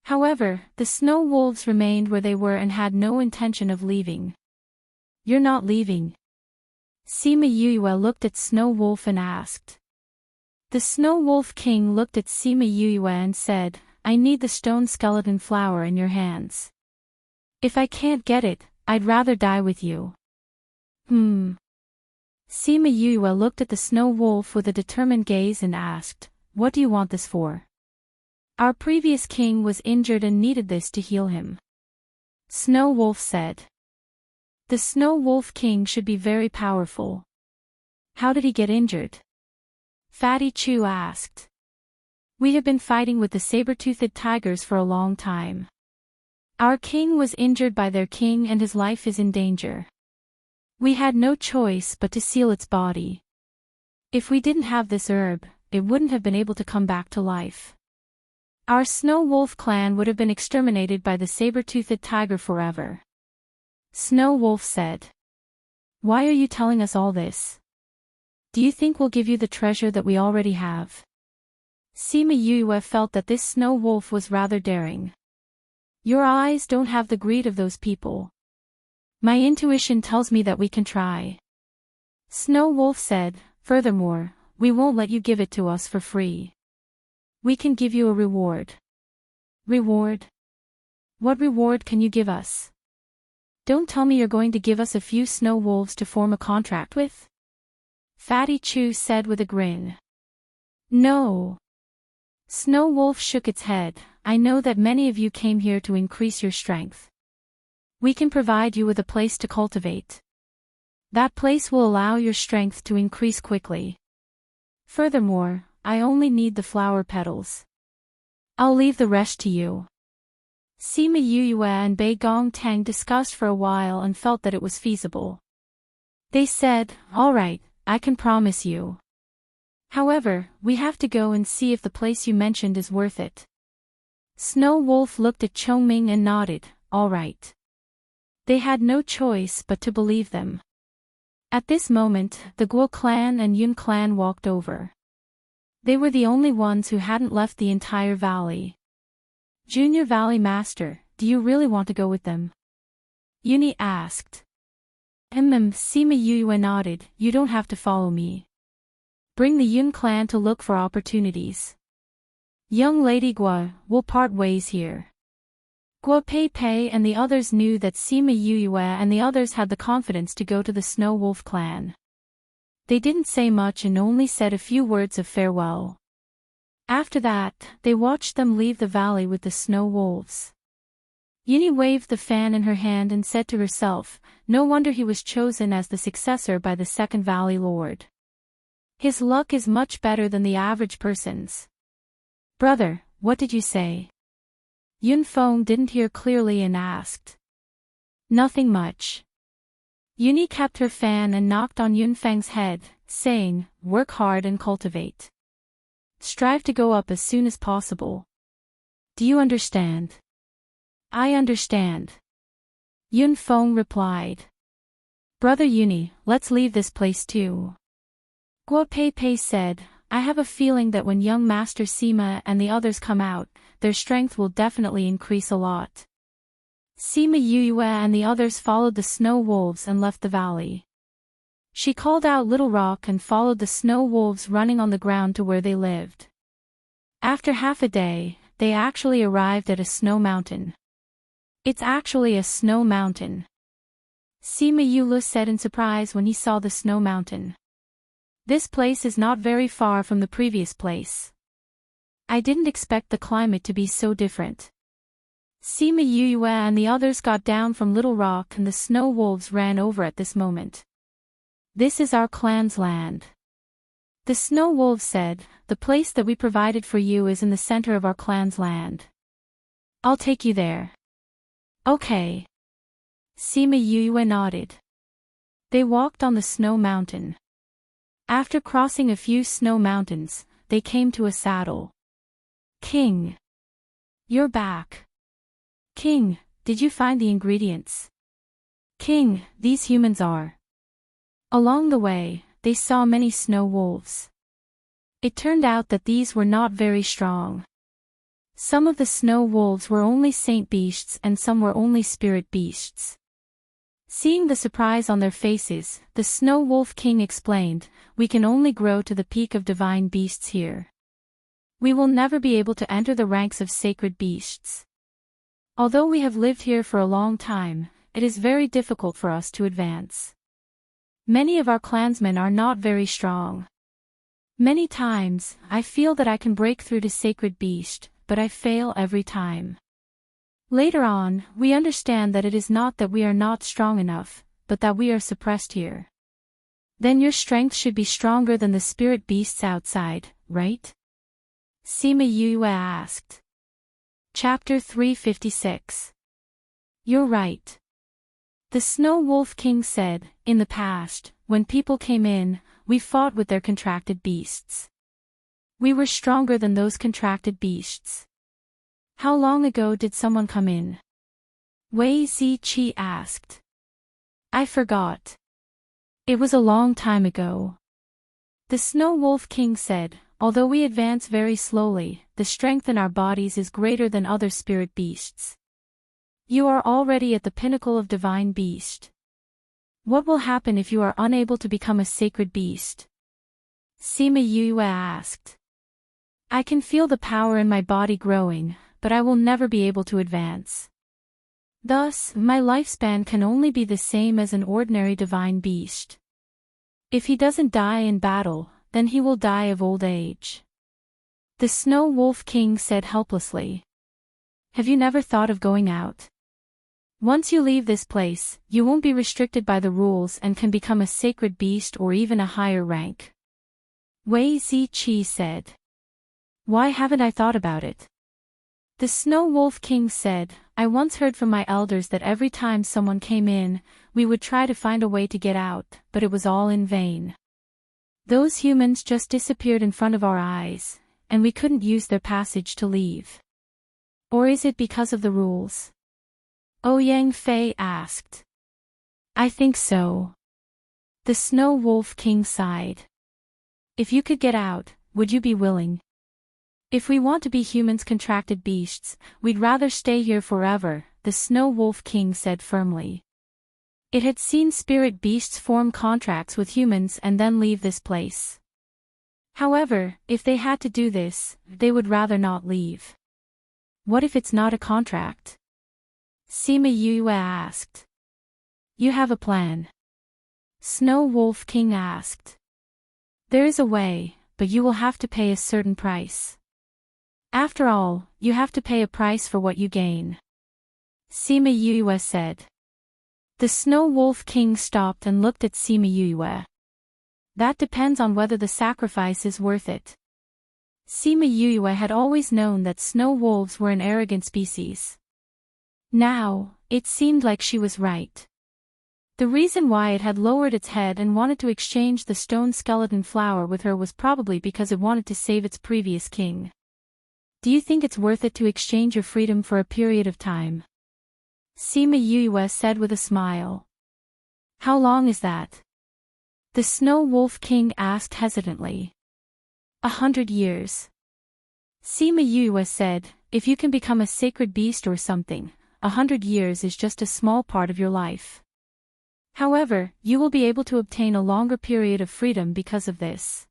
However, the snow wolves remained where they were and had no intention of leaving. "You're not leaving?" Sima Yue looked at Snow Wolf and asked. The Snow Wolf King looked at Sima Yue and said, "I need the stone skeleton flower in your hands. If I can't get it, I'd rather die with you." Sima Yue looked at the Snow Wolf with a determined gaze and asked, "What do you want this for?" "Our previous king was injured and needed this to heal him," Snow Wolf said. The Snow Wolf King should be very powerful. "How did he get injured?" Fatty Chu asked. "We have been fighting with the saber-toothed tigers for a long time. Our king was injured by their king and his life is in danger. We had no choice but to seal its body. If we didn't have this herb, it wouldn't have been able to come back to life. Our Snow Wolf clan would have been exterminated by the saber-toothed tiger forever." Snow Wolf said. "Why are you telling us all this? Do you think we'll give you the treasure that we already have?" Sima Yue felt that this Snow Wolf was rather daring. "Your eyes don't have the greed of those people. My intuition tells me that we can try." Snow Wolf said, "Furthermore, we won't let you give it to us for free. We can give you a reward." "Reward? What reward can you give us? Don't tell me you're going to give us a few snow wolves to form a contract with?" Fatty Chu said with a grin. "No." Snow Wolf shook its head, "I know that many of you came here to increase your strength. We can provide you with a place to cultivate. That place will allow your strength to increase quickly. Furthermore, I only need the flower petals. I'll leave the rest to you." Sima Yue and Bei Gong Tang discussed for a while and felt that it was feasible. They said, "All right, I can promise you. However, we have to go and see if the place you mentioned is worth it. Snow Wolf looked at Chongming and nodded, all right. They had no choice but to believe them. At this moment, the Guo clan and Yun clan walked over. They were the only ones who hadn't left the entire valley. Junior Valley Master, do you really want to go with them? Yuni asked. Sima Yue nodded, you don't have to follow me. Bring the Yun clan to look for opportunities. Young Lady Guo, we'll part ways here. Guo Pei Pei and the others knew that Sima Yue and the others had the confidence to go to the Snow Wolf clan. They didn't say much and only said a few words of farewell. After that, they watched them leave the valley with the snow wolves. Yuni waved the fan in her hand and said to herself, no wonder he was chosen as the successor by the second valley lord. His luck is much better than the average person's. Brother, what did you say? Yun Feng didn't hear clearly and asked. Nothing much. Yuni kept her fan and knocked on Yun Feng's head, saying, work hard and cultivate. Strive to go up as soon as possible. Do you understand? I understand. Yun Feng replied. Brother Yuni, let's leave this place too. Guo Pei Pei said, I have a feeling that when young Master Sima and the others come out, their strength will definitely increase a lot. Sima Yue and the others followed the snow wolves and left the valley. She called out Little Rock and followed the snow wolves running on the ground to where they lived. After half a day, they actually arrived at a snow mountain. It's actually a snow mountain. Sima Yue said in surprise when he saw the snow mountain. This place is not very far from the previous place. I didn't expect the climate to be so different. Sima Yue and the others got down from Little Rock and the snow wolves ran over at this moment. This is our clan's land. The snow wolves said, the place that we provided for you is in the center of our clan's land. I'll take you there. Okay. Sima Yue nodded. They walked on the snow mountain. After crossing a few snow mountains, they came to a saddle. King. You're back. King, did you find the ingredients? King, these humans are. Along the way, they saw many snow wolves. It turned out that these were not very strong. Some of the snow wolves were only saint beasts and some were only spirit beasts. Seeing the surprise on their faces, the Snow Wolf King explained, we can only grow to the peak of divine beasts here. We will never be able to enter the ranks of sacred beasts. Although we have lived here for a long time, it is very difficult for us to advance. Many of our clansmen are not very strong. Many times, I feel that I can break through to sacred beast, but I fail every time. Later on, we understand that it is not that we are not strong enough, but that we are suppressed here. Then your strength should be stronger than the spirit beasts outside, right? Sima Yue asked. Chapter 356. You're right. The Snow Wolf King said, in the past, when people came in, we fought with their contracted beasts. We were stronger than those contracted beasts. How long ago did someone come in? Wei Ziqi asked. I forgot. It was a long time ago. The Snow Wolf King said, although we advance very slowly, the strength in our bodies is greater than other spirit beasts. You are already at the pinnacle of divine beast. What will happen if you are unable to become a sacred beast? Sima Yue asked. I can feel the power in my body growing, but I will never be able to advance. Thus, my lifespan can only be the same as an ordinary divine beast. If he doesn't die in battle, then he will die of old age. The Snow Wolf King said helplessly. Have you never thought of going out? Once you leave this place, you won't be restricted by the rules and can become a sacred beast or even a higher rank. Wei Ziqi said. Why haven't I thought about it? The Snow Wolf King said, I once heard from my elders that every time someone came in, we would try to find a way to get out, but it was all in vain. Those humans just disappeared in front of our eyes, and we couldn't use their passage to leave. Or is it because of the rules? Ouyang Fei asked. I think so. The Snow Wolf King sighed. If you could get out, would you be willing? If we want to be humans contracted beasts, we'd rather stay here forever, the Snow Wolf King said firmly. It had seen spirit beasts form contracts with humans and then leave this place. However, if they had to do this, they would rather not leave. What if it's not a contract? Sima Yue asked. You have a plan? Snow Wolf King asked. There is a way, but you will have to pay a certain price. After all, you have to pay a price for what you gain. Sima Yue said. The Snow Wolf King stopped and looked at Sima Yue. That depends on whether the sacrifice is worth it. Sima Yue had always known that snow wolves were an arrogant species. Now, it seemed like she was right. The reason why it had lowered its head and wanted to exchange the stone skeleton flower with her was probably because it wanted to save its previous king. Do you think it's worth it to exchange your freedom for a period of time? Sima Yue said with a smile. How long is that? The Snow Wolf King asked hesitantly. 100 years. Sima Yue said, if you can become a sacred beast or something, 100 years is just a small part of your life. However, you will be able to obtain a longer period of freedom because of this.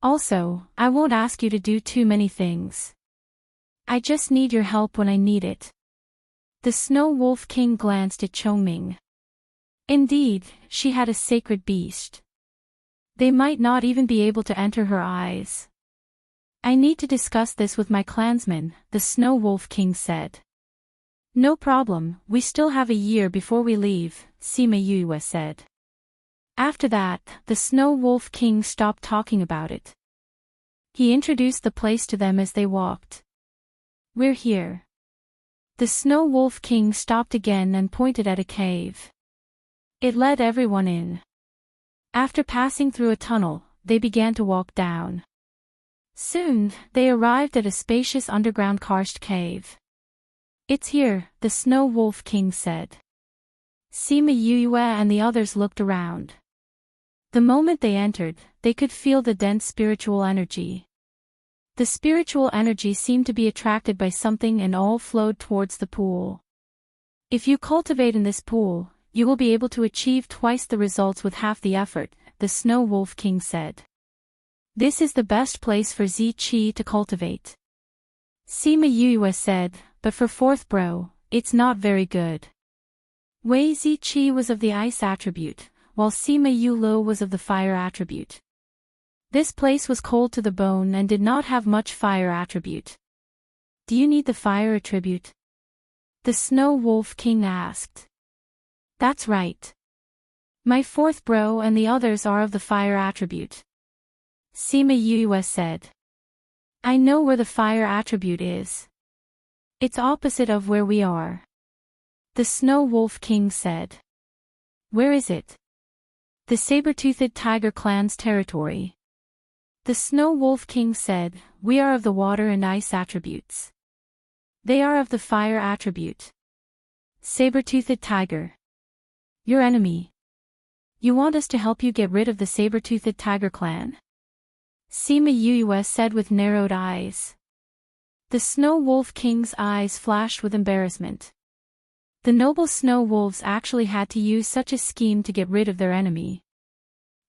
Also, I won't ask you to do too many things. I just need your help when I need it. The Snow Wolf King glanced at Chongming. Indeed, she had a sacred beast. They might not even be able to enter her eyes. I need to discuss this with my clansmen, the Snow Wolf King said. No problem, we still have a year before we leave, Sima Yue said. After that, the Snow Wolf King stopped talking about it. He introduced the place to them as they walked. We're here. The Snow Wolf King stopped again and pointed at a cave. It led everyone in. After passing through a tunnel, they began to walk down. Soon, they arrived at a spacious underground karst cave. It's here, the Snow Wolf King said. Sima Yue and the others looked around. The moment they entered, they could feel the dense spiritual energy. The spiritual energy seemed to be attracted by something and all flowed towards the pool. If you cultivate in this pool, you will be able to achieve twice the results with half the effort, the Snow Wolf King said. This is the best place for Zi Qi to cultivate. Sima Yue said, but for fourth bro, it's not very good. Wei Zi Qi was of the ice attribute, while Sima Yue was of the fire attribute. This place was cold to the bone and did not have much fire attribute. Do you need the fire attribute? The Snow Wolf King asked. That's right. My fourth bro and the others are of the fire attribute. Sima Yue said. I know where the fire attribute is. It's opposite of where we are. The Snow Wolf King said. Where is it? The saber-toothed tiger clan's territory. The Snow Wolf King said, we are of the water and ice attributes. They are of the fire attribute. Saber-toothed tiger. Your enemy. You want us to help you get rid of the saber-toothed tiger clan? Sima Yue said with narrowed eyes. The Snow Wolf King's eyes flashed with embarrassment. The noble snow wolves actually had to use such a scheme to get rid of their enemy.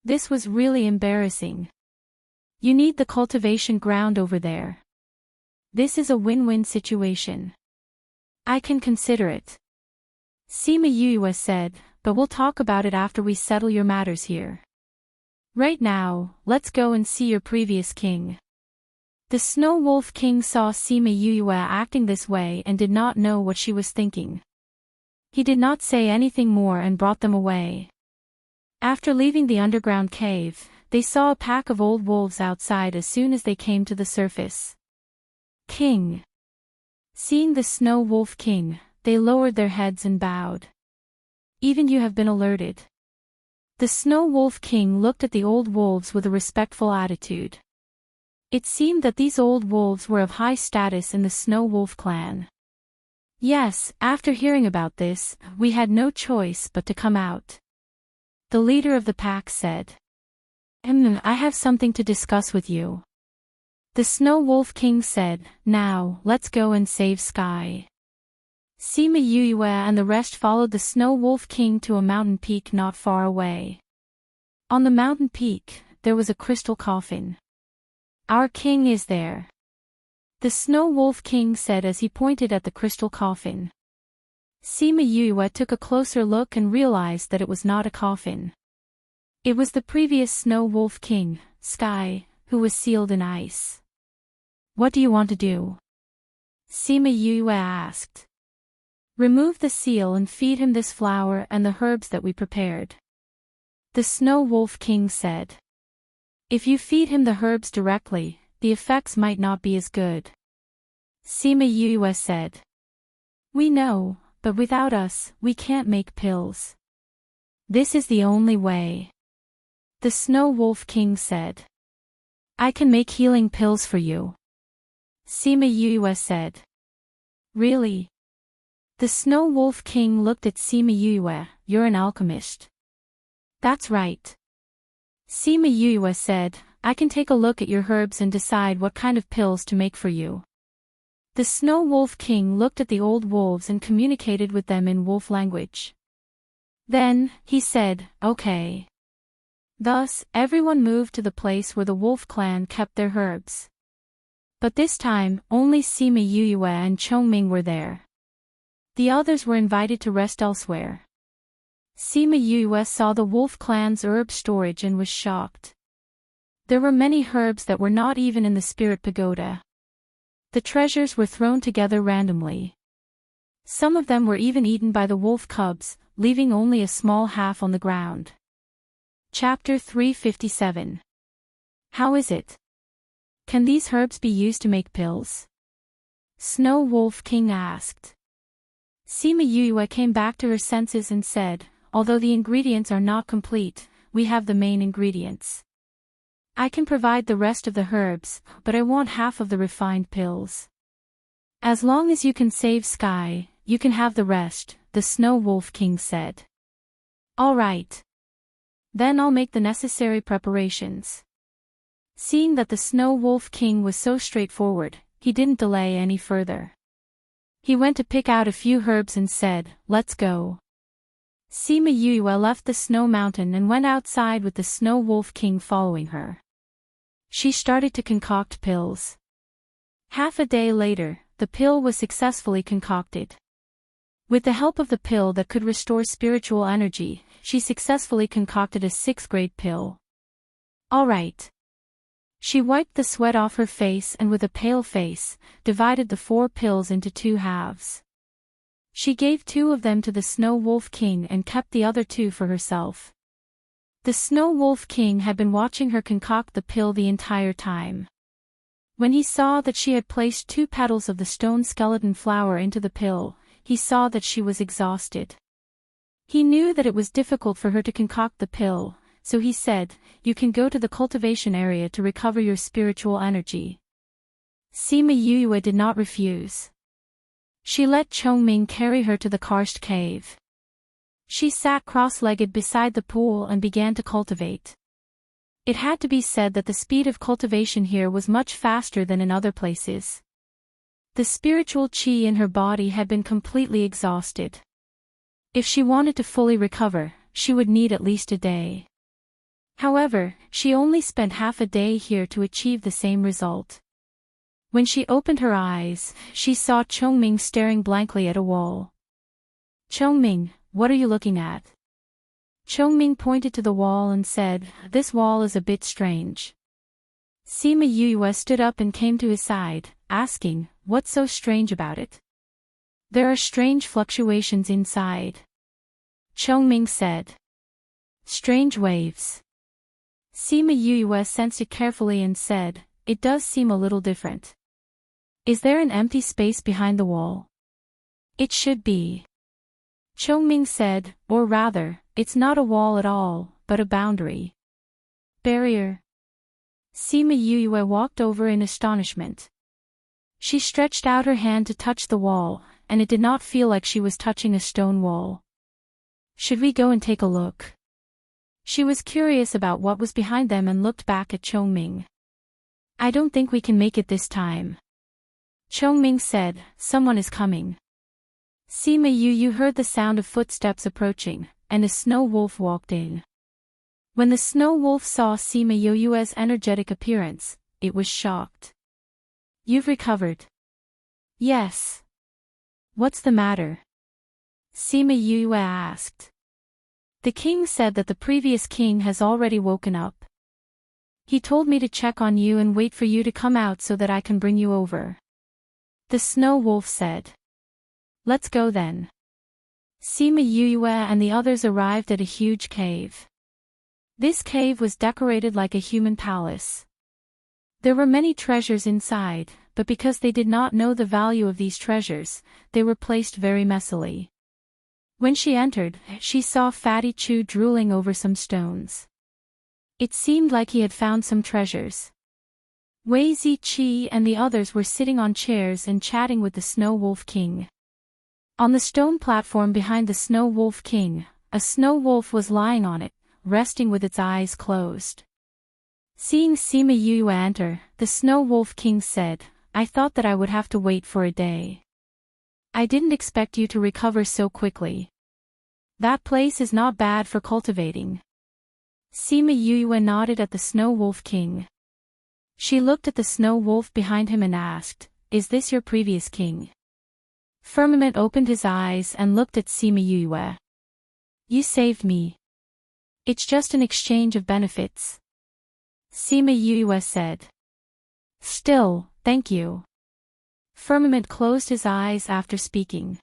This was really embarrassing. You need the cultivation ground over there. This is a win-win situation. I can consider it. Sima Yue said, but we'll talk about it after we settle your matters here. Right now, let's go and see your previous king. The Snow Wolf King saw Sima Yue acting this way and did not know what she was thinking. He did not say anything more and brought them away. After leaving the underground cave, they saw a pack of old wolves outside as soon as they came to the surface. King. Seeing the Snow Wolf King, they lowered their heads and bowed. Even you have been alerted. The Snow Wolf King looked at the old wolves with a respectful attitude. It seemed that these old wolves were of high status in the Snow Wolf clan. Yes, after hearing about this, we had no choice but to come out. The leader of the pack said. I have something to discuss with you. The Snow Wolf King said, now, let's go and save Sky. Sima Yue and the rest followed the Snow Wolf King to a mountain peak not far away. On the mountain peak, there was a crystal coffin. Our king is there. The Snow Wolf King said as he pointed at the crystal coffin. Sima Yue took a closer look and realized that it was not a coffin. It was the previous Snow Wolf King, Sky, who was sealed in ice. What do you want to do? Sima Yue asked. Remove the seal and feed him this flower and the herbs that we prepared. The Snow Wolf King said. If you feed him the herbs directly, the effects might not be as good. Sima Yue said. We know, but without us, we can't make pills. This is the only way. The Snow Wolf King said. I can make healing pills for you. Sima Yue said. Really? The Snow Wolf King looked at Sima Yue, you're an alchemist. That's right. Sima Yue said, I can take a look at your herbs and decide what kind of pills to make for you. The Snow Wolf King looked at the old wolves and communicated with them in wolf language. Then, he said, okay. Thus, everyone moved to the place where the wolf clan kept their herbs. But this time, only Sima Yue and Chongming were there. The others were invited to rest elsewhere. Sima Yue saw the wolf clan's herb storage and was shocked. There were many herbs that were not even in the spirit pagoda. The treasures were thrown together randomly. Some of them were even eaten by the wolf cubs, leaving only a small half on the ground. Chapter 357. How is it? Can these herbs be used to make pills? Snow Wolf King asked. Sima Yue came back to her senses and said, although the ingredients are not complete, we have the main ingredients. I can provide the rest of the herbs, but I want half of the refined pills. As long as you can save Sky, you can have the rest, the Snow Wolf King said. All right. Then I'll make the necessary preparations. Seeing that the Snow Wolf King was so straightforward, he didn't delay any further. He went to pick out a few herbs and said, let's go. Sima Yue left the snow mountain and went outside with the Snow Wolf King following her. She started to concoct pills. Half a day later, the pill was successfully concocted. With the help of the pill that could restore spiritual energy, she successfully concocted a 6th-grade pill. All right. She wiped the sweat off her face and with a pale face, divided the 4 pills into 2 halves. She gave 2 of them to the Snow Wolf King and kept the other 2 for herself. The Snow Wolf King had been watching her concoct the pill the entire time. When he saw that she had placed 2 petals of the stone skeleton flower into the pill, he saw that she was exhausted. He knew that it was difficult for her to concoct the pill, so he said, you can go to the cultivation area to recover your spiritual energy. Sima Yue did not refuse. She let Chongming carry her to the karst cave. She sat cross-legged beside the pool and began to cultivate. It had to be said that the speed of cultivation here was much faster than in other places. The spiritual qi in her body had been completely exhausted. If she wanted to fully recover, she would need at least a day. However, she only spent half a day here to achieve the same result. When she opened her eyes, she saw Chongming staring blankly at a wall. Chongming, what are you looking at? Chongming pointed to the wall and said, this wall is a bit strange. Sima Yue stood up and came to his side, asking, what's so strange about it? There are strange fluctuations inside. Chongming said. Strange waves. Sima Yue sensed it carefully and said, it does seem a little different. Is there an empty space behind the wall? It should be. Chongming said, or rather, it's not a wall at all, but but a boundary. Barrier. Sima Yue walked over in astonishment. She stretched out her hand to touch the wall, and it did not feel like she was touching a stone wall. Should we go and take a look? She was curious about what was behind them and looked back at Chongming. I don't think we can make it this time. Chongming said, someone is coming. Sima Yu heard the sound of footsteps approaching, and a snow wolf walked in. When the snow wolf saw Sima Yu's energetic appearance, it was shocked. You've recovered. Yes. What's the matter? Sima Yu asked. The king said that the previous king has already woken up. He told me to check on you and wait for you to come out so that I can bring you over. The snow wolf said. Let's go then. Sima Yu and the others arrived at a huge cave. This cave was decorated like a human palace. There were many treasures inside, but because they did not know the value of these treasures, they were placed very messily. When she entered, she saw Fatty Chu drooling over some stones. It seemed like he had found some treasures. Wei Ziqi and the others were sitting on chairs and chatting with the Snow Wolf King. On the stone platform behind the Snow Wolf King, a snow wolf was lying on it, resting with its eyes closed. Seeing Sima Yu enter, the Snow Wolf King said, I thought that I would have to wait for a day. I didn't expect you to recover so quickly. That place is not bad for cultivating. Sima Yu nodded at the Snow Wolf King. She looked at the snow wolf behind him and asked, Is this your previous king? Firmament opened his eyes and looked at Sima Yu. You saved me. It's just an exchange of benefits. Sima Yu said. Still, thank you. Firmament closed his eyes after speaking.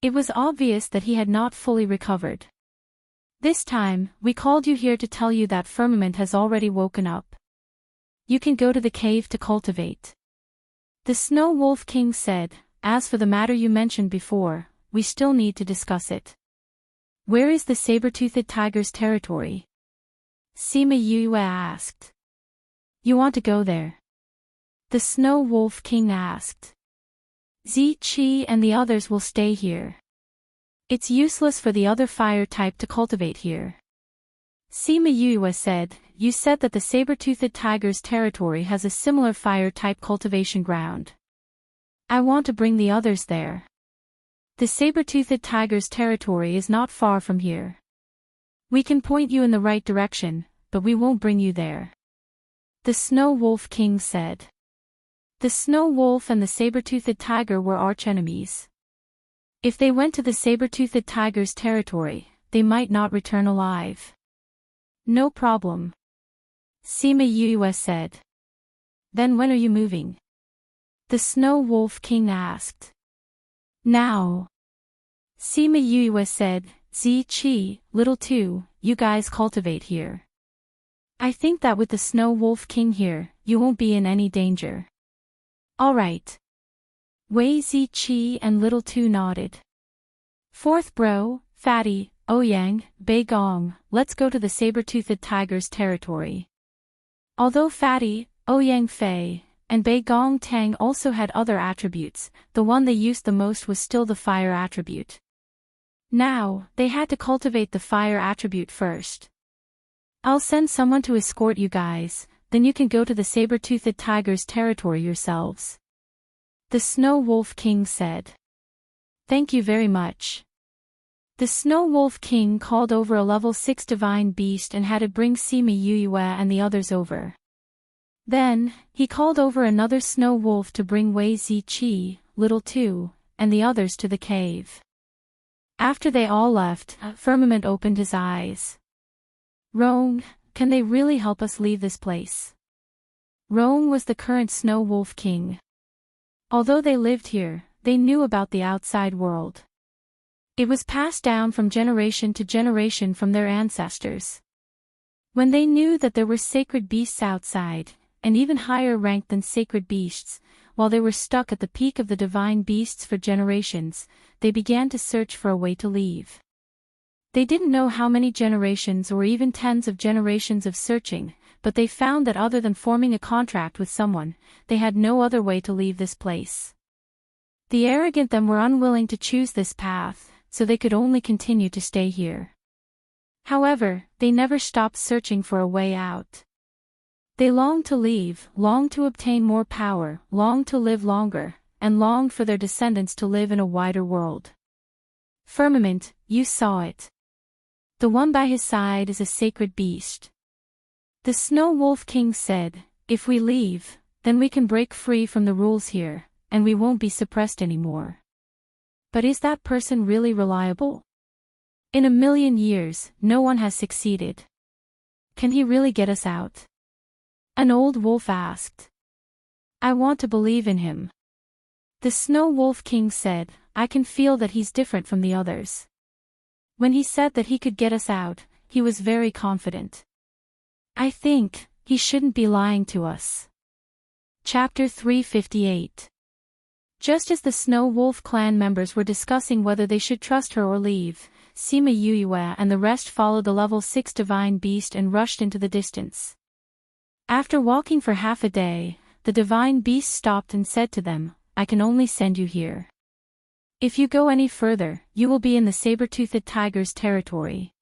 It was obvious that he had not fully recovered. This time, we called you here to tell you that Firmament has already woken up. You can go to the cave to cultivate. The Snow Wolf King said, As for the matter you mentioned before, we still need to discuss it. Where is the saber-toothed tiger's territory? Sima Yu asked. You want to go there? The Snow Wolf King asked. Ziqi and the others will stay here. It's useless for the other fire type to cultivate here. Sima Yu said, You said that the saber-toothed tiger's territory has a similar fire type cultivation ground. I want to bring the others there. The saber-toothed tiger's territory is not far from here. We can point you in the right direction, but we won't bring you there. The Snow Wolf King said. The snow wolf and the saber-toothed tiger were archenemies. If they went to the saber-toothed tiger's territory, they might not return alive. No problem. Sima Yu said. Then when are you moving? The Snow Wolf King asked. Now. Sima Yu said, Ziqi, Little Two, you guys cultivate here. I think that with the Snow Wolf King here, you won't be in any danger. Alright. Wei Ziqi and Little Two nodded. Fourth bro, Fatty, Ouyang, Bei Gong, let's go to the saber-toothed tiger's territory. Although Fatty, Ouyang Fei, and Bei Gong Tang also had other attributes, the one they used the most was still the fire attribute. Now, they had to cultivate the fire attribute first. I'll send someone to escort you guys, then you can go to the saber-toothed tiger's territory yourselves. The Snow Wolf King said. Thank you very much. The Snow Wolf King called over a level 6 divine beast and had it bring Sima Yu and the others over. Then, he called over another snow wolf to bring Wei Ziqi, Little Two, and the others to the cave. After they all left, Firmament opened his eyes. Rong, can they really help us leave this place? Rong was the current Snow Wolf King. Although they lived here, they knew about the outside world. It was passed down from generation to generation from their ancestors. When they knew that there were sacred beasts outside, and even higher ranked than sacred beasts, while they were stuck at the peak of the divine beasts for generations, they began to search for a way to leave. They didn't know how many generations or even tens of generations of searching, but they found that other than forming a contract with someone, they had no other way to leave this place. The arrogant them were unwilling to choose this path, so they could only continue to stay here. However, they never stopped searching for a way out. They longed to leave, longed to obtain more power, longed to live longer, and longed for their descendants to live in a wider world. Firmament, you saw it. The one by his side is a sacred beast. The Snow Wolf King said, if we leave, then we can break free from the rules here, and we won't be suppressed anymore. But is that person really reliable? In a million years, no one has succeeded. Can he really get us out? An old wolf asked. I want to believe in him. The Snow Wolf King said, I can feel that he's different from the others. When he said that he could get us out, he was very confident. I think he shouldn't be lying to us. Chapter 358. Just as the Snow Wolf clan members were discussing whether they should trust her or leave, Sima Yuyue and the rest followed the level 6 divine beast and rushed into the distance. After walking for half a day, the divine beast stopped and said to them, I can only send you here. If you go any further, you will be in the saber-toothed tiger's territory.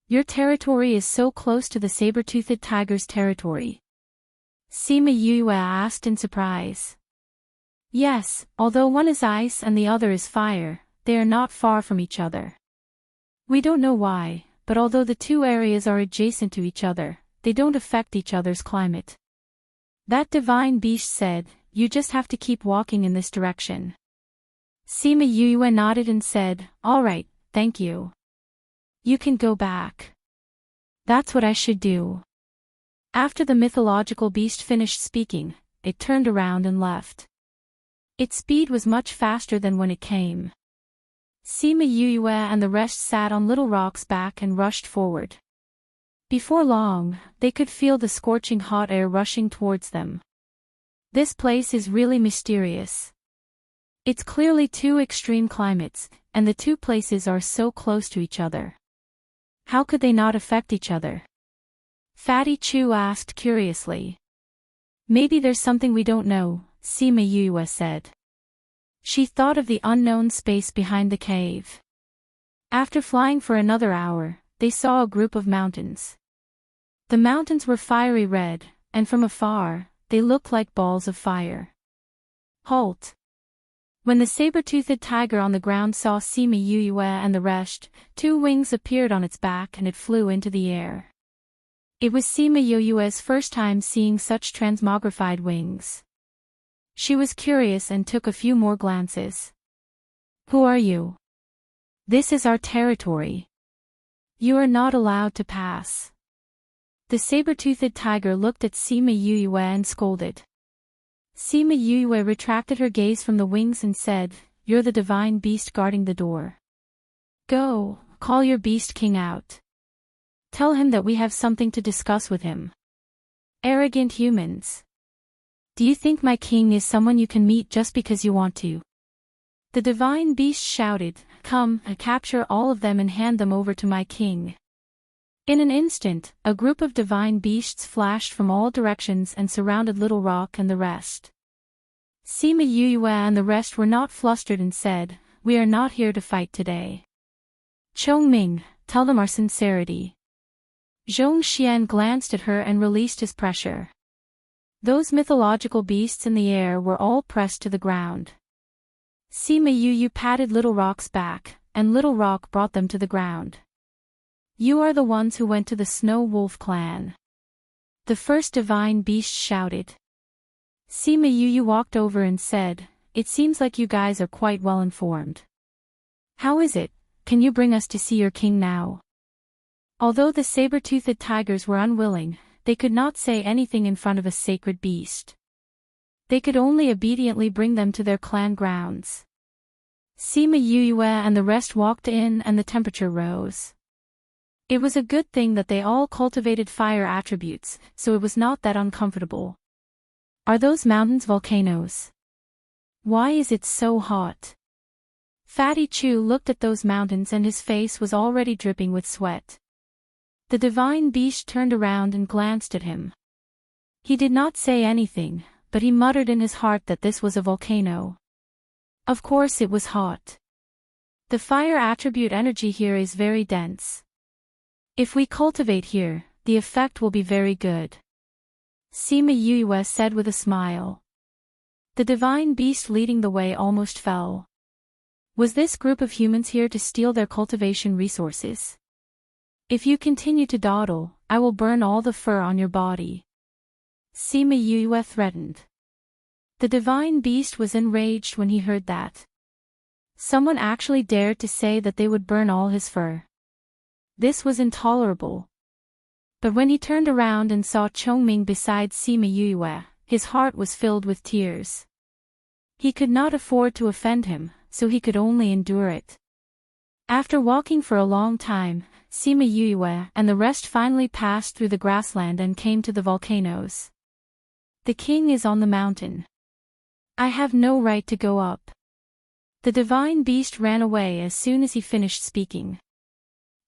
Your territory is so close to the saber-toothed tiger's territory. Sima Yuyue asked in surprise. Yes, although one is ice and the other is fire, they are not far from each other. We don't know why, but although the two areas are adjacent to each other, they don't affect each other's climate. That divine beast said, you just have to keep walking in this direction. Sima Yuyue nodded and said, all right, thank you. You can go back. That's what I should do. After the mythological beast finished speaking, it turned around and left. Its speed was much faster than when it came. Sima Yuyue and the rest sat on little rocks back and rushed forward. Before long, they could feel the scorching hot air rushing towards them. This place is really mysterious. It's clearly two extreme climates, and the two places are so close to each other. How could they not affect each other? Fatty Chu asked curiously. Maybe there's something we don't know, Sima Yuyue said. She thought of the unknown space behind the cave. After flying for another hour, they saw a group of mountains. The mountains were fiery red, and from afar, they looked like balls of fire. Halt! When the saber-toothed tiger on the ground saw Sima Yuyue and the rest, two wings appeared on its back and it flew into the air. It was Sima Yuyue's first time seeing such transmogrified wings. She was curious and took a few more glances. Who are you? This is our territory. You are not allowed to pass. The saber-toothed tiger looked at Sima Yuyue and scolded. Sima Yuyue retracted her gaze from the wings and said, You're the divine beast guarding the door. Go, call your beast king out. Tell him that we have something to discuss with him. Arrogant humans. Do you think my king is someone you can meet just because you want to? The divine beast shouted, Come, capture all of them and hand them over to my king. In an instant, a group of divine beasts flashed from all directions and surrounded Little Rock and the rest. Sima Yuyue and the rest were not flustered and said, We are not here to fight today. Chongming, tell them our sincerity. Zhongxian glanced at her and released his pressure. Those mythological beasts in the air were all pressed to the ground. Sima Yuyue patted Little Rock's back, and Little Rock brought them to the ground. You are the ones who went to the Snow Wolf clan. The first divine beast shouted. Sima Yuyue walked over and said, It seems like you guys are quite well informed. How is it? Can you bring us to see your king now? Although the saber-toothed tigers were unwilling, they could not say anything in front of a sacred beast. They could only obediently bring them to their clan grounds. Sima Yuyue and the rest walked in and the temperature rose. It was a good thing that they all cultivated fire attributes, so it was not that uncomfortable. Are those mountains volcanoes? Why is it so hot? Fatty Chu looked at those mountains and his face was already dripping with sweat. The divine beast turned around and glanced at him. He did not say anything, but he muttered in his heart that this was a volcano. Of course it was hot. The fire attribute energy here is very dense. If we cultivate here, the effect will be very good. Sima Yue said with a smile. The divine beast leading the way almost fell. Was this group of humans here to steal their cultivation resources? If you continue to dawdle, I will burn all the fur on your body. Sima Yue threatened. The divine beast was enraged when he heard that. Someone actually dared to say that they would burn all his fur. This was intolerable. But when he turned around and saw Chongming beside Sima Yue, his heart was filled with tears. He could not afford to offend him, so he could only endure it. After walking for a long time, Sima Yue and the rest finally passed through the grassland and came to the volcanoes. The king is on the mountain. I have no right to go up. The divine beast ran away as soon as he finished speaking.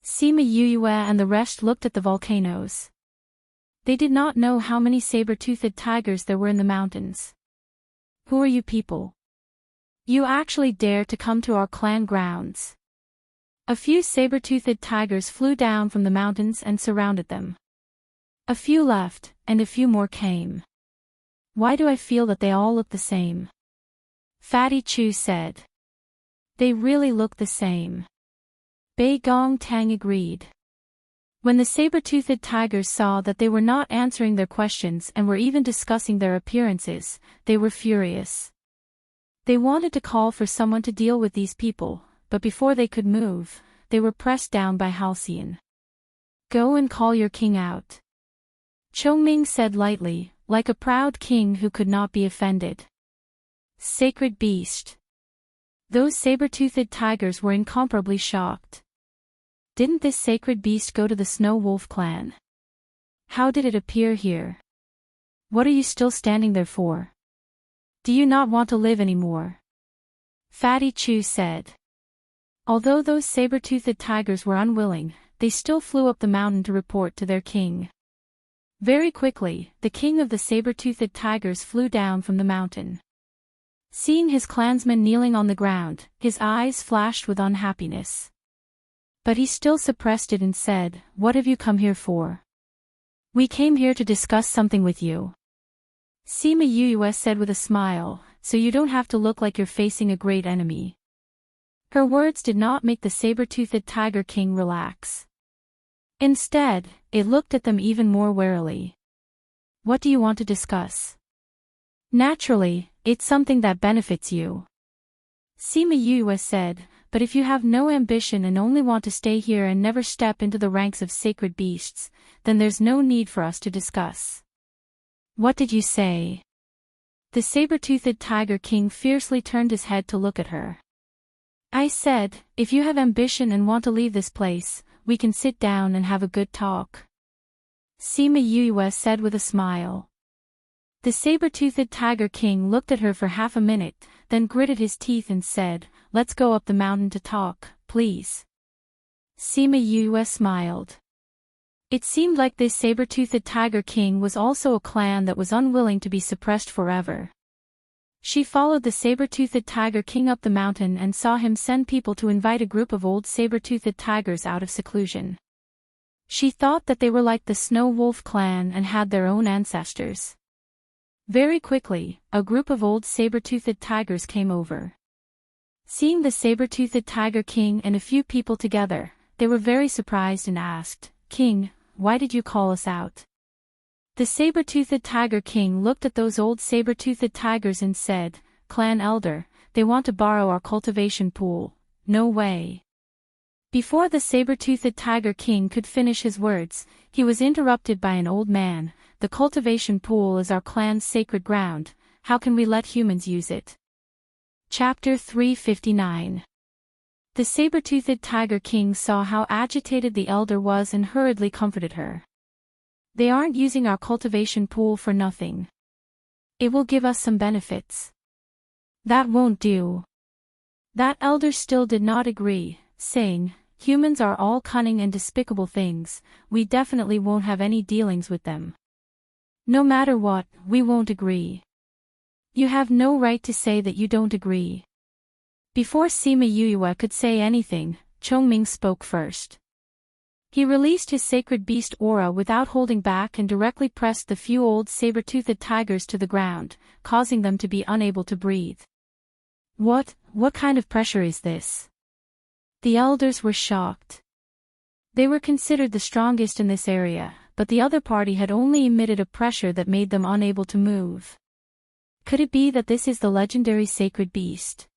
Sima Yue and the rest looked at the volcanoes. They did not know how many saber-toothed tigers there were in the mountains. Who are you people? You actually dare to come to our clan grounds. A few saber-toothed tigers flew down from the mountains and surrounded them. A few left, and a few more came. Why do I feel that they all look the same? Fatty Chu said. They really look the same. Bei Gong Tang agreed. When the saber-toothed tigers saw that they were not answering their questions and were even discussing their appearances, they were furious. They wanted to call for someone to deal with these people, but before they could move, they were pressed down by Halcyon. Go and call your king out. Chongming said lightly, like a proud king who could not be offended. Sacred beast. Those saber-toothed tigers were incomparably shocked. Didn't this sacred beast go to the Snow Wolf clan? How did it appear here? What are you still standing there for? Do you not want to live anymore? Fatty Chu said. Although those saber-toothed tigers were unwilling, they still flew up the mountain to report to their king. Very quickly, the king of the saber-toothed tigers flew down from the mountain. Seeing his clansmen kneeling on the ground, his eyes flashed with unhappiness. But he still suppressed it and said, "What have you come here for?" "We came here to discuss something with you." Sima Yue said with a smile, "So you don't have to look like you're facing a great enemy." Her words did not make the saber-toothed tiger king relax. Instead, it looked at them even more warily. "What do you want to discuss?" "Naturally, it's something that benefits you." Sima Yue said, "But if you have no ambition and only want to stay here and never step into the ranks of sacred beasts, then there's no need for us to discuss." "What did you say?" The saber-toothed tiger king fiercely turned his head to look at her. "I said, if you have ambition and want to leave this place, we can sit down and have a good talk." Sima Yue said with a smile. The saber-toothed tiger king looked at her for half a minute, then gritted his teeth and said, "Let's go up the mountain to talk, please." Sima Yue smiled. It seemed like this saber-toothed tiger king was also a clan that was unwilling to be suppressed forever. She followed the saber-toothed tiger king up the mountain and saw him send people to invite a group of old saber-toothed tigers out of seclusion. She thought that they were like the Snow Wolf clan and had their own ancestors. Very quickly, a group of old saber-toothed tigers came over. Seeing the saber-toothed tiger king and a few people together, they were very surprised and asked, "King, why did you call us out?" The saber-toothed tiger king looked at those old saber-toothed tigers and said, "Clan elder, they want to borrow our cultivation pool." "No way." Before the saber-toothed tiger king could finish his words, he was interrupted by an old man. "The cultivation pool is our clan's sacred ground. How can we let humans use it?" Chapter 359. The saber-toothed tiger king saw how agitated the elder was and hurriedly comforted her. "They aren't using our cultivation pool for nothing. It will give us some benefits." "That won't do." That elder still did not agree, saying, "Humans are all cunning and despicable things, we definitely won't have any dealings with them. No matter what, we won't agree." "You have no right to say that you don't agree." Before Sima Yuyue could say anything, Chongming spoke first. He released his sacred beast aura without holding back and directly pressed the few old saber-toothed tigers to the ground, causing them to be unable to breathe. What kind of pressure is this?" The elders were shocked. They were considered the strongest in this area, but the other party had only emitted a pressure that made them unable to move. Could it be that this is the legendary sacred beast?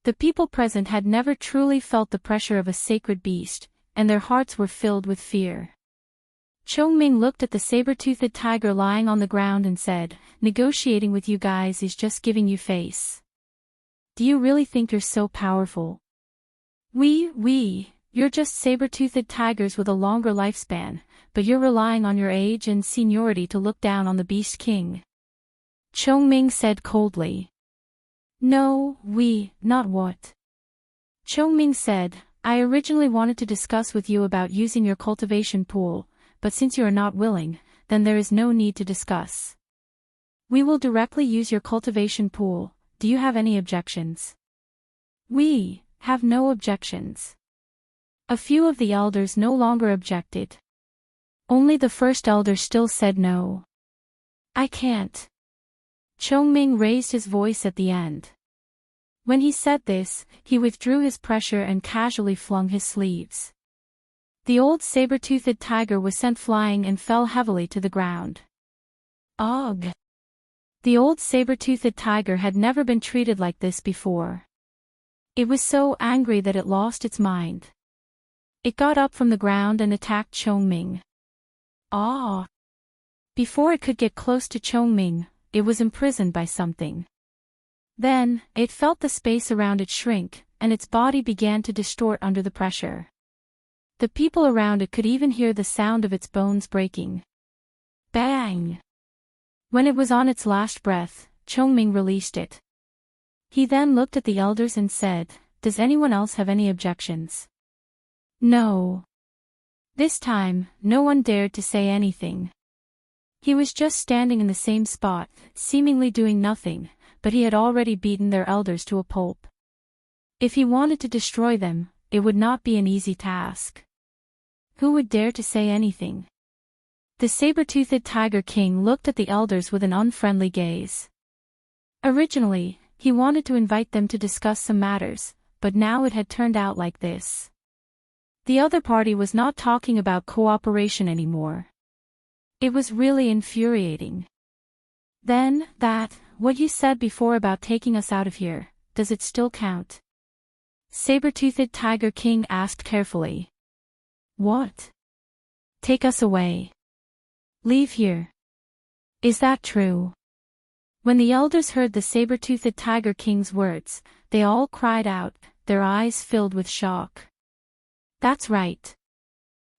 The people present had never truly felt the pressure of a sacred beast, and their hearts were filled with fear. Chongming looked at the saber-toothed tiger lying on the ground and said, "Negotiating with you guys is just giving you face. Do you really think you're so powerful? You're just saber-toothed tigers with a longer lifespan, but you're relying on your age and seniority to look down on the Beast King." Chongming said coldly. "No, not what?" Chongming said, "I originally wanted to discuss with you about using your cultivation pool, but since you are not willing, then there is no need to discuss. We will directly use your cultivation pool. Do you have any objections?" "We have no objections." A few of the elders no longer objected. Only the first elder still said no. "I can't." Chongming raised his voice at the end. When he said this, he withdrew his pressure and casually flung his sleeves. The old saber-toothed tiger was sent flying and fell heavily to the ground. Ugh! The old saber-toothed tiger had never been treated like this before. It was so angry that it lost its mind. It got up from the ground and attacked Chongming. Ah! Before it could get close to Chongming, it was imprisoned by something. Then, it felt the space around it shrink, and its body began to distort under the pressure. The people around it could even hear the sound of its bones breaking. Bang! When it was on its last breath, Chongming released it. He then looked at the elders and said, "Does anyone else have any objections?" No. This time, no one dared to say anything. He was just standing in the same spot, seemingly doing nothing, but he had already beaten their elders to a pulp. If he wanted to destroy them, it would not be an easy task. Who would dare to say anything? The saber-toothed Tiger King looked at the elders with an unfriendly gaze. Originally, he wanted to invite them to discuss some matters, but now it had turned out like this. The other party was not talking about cooperation anymore. It was really infuriating. "Then, what you said before about taking us out of here, does it still count?" Saber-toothed Tiger King asked carefully. "What? Take us away? Leave here? Is that true?" When the elders heard the saber-toothed Tiger King's words, they all cried out, their eyes filled with shock. "That's right.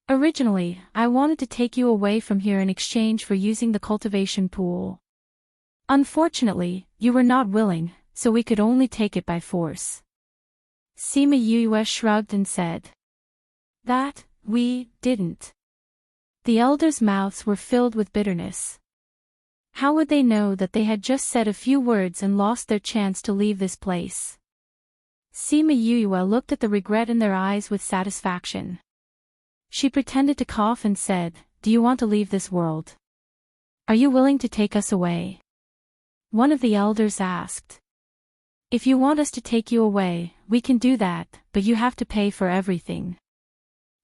Originally, I wanted to take you away from here in exchange for using the cultivation pool. Unfortunately, you were not willing, so we could only take it by force." Sima Yue shrugged and said, "That, we didn't." The elders' mouths were filled with bitterness. How would they know that they had just said a few words and lost their chance to leave this place? Sima Yue looked at the regret in their eyes with satisfaction. She pretended to cough and said, "Do you want to leave this world? Are you willing to take us away?" One of the elders asked. "If you want us to take you away, we can do that, but you have to pay for everything."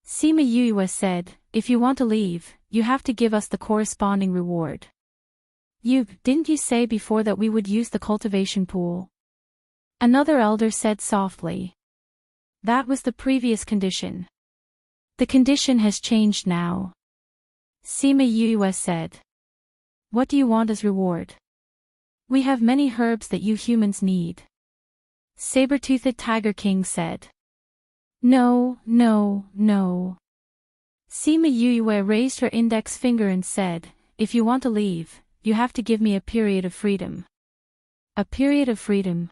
Sima Yue said, "If you want to leave, you have to give us the corresponding reward." Didn't you say before that we would use the cultivation pool?" Another elder said softly. "That was the previous condition. The condition has changed now." Sima Yue said. "What do you want as reward?" "We have many herbs that you humans need." Saber-toothed Tiger King said. No. Sima Yue raised her index finger and said, "If you want to leave, you have to give me a period of freedom." "A period of freedom?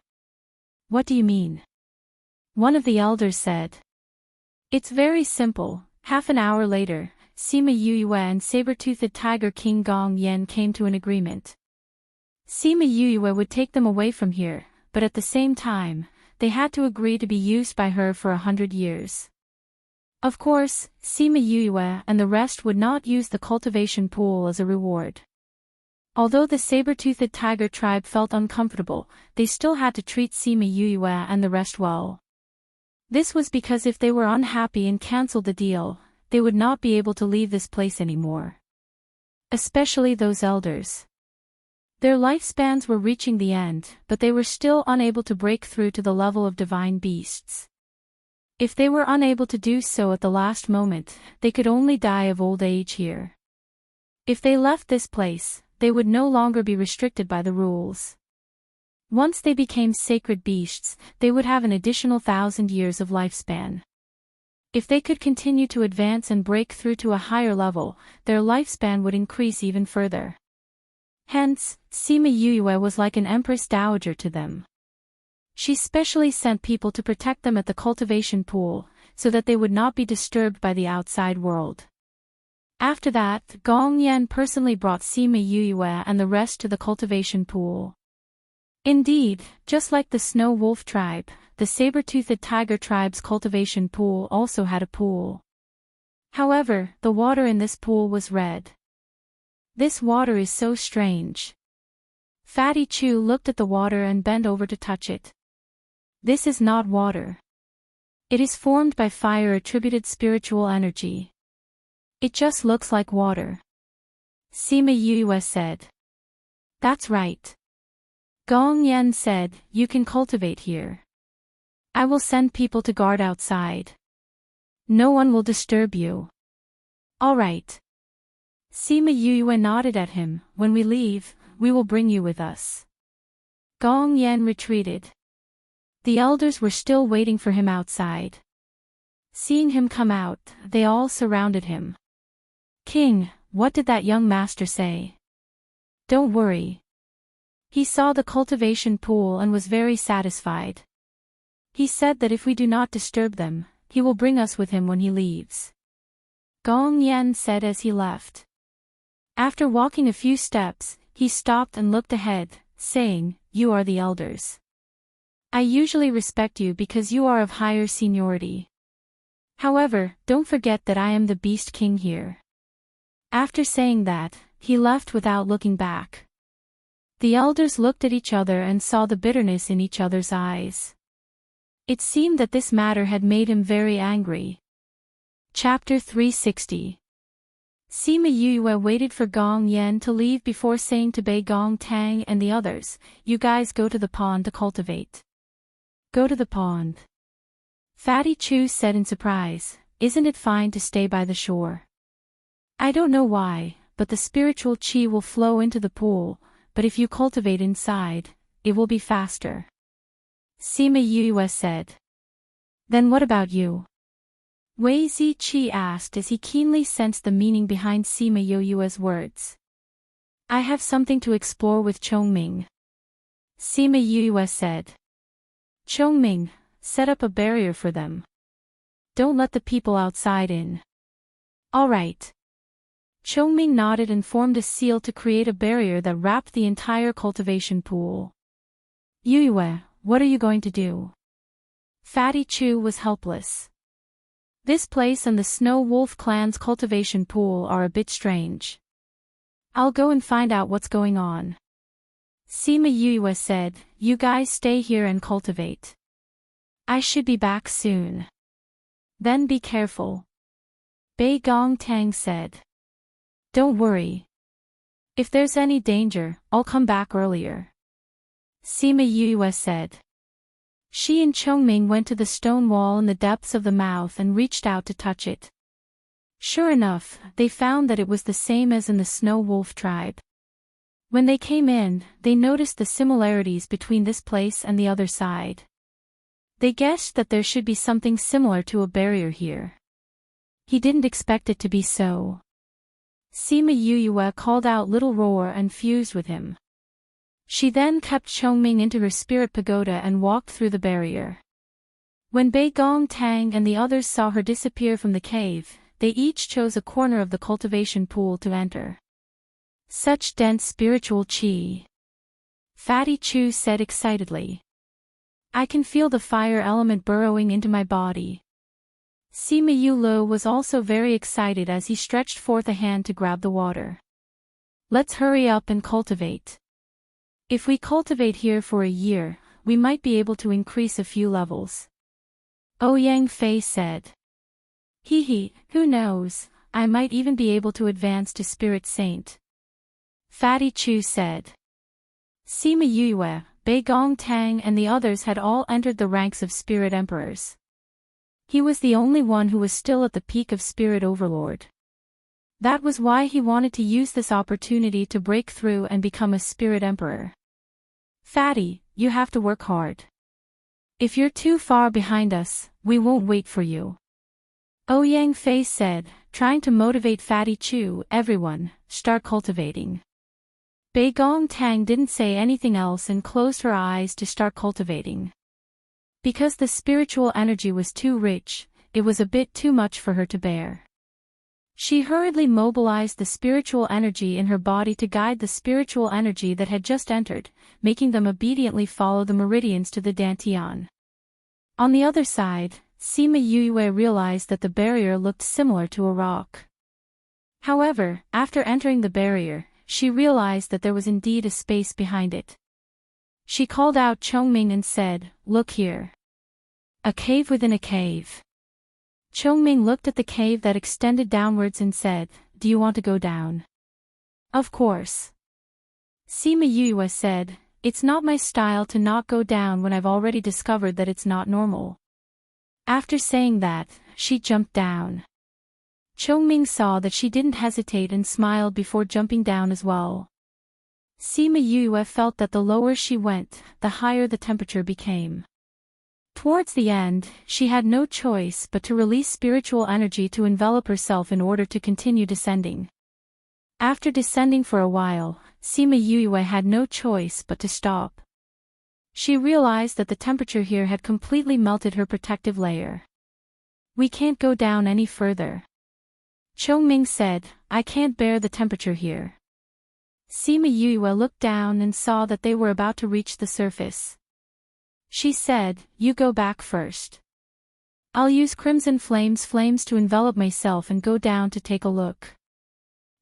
What do you mean?" One of the elders said. It's very simple. Half an hour later, Sima Yuyue and saber-toothed tiger King Gong Yen came to an agreement. Sima Yuyue would take them away from here, but at the same time, they had to agree to be used by her for 100 years. Of course, Sima Yuyue and the rest would not use the cultivation pool as a reward. Although the saber-toothed tiger tribe felt uncomfortable, they still had to treat Sima Yuyue and the rest well. This was because if they were unhappy and cancelled the deal, they would not be able to leave this place anymore. Especially those elders. Their lifespans were reaching the end, but they were still unable to break through to the level of divine beasts. If they were unable to do so at the last moment, they could only die of old age here. If they left this place, they would no longer be restricted by the rules. Once they became sacred beasts, they would have an additional 1,000 years of lifespan. If they could continue to advance and break through to a higher level, their lifespan would increase even further. Hence, Sima Yuyue was like an empress dowager to them. She specially sent people to protect them at the cultivation pool, so that they would not be disturbed by the outside world. After that, Gong Yan personally brought Sima Yuyue and the rest to the cultivation pool. Indeed, just like the Snow Wolf tribe, the saber-toothed tiger tribe's cultivation pool also had a pool. However, the water in this pool was red. This water is so strange. Fatty Chu looked at the water and bent over to touch it. This is not water. It is formed by fire-attributed spiritual energy. It just looks like water. Sima Yuyue said. That's right. Gong Yan said, you can cultivate here. I will send people to guard outside. No one will disturb you. All right. Sima Yuyue nodded at him, when we leave, we will bring you with us. Gong Yan retreated. The elders were still waiting for him outside. Seeing him come out, they all surrounded him. King, what did that young master say? Don't worry. He saw the cultivation pool and was very satisfied. He said that if we do not disturb them, he will bring us with him when he leaves. Gong Yan said as he left. After walking a few steps, he stopped and looked ahead, saying, you are the elders. I usually respect you because you are of higher seniority. However, don't forget that I am the Beast King here. After saying that, he left without looking back. The elders looked at each other and saw the bitterness in each other's eyes. It seemed that this matter had made him very angry. Chapter 360. Sima Yuyue waited for Gong Yan to leave before saying to Bei Gong Tang and the others, you guys go to the pond to cultivate. Go to the pond. Fatty Chu said in surprise, isn't it fine to stay by the shore? I don't know why, but the spiritual chi will flow into the pool, but if you cultivate inside, it will be faster. Sima Yuyue said. Then what about you? Wei Ziqi asked as he keenly sensed the meaning behind Sima Yuyue's words. I have something to explore with Chongming. Sima Yuyue said. Chongming, set up a barrier for them. Don't let the people outside in. All right. Chongming nodded and formed a seal to create a barrier that wrapped the entire cultivation pool. Yuyue, what are you going to do? Fatty Chu was helpless. This place and the Snow Wolf clan's cultivation pool are a bit strange. I'll go and find out what's going on. Sima Yuyue said, you guys stay here and cultivate. I should be back soon. Then be careful. Bei Gong Tang said. Don't worry. If there's any danger, I'll come back earlier. Sima Yuyue said. She and Chongming went to the stone wall in the depths of the mouth and reached out to touch it. Sure enough, they found that it was the same as in the Snow Wolf tribe. When they came in, they noticed the similarities between this place and the other side. They guessed that there should be something similar to a barrier here. He didn't expect it to be so. Sima Yuyue called out Little Roar and fused with him. She then kept Chongming into her spirit pagoda and walked through the barrier. When Bei Gong Tang and the others saw her disappear from the cave, they each chose a corner of the cultivation pool to enter. Such dense spiritual qi. Fatty Chu said excitedly. I can feel the fire element burrowing into my body. Sima Yulu was also very excited as he stretched forth a hand to grab the water. Let's hurry up and cultivate. If we cultivate here for a year, we might be able to increase a few levels. Ouyang Fei said. Who knows, I might even be able to advance to Spirit Saint. Fatty Chu said. Sima Yue, Bei Gong Tang and the others had all entered the ranks of Spirit Emperors. He was the only one who was still at the peak of Spirit Overlord. That was why he wanted to use this opportunity to break through and become a Spirit Emperor. Fatty, you have to work hard. If you're too far behind us, we won't wait for you. Ouyang Fei said, trying to motivate Fatty Chu. Everyone, start cultivating. Bei Gong Tang didn't say anything else and closed her eyes to start cultivating. Because the spiritual energy was too rich, it was a bit too much for her to bear. She hurriedly mobilized the spiritual energy in her body to guide the spiritual energy that had just entered, making them obediently follow the meridians to the Dantian. On the other side, Sima Yue realized that the barrier looked similar to a rock. However, after entering the barrier, she realized that there was indeed a space behind it. She called out Chongming and said, Look here. A cave within a cave. Chongming looked at the cave that extended downwards and said, Do you want to go down? Of course. Sima Yue said, It's not my style to not go down when I've already discovered that it's not normal. After saying that, she jumped down. Chongming saw that she didn't hesitate and smiled before jumping down as well. Sima Yue felt that the lower she went, the higher the temperature became. Towards the end, she had no choice but to release spiritual energy to envelop herself in order to continue descending. After descending for a while, Sima Yue had no choice but to stop. She realized that the temperature here had completely melted her protective layer. We can't go down any further. Chongming said, I can't bear the temperature here. Sima Yue looked down and saw that they were about to reach the surface. She said, You go back first. I'll use Crimson Flames to envelop myself and go down to take a look.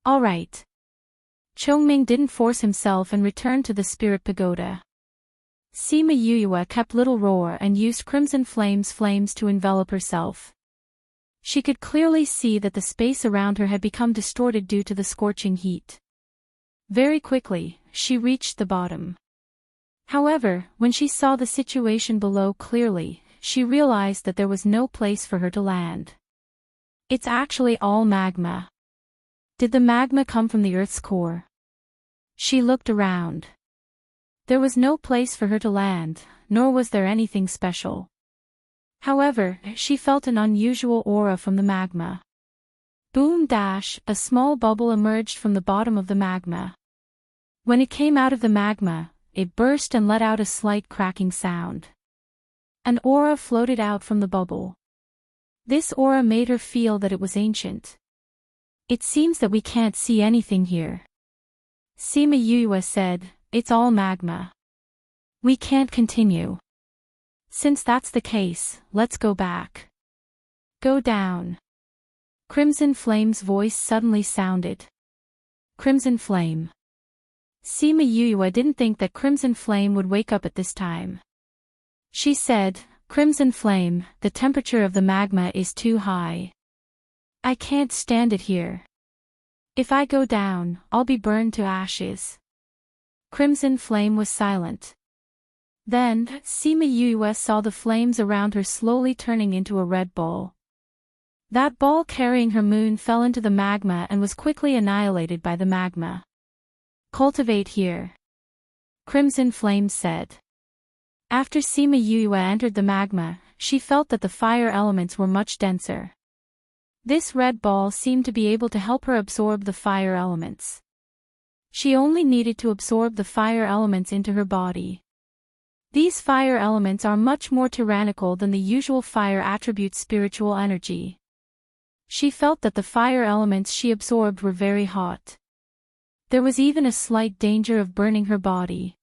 All right. Chongming didn't force himself and returned to the Spirit Pagoda. Sima Yue kept Little Roar and used Crimson Flames to envelop herself. She could clearly see that the space around her had become distorted due to the scorching heat. Very quickly, she reached the bottom. However, when she saw the situation below clearly, she realized that there was no place for her to land. It's actually all magma. Did the magma come from the Earth's core? She looked around. There was no place for her to land, nor was there anything special. However, she felt an unusual aura from the magma. Boom dash, a small bubble emerged from the bottom of the magma. When it came out of the magma, it burst and let out a slight cracking sound. An aura floated out from the bubble. This aura made her feel that it was ancient. It seems that we can't see anything here. Sima Yue said, It's all magma. We can't continue. Since that's the case, let's go back. Go down. Crimson Flame's voice suddenly sounded. Crimson Flame. Sima Yue didn't think that Crimson Flame would wake up at this time. She said, Crimson Flame, the temperature of the magma is too high. I can't stand it here. If I go down, I'll be burned to ashes. Crimson Flame was silent. Then, Sima Yue saw the flames around her slowly turning into a red ball. That ball carrying her moon fell into the magma and was quickly annihilated by the magma. Cultivate here. Crimson Flame said. After Sima Yue entered the magma, she felt that the fire elements were much denser. This red ball seemed to be able to help her absorb the fire elements. She only needed to absorb the fire elements into her body. These fire elements are much more tyrannical than the usual fire attribute spiritual energy. She felt that the fire elements she absorbed were very hot. There was even a slight danger of burning her body.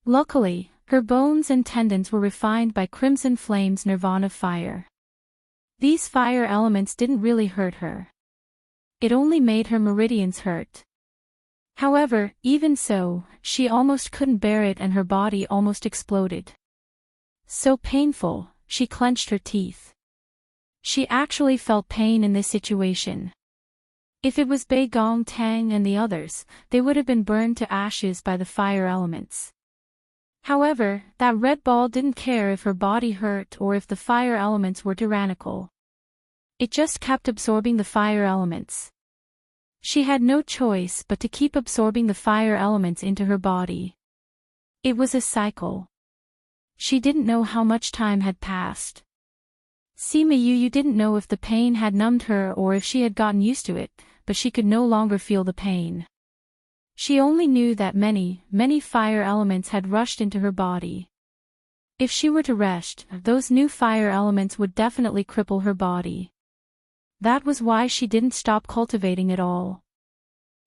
Luckily, her bones and tendons were refined by crimson flames nirvana fire. These fire elements didn't really hurt her. It only made her meridians hurt. However, even so, she almost couldn't bear it and her body almost exploded. So painful, she clenched her teeth. She actually felt pain in this situation. If it was Bei Gong Tang and the others, they would have been burned to ashes by the fire elements. However, that red ball didn't care if her body hurt or if the fire elements were tyrannical. It just kept absorbing the fire elements. She had no choice but to keep absorbing the fire elements into her body. It was a cycle. She didn't know how much time had passed. Sima Yu didn't know if the pain had numbed her or if she had gotten used to it, but she could no longer feel the pain. She only knew that many fire elements had rushed into her body. If she were to rest, those new fire elements would definitely cripple her body. That was why she didn't stop cultivating at all.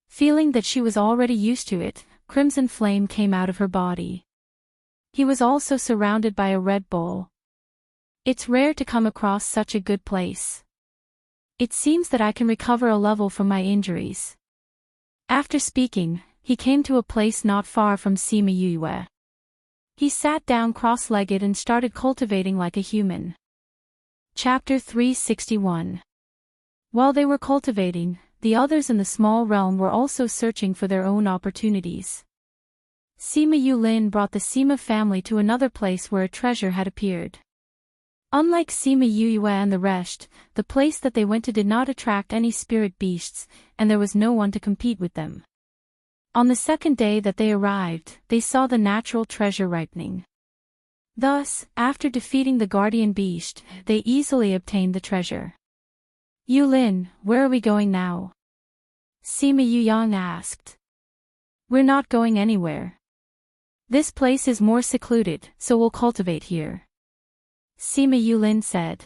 Feeling that she was already used to it, crimson flame came out of her body. He was also surrounded by a red bull. It's rare to come across such a good place. It seems that I can recover a level from my injuries. After speaking, he came to a place not far from Sima Yue. He sat down cross-legged and started cultivating like a human. Chapter 361. While they were cultivating, the others in the small realm were also searching for their own opportunities. Sima Yulin brought the Sima family to another place where a treasure had appeared. Unlike Sima Yue and the rest, the place that they went to did not attract any spirit beasts, and there was no one to compete with them. On the second day that they arrived, they saw the natural treasure ripening. Thus, after defeating the guardian beast, they easily obtained the treasure. Yulin, where are we going now? Sima Yuyang asked. We're not going anywhere. This place is more secluded, so we'll cultivate here. Sima Yulin said.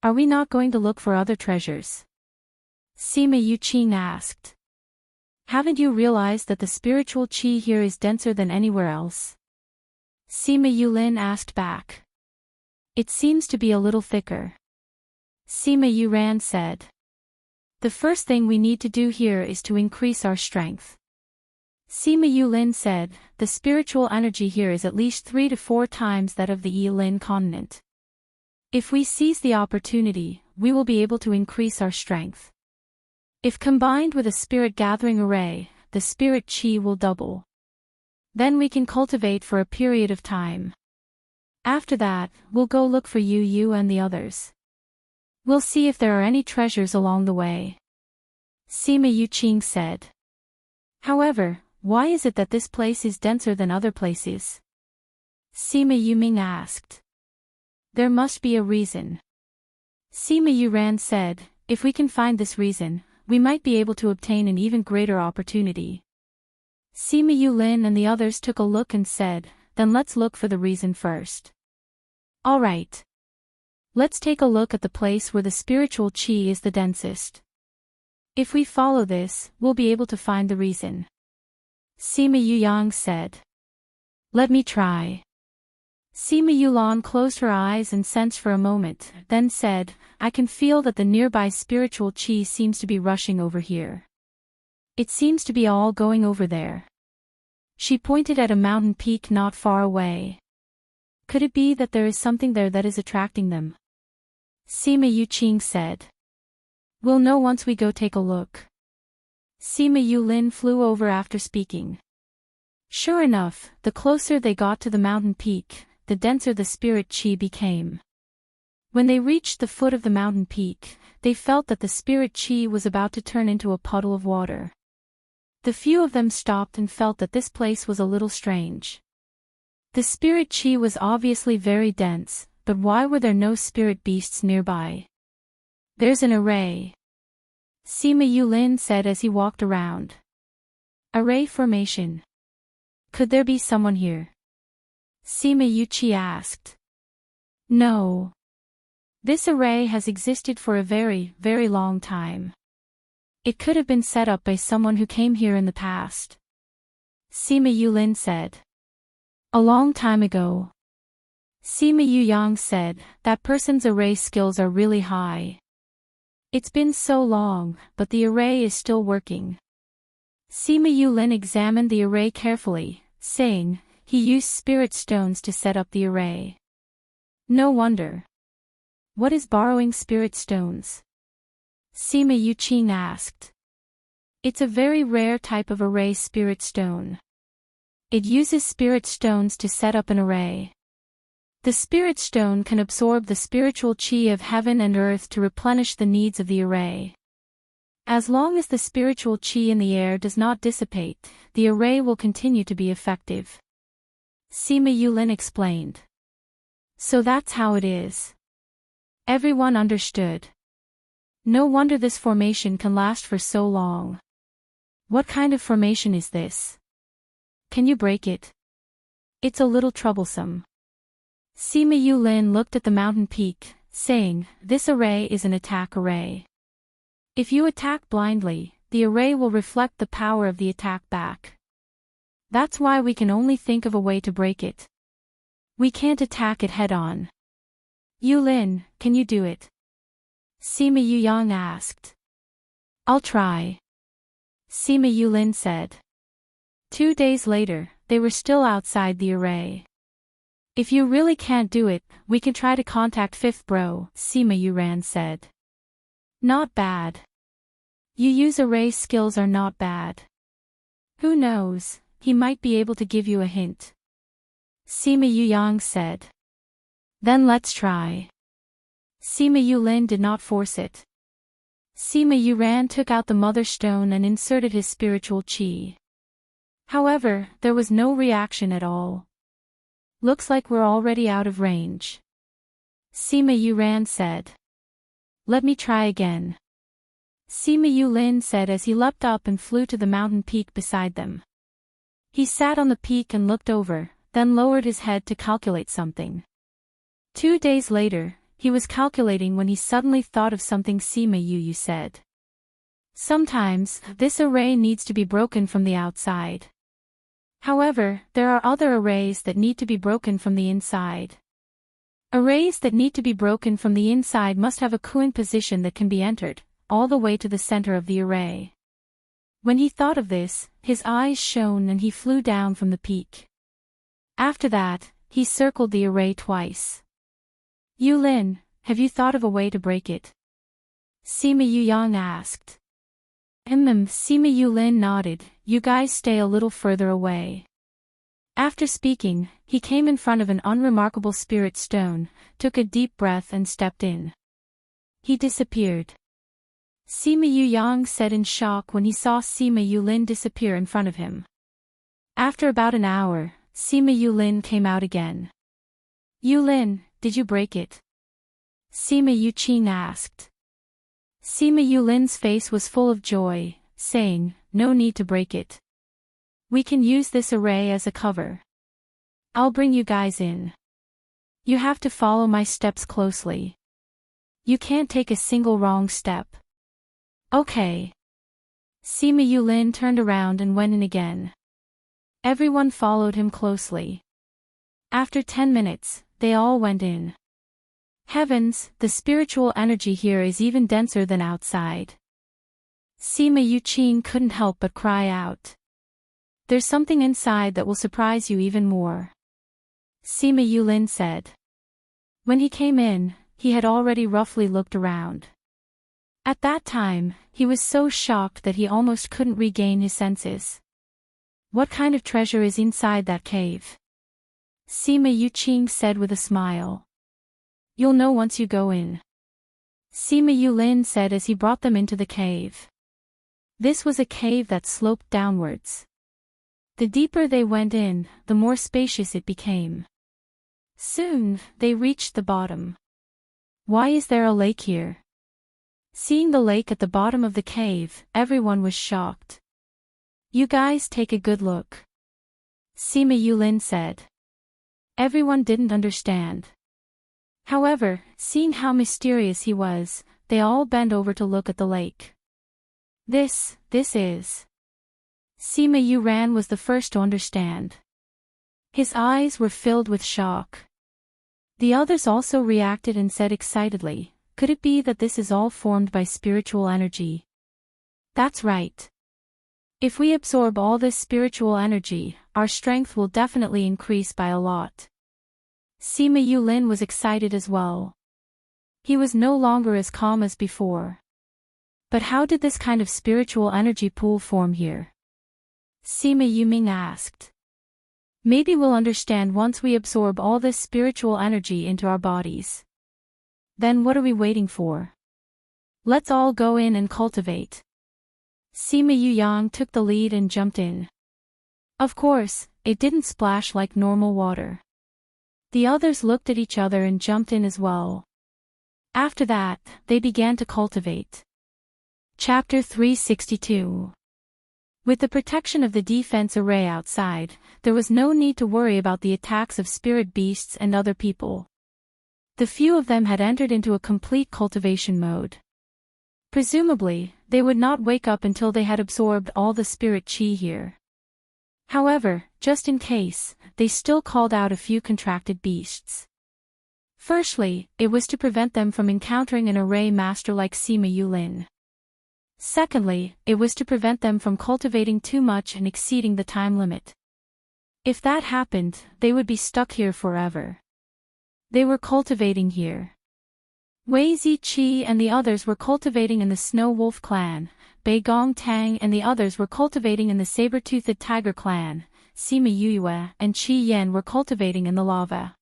Are we not going to look for other treasures? Sima Yuqing asked. Haven't you realized that the spiritual qi here is denser than anywhere else? Sima Yulin asked back. It seems to be a little thicker. Sima Yuran said. The first thing we need to do here is to increase our strength. Sima Yulin said, the spiritual energy here is at least 3 to 4 times that of the Yilin continent. If we seize the opportunity, we will be able to increase our strength. If combined with a spirit gathering array, the spirit qi will double. Then we can cultivate for a period of time. After that, we'll go look for Yu and the others. We'll see if there are any treasures along the way. Sima Yuqing said. However, why is it that this place is denser than other places? Sima Yuming asked. There must be a reason. Sima Yuran said, if we can find this reason, we might be able to obtain an even greater opportunity. Sima Yulin and the others took a look and said, then let's look for the reason first. All right. Let's take a look at the place where the spiritual qi is the densest. If we follow this, we'll be able to find the reason. Sima Yuyang said. Let me try. Sima Yulan closed her eyes and sensed for a moment, then said, I can feel that the nearby spiritual qi seems to be rushing over here. It seems to be all going over there. She pointed at a mountain peak not far away. Could it be that there is something there that is attracting them? Sima Yuqing said. We'll know once we go take a look. Sima Yulin flew over after speaking. Sure enough, the closer they got to the mountain peak, the denser the spirit qi became. When they reached the foot of the mountain peak, they felt that the spirit qi was about to turn into a puddle of water. The few of them stopped and felt that this place was a little strange. The spirit qi was obviously very dense, but why were there no spirit beasts nearby? There's an array. Sima Yulin said as he walked around. Array formation. Could there be someone here? Sima Yuchi asked. No. This array has existed for a very, very long time. It could have been set up by someone who came here in the past. Sima Yulin said. A long time ago. Sima Yuyang said, that person's array skills are really high. It's been so long, but the array is still working. Sima Yulin examined the array carefully, saying, he used spirit stones to set up the array. No wonder. What is borrowing spirit stones? Sima Yuqing asked. It's a very rare type of array spirit stone. It uses spirit stones to set up an array. The spirit stone can absorb the spiritual qi of heaven and earth to replenish the needs of the array. As long as the spiritual qi in the air does not dissipate, the array will continue to be effective. Sima Yulin explained. So that's how it is. Everyone understood. No wonder this formation can last for so long. What kind of formation is this? Can you break it? It's a little troublesome. Sima Yulin looked at the mountain peak, saying, this array is an attack array. If you attack blindly, the array will reflect the power of the attack back. That's why we can only think of a way to break it. We can't attack it head-on. Yulin, can you do it? Sima Yuyang asked. I'll try. Sima Yulin said. 2 days later, they were still outside the array. If you really can't do it, we can try to contact Fifth Bro, Sima Yuran said. Not bad. Yu's array skills are not bad. Who knows, he might be able to give you a hint. Sima Yuyang said. Then let's try. Sima Yulin did not force it. Sima Yuran took out the mother stone and inserted his spiritual qi. However, there was no reaction at all. Looks like we're already out of range. Sima Yuran said. Let me try again. Sima Yulin said as he leapt up and flew to the mountain peak beside them. He sat on the peak and looked over, then lowered his head to calculate something. 2 days later, he was calculating when he suddenly thought of something Sima Yu said. Sometimes, this array needs to be broken from the outside. However, there are other arrays that need to be broken from the inside. Arrays that need to be broken from the inside must have a Kuan position that can be entered, all the way to the center of the array. When he thought of this, his eyes shone and he flew down from the peak. After that, he circled the array twice. Yulin, have you thought of a way to break it? Sima Yuyang asked. Sima Yulin nodded, you guys stay a little further away. After speaking, he came in front of an unremarkable spirit stone, took a deep breath and stepped in. He disappeared. Sima Yuyang said in shock when he saw Sima Yulin disappear in front of him. After about an hour, Sima Yulin came out again. Yulin, did you break it? Sima Yuqing asked. Sima Yulin's face was full of joy, saying, no need to break it. We can use this array as a cover. I'll bring you guys in. You have to follow my steps closely. You can't take a single wrong step. Okay. Sima Yulin turned around and went in again. Everyone followed him closely. After 10 minutes, they all went in. Heavens, the spiritual energy here is even denser than outside. Sima Yuqing couldn't help but cry out. There's something inside that will surprise you even more. Sima Yulin said. When he came in, he had already roughly looked around. At that time, he was so shocked that he almost couldn't regain his senses. What kind of treasure is inside that cave? Sima Yuqing said with a smile. You'll know once you go in. Sima Yulin said as he brought them into the cave. This was a cave that sloped downwards. The deeper they went in, the more spacious it became. Soon, they reached the bottom. Why is there a lake here? Seeing the lake at the bottom of the cave, everyone was shocked. You guys take a good look. Sima Yulin said. Everyone didn't understand. However, seeing how mysterious he was, they all bent over to look at the lake. This is. Sima Yuran was the first to understand. His eyes were filled with shock. The others also reacted and said excitedly, could it be that this is all formed by spiritual energy? That's right. If we absorb all this spiritual energy, our strength will definitely increase by a lot. Sima Yulin was excited as well. He was no longer as calm as before. But how did this kind of spiritual energy pool form here? Sima Yuming asked. Maybe we'll understand once we absorb all this spiritual energy into our bodies. Then what are we waiting for? Let's all go in and cultivate. Sima Yuyang took the lead and jumped in. Of course, it didn't splash like normal water. The others looked at each other and jumped in as well. After that, they began to cultivate. Chapter 362. With the protection of the defense array outside, there was no need to worry about the attacks of spirit beasts and other people. The few of them had entered into a complete cultivation mode. Presumably, they would not wake up until they had absorbed all the spirit chi here. However, just in case, they still called out a few contracted beasts. Firstly, it was to prevent them from encountering an array master like Sima Yulin. Secondly, it was to prevent them from cultivating too much and exceeding the time limit. If that happened, they would be stuck here forever. They were cultivating here. Wei Ziqi and the others were cultivating in the Snow Wolf clan, Bei Gong Tang and the others were cultivating in the Saber-Toothed Tiger clan, Sima Yuyue and Qi Yan were cultivating in the lava.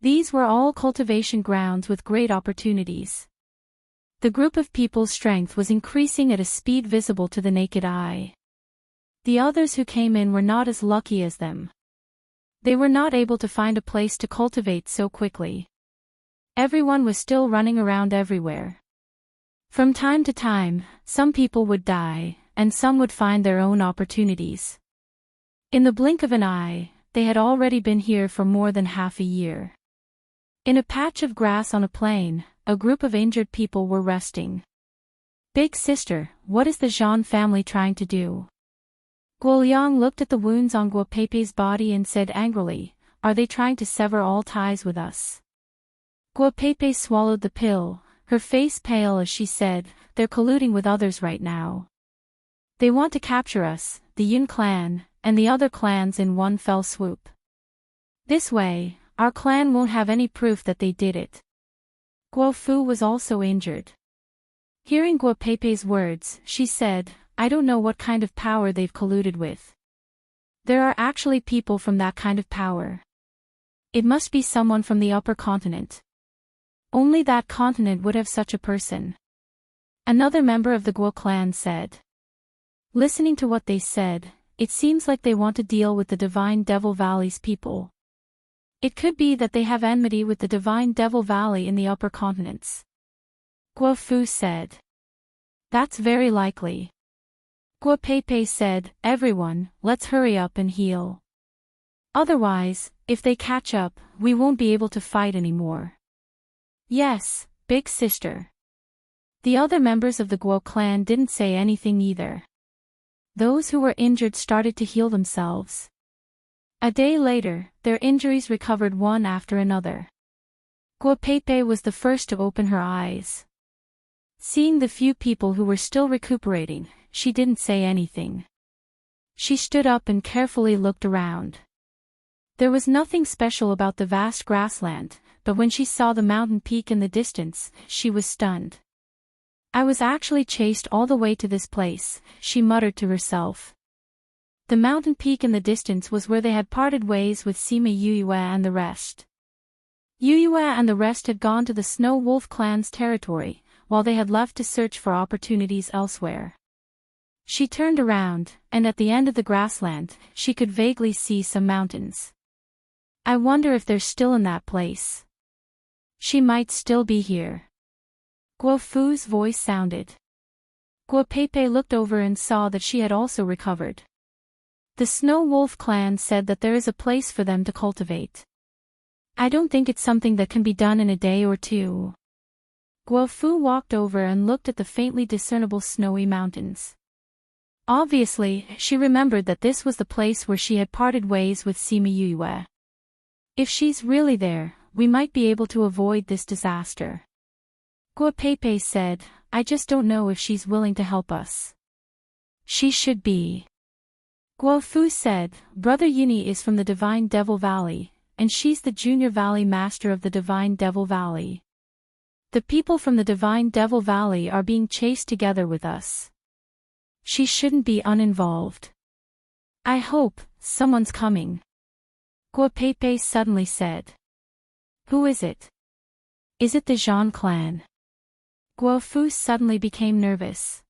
These were all cultivation grounds with great opportunities. The group of people's strength was increasing at a speed visible to the naked eye. The others who came in were not as lucky as them. They were not able to find a place to cultivate so quickly. Everyone was still running around everywhere. From time to time, some people would die, and some would find their own opportunities. In the blink of an eye, they had already been here for more than half a year. In a patch of grass on a plain, a group of injured people were resting. Big sister, what is the Zhang family trying to do? Guoliang looked at the wounds on Guo Pei's body and said angrily, are they trying to sever all ties with us? Guo Pei swallowed the pill, her face pale as she said, they're colluding with others right now. They want to capture us, the Yun clan, and the other clans in one fell swoop. This way, our clan won't have any proof that they did it. Guo Fu was also injured. Hearing Guo Pei's words, she said, I don't know what kind of power they've colluded with. There are actually people from that kind of power. It must be someone from the upper continent. Only that continent would have such a person. Another member of the Guo clan said. Listening to what they said, it seems like they want to deal with the Divine Devil Valley's people. It could be that they have enmity with the Divine Devil Valley in the upper continents. Guo Fu said. That's very likely. Guo Pei said, everyone, let's hurry up and heal. Otherwise, if they catch up, we won't be able to fight anymore. Yes, big sister. The other members of the Guo clan didn't say anything either. Those who were injured started to heal themselves. A day later, their injuries recovered one after another. Guo Pei was the first to open her eyes. Seeing the few people who were still recuperating, she didn't say anything. She stood up and carefully looked around. There was nothing special about the vast grassland, but when she saw the mountain peak in the distance, she was stunned. I was actually chased all the way to this place, she muttered to herself. The mountain peak in the distance was where they had parted ways with Sima Yuyue and the rest. Yuyue and the rest had gone to the Snow Wolf clan's territory, while they had left to search for opportunities elsewhere. She turned around, and at the end of the grassland, she could vaguely see some mountains. I wonder if they're still in that place. She might still be here. Guo Fu's voice sounded. Guo Pei looked over and saw that she had also recovered. The Snow Wolf clan said that there is a place for them to cultivate. I don't think it's something that can be done in a day or two. Guo Fu walked over and looked at the faintly discernible snowy mountains. Obviously, she remembered that this was the place where she had parted ways with Sima Yue. If she's really there, we might be able to avoid this disaster. Guo Peipei said, I just don't know if she's willing to help us. She should be. Guo Fu said, Brother Yuni is from the Divine Devil Valley, and she's the junior valley master of the Divine Devil Valley. The people from the Divine Devil Valley are being chased together with us. She shouldn't be uninvolved. I hope someone's coming. Guo Peipei suddenly said. Who is it? Is it the Zhan clan? Guo Fu suddenly became nervous.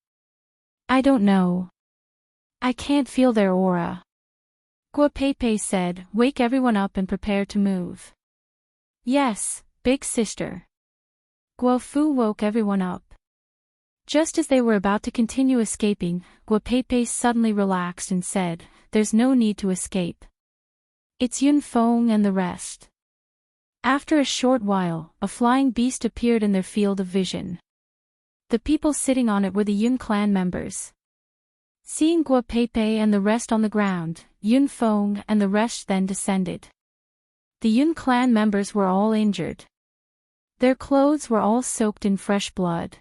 I don't know. I can't feel their aura. Guo Peipei said, wake everyone up and prepare to move. Yes, big sister. Guo Fu woke everyone up. Just as they were about to continue escaping, Guo Peipei suddenly relaxed and said, there's no need to escape. It's Yun Feng and the rest. After a short while, a flying beast appeared in their field of vision. The people sitting on it were the Yun clan members. Seeing Guo Peipei and the rest on the ground, Yun Feng and the rest then descended. The Yun clan members were all injured. Their clothes were all soaked in fresh blood.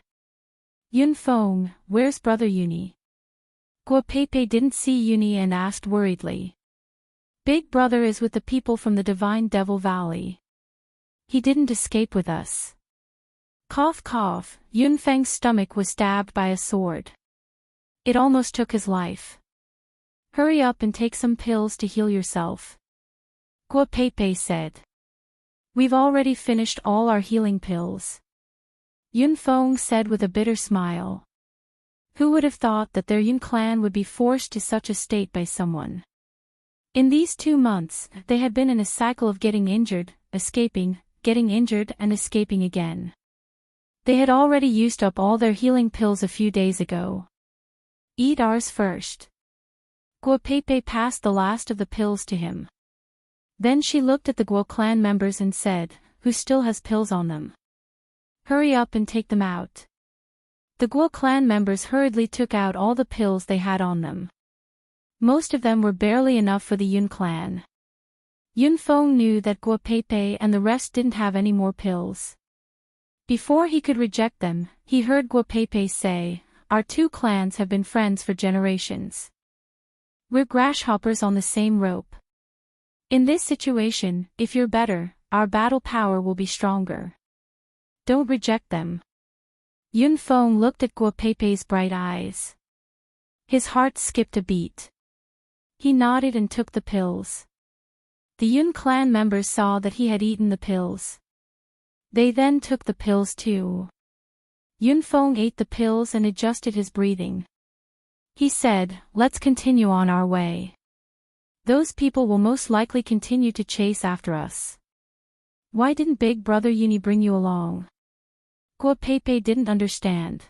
Yun Feng, where's Brother Yuni? Guo Peipei didn't see Yuni and asked worriedly. Big Brother is with the people from the Divine Devil Valley. He didn't escape with us. Cough cough, Yun Feng's stomach was stabbed by a sword. It almost took his life. Hurry up and take some pills to heal yourself. Guo Peipei said. We've already finished all our healing pills. Yun Feng said with a bitter smile. Who would have thought that their Yun clan would be forced to such a state by someone? In these 2 months, they had been in a cycle of getting injured, escaping, getting injured and escaping again. They had already used up all their healing pills a few days ago. Eat ours first. Guo Peipei passed the last of the pills to him. Then she looked at the Guo clan members and said, who still has pills on them? Hurry up and take them out. The Guo clan members hurriedly took out all the pills they had on them. Most of them were barely enough for the Yun clan. Yun Feng knew that Guo Peipei and the rest didn't have any more pills. Before he could reject them, he heard Guo Peipei say, our 2 clans have been friends for generations. We're grasshoppers on the same rope. In this situation, if you're better, our battle power will be stronger. Don't reject them. Yun Feng looked at Guo Peipei's bright eyes. His heart skipped a beat. He nodded and took the pills. The Yun clan members saw that he had eaten the pills. They then took the pills too. Yun Feng ate the pills and adjusted his breathing. He said, let's continue on our way. Those people will most likely continue to chase after us. Why didn't Big Brother Yuni bring you along? Guo Peipei didn't understand.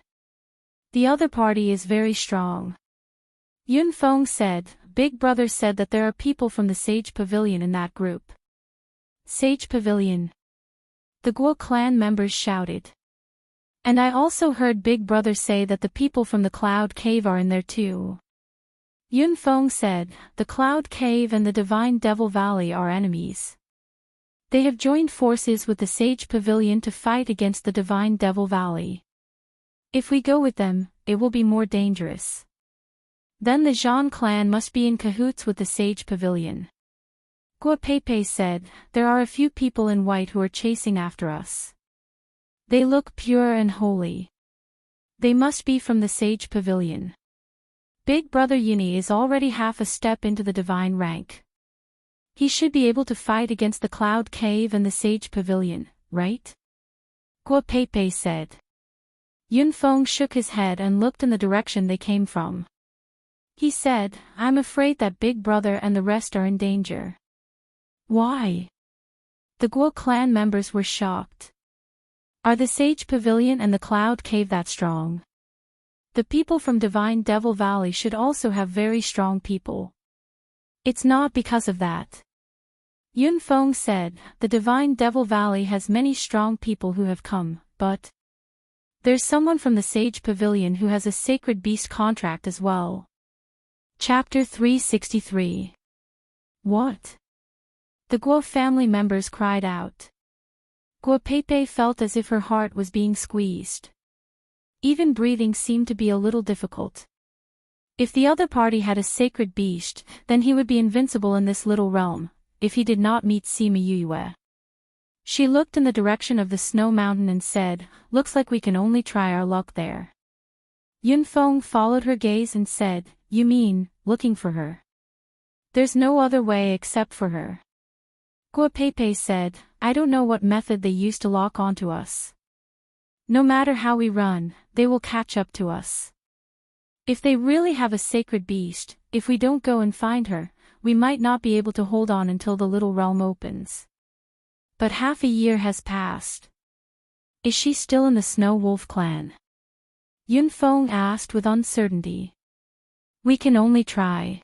The other party is very strong. Yun Feng said, Big Brother said that there are people from the Sage Pavilion in that group. Sage Pavilion. The Guo clan members shouted. And I also heard Big Brother say that the people from the Cloud Cave are in there too. Yun Feng said, the Cloud Cave and the Divine Devil Valley are enemies. They have joined forces with the Sage Pavilion to fight against the Divine Devil Valley. If we go with them, it will be more dangerous. Then the Zhan clan must be in cahoots with the Sage Pavilion. Guo Peipei said, there are a few people in white who are chasing after us. They look pure and holy. They must be from the Sage Pavilion. Big Brother Yuni is already half a step into the divine rank. He should be able to fight against the Cloud Cave and the Sage Pavilion, right? Guo Peipei said. Yun Feng shook his head and looked in the direction they came from. He said, I'm afraid that Big Brother and the rest are in danger. Why? The Guo clan members were shocked. Are the Sage Pavilion and the Cloud Cave that strong? The people from Divine Devil Valley should also have very strong people. It's not because of that. Yun Feng said, the Divine Devil Valley has many strong people who have come, but there's someone from the Sage Pavilion who has a sacred beast contract as well. Chapter 363. What? The Guo family members cried out. Guo Peipei felt as if her heart was being squeezed. Even breathing seemed to be a little difficult. If the other party had a sacred beast, then he would be invincible in this little realm, if he did not meet Sima Yue. She looked in the direction of the snow mountain and said, looks like we can only try our luck there. Yun Feng followed her gaze and said, you mean, looking for her? There's no other way except for her. Guo Peipei said, I don't know what method they used to lock onto us. No matter how we run, they will catch up to us. If they really have a sacred beast, if we don't go and find her, we might not be able to hold on until the little realm opens. But half a year has passed. Is she still in the Snow Wolf clan? Yun Feng asked with uncertainty. We can only try.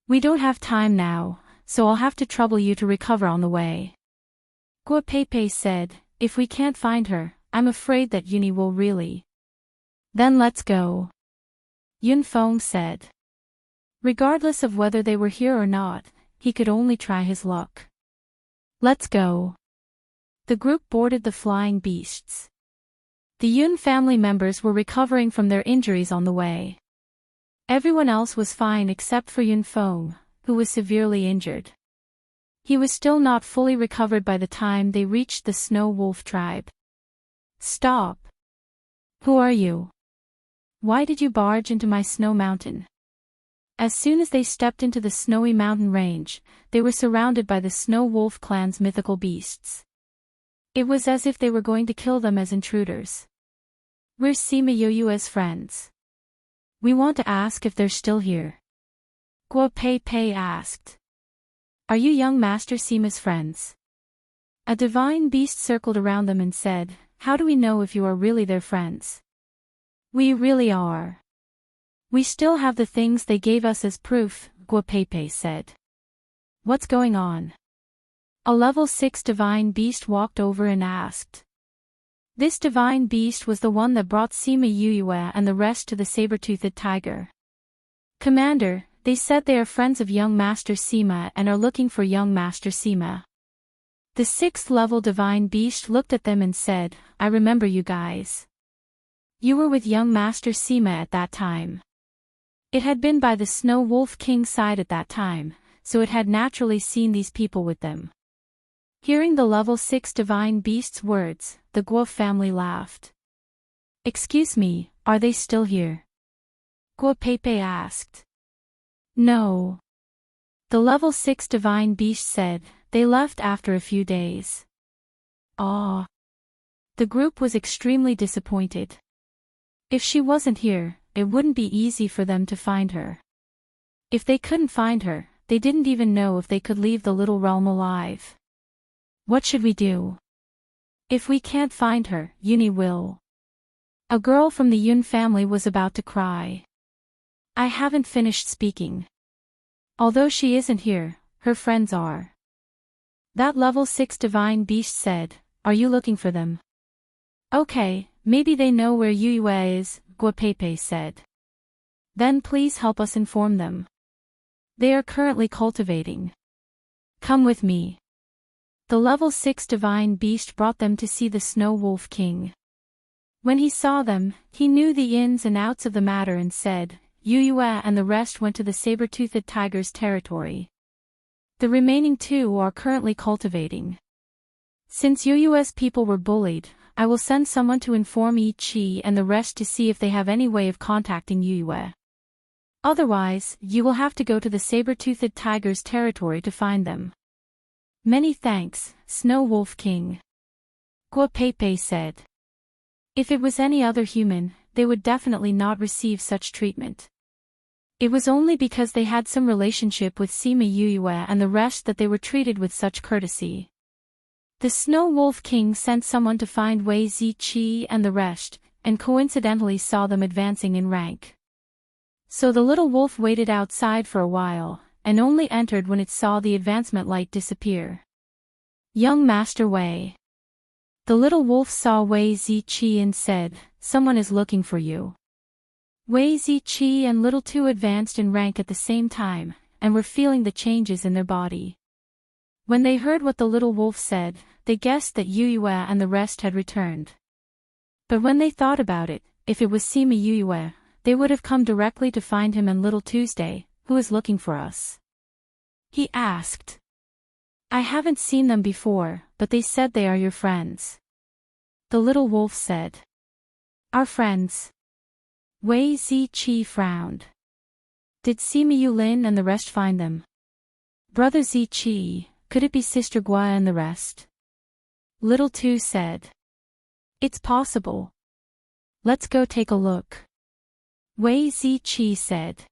We don't have time now, so I'll have to trouble you to recover on the way. Guo Peipei said, if we can't find her, I'm afraid that Uni will really. Then let's go. Yun Feng said. Regardless of whether they were here or not, he could only try his luck. Let's go. The group boarded the flying beasts. The Yun family members were recovering from their injuries on the way. Everyone else was fine except for Yun Feng, who was severely injured. He was still not fully recovered by the time they reached the Snow Wolf tribe. Stop. Who are you? Why did you barge into my snow mountain? As soon as they stepped into the snowy mountain range, they were surrounded by the Snow Wolf clan's mythical beasts. It was as if they were going to kill them as intruders. We're Sima Yue's friends. We want to ask if they're still here. Guo Peipei asked. Are you young Master Sima's friends? A divine beast circled around them and said, how do we know if you are really their friends? We really are. We still have the things they gave us as proof, Guo Peipei said. What's going on? A level 6 divine beast walked over and asked. This divine beast was the one that brought Sima Yue and the rest to the saber-toothed tiger. Commander, they said they are friends of young Master Sima and are looking for young Master Sima. The 6th level divine beast looked at them and said, I remember you guys. You were with young Master Sima at that time. It had been by the Snow Wolf King's side at that time, so it had naturally seen these people with them. Hearing the level 6 divine beast's words, the Guo family laughed. Excuse me, are they still here? Guo Peipei asked. No. The level 6 divine beast said, they left after a few days. Ah. The group was extremely disappointed. If she wasn't here, it wouldn't be easy for them to find her. If they couldn't find her, they didn't even know if they could leave the little realm alive. What should we do? If we can't find her, Uni will. A girl from the Yun family was about to cry. I haven't finished speaking. Although she isn't here, her friends are. That level 6 divine beast said, are you looking for them? Okay, maybe they know where Yue is, Guo Peipei said. Then please help us inform them. They are currently cultivating. Come with me. The level 6 divine beast brought them to see the Snow Wolf King. When he saw them, he knew the ins and outs of the matter and said, Yue and the rest went to the saber-toothed tiger's territory. The remaining 2 are currently cultivating. Since Yue's people were bullied, I will send someone to inform Yi Qi and the rest to see if they have any way of contacting Yue. Otherwise, you will have to go to the saber-toothed tiger's territory to find them. Many thanks, Snow Wolf King. Guo Peipei said. If it was any other human, they would definitely not receive such treatment. It was only because they had some relationship with Sima Yue and the rest that they were treated with such courtesy. The Snow Wolf King sent someone to find Wei Ziqi and the rest, and coincidentally saw them advancing in rank. So the little wolf waited outside for a while, and only entered when it saw the advancement light disappear. Young Master Wei. The little wolf saw Wei Ziqi and said, "Someone is looking for you." Wei Ziqi and Little Two advanced in rank at the same time, and were feeling the changes in their body. When they heard what the little wolf said, they guessed that Yue and the rest had returned. But when they thought about it, if it was Sima Yue, they would have come directly to find him and Little Tuesday. "Who is looking for us?" he asked. "I haven't seen them before, but they said they are your friends." The little wolf said. "Our friends?" Wei Ziqi frowned. "Did Sima Yulin and the rest find them?" "Brother Ziqi, could it be Sister Gua and the rest?" Little Two said. "It's possible. Let's go take a look," Wei Ziqi said.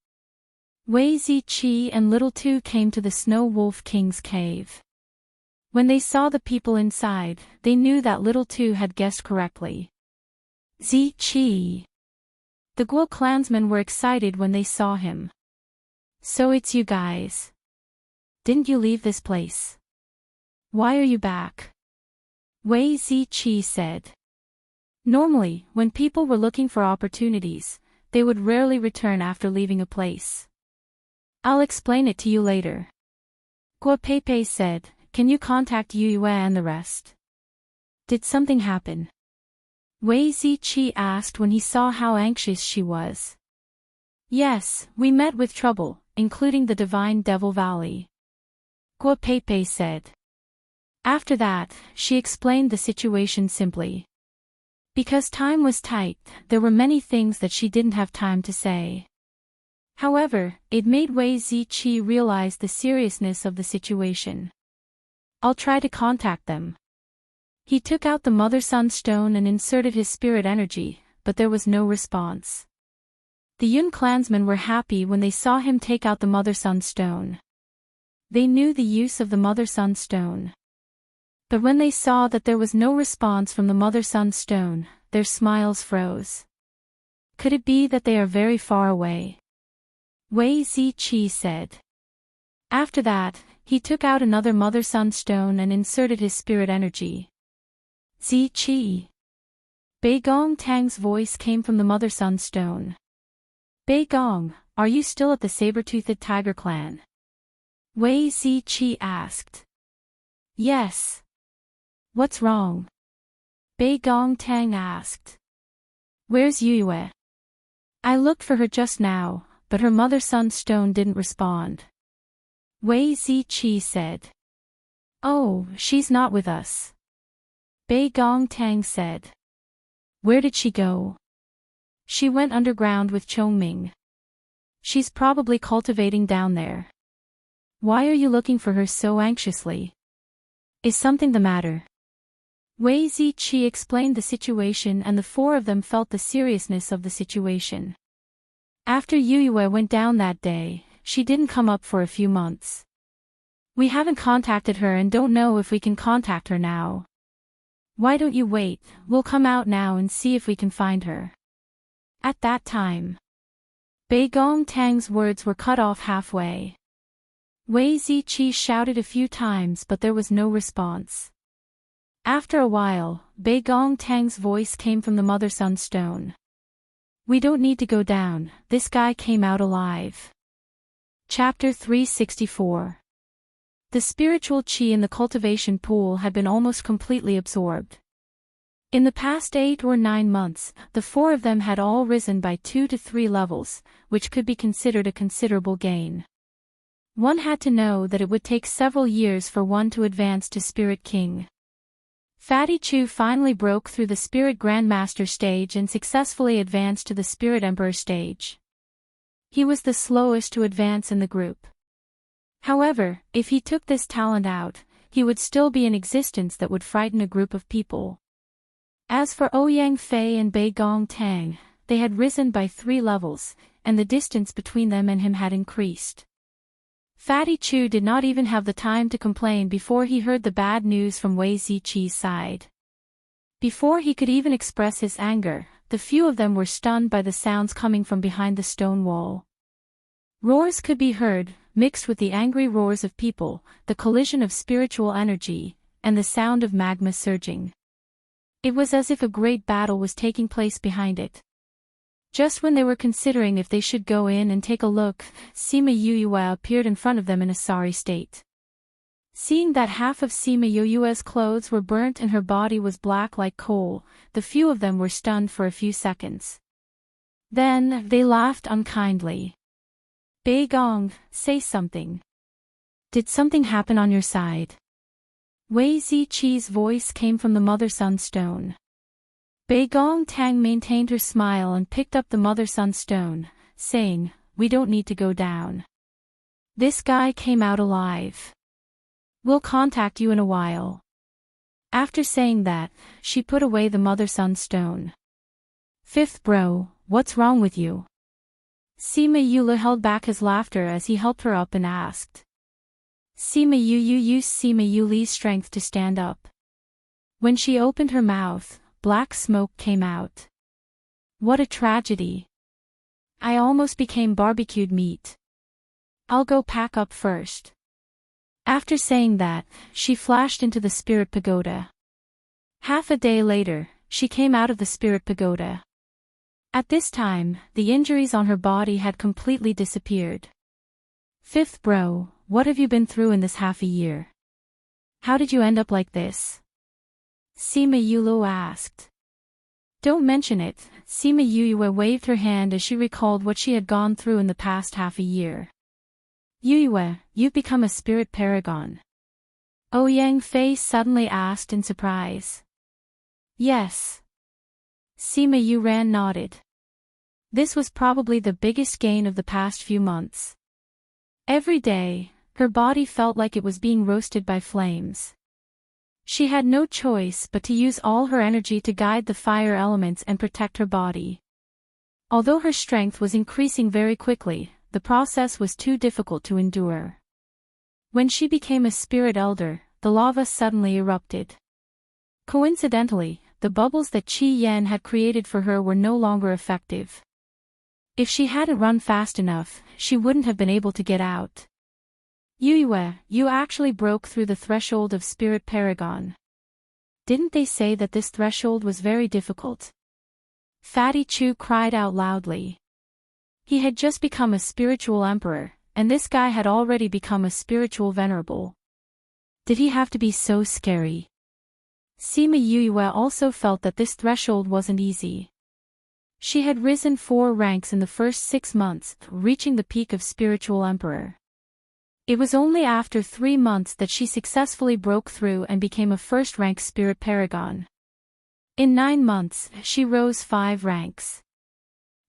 Wei Ziqi and Little Two came to the Snow Wolf King's cave. When they saw the people inside, they knew that Little Two had guessed correctly. Ziqi. The Guo clansmen were excited when they saw him. "So it's you guys. Didn't you leave this place? Why are you back?" Wei Ziqi said. Normally, when people were looking for opportunities, they would rarely return after leaving a place. "I'll explain it to you later." Guo Peipei said, "Can you contact Yue and the rest?" "Did something happen?" Wei Ziqi asked when he saw how anxious she was. "Yes, we met with trouble, including the Divine Devil Valley," Guo Peipei said. After that, she explained the situation simply. Because time was tight, there were many things that she didn't have time to say. However, it made Wei Ziqi realize the seriousness of the situation. "I'll try to contact them." He took out the Mother Sun Stone and inserted his spirit energy, but there was no response. The Yun clansmen were happy when they saw him take out the Mother Sun Stone. They knew the use of the Mother Sun Stone. But when they saw that there was no response from the Mother Sun Stone, their smiles froze. Could it be that they are very far away? Wei Ziqi said. After that, he took out another Mother Sun Stone and inserted his spirit energy. Ziqi. Bei Gong Tang's voice came from the Mother Sun Stone. "Bei Gong, are you still at the saber-toothed tiger clan?" Wei Ziqi asked. "Yes." "What's wrong?" Bei Gong Tang asked. "Where's Yue?" "I looked for her just now, but her Mother Sun Stone didn't respond." Wei Ziqi said. "Oh, she's not with us," Bei Gong Tang said. "Where did she go?" "She went underground with Chongming. She's probably cultivating down there." "Why are you looking for her so anxiously? Is something the matter?" Wei Ziqi explained the situation and the four of them felt the seriousness of the situation. After Yue went down that day, she didn't come up for a few months. "We haven't contacted her and don't know if we can contact her now." "Why don't you wait, we'll come out now and see if we can find her." At that time, Bei Gong Tang's words were cut off halfway. Wei Ziqi shouted a few times but there was no response. After a while, Bei Gong Tang's voice came from the Mother Sun Stone. "We don't need to go down, this guy came out alive." Chapter 364. The spiritual qi in the cultivation pool had been almost completely absorbed. In the past 8 or 9 months, the four of them had all risen by 2 to 3 levels, which could be considered a considerable gain. One had to know that it would take several years for one to advance to Spirit King. Fatty Chu finally broke through the Spirit Grandmaster stage and successfully advanced to the Spirit Emperor stage. He was the slowest to advance in the group. However, if he took this talent out, he would still be in existence that would frighten a group of people. As for Ouyang Fei and Bei Gong Tang, they had risen by 3 levels, and the distance between them and him had increased. Fatty Chu did not even have the time to complain before he heard the bad news from Wei Ziqi's side. Before he could even express his anger, the few of them were stunned by the sounds coming from behind the stone wall. Roars could be heard, mixed with the angry roars of people, the collision of spiritual energy, and the sound of magma surging. It was as if a great battle was taking place behind it. Just when they were considering if they should go in and take a look, Sima Yuyue appeared in front of them in a sorry state. Seeing that half of Sima Yuyue's clothes were burnt and her body was black like coal, the few of them were stunned for a few seconds. Then, they laughed unkindly. Bei Gong, say something. Did something happen on your side? Wei Ziqi's voice came from the mother-son stone. Bei Gong Tang maintained her smile and picked up the mother-son stone, saying, "We don't need to go down. This guy came out alive. We'll contact you in a while." After saying that, she put away the mother-son stone. "Fifth bro, what's wrong with you?" Sima Yule held back his laughter as he helped her up and asked. Sima Yu used Sima Yuli's strength to stand up. When she opened her mouth, black smoke came out. What a tragedy. I almost became barbecued meat. I'll go pack up first. After saying that, she flashed into the spirit pagoda. Half a day later, she came out of the spirit pagoda. At this time, the injuries on her body had completely disappeared. Fifth bro, what have you been through in this half a year? How did you end up like this? Sima Yulu asked. Don't mention it, Sima Yuyue waved her hand as she recalled what she had gone through in the past half a year. Yuyue, you've become a spirit paragon. Ouyang Fei suddenly asked in surprise. Yes. Sima Yuran nodded. This was probably the biggest gain of the past few months. Every day, her body felt like it was being roasted by flames. She had no choice but to use all her energy to guide the fire elements and protect her body. Although her strength was increasing very quickly, the process was too difficult to endure. When she became a spirit elder, the lava suddenly erupted. Coincidentally, the bubbles that Qi Yan had created for her were no longer effective. If she hadn't run fast enough, she wouldn't have been able to get out. Yuyue, you actually broke through the threshold of Spirit Paragon. Didn't they say that this threshold was very difficult? Fatty Chu cried out loudly. He had just become a spiritual emperor, and this guy had already become a spiritual venerable. Did he have to be so scary? Sima Yuyue also felt that this threshold wasn't easy. She had risen 4 ranks in the first 6 months, reaching the peak of spiritual emperor. It was only after 3 months that she successfully broke through and became a first-rank spirit paragon. In 9 months, she rose 5 ranks.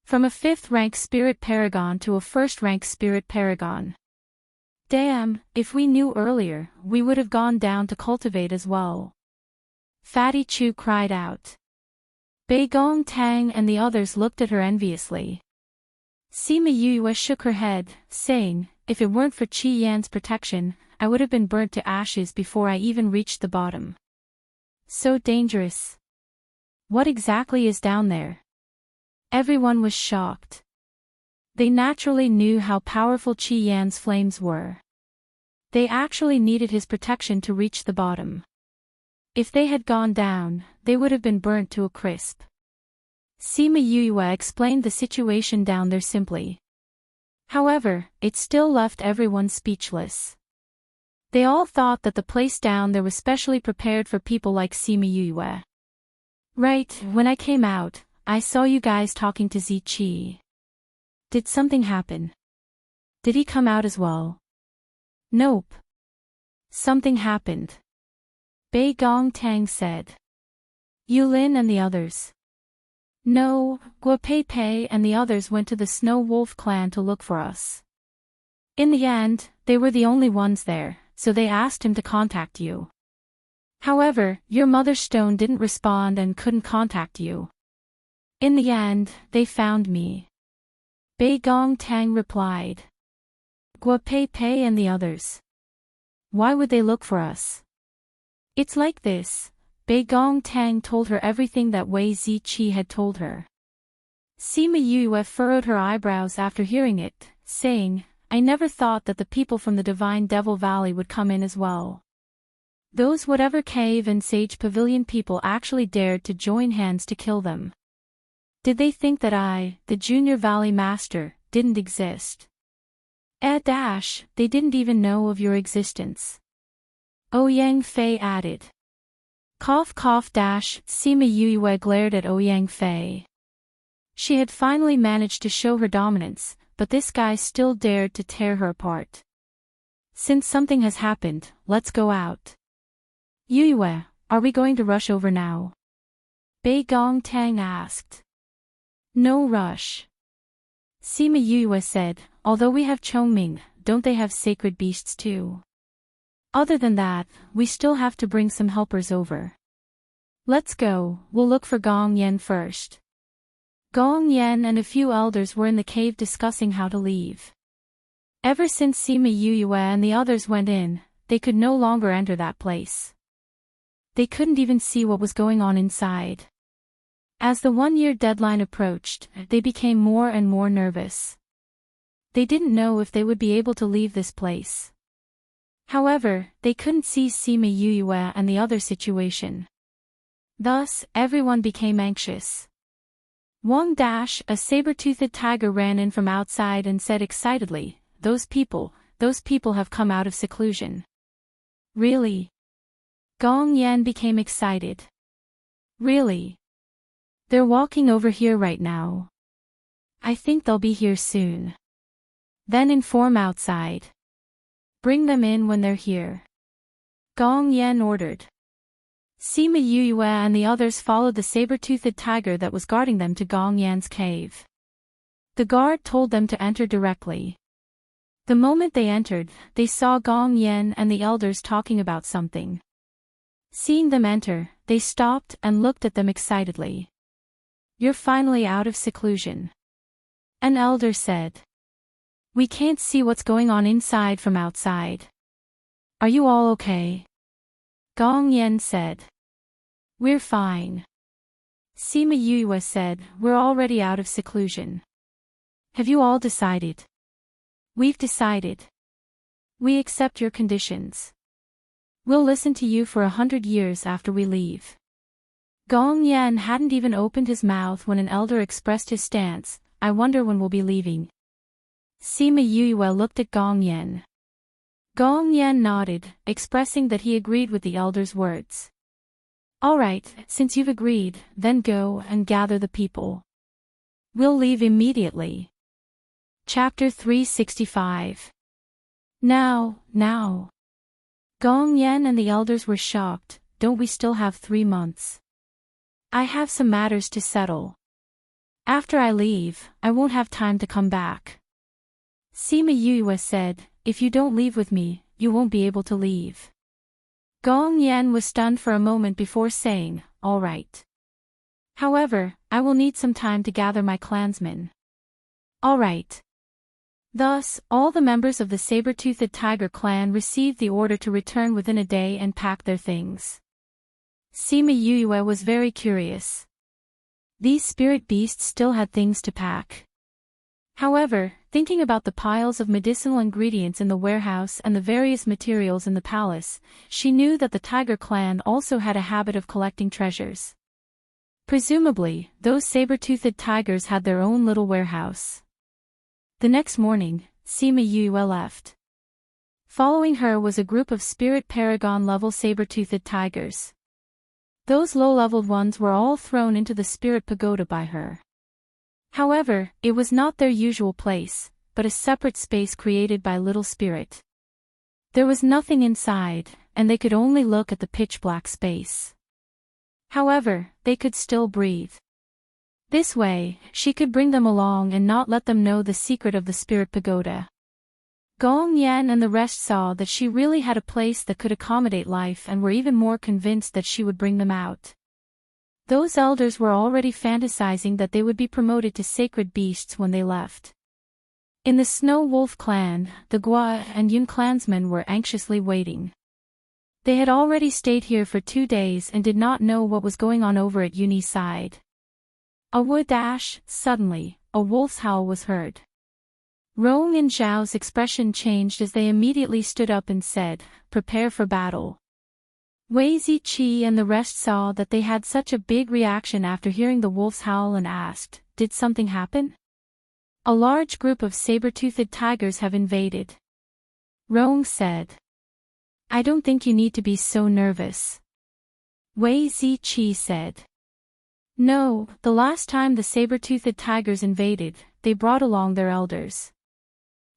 From a 5th-rank spirit paragon to a 1st-rank spirit paragon. Damn, if we knew earlier, we would have gone down to cultivate as well. Fatty Chu cried out. Bei Gong Tang and the others looked at her enviously. Sima Yuyue shook her head, saying, if it weren't for Qi Yan's protection, I would have been burnt to ashes before I even reached the bottom. So dangerous. What exactly is down there? Everyone was shocked. They naturally knew how powerful Qi Yan's flames were. They actually needed his protection to reach the bottom. If they had gone down, they would have been burnt to a crisp. Sima Yuyue explained the situation down there simply. However, it still left everyone speechless. They all thought that the place down there was specially prepared for people like Sima Yuyue. Right, when I came out, I saw you guys talking to Ziqi. Did something happen? Did he come out as well? Nope. Something happened. Bei Gong Tang said. Yulin and the others. No, Guapei and the others went to the Snow Wolf clan to look for us. In the end, they were the only ones there, so they asked him to contact you. However, your mother's stone didn't respond and couldn't contact you. In the end, they found me. Bei Gong Tang replied. Guapei and the others. Why would they look for us? It's like this. Bei Gong Tang told her everything that Wei Ziqi had told her. Sima Yuyue furrowed her eyebrows after hearing it, saying, I never thought that the people from the Divine Devil Valley would come in as well. Those whatever cave and sage pavilion people actually dared to join hands to kill them. Did they think that I, the Junior Valley Master, didn't exist? They didn't even know of your existence. Ouyang Fei added. Cough cough dash, Sima Yue glared at Ouyang Fei. She had finally managed to show her dominance, but this guy still dared to tear her apart. Since something has happened, let's go out. Yue, are we going to rush over now? Bei Gong Tang asked. No rush. Sima Yue said, although we have Chongming, don't they have sacred beasts too? Other than that, we still have to bring some helpers over. Let's go, we'll look for Gong Yan first. Gong Yan and a few elders were in the cave discussing how to leave. Ever since Sima Yue and the others went in, they could no longer enter that place. They couldn't even see what was going on inside. As the one-year deadline approached, they became more and more nervous. They didn't know if they would be able to leave this place. However, they couldn't see Sima Yue and the other situation. Thus, everyone became anxious. Wang Dash, a saber-toothed tiger, ran in from outside and said excitedly, those people have come out of seclusion. Really? Gong Yan became excited. Really? They're walking over here right now. I think they'll be here soon. Then inform outside. Bring them in when they're here. Gong Yan ordered. Sima Yue and the others followed the saber-toothed tiger that was guarding them to Gong Yan's cave. The guard told them to enter directly. The moment they entered, they saw Gong Yan and the elders talking about something. Seeing them enter, they stopped and looked at them excitedly. You're finally out of seclusion. An elder said. We can't see what's going on inside from outside. Are you all okay? Gong Yan said. We're fine. Sima Yue said, we're already out of seclusion. Have you all decided? We've decided. We accept your conditions. We'll listen to you for 100 years after we leave. Gong Yan hadn't even opened his mouth when an elder expressed his stance, I wonder when we'll be leaving. Sima Yue looked at Gong Yan. Gong Yan nodded, expressing that he agreed with the elder's words. All right, since you've agreed, then go and gather the people. We'll leave immediately. Chapter 365. Now. Gong Yan and the elders were shocked, don't we still have 3 months? I have some matters to settle. After I leave, I won't have time to come back. Sima Yue said, if you don't leave with me, you won't be able to leave. Gong Yan was stunned for a moment before saying, all right. However, I will need some time to gather my clansmen. All right. Thus, all the members of the saber-toothed tiger clan received the order to return within a day and pack their things. Sima Yue was very curious. These spirit beasts still had things to pack. However, thinking about the piles of medicinal ingredients in the warehouse and the various materials in the palace, she knew that the tiger clan also had a habit of collecting treasures. Presumably, those saber-toothed tigers had their own little warehouse. The next morning, Sima Yue left. Following her was a group of spirit paragon-level saber-toothed tigers. Those low-leveled ones were all thrown into the spirit pagoda by her. However, it was not their usual place, but a separate space created by Little Spirit. There was nothing inside, and they could only look at the pitch-black space. However, they could still breathe. This way, she could bring them along and not let them know the secret of the spirit pagoda. Gong Yan and the rest saw that she really had a place that could accommodate life and were even more convinced that she would bring them out. Those elders were already fantasizing that they would be promoted to sacred beasts when they left. In the Snow Wolf clan, the Gua and Yun clansmen were anxiously waiting. They had already stayed here for 2 days and did not know what was going on over at Yuni's side. Suddenly, a wolf's howl was heard. Rong and Zhao's expression changed as they immediately stood up and said, "Prepare for battle." Wei Ziqi and the rest saw that they had such a big reaction after hearing the wolf's howl and asked, "Did something happen?" "A large group of saber-toothed tigers have invaded," Rong said. "I don't think you need to be so nervous," Wei Ziqi said. "No, the last time the saber-toothed tigers invaded, they brought along their elders.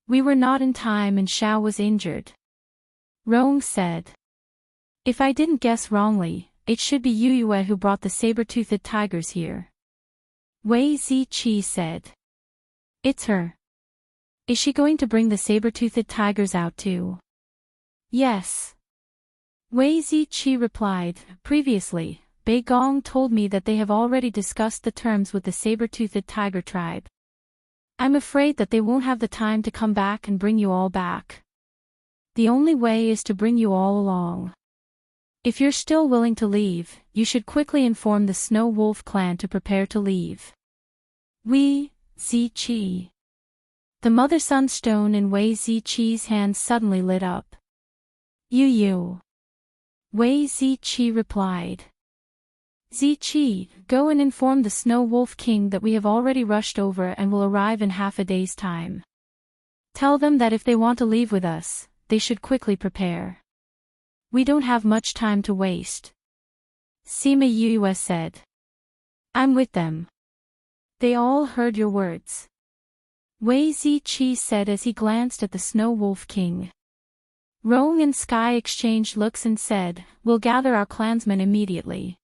We were not in time and Xiao was injured," Rong said. "If I didn't guess wrongly, it should be Yu Yue who brought the saber-toothed tigers here," Wei Ziqi said. "It's her. Is she going to bring the saber-toothed tigers out too?" "Yes," Wei Ziqi replied. "Previously, Bei Gong told me that they have already discussed the terms with the saber-toothed tiger tribe. I'm afraid that they won't have the time to come back and bring you all back. The only way is to bring you all along. If you're still willing to leave, you should quickly inform the Snow Wolf clan to prepare to leave." Wei Ziqi. The mother-son stone in Wei Ziqi's hand suddenly lit up. "You," Wei Ziqi replied. "Ziqi, go and inform the Snow Wolf King that we have already rushed over and will arrive in half a day's time. Tell them that if they want to leave with us, they should quickly prepare. We don't have much time to waste." Sima Yue said. "I'm with them." "They all heard your words," Wei Ziqi said as he glanced at the Snow Wolf King. Rong and Sky exchanged looks and said, "We'll gather our clansmen immediately."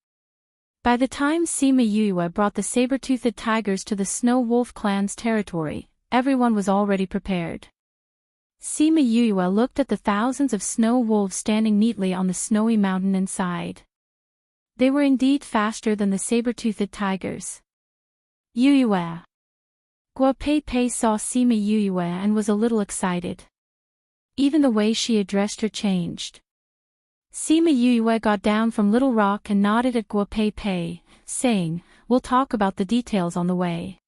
By the time Sima Yue brought the saber-toothed tigers to the Snow Wolf clan's territory, everyone was already prepared. Sima Yue looked at the thousands of snow wolves standing neatly on the snowy mountain inside. They were indeed faster than the saber-toothed tigers. Yue. Guo Pei Pei saw Sima Yue and was a little excited. Even the way she addressed her changed. Sima Yue got down from Little Rock and nodded at Guo Pei Pei, saying, "We'll talk about the details on the way.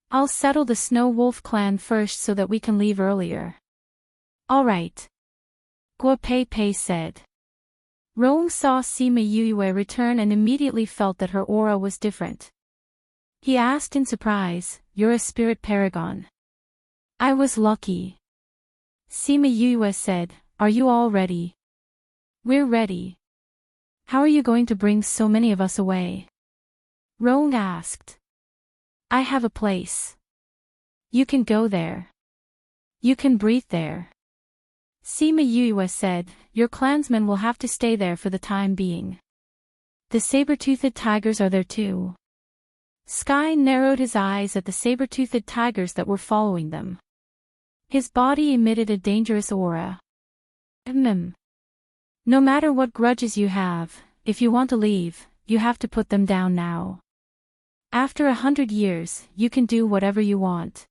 I'll settle the Snow Wolf clan first so that we can leave earlier." "All right," Guo Pei Pei said. Rong saw Sima Yue return and immediately felt that her aura was different. He asked in surprise, "You're a spirit paragon?" "I was lucky," Sima Yue said. "Are you all ready?" "We're ready." "How are you going to bring so many of us away?" Rong asked. "I have a place. You can go there. You can breathe there." Sima Yue said, "Your clansmen will have to stay there for the time being. The saber-toothed tigers are there too." Sky narrowed his eyes at the saber-toothed tigers that were following them. His body emitted a dangerous aura. No matter what grudges you have, if you want to leave, you have to put them down now. After 100 years, you can do whatever you want,"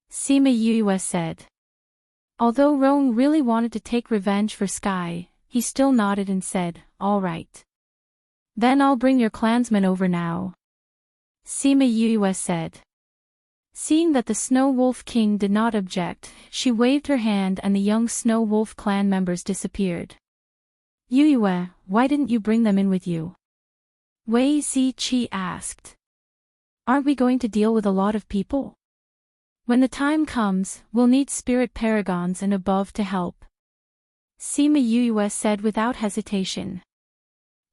Sima Yue said. Although Rong really wanted to take revenge for Sky, he still nodded and said, "All right. Then I'll bring your clansmen over now," Sima Yue said. Seeing that the Snow Wolf King did not object, she waved her hand and the young Snow Wolf clan members disappeared. "Yue, why didn't you bring them in with you?" Wei Ziqi asked. "Aren't we going to deal with a lot of people? When the time comes, we'll need spirit paragons and above to help," Sima Yue said without hesitation.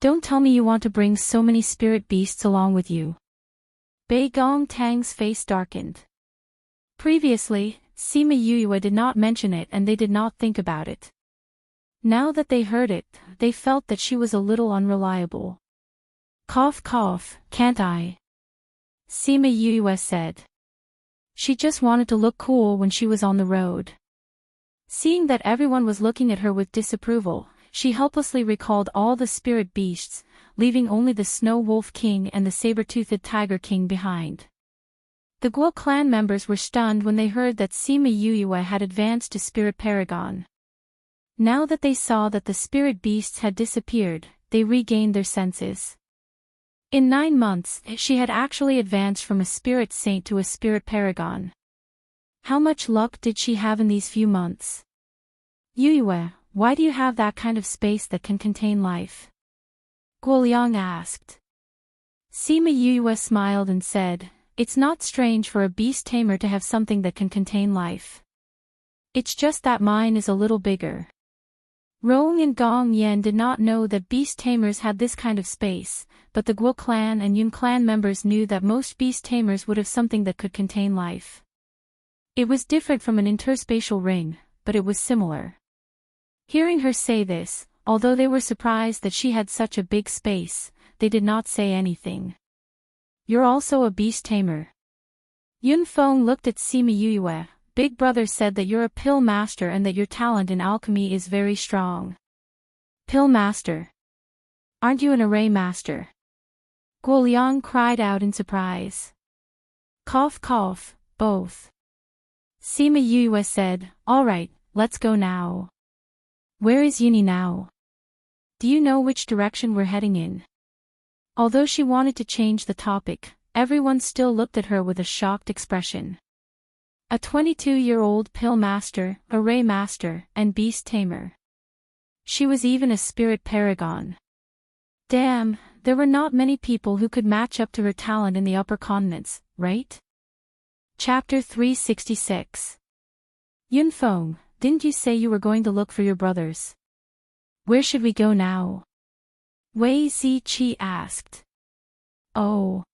"Don't tell me you want to bring so many spirit beasts along with you." Bei Gong Tang's face darkened. Previously, Sima Yue did not mention it and they did not think about it. Now that they heard it, they felt that she was a little unreliable. "Cough cough, can't I?" Sima Yue said. She just wanted to look cool when she was on the road. Seeing that everyone was looking at her with disapproval, she helplessly recalled all the spirit beasts, leaving only the Snow Wolf King and the Saber-Toothed Tiger King behind. The Guo clan members were stunned when they heard that Sima Yue had advanced to Spirit Paragon. Now that they saw that the spirit beasts had disappeared, they regained their senses. In 9 months, she had actually advanced from a spirit saint to a spirit paragon. How much luck did she have in these few months? Yue, why do you have that kind of space that can contain life? Guoliang asked. Sima Yue smiled and said, it's not strange for a beast tamer to have something that can contain life. It's just that mine is a little bigger. Rong and Gong Yan did not know that beast tamers had this kind of space, but the Guo clan and Yun clan members knew that most beast tamers would have something that could contain life. It was different from an interspatial ring, but it was similar. Hearing her say this, although they were surprised that she had such a big space, they did not say anything. You're also a beast tamer. Yun Feng looked at Sima Yue. Big brother said that you're a pill master and that your talent in alchemy is very strong. Pill master? Aren't you an array master? Guoliang cried out in surprise. Cough cough, both. Sima Yue said, all right, let's go now. Where is Yuni now? Do you know which direction we're heading in? Although she wanted to change the topic, everyone still looked at her with a shocked expression. A 22-year-old pill master, array master, and beast tamer. She was even a spirit paragon. Damn, there were not many people who could match up to her talent in the upper continents, right? Chapter 366. Yun Feng, didn't you say you were going to look for your brothers? Where should we go now? Wei Ziqi asked. Oh.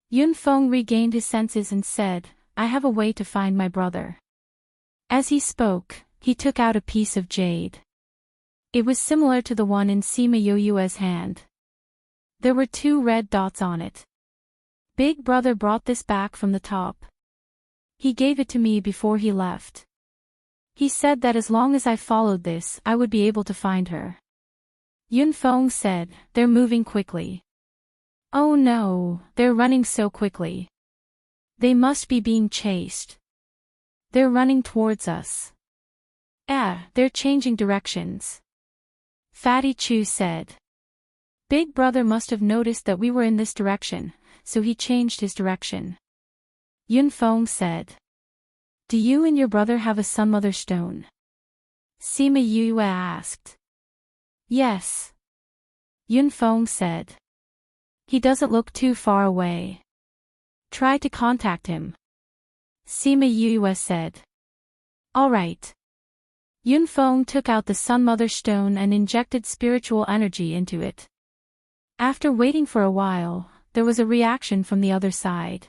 Yun Feng regained his senses and said, I have a way to find my brother. As he spoke, he took out a piece of jade. It was similar to the one in Sima Yue's hand. There were 2 red dots on it. Big brother brought this back from the top. He gave it to me before he left. He said that as long as I followed this, I would be able to find her. Yun Feng said, they're moving quickly. Oh no, they're running so quickly. They must be being chased. They're running towards us. They're changing directions. Fatty Chu said. Big brother must have noticed that we were in this direction, so he changed his direction. Yun Feng said. Do you and your brother have a Sun Mother stone? Sima Yue asked. Yes. Yun Feng said. He doesn't look too far away. Try to contact him. Sima Yue said. Alright. Yun Feng took out the Sun Mother stone and injected spiritual energy into it. After waiting for a while, there was a reaction from the other side.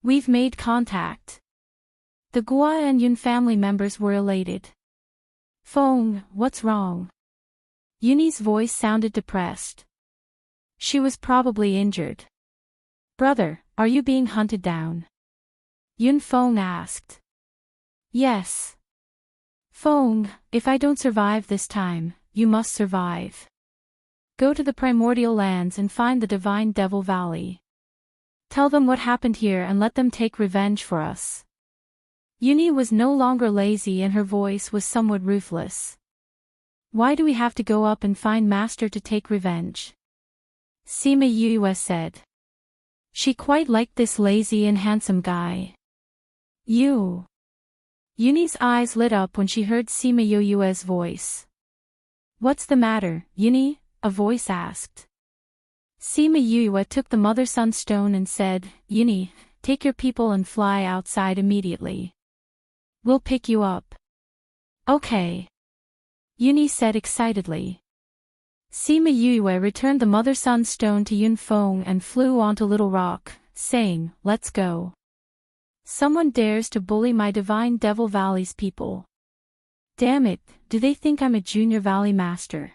We've made contact. The Gua and Yun family members were elated. Feng, what's wrong? Yuni's voice sounded depressed. She was probably injured. Brother, are you being hunted down? Yun Feng asked. Yes. Feng, if I don't survive this time, you must survive. Go to the primordial lands and find the Divine Devil Valley. Tell them what happened here and let them take revenge for us. Yuni was no longer lazy and her voice was somewhat ruthless. Why do we have to go up and find Master to take revenge? Sima Yue said. She quite liked this lazy and handsome guy. You. Yuni's eyes lit up when she heard Sima Yue's voice. What's the matter, Yuni? A voice asked. Sima Yue took the Mother Sun stone and said, Yuni, take your people and fly outside immediately. We'll pick you up. Okay. Yuni said excitedly. Sima Yue returned the Mother Sun stone to Yun Feng and flew onto Little Rock, saying, let's go. Someone dares to bully my Divine Devil Valley's people. Damn it, do they think I'm a junior valley master?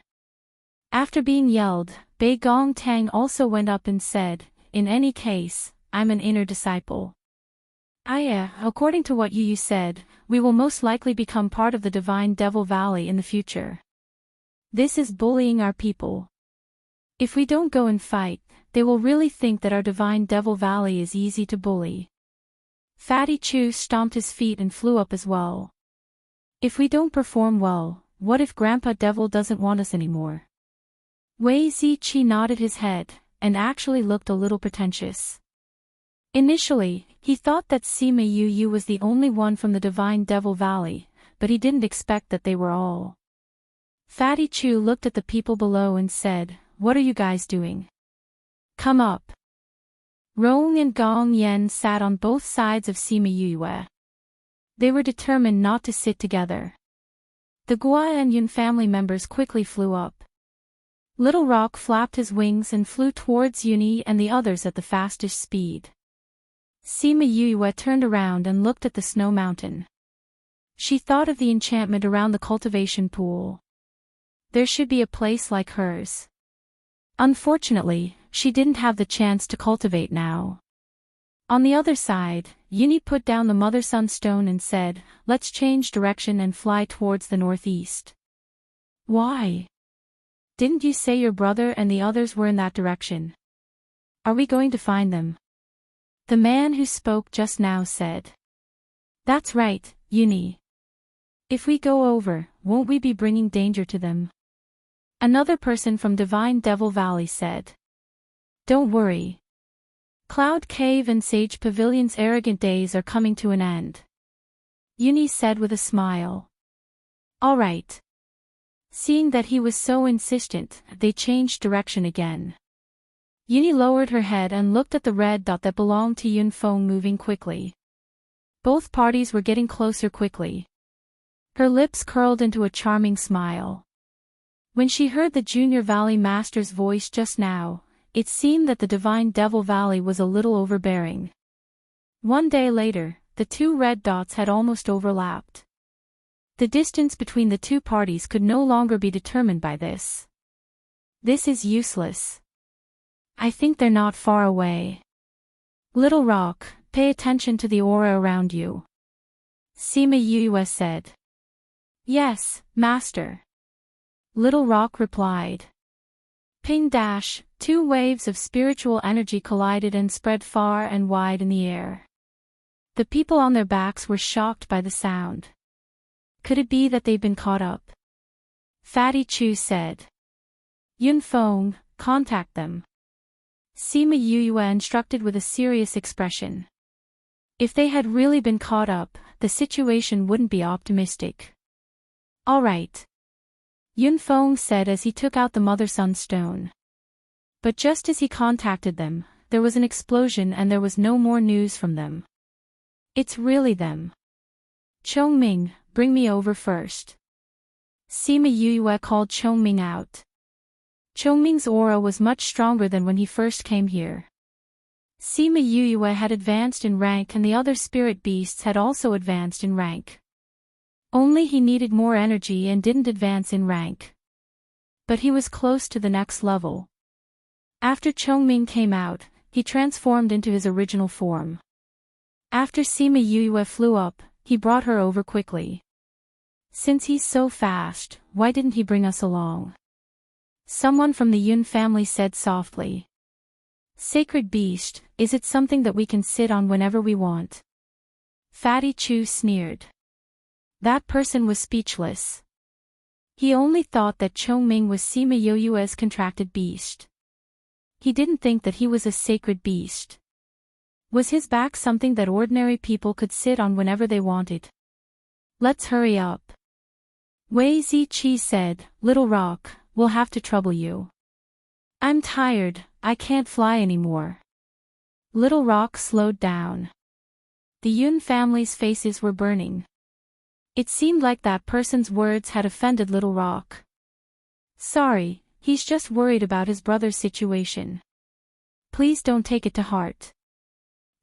After being yelled, Bei Gong Tang also went up and said, in any case, I'm an inner disciple. According to what you said, we will most likely become part of the Divine Devil Valley in the future. This is bullying our people. If we don't go and fight, they will really think that our Divine Devil Valley is easy to bully. Fatty Chu stomped his feet and flew up as well. If we don't perform well, what if Grandpa Devil doesn't want us anymore? Wei Ziqi nodded his head, and actually looked a little pretentious. Initially, he thought that Sima Yu was the only one from the Divine Devil Valley, but he didn't expect that they were all. Fatty Chu looked at the people below and said, "What are you guys doing? Come up." Rong and Gong Yen sat on both sides of Sima Yue. They were determined not to sit together. The Gua and Yun family members quickly flew up. Little Rock flapped his wings and flew towards Yuni and the others at the fastest speed. Sima Yue turned around and looked at the snow mountain. She thought of the enchantment around the cultivation pool. There should be a place like hers. Unfortunately, she didn't have the chance to cultivate now. On the other side, Yuni put down the Mother Sun stone and said, "Let's change direction and fly towards the northeast." "Why? Didn't you say your brother and the others were in that direction? Are we going to find them?" The man who spoke just now said. "That's right, Yuni. If we go over, won't we be bringing danger to them?" Another person from Divine Devil Valley said. "Don't worry. Cloud Cave and Sage Pavilion's arrogant days are coming to an end," Yuni said with a smile. "All right." Seeing that he was so insistent, they changed direction again. Yuni lowered her head and looked at the red dot that belonged to Yun Feng moving quickly. Both parties were getting closer quickly. Her lips curled into a charming smile. When she heard the Junior Valley Master's voice just now, it seemed that the Divine Devil Valley was a little overbearing. One day later, the two red dots had almost overlapped. The distance between the two parties could no longer be determined by this. "This is useless. I think they're not far away. Little Rock, pay attention to the aura around you," Sima Yue said. "Yes, Master," Little Rock replied. Ping dash, two waves of spiritual energy collided and spread far and wide in the air. The people on their backs were shocked by the sound. Could it be that they'd been caught up? Fatty Chu said. "Yun Feng, contact them," Sima Yue instructed with a serious expression. If they had really been caught up, the situation wouldn't be optimistic. "All right," Yun Feng said as he took out the Mother Sun stone. But just as he contacted them, there was an explosion and there was no more news from them. "It's really them. Chongming, bring me over first," Sima Yue called Chongming out. Chongming's aura was much stronger than when he first came here. Sima Yue had advanced in rank and the other spirit beasts had also advanced in rank. Only he needed more energy and didn't advance in rank. But he was close to the next level. After Chongming came out, he transformed into his original form. After Sima Yue flew up, he brought her over quickly. "Since he's so fast, why didn't he bring us along?" Someone from the Yun family said softly. "Sacred beast, is it something that we can sit on whenever we want?" Fatty Chu sneered. That person was speechless. He only thought that Chongming was Sima Yue's contracted beast. He didn't think that he was a sacred beast. Was his back something that ordinary people could sit on whenever they wanted? "Let's hurry up," Wei Ziqi said. "Little Rock, we'll have to trouble you. I'm tired, I can't fly anymore." Little Rock slowed down. The Yun family's faces were burning. It seemed like that person's words had offended Little Rock. "Sorry, he's just worried about his brother's situation. Please don't take it to heart,"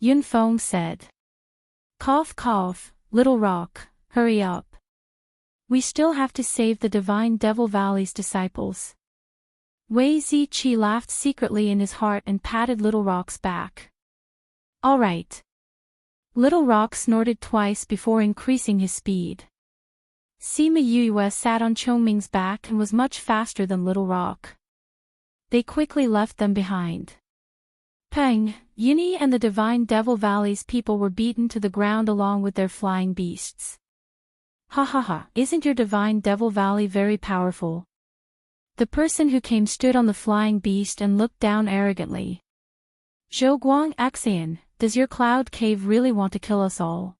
Yun Feng said. "Cough cough, Little Rock, hurry up. We still have to save the Divine Devil Valley's disciples." Wei Ziqi laughed secretly in his heart and patted Little Rock's back. "All right." Little Rock snorted twice before increasing his speed. Sima Yue sat on Chongming's back and was much faster than Little Rock. They quickly left them behind. Peng, Yuni and the Divine Devil Valley's people were beaten to the ground along with their flying beasts. "Ha ha ha, isn't your Divine Devil Valley very powerful?" The person who came stood on the flying beast and looked down arrogantly. "Zhou Guang Axian, does your cloud cave really want to kill us all?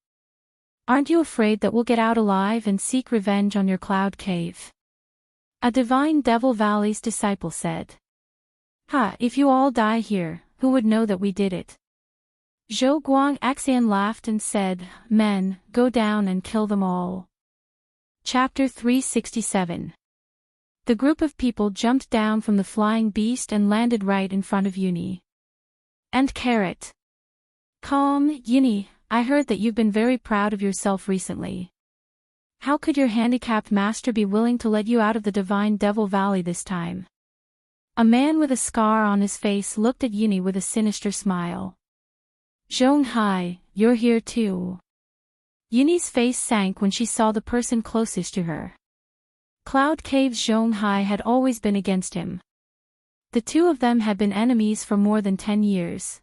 Aren't you afraid that we'll get out alive and seek revenge on your cloud cave? A Divine Devil Valley's disciple said. Ha, if you all die here, who would know that we did it? Zhou Guang Axian laughed and said, Men, go down and kill them all. Chapter 367. The group of people jumped down from the flying beast and landed right in front of Uni. And Carrot. Calm, Uni, I heard that you've been very proud of yourself recently. How could your handicapped master be willing to let you out of the Divine Devil Valley this time? A man with a scar on his face looked at Uni with a sinister smile. Zhonghai, you're here too. Uni's face sank when she saw the person closest to her. Cloud Cave's Zhonghai had always been against him. The two of them had been enemies for more than 10 years.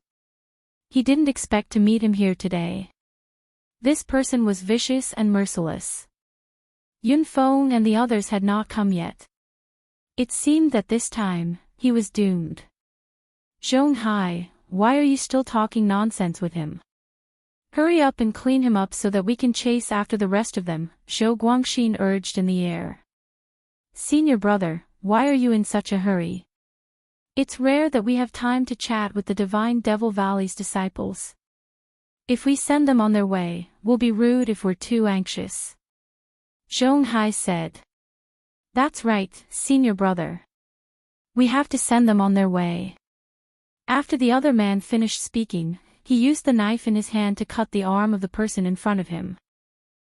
He didn't expect to meet him here today. This person was vicious and merciless. Yunfeng and the others had not come yet. It seemed that this time, he was doomed. Zhonghai, why are you still talking nonsense with him? Hurry up and clean him up so that we can chase after the rest of them, Zhou Guangxin urged in the air. Senior brother, why are you in such a hurry? It's rare that we have time to chat with the Divine Devil Valley's disciples. If we send them on their way, we'll be rude if we're too anxious. Zhonghai said. That's right, senior brother. We have to send them on their way. After the other man finished speaking, he used the knife in his hand to cut the arm of the person in front of him.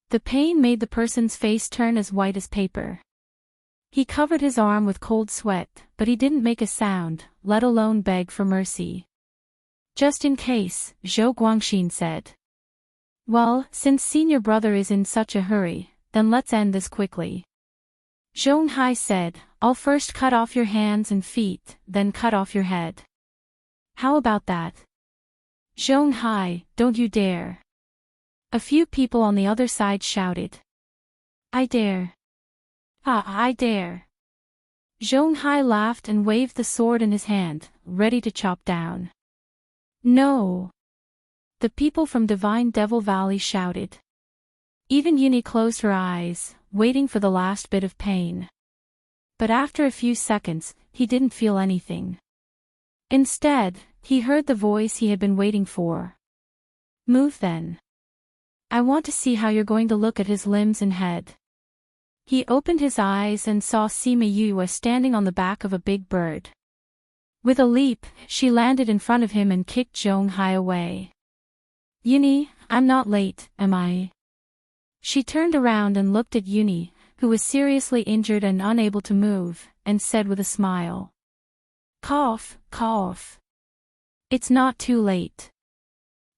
The pain made the person's face turn as white as paper. He covered his arm with cold sweat, but he didn't make a sound, let alone beg for mercy. Just in case, Zhou Guangxin said. Well, since senior brother is in such a hurry, then let's end this quickly. Zhonghai said, I'll first cut off your hands and feet, then cut off your head. How about that? Zhonghai, don't you dare. A few people on the other side shouted. I dare. I dare. Zhonghai laughed and waved the sword in his hand, ready to chop down. No. The people from Divine Devil Valley shouted. Even Uni closed her eyes, waiting for the last bit of pain. But after a few seconds, he didn't feel anything. Instead, he heard the voice he had been waiting for. Move then. I want to see how you're going to look at his limbs and head. He opened his eyes and saw Sima Yue standing on the back of a big bird. With a leap, she landed in front of him and kicked Zhonghai away. Uni, I'm not late, am I? She turned around and looked at Uni, who was seriously injured and unable to move, and said with a smile. Cough, cough. It's not too late.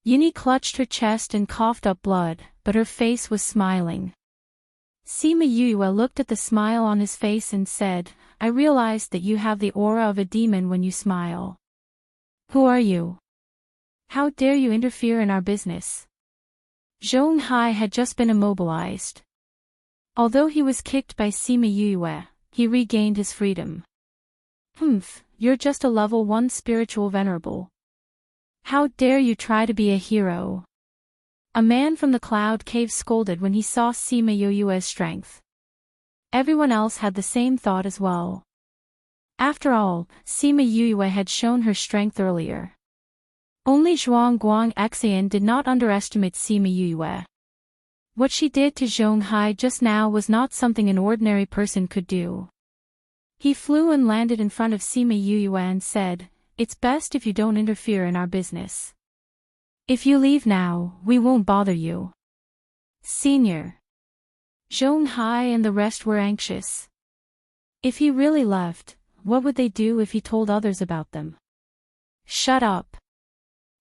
Uni clutched her chest and coughed up blood, but her face was smiling. Sima Yue looked at the smile on his face and said, I realized that you have the aura of a demon when you smile. Who are you? How dare you interfere in our business? Zhonghai had just been immobilized. Although he was kicked by Sima Yue, he regained his freedom. You're just a level 1 spiritual venerable. How dare you try to be a hero? A man from the cloud cave scolded when he saw Sima Yue's strength. Everyone else had the same thought as well. After all, Sima Yue had shown her strength earlier. Only Zhuang Guang Xian did not underestimate Sima Yue. What she did to Zhonghai just now was not something an ordinary person could do. He flew and landed in front of Sima Yue and said, It's best if you don't interfere in our business. If you leave now, we won't bother you. Senior. Zhonghai and the rest were anxious. If he really left, what would they do if he told others about them? Shut up.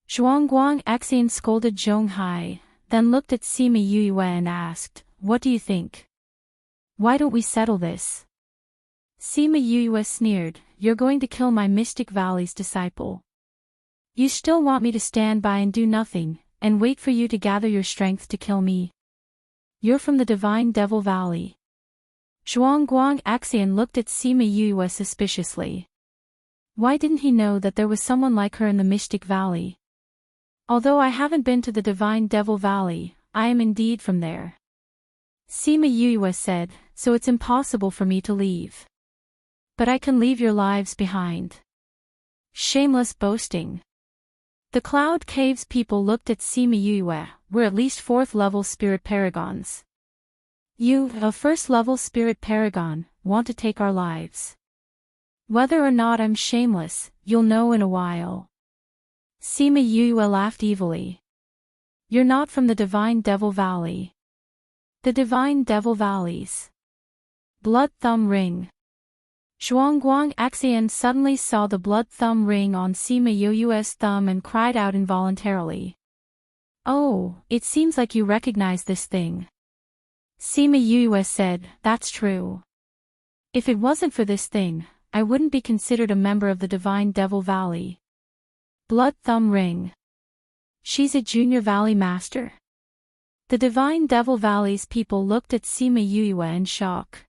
Zhuangguang Xian scolded Zhonghai, then looked at Sima Yue and asked, What do you think? Why don't we settle this? Sima Yue sneered, You're going to kill my Mystic Valley's disciple. You still want me to stand by and do nothing, and wait for you to gather your strength to kill me? You're from the Divine Devil Valley. Zhuangguang Xian looked at Sima Yue suspiciously. Why didn't he know that there was someone like her in the Mystic Valley? Although I haven't been to the Divine Devil Valley, I am indeed from there. Sima Yue said, so it's impossible for me to leave. But I can leave your lives behind. Shameless boasting. The Cloud Cave's people looked at Sima Yue, we're at least 4th level spirit paragons. You, a 1st level spirit paragon, want to take our lives. Whether or not I'm shameless, you'll know in a while. Sima Yue laughed evilly. You're not from the Divine Devil Valley. The Divine Devil Valleys. Blood Thumb Ring. Zhuangguang Axian suddenly saw the blood thumb ring on Sima Yue's thumb and cried out involuntarily. Oh, it seems like you recognize this thing. Sima Yue said, that's true. If it wasn't for this thing, I wouldn't be considered a member of the Divine Devil Valley. Blood Thumb Ring. She's a Junior Valley Master? The Divine Devil Valley's people looked at Sima Yue in shock.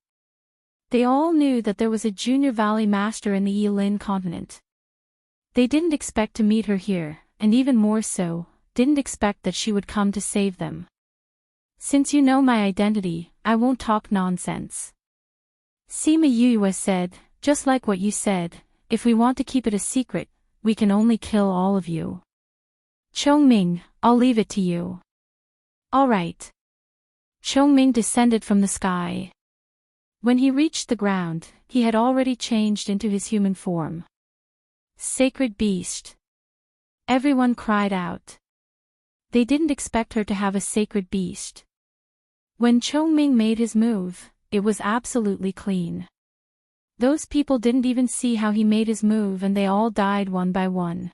They all knew that there was a Junior Valley Master in the Yilin continent. They didn't expect to meet her here, and even more so, didn't expect that she would come to save them. Since you know my identity, I won't talk nonsense. Sima Yue said, just like what you said, if we want to keep it a secret, we can only kill all of you. Chongming, I'll leave it to you. All right. Chongming descended from the sky. When he reached the ground, he had already changed into his human form. Sacred beast. Everyone cried out. They didn't expect her to have a sacred beast. When Chongming made his move, it was absolutely clean. Those people didn't even see how he made his move and they all died one by one.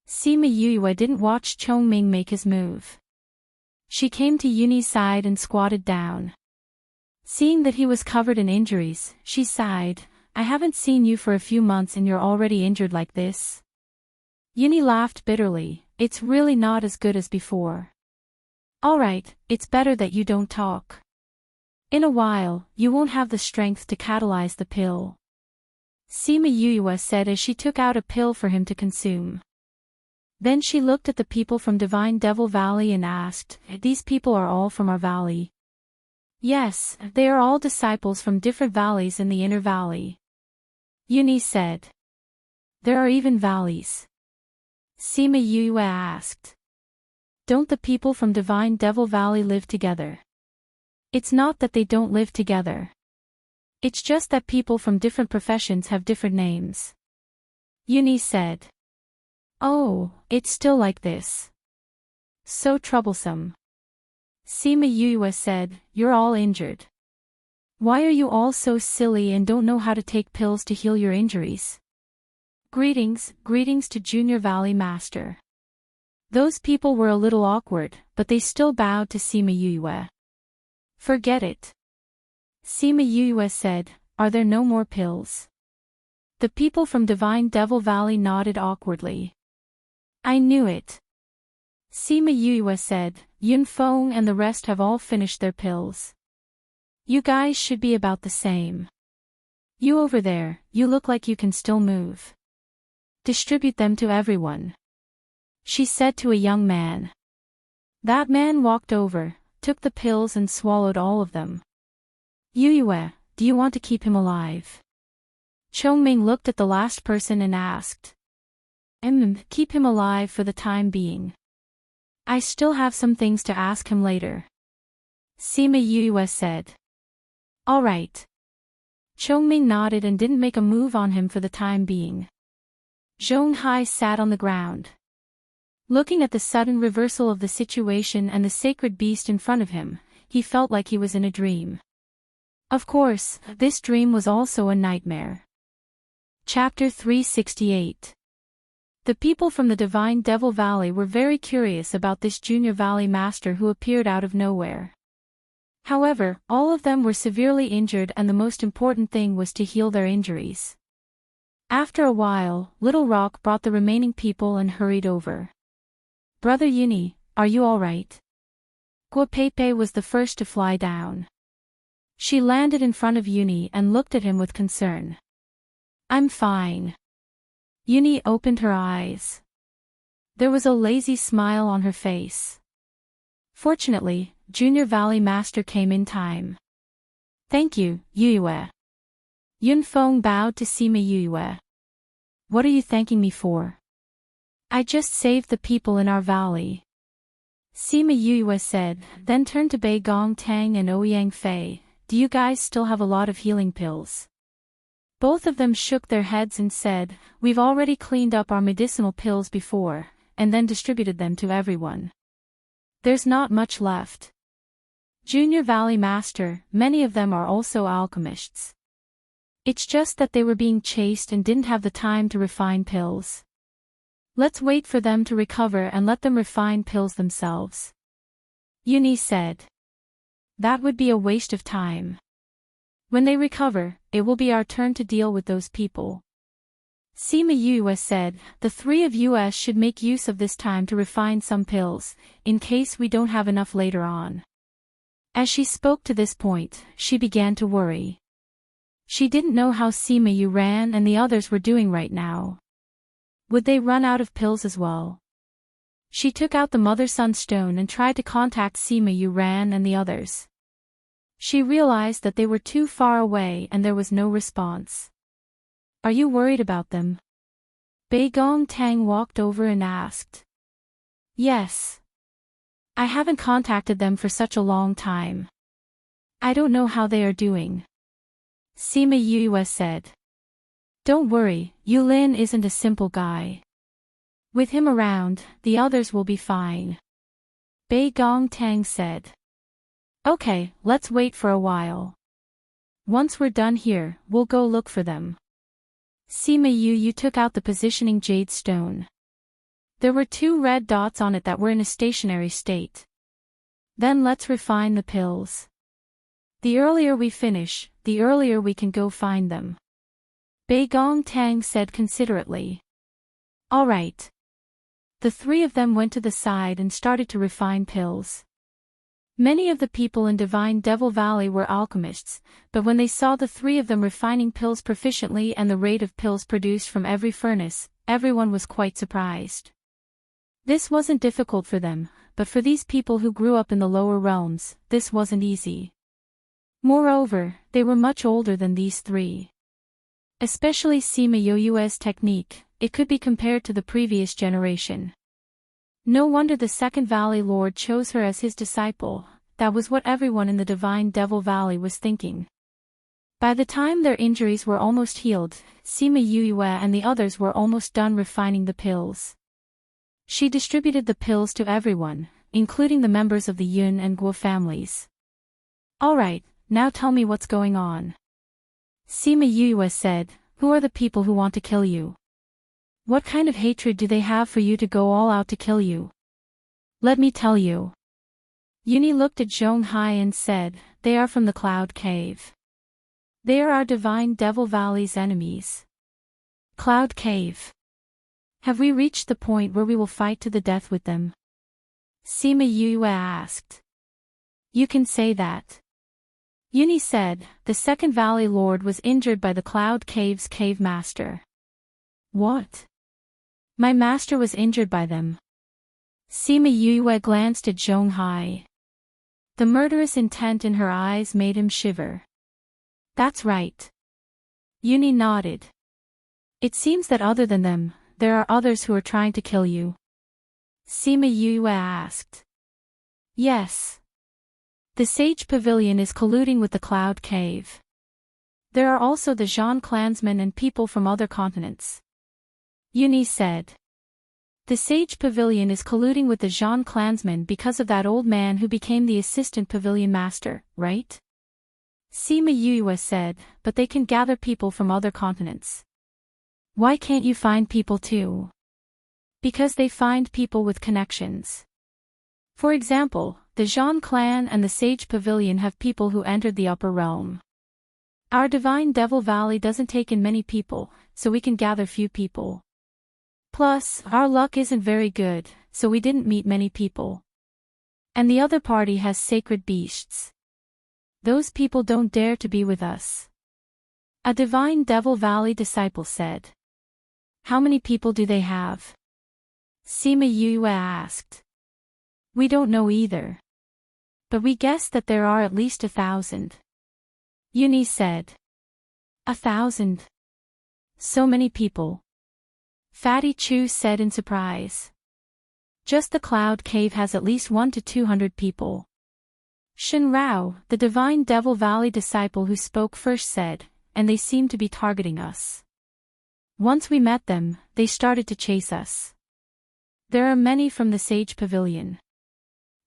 Sima Yue didn't watch Chongming make his move. She came to Yuni's side and squatted down. Seeing that he was covered in injuries, she sighed, I haven't seen you for a few months and you're already injured like this. Yuni laughed bitterly, it's really not as good as before. Alright, it's better that you don't talk. In a while, you won't have the strength to catalyze the pill. Sima Yue said as she took out a pill for him to consume. Then she looked at the people from Divine Devil Valley and asked, these people are all from our valley? Yes, they are all disciples from different valleys in the inner valley. Yuni said. There are even valleys. Sima Yue asked. Don't the people from Divine Devil Valley live together? It's not that they don't live together. It's just that people from different professions have different names. Yuni said. Oh, it's still like this. So troublesome. Sima Yue said, you're all injured. Why are you all so silly and don't know how to take pills to heal your injuries? Greetings to Junior Valley Master. Those people were a little awkward, but they still bowed to Sima Yue. Forget it. Sima Yue said, are there no more pills? The people from Divine Devil Valley nodded awkwardly. I knew it. Sima Yue said, Yunfeng and the rest have all finished their pills. You guys should be about the same. You over there, you look like you can still move. Distribute them to everyone. She said to a young man. That man walked over, took the pills and swallowed all of them. Yue, do you want to keep him alive? Chongming looked at the last person and asked. Keep him alive for the time being. I still have some things to ask him later. Sima Yue said. All right. Chongming nodded and didn't make a move on him for the time being. Zhonghai sat on the ground. Looking at the sudden reversal of the situation and the sacred beast in front of him, he felt like he was in a dream. Of course, this dream was also a nightmare. Chapter 368. The people from the Divine Devil Valley were very curious about this Junior Valley Master who appeared out of nowhere. However, all of them were severely injured and the most important thing was to heal their injuries. After a while, Little Rock brought the remaining people and hurried over. Brother Yuni, are you alright? Guopepe was the first to fly down. She landed in front of Yuni and looked at him with concern. I'm fine. Yuni opened her eyes. There was a lazy smile on her face. Fortunately, Junior Valley Master came in time. Thank you, Yue. Yunfeng bowed to Sima Yue. What are you thanking me for? I just saved the people in our valley. Sima Yue said, then turned to Bei Gong Tang and Ouyang Fei. Do you guys still have a lot of healing pills? Both of them shook their heads and said, we've already cleaned up our medicinal pills before, and then distributed them to everyone. There's not much left. Junior Valley Master, many of them are also alchemists. It's just that they were being chased and didn't have the time to refine pills. Let's wait for them to recover and let them refine pills themselves. Uni said. That would be a waste of time. When they recover, it will be our turn to deal with those people. Sima Yue said, the three of us should make use of this time to refine some pills, in case we don't have enough later on. As she spoke to this point, she began to worry. She didn't know how Sima Yue ran and the others were doing right now. Would they run out of pills as well? She took out the Mother Sunstone and tried to contact Sima Yue Ran and the others. She realized that they were too far away and there was no response. Are you worried about them? Bei Gong Tang walked over and asked. Yes. I haven't contacted them for such a long time. I don't know how they are doing. Sima Yue said. Don't worry, Yulin isn't a simple guy. With him around, the others will be fine. Bei Gong Tang said. Okay, let's wait for a while. Once we're done here, we'll go look for them. Sima Yue took out the positioning jade stone. There were 2 red dots on it that were in a stationary state. Then let's refine the pills. The earlier we finish, the earlier we can go find them. Bei Gong Tang said considerately. All right. The 3 of them went to the side and started to refine pills. Many of the people in Divine Devil Valley were alchemists, but when they saw the 3 of them refining pills proficiently and the rate of pills produced from every furnace, everyone was quite surprised. This wasn't difficult for them, but for these people who grew up in the lower realms, this wasn't easy. Moreover, they were much older than these 3. Especially Sima Yue's technique, it could be compared to the previous generation. No wonder the Second Valley Lord chose her as his disciple, that was what everyone in the Divine Devil Valley was thinking. By the time their injuries were almost healed, Sima Yue and the others were almost done refining the pills. She distributed the pills to everyone, including the members of the Yun and Guo families. Alright, now tell me what's going on. Sima Yue said, who are the people who want to kill you? What kind of hatred do they have for you to go all out to kill you? Let me tell you. Yuni looked at Zhonghai and said, they are from the Cloud Cave. They are our Divine Devil Valley's enemies. Cloud Cave. Have we reached the point where we will fight to the death with them? Sima Yue asked. You can say that. Yuni said, the Second Valley Lord was injured by the Cloud Cave's cave master. What? My master was injured by them. Sima Yue glanced at Zhonghai. The murderous intent in her eyes made him shiver. That's right. Yuni nodded. It seems that other than them, there are others who are trying to kill you. Sima Yue asked. Yes. The Sage Pavilion is colluding with the Cloud Cave. There are also the Zhan clansmen and people from other continents. Yuni said. The Sage Pavilion is colluding with the Zhan clansmen because of that old man who became the assistant pavilion master, right? Sima Yue said, but they can gather people from other continents. Why can't you find people too? Because they find people with connections. For example, the Zhan clan and the Sage Pavilion have people who entered the upper realm. Our Divine Devil Valley doesn't take in many people, so we can gather few people. Plus, our luck isn't very good, so we didn't meet many people. And the other party has sacred beasts. Those people don't dare to be with us. A Divine Devil Valley disciple said. How many people do they have? Sima Yue asked. We don't know either. But we guess that there are at least 1,000. Uni said. 1,000? So many people. Fatty Chu said in surprise. Just the Cloud Cave has at least 100 to 200 people. Shen Rao, the Divine Devil Valley disciple who spoke first said, and they seem to be targeting us. Once we met them, they started to chase us. There are many from the Sage Pavilion.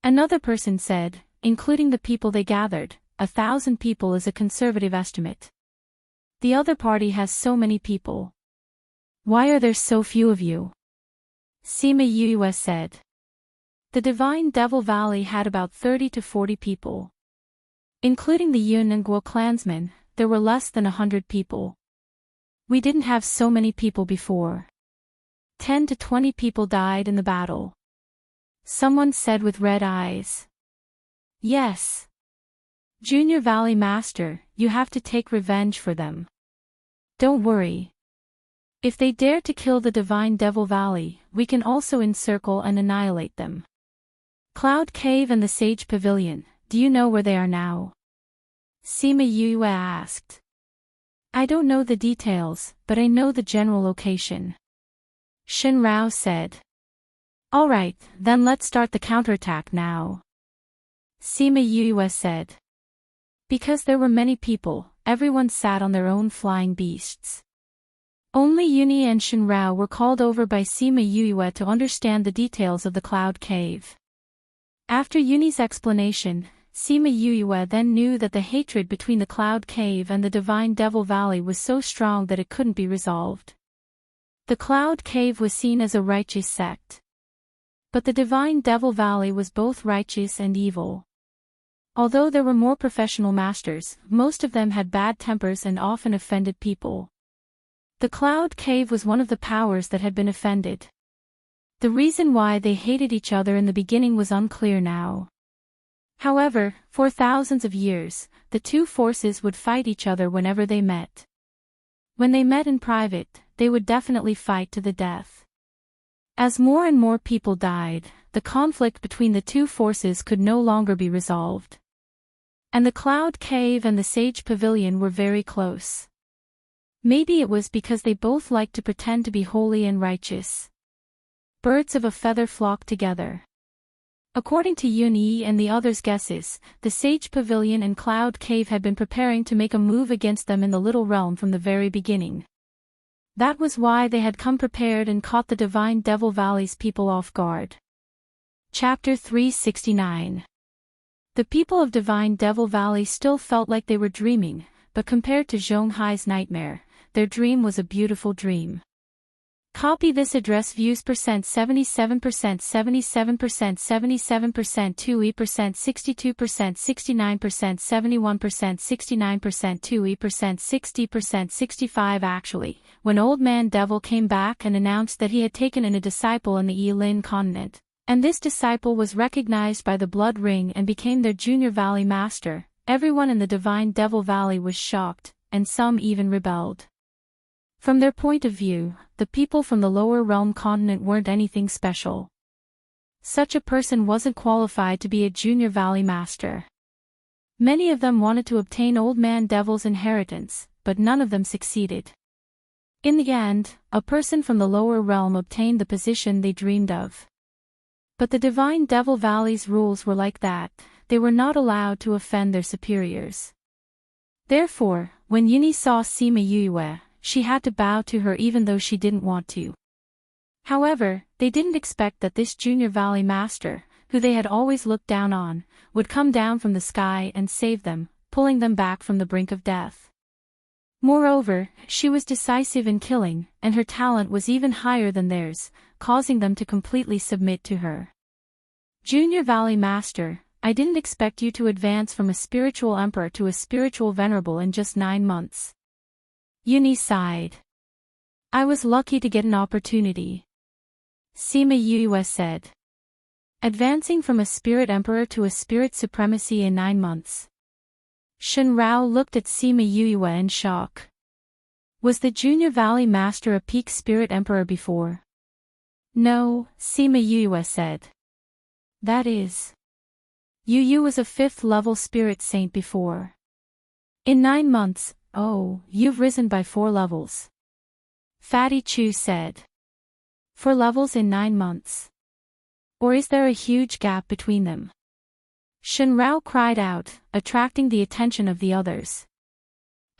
Another person said, including the people they gathered, 1,000 people is a conservative estimate. The other party has so many people. Why are there so few of you? Sima Yue said. The Divine Devil Valley had about 30 to 40 people. Including the Yun and Guo clansmen, there were less than 100 people. We didn't have so many people before. 10 to 20 people died in the battle. Someone said with red eyes. Yes. Junior Valley Master, you have to take revenge for them. Don't worry. If they dare to kill the Divine Devil Valley, we can also encircle and annihilate them. Cloud Cave and the Sage Pavilion, do you know where they are now? Sima Yue asked. I don't know the details, but I know the general location. Shen Rao said. Alright, then let's start the counterattack now. Sima Yue said. Because there were many people, everyone sat on their own flying beasts. Only Uni and Shen Rao were called over by Sima Yue to understand the details of the Cloud Cave. After Uni's explanation, Sima Yue then knew that the hatred between the Cloud Cave and the Divine Devil Valley was so strong that it couldn't be resolved. The Cloud Cave was seen as a righteous sect. But the Divine Devil Valley was both righteous and evil. Although there were more professional masters, most of them had bad tempers and often offended people. The Cloud Cave was one of the powers that had been offended. The reason why they hated each other in the beginning was unclear now. However, for thousands of years, the two forces would fight each other whenever they met. When they met in private, they would definitely fight to the death. As more and more people died, the conflict between the two forces could no longer be resolved. And the Cloud Cave and the Sage Pavilion were very close. Maybe it was because they both liked to pretend to be holy and righteous. Birds of a feather flock together. According to Yun and the others' guesses, the Sage Pavilion and Cloud Cave had been preparing to make a move against them in the Little Realm from the very beginning. That was why they had come prepared and caught the Divine Devil Valley's people off guard. Chapter 369. The people of Divine Devil Valley still felt like they were dreaming, but compared to Zhonghai's nightmare, their dream was a beautiful dream. Copy this address views %77%, 77%, 77%, 2e%, 62%, 69%, 71%, 69%, 2e%, 60%, 65%. Actually, when Old Man Devil came back and announced that he had taken in a disciple in the Yilin continent, and this disciple was recognized by the Blood Ring and became their Junior Valley Master, everyone in the Divine Devil Valley was shocked, and some even rebelled. From their point of view, the people from the lower realm continent weren't anything special. Such a person wasn't qualified to be a Junior Valley Master. Many of them wanted to obtain Old Man Devil's inheritance, but none of them succeeded. In the end, a person from the lower realm obtained the position they dreamed of. But the Divine Devil Valley's rules were like that, they were not allowed to offend their superiors. Therefore, when Yuni saw Sima Yue, she had to bow to her even though she didn't want to. However, they didn't expect that this Junior Valley Master, who they had always looked down on, would come down from the sky and save them, pulling them back from the brink of death. Moreover, she was decisive in killing, and her talent was even higher than theirs, causing them to completely submit to her. Junior Valley Master, I didn't expect you to advance from a spiritual emperor to a spiritual venerable in just 9 months. Yuni sighed. I was lucky to get an opportunity. Sima Yue said. Advancing from a spirit emperor to a spirit supremacy in 9 months. Shen Rao looked at Sima Yue in shock. Was the Junior Valley Master a peak spirit emperor before? No, Sima Yue said. That is. Yu was a 5th level spirit saint before. In 9 months, oh, you've risen by 4 levels. Fatty Chu said. 4 levels in 9 months. Or is there a huge gap between them? Shen Rao cried out, attracting the attention of the others.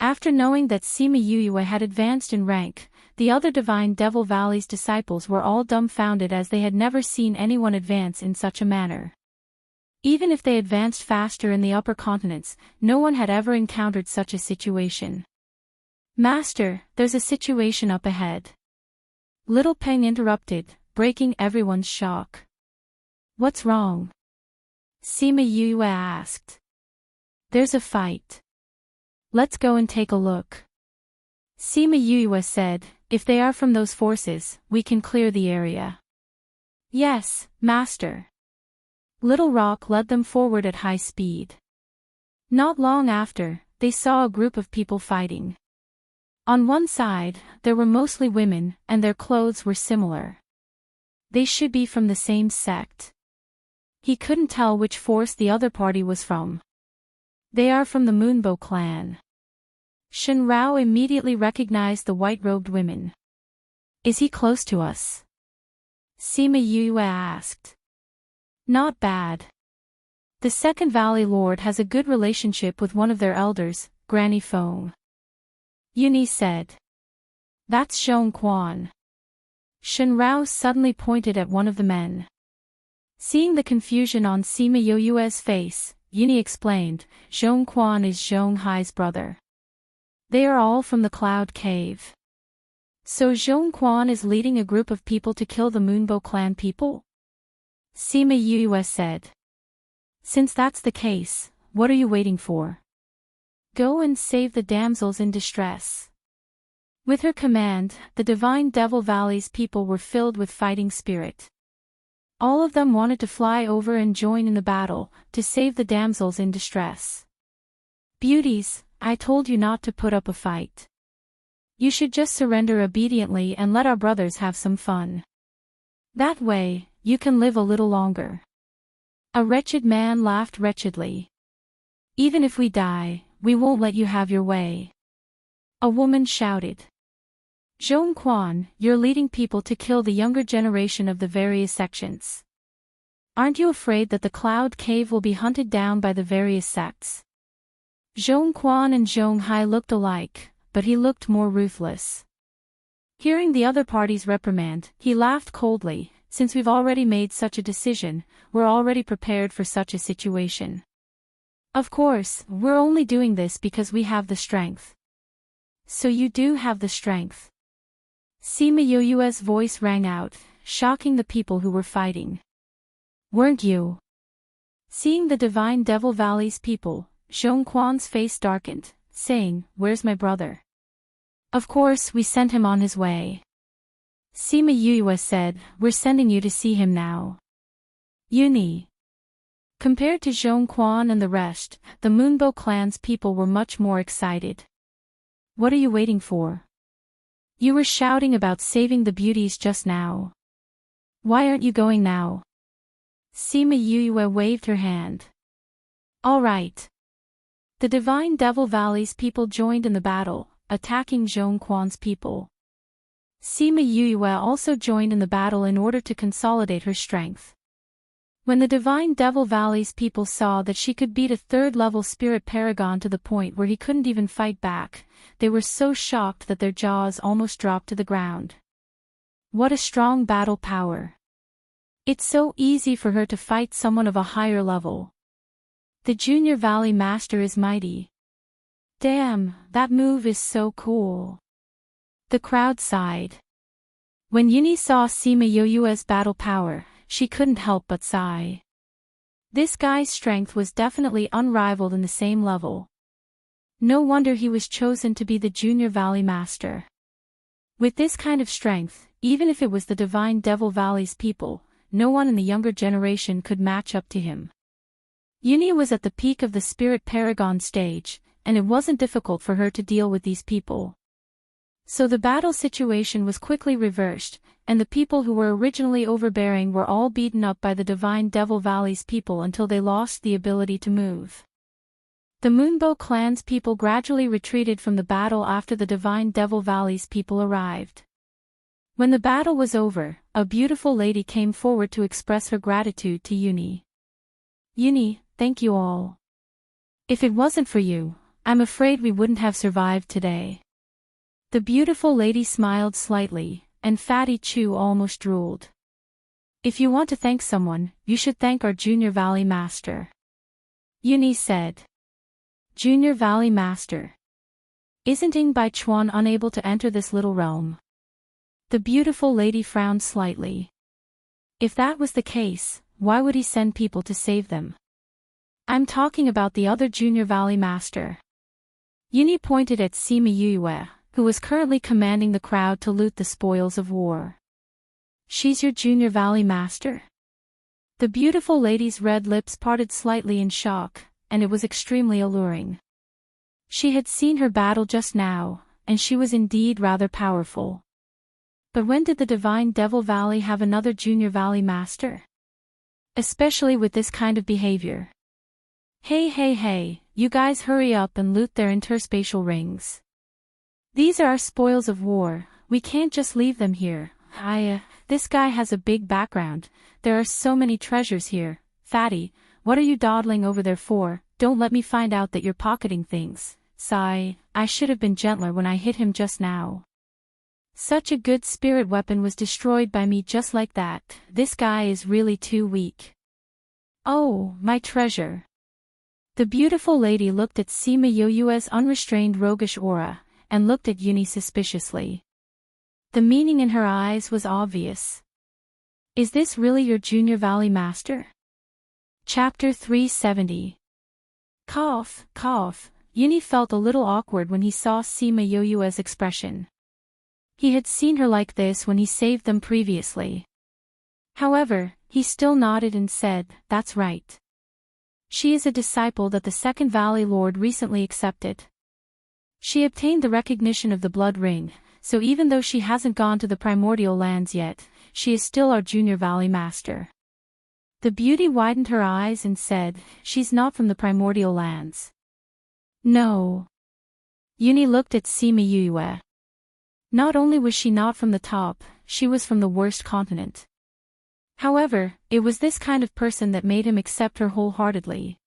After knowing that Sima Yue had advanced in rank, the other Divine Devil Valley's disciples were all dumbfounded as they had never seen anyone advance in such a manner. Even if they advanced faster in the upper continents, no one had ever encountered such a situation. Master, there's a situation up ahead. Little Peng interrupted, breaking everyone's shock. What's wrong? Sima Yue asked. There's a fight. Let's go and take a look. Sima Yue said, if they are from those forces, we can clear the area. Yes, Master. Little Rock led them forward at high speed. Not long after, they saw a group of people fighting. On one side, there were mostly women, and their clothes were similar. They should be from the same sect. He couldn't tell which force the other party was from. They are from the Moonbow clan. Shen Rao immediately recognized the white-robed women. Is he close to us? Sima Yue asked. Not bad. The Second Valley Lord has a good relationship with one of their elders, Granny Feng. Yuni said. That's Zhong Quan. Shen Rao suddenly pointed at one of the men. Seeing the confusion on Sima Yue's face, Yuni explained, Zhong Quan is Zhong Hai's brother. They are all from the Cloud Cave. So Zhong Quan is leading a group of people to kill the Moonbow clan people? Sima Yue said. Since that's the case, what are you waiting for? Go and save the damsels in distress. With her command, the Divine Devil Valley's people were filled with fighting spirit. All of them wanted to fly over and join in the battle, to save the damsels in distress. Beauties, I told you not to put up a fight. You should just surrender obediently and let our brothers have some fun. That way, you can live a little longer. A wretched man laughed wretchedly. Even if we die, we won't let you have your way. A woman shouted. Zhong Quan, you're leading people to kill the younger generation of the various sections. Aren't you afraid that the Cloud Cave will be hunted down by the various sects? Zhong Quan and Zhong Hai looked alike, but he looked more ruthless. Hearing the other party's reprimand, he laughed coldly, since we've already made such a decision, we're already prepared for such a situation. Of course, we're only doing this because we have the strength. So you do have the strength. Sima Yue's voice rang out, shocking the people who were fighting. Weren't you? Seeing the Divine Devil Valley's people, Zhong Quan's face darkened, saying, Where's my brother? Of course we sent him on his way. Sima Yue said, We're sending you to see him now. Yuni. Compared to Zhong Quan and the rest, the Moonbow clan's people were much more excited. What are you waiting for? You were shouting about saving the beauties just now. Why aren't you going now? Sima Yue waved her hand. All right. The Divine Devil Valley's people joined in the battle, attacking Zhong Quan's people. Sima Yue also joined in the battle in order to consolidate her strength. When the Divine Devil Valley's people saw that she could beat a 3rd-level spirit paragon to the point where he couldn't even fight back, they were so shocked that their jaws almost dropped to the ground. What a strong battle power. It's so easy for her to fight someone of a higher level. The Junior Valley Master is mighty. Damn, that move is so cool. The crowd sighed. When Yuni saw Sima Yue's battle power, she couldn't help but sigh. This guy's strength was definitely unrivaled in the same level. No wonder he was chosen to be the Junior Valley Master. With this kind of strength, even if it was the Divine Devil Valley's people, no one in the younger generation could match up to him. Yuni was at the peak of the Spirit Paragon stage, and it wasn't difficult for her to deal with these people. So the battle situation was quickly reversed, and the people who were originally overbearing were all beaten up by the Divine Devil Valley's people until they lost the ability to move. The Moonbow clan's people gradually retreated from the battle after the Divine Devil Valley's people arrived. When the battle was over, a beautiful lady came forward to express her gratitude to Uni. Uni, thank you all. If it wasn't for you, I'm afraid we wouldn't have survived today. The beautiful lady smiled slightly, and Fatty Chu almost drooled. If you want to thank someone, you should thank our Junior Valley Master. Uni said. Junior Valley Master. Isn't Ing Bai Chuan unable to enter this little realm? The beautiful lady frowned slightly. If that was the case, why would he send people to save them? I'm talking about the other Junior Valley Master. Uni pointed at Sima Yue, who was currently commanding the crowd to loot the spoils of war. She's your Junior Valley Master? The beautiful lady's red lips parted slightly in shock, and it was extremely alluring. She had seen her battle just now, and she was indeed rather powerful. But when did the Divine Devil Valley have another Junior Valley Master? Especially with this kind of behavior. Hey, you guys hurry up and loot their interspatial rings. These are our spoils of war, we can't just leave them here. This guy has a big background, there are so many treasures here. Fatty, what are you dawdling over there for? Don't let me find out that you're pocketing things. Sigh, I should have been gentler when I hit him just now. Such a good spirit weapon was destroyed by me just like that. This guy is really too weak. Oh, my treasure. The beautiful lady looked at Sima Yue's unrestrained roguish aura, and looked at Uni suspiciously. The meaning in her eyes was obvious. Is this really your Junior Valley Master? Chapter 370. Cough. Uni felt a little awkward when he saw Sima Yue's expression. He had seen her like this when he saved them previously. However, he still nodded and said, that's right. She is a disciple that the Second Valley Lord recently accepted. She obtained the recognition of the Blood Ring, so even though she hasn't gone to the Primordial Lands yet, she is still our Junior Valley Master. The beauty widened her eyes and said, she's not from the Primordial Lands. No. Uni looked at Sima Yue. Not only was she not from the top, she was from the worst continent. However, it was this kind of person that made him accept her wholeheartedly.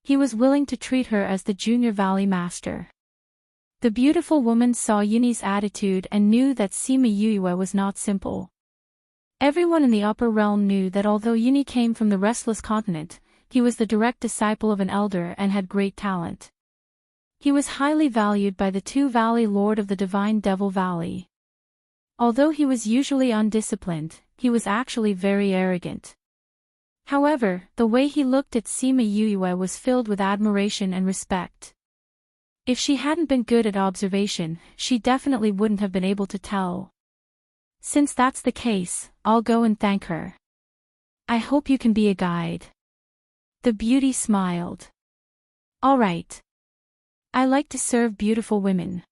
He was willing to treat her as the Junior Valley Master. The beautiful woman saw Uni's attitude and knew that Sima Yue was not simple. Everyone in the upper realm knew that although Uni came from the restless continent, he was the direct disciple of an elder and had great talent. He was highly valued by the Two-Valley Lord of the Divine Devil Valley. Although he was usually undisciplined, he was actually very arrogant. However, the way he looked at Sima Yue was filled with admiration and respect. If she hadn't been good at observation, she definitely wouldn't have been able to tell. Since that's the case, I'll go and thank her. I hope you can be a guide. The beauty smiled. All right. I like to serve beautiful women.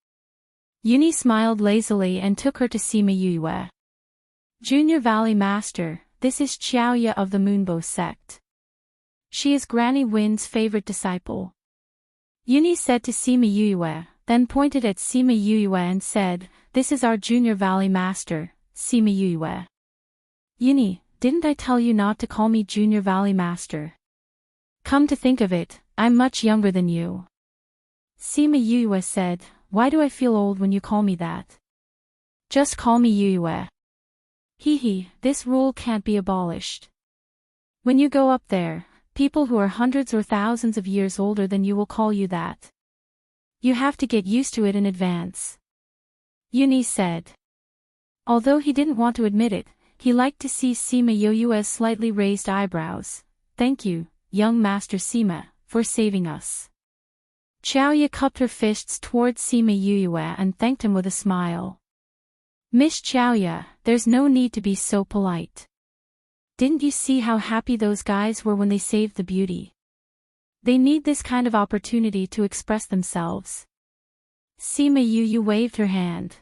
Uni smiled lazily and took her to Sima Yue. Junior Valley Master, this is Xiaoya of the Moonbow sect. She is Granny Win's favorite disciple. Uni said to Sima Yue, then pointed at Sima Yue and said, this is our Junior Valley Master, Sima Yue. Uni, didn't I tell you not to call me Junior Valley Master? Come to think of it, I'm much younger than you. Sima Yue said, why do I feel old when you call me that? Just call me Yue. Hee, this rule can't be abolished. When you go up there, people who are hundreds or thousands of years older than you will call you that. You have to get used to it in advance. Uni said. Although he didn't want to admit it, he liked to see Sima Yue's slightly raised eyebrows. Thank you, young Master Sima, for saving us. Xiaoya cupped her fists towards Sima Yue and thanked him with a smile. Miss Xiaoya, there's no need to be so polite. Didn't you see how happy those guys were when they saved the beauty? They need this kind of opportunity to express themselves. Sima Yue waved her hand.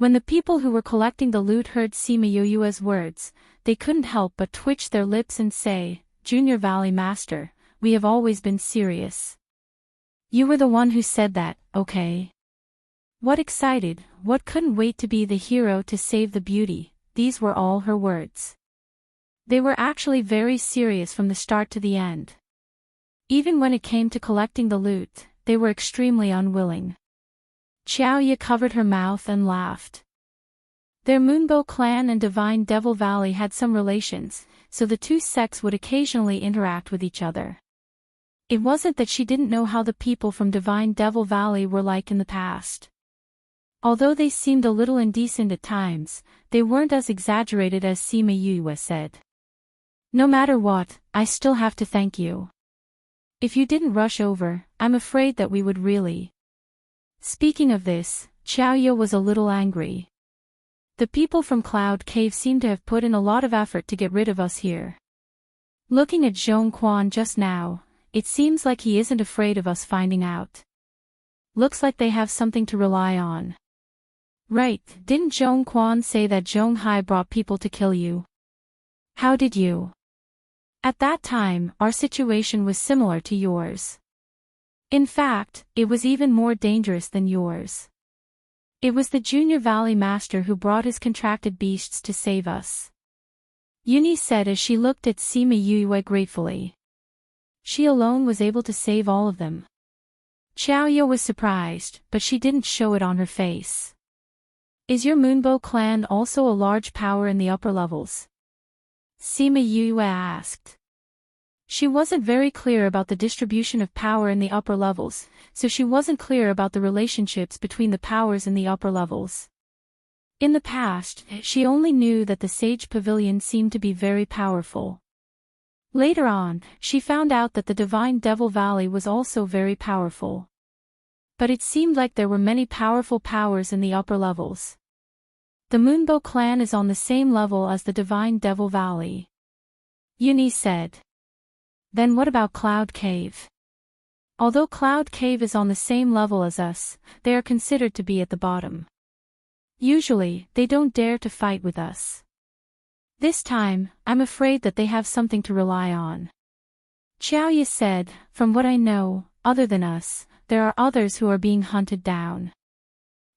When the people who were collecting the loot heard Sima Yoyue's words, they couldn't help but twitch their lips and say, "Junior Valley Master, we have always been serious. You were the one who said that, okay?" What excited, what couldn't wait to be the hero to save the beauty, these were all her words. They were actually very serious from the start to the end. Even when it came to collecting the loot, they were extremely unwilling. Xiaoye covered her mouth and laughed. Their Moonbow clan and Divine Devil Valley had some relations, so the two sects would occasionally interact with each other. It wasn't that she didn't know how the people from Divine Devil Valley were like in the past. Although they seemed a little indecent at times, they weren't as exaggerated as Sima Yue said. "No matter what, I still have to thank you. If you didn't rush over, I'm afraid that we would really." Speaking of this, Xiaoye was a little angry. "The people from Cloud Cave seem to have put in a lot of effort to get rid of us here. Looking at Zhong Quan just now, it seems like he isn't afraid of us finding out. Looks like they have something to rely on." "Right, didn't Zhong Quan say that Zhong Hai brought people to kill you? How did you?" "At that time, our situation was similar to yours. In fact, it was even more dangerous than yours. It was the Junior Valley Master who brought his contracted beasts to save us," Yuni said as she looked at Sima Yue gratefully. She alone was able to save all of them. Xiaoye was surprised, but she didn't show it on her face. "Is your Moonbow clan also a large power in the upper levels?" Sima Yue asked. She wasn't very clear about the distribution of power in the upper levels, so she wasn't clear about the relationships between the powers in the upper levels. In the past, she only knew that the Sage Pavilion seemed to be very powerful. Later on, she found out that the Divine Devil Valley was also very powerful. But it seemed like there were many powerful powers in the upper levels. "The Moonbow clan is on the same level as the Divine Devil Valley," Yuni said. "Then what about Cloud Cave?" "Although Cloud Cave is on the same level as us, they are considered to be at the bottom. Usually, they don't dare to fight with us. This time, I'm afraid that they have something to rely on." Xiaoye said, "From what I know, other than us, there are others who are being hunted down.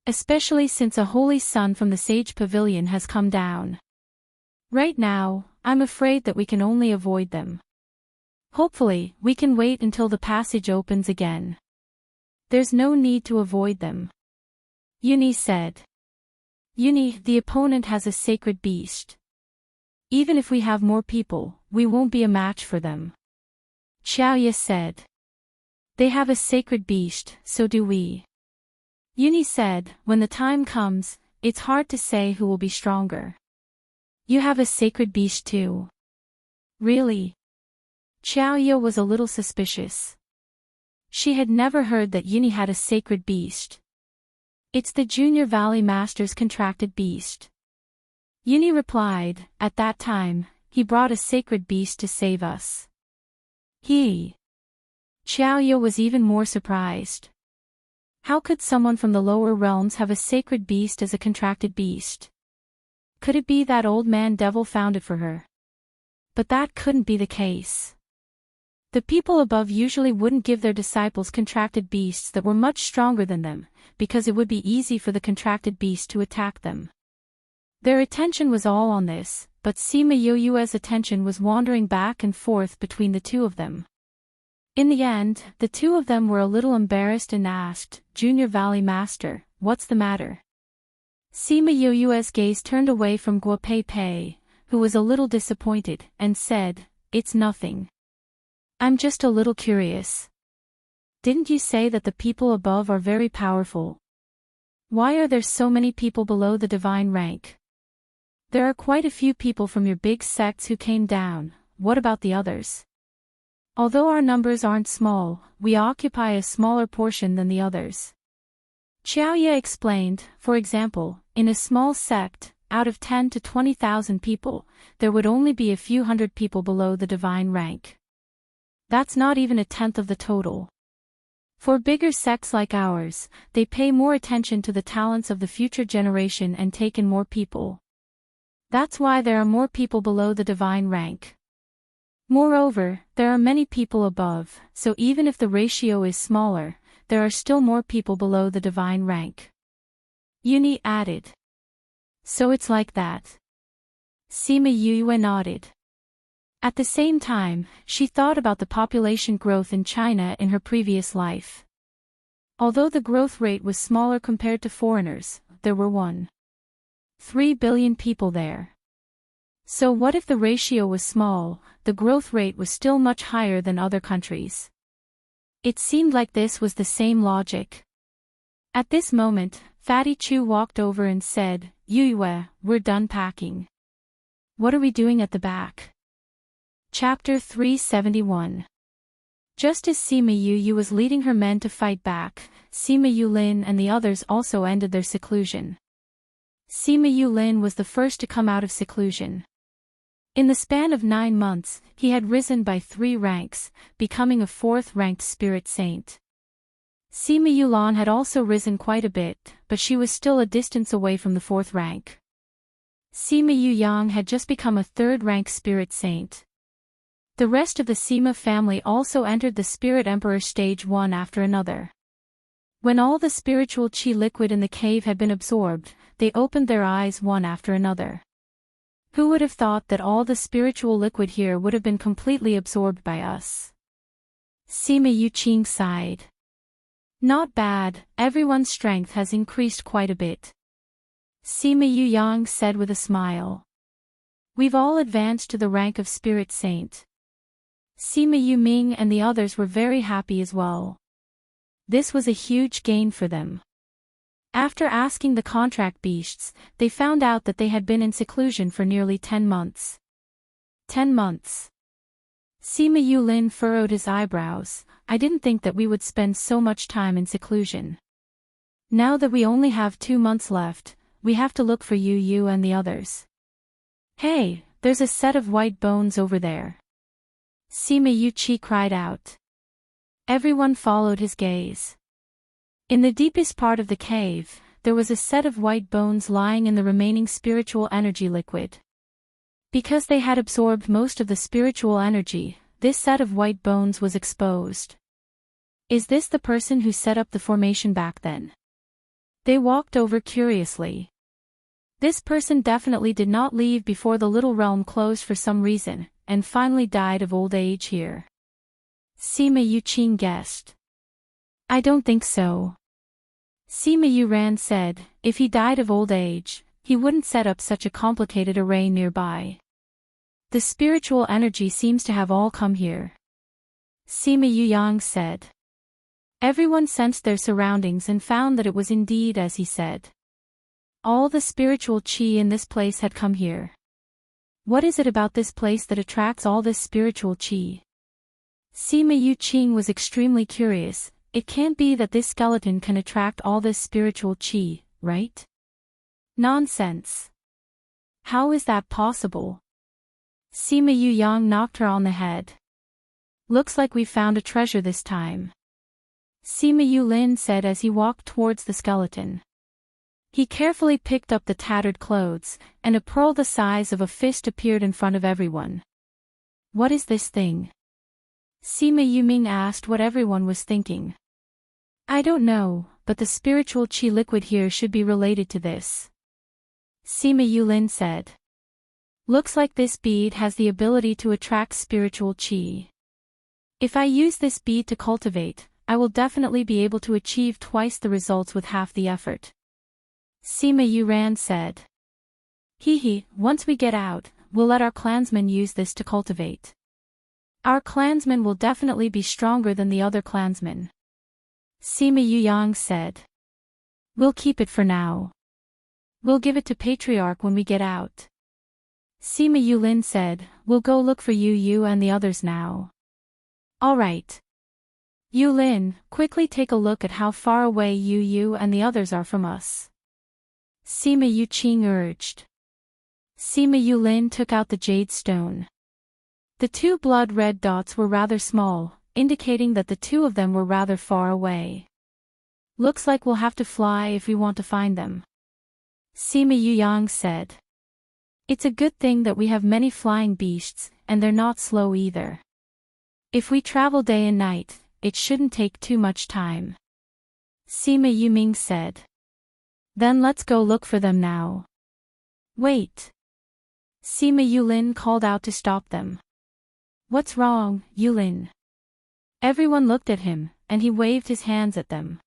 Especially since a holy sun from the Sage Pavilion has come down. Right now, I'm afraid that we can only avoid them. Hopefully, we can wait until the passage opens again. There's no need to avoid them," Yuni said. "Yuni, the opponent has a sacred beast. Even if we have more people, we won't be a match for them," Xiaoye said. "They have a sacred beast, so do we," Yuni said. "When the time comes, it's hard to say who will be stronger." "You have a sacred beast too?" "Really?" Xiaoye was a little suspicious. She had never heard that Yuni had a sacred beast. "It's the Junior Valley Master's contracted beast," Yuni replied. "At that time, he brought a sacred beast to save us." "He?" Xiaoye was even more surprised. How could someone from the lower realms have a sacred beast as a contracted beast? Could it be that old man devil found it for her? But that couldn't be the case. The people above usually wouldn't give their disciples contracted beasts that were much stronger than them, because it would be easy for the contracted beast to attack them. Their attention was all on this, but Sima Yoyue's attention was wandering back and forth between the two of them. In the end, the two of them were a little embarrassed and asked, "Junior Valley Master, what's the matter?" Sima Yoyue's gaze turned away from Guo Pei Pei, who was a little disappointed, and said, "It's nothing. I'm just a little curious. Didn't you say that the people above are very powerful? Why are there so many people below the divine rank? There are quite a few people from your big sects who came down, what about the others? Although our numbers aren't small, we occupy a smaller portion than the others." Xiaoye explained, for example, in a small sect, out of 10 to 20,000 people, there would only be a few hundred people below the divine rank. That's not even a tenth of the total. For bigger sects like ours, they pay more attention to the talents of the future generation and take in more people. That's why there are more people below the divine rank. Moreover, there are many people above, so even if the ratio is smaller, there are still more people below the divine rank. Uni added. So it's like that. Sima Yue nodded. At the same time, she thought about the population growth in China in her previous life. Although the growth rate was smaller compared to foreigners, there were 1.3 billion people there. So what if the ratio was small, the growth rate was still much higher than other countries? It seemed like this was the same logic. At this moment, Fatty Chu walked over and said, Yue, we're done packing. What are we doing at the back? Chapter 371. Just as Sima Yu was leading her men to fight back, Sima Yulin and the others also ended their seclusion. Sima Yulin was the first to come out of seclusion. In the span of 9 months, he had risen by 3 ranks, becoming a 4th-ranked spirit saint. Sima Yulan had also risen quite a bit, but she was still a distance away from the 4th rank. Sima Yuyang had just become a 3rd-rank spirit saint. The rest of the Sima family also entered the Spirit Emperor stage one after another. When all the spiritual chi liquid in the cave had been absorbed, they opened their eyes one after another. Who would have thought that all the spiritual liquid here would have been completely absorbed by us? Sima Yuqing sighed. Not bad, everyone's strength has increased quite a bit. Sima Yuyang said with a smile. We've all advanced to the rank of Spirit Saint. Sima Yuming and the others were very happy as well. This was a huge gain for them. After asking the contract beasts, they found out that they had been in seclusion for nearly 10 months. 10 months. Sima Yulin furrowed his eyebrows. I didn't think that we would spend so much time in seclusion. Now that we only have 2 months left, we have to look for Yu and the others. Hey, there's a set of white bones over there. Sima Yuqi cried out. Everyone followed his gaze. In the deepest part of the cave, there was a set of white bones lying in the remaining spiritual energy liquid. Because they had absorbed most of the spiritual energy, this set of white bones was exposed. Is this the person who set up the formation back then? They walked over curiously. This person definitely did not leave before the little realm closed for some reason, and finally died of old age here. Sima Yuqing guessed. I don't think so. Sima Yuran said, if he died of old age, he wouldn't set up such a complicated array nearby. The spiritual energy seems to have all come here. Sima Yuyang said. Everyone sensed their surroundings and found that it was indeed as he said. All the spiritual chi in this place had come here. What is it about this place that attracts all this spiritual chi? Sima Yuqing was extremely curious. It can't be that this skeleton can attract all this spiritual chi, right? Nonsense. How is that possible? Sima Yuyang knocked her on the head. Looks like we found a treasure this time. Sima Yulin said as he walked towards the skeleton. He carefully picked up the tattered clothes, and a pearl the size of a fist appeared in front of everyone. What is this thing? Sima Yuming asked what everyone was thinking. I don't know, but the spiritual chi liquid here should be related to this. Sima Yulin said. Looks like this bead has the ability to attract spiritual chi. If I use this bead to cultivate, I will definitely be able to achieve twice the results with half the effort. Sima Yuran said. Once we get out, we'll let our clansmen use this to cultivate. Our clansmen will definitely be stronger than the other clansmen. Sima Yuyang said. We'll keep it for now. We'll give it to Patriarch when we get out. Sima Yulin said, we'll go look for Yu and the others now. Alright. Yulin, quickly take a look at how far away Yu and the others are from us. Sima Yuqing urged. Sima Yulin took out the jade stone. The 2 blood-red dots were rather small, indicating that the two of them were rather far away. Looks like we'll have to fly if we want to find them, Sima Yuyang said. It's a good thing that we have many flying beasts, and they're not slow either. If we travel day and night, it shouldn't take too much time, Sima Yuming said. Then let's go look for them now. Wait. Sima Yulin called out to stop them. What's wrong, Yulin? Everyone looked at him, and he waved his hands at them.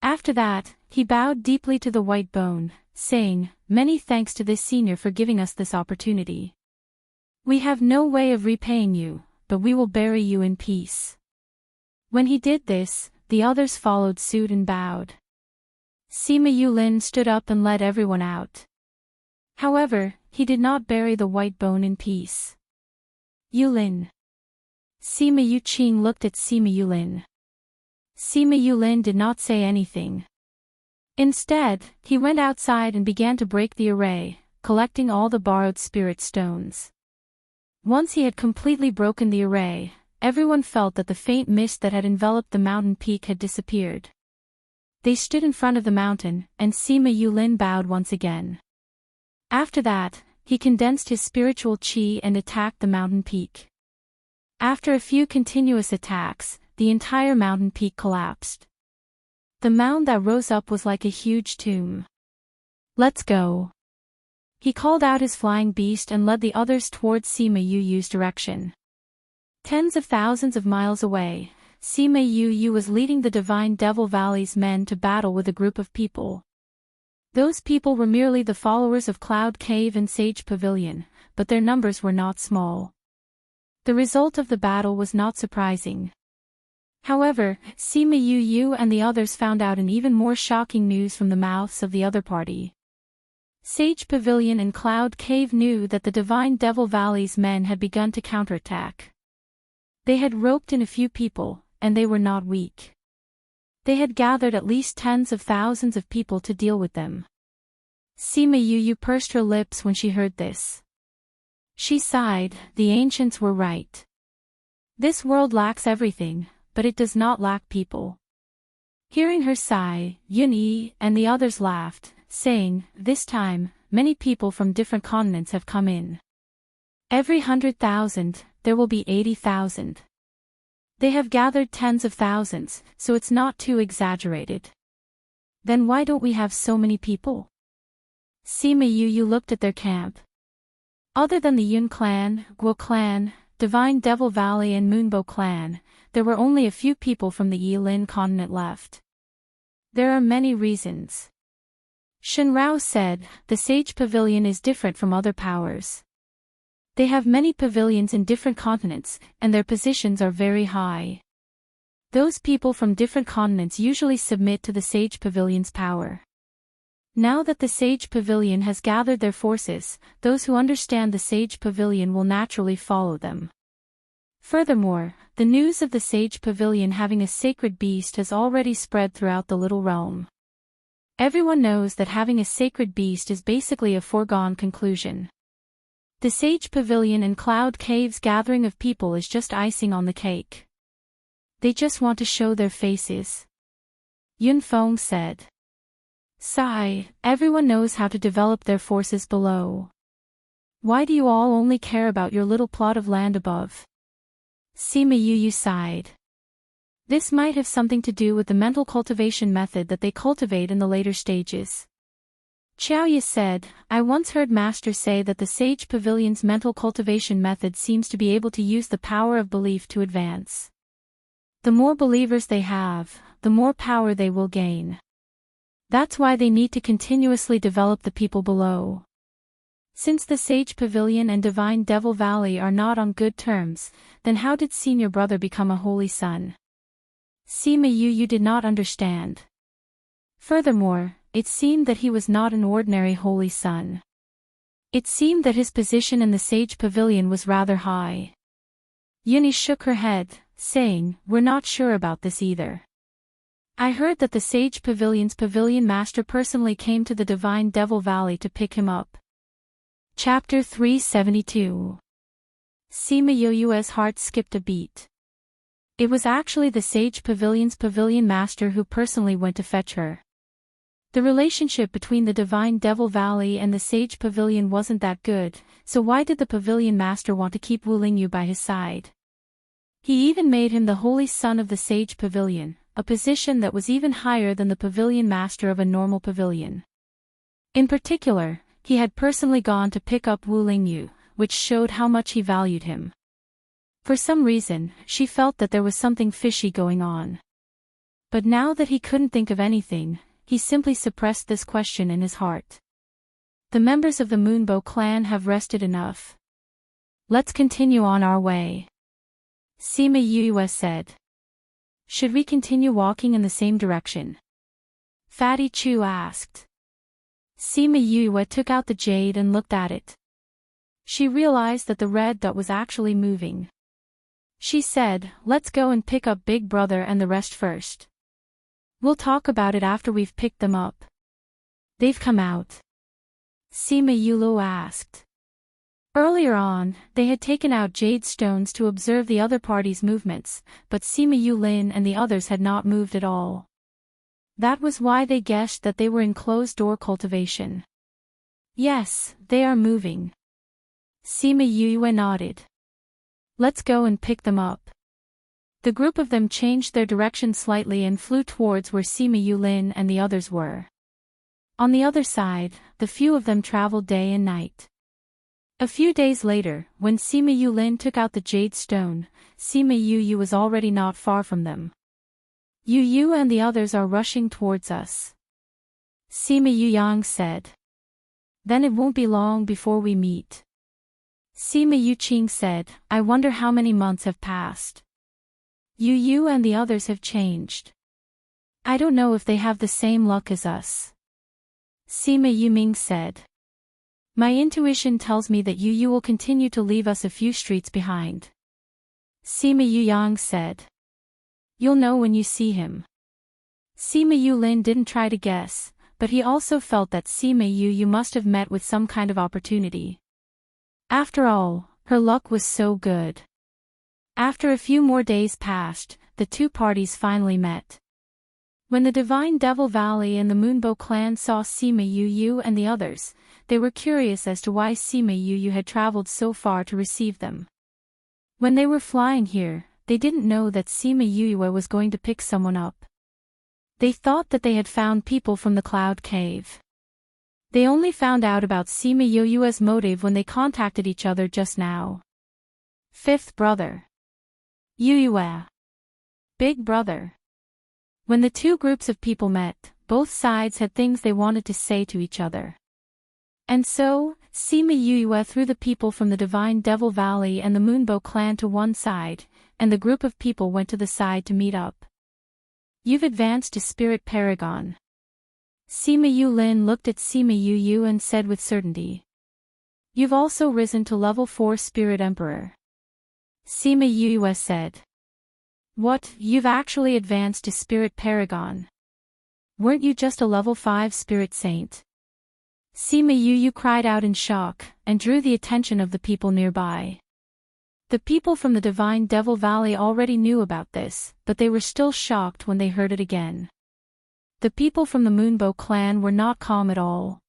After that, he bowed deeply to the white bone, saying, "Many thanks to this senior for giving us this opportunity. We have no way of repaying you, but we will bury you in peace." When he did this, the others followed suit and bowed. Sima Yulin stood up and led everyone out. However, he did not bury the white bone in peace. Yulin. Sima Yuqing looked at Sima Yulin. Sima Yulin did not say anything. Instead, he went outside and began to break the array, collecting all the borrowed spirit stones. Once he had completely broken the array, everyone felt that the faint mist that had enveloped the mountain peak had disappeared. They stood in front of the mountain, and Sima Yulin bowed once again. After that, he condensed his spiritual qi and attacked the mountain peak. After a few continuous attacks, the entire mountain peak collapsed. The mound that rose up was like a huge tomb. Let's go. He called out his flying beast and led the others towards Sima Yuyu's direction. Tens of thousands of miles away, Sima Yuyu was leading the Divine Devil Valley's men to battle with a group of people. Those people were merely the followers of Cloud Cave and Sage Pavilion, but their numbers were not small. The result of the battle was not surprising. However, Sima Yuyu and the others found out an even more shocking news from the mouths of the other party. Sage Pavilion and Cloud Cave knew that the Divine Devil Valley's men had begun to counterattack. They had roped in a few people, and they were not weak. They had gathered at least tens of thousands of people to deal with them. Sima Yuyu pursed her lips when she heard this. She sighed, the ancients were right. This world lacks everything, but it does not lack people. Hearing her sigh, Yun-Yi and the others laughed, saying, "This time, many people from different continents have come in. Every 100,000, there will be 80,000. They have gathered tens of thousands, so it's not too exaggerated. Then why don't we have so many people?" Sima Yuyu looked at their camp. Other than the Yun clan, Guo clan, Divine Devil Valley and Moonbow clan, there were only a few people from the Yilin continent left. There are many reasons. Shenrao said, "The Sage Pavilion is different from other powers. They have many pavilions in different continents, and their positions are very high. Those people from different continents usually submit to the Sage Pavilion's power. Now that the Sage Pavilion has gathered their forces, those who understand the Sage Pavilion will naturally follow them. Furthermore, the news of the Sage Pavilion having a sacred beast has already spread throughout the little realm. Everyone knows that having a sacred beast is basically a foregone conclusion. The Sage Pavilion and Cloud Cave's gathering of people is just icing on the cake. They just want to show their faces," Yun Feng said. "Sigh, everyone knows how to develop their forces below. Why do you all only care about your little plot of land above?" Sima Yuyu sighed. This might have something to do with the mental cultivation method that they cultivate in the later stages. Xiaoye said, "I once heard Master say that the Sage Pavilion's mental cultivation method seems to be able to use the power of belief to advance. The more believers they have, the more power they will gain. That's why they need to continuously develop the people below. Since the Sage Pavilion and Divine Devil Valley are not on good terms, then how did Senior Brother become a holy son?" Sima Yuyu did not understand. Furthermore, it seemed that he was not an ordinary holy son. It seemed that his position in the Sage Pavilion was rather high. Yuni shook her head, saying, "We're not sure about this either. I heard that the Sage Pavilion's Pavilion Master personally came to the Divine Devil Valley to pick him up." Chapter 372. Sima Yoyu's heart skipped a beat. It was actually the Sage Pavilion's pavilion master who personally went to fetch her. The relationship between the Divine Devil Valley and the Sage Pavilion wasn't that good, so why did the pavilion master want to keep Wu Lingyu by his side? He even made him the holy son of the Sage Pavilion, a position that was even higher than the pavilion master of a normal pavilion. In particular, he had personally gone to pick up Wu Lingyu, which showed how much he valued him. For some reason, she felt that there was something fishy going on. But now that he couldn't think of anything, he simply suppressed this question in his heart. The members of the Moonbow clan have rested enough. Let's continue on our way. Sima Yue said. Should we continue walking in the same direction? Fatty Chu asked. Sima Yue took out the jade and looked at it. She realized that the red dot was actually moving. She said, let's go and pick up Big Brother and the rest first. We'll talk about it after we've picked them up. They've come out. Sima Yue asked. Earlier on, they had taken out jade stones to observe the other party's movements, but Sima Yulin and the others had not moved at all. That was why they guessed that they were in closed-door cultivation. Yes, they are moving. Sima Yue nodded. Let's go and pick them up. The group of them changed their direction slightly and flew towards where Sima Yulin and the others were. On the other side, the few of them traveled day and night. A few days later, when Sima Yulin took out the jade stone, Sima Yu was already not far from them. Yu and the others are rushing towards us. Sima Yang said. Then it won't be long before we meet. Sima Yuqing said, I wonder how many months have passed. Yu and the others have changed. I don't know if they have the same luck as us. Sima Yuming said. My intuition tells me that Yu will continue to leave us a few streets behind. Sima Yang said. You'll know when you see him. Sima Yulin didn't try to guess, but he also felt that Sima Yu must have met with some kind of opportunity. After all, her luck was so good. After a few more days passed, the two parties finally met. When the Divine Devil Valley and the Moonbow clan saw Sima Yu and the others, they were curious as to why Sima Yu had traveled so far to receive them. When they were flying here, they didn't know that Sima Yu was going to pick someone up. They thought that they had found people from the Cloud Cave. They only found out about Sima Yu's motive when they contacted each other just now. Fifth brother. Yue. Big brother. When the two groups of people met, both sides had things they wanted to say to each other. And so, Sima Yue threw the people from the Divine Devil Valley and the Moonbow clan to one side, and the group of people went to the side to meet up. You've advanced to Spirit Paragon. Sima Yulin looked at Sima Yu and said with certainty. You've also risen to level 4 Spirit Emperor. Sima Yue said. What, you've actually advanced to Spirit Paragon? Weren't you just a level 5 Spirit Saint? Sima Yu cried out in shock, and drew the attention of the people nearby. The people from the Divine Devil Valley already knew about this, but they were still shocked when they heard it again. The people from the Moonbow clan were not calm at all.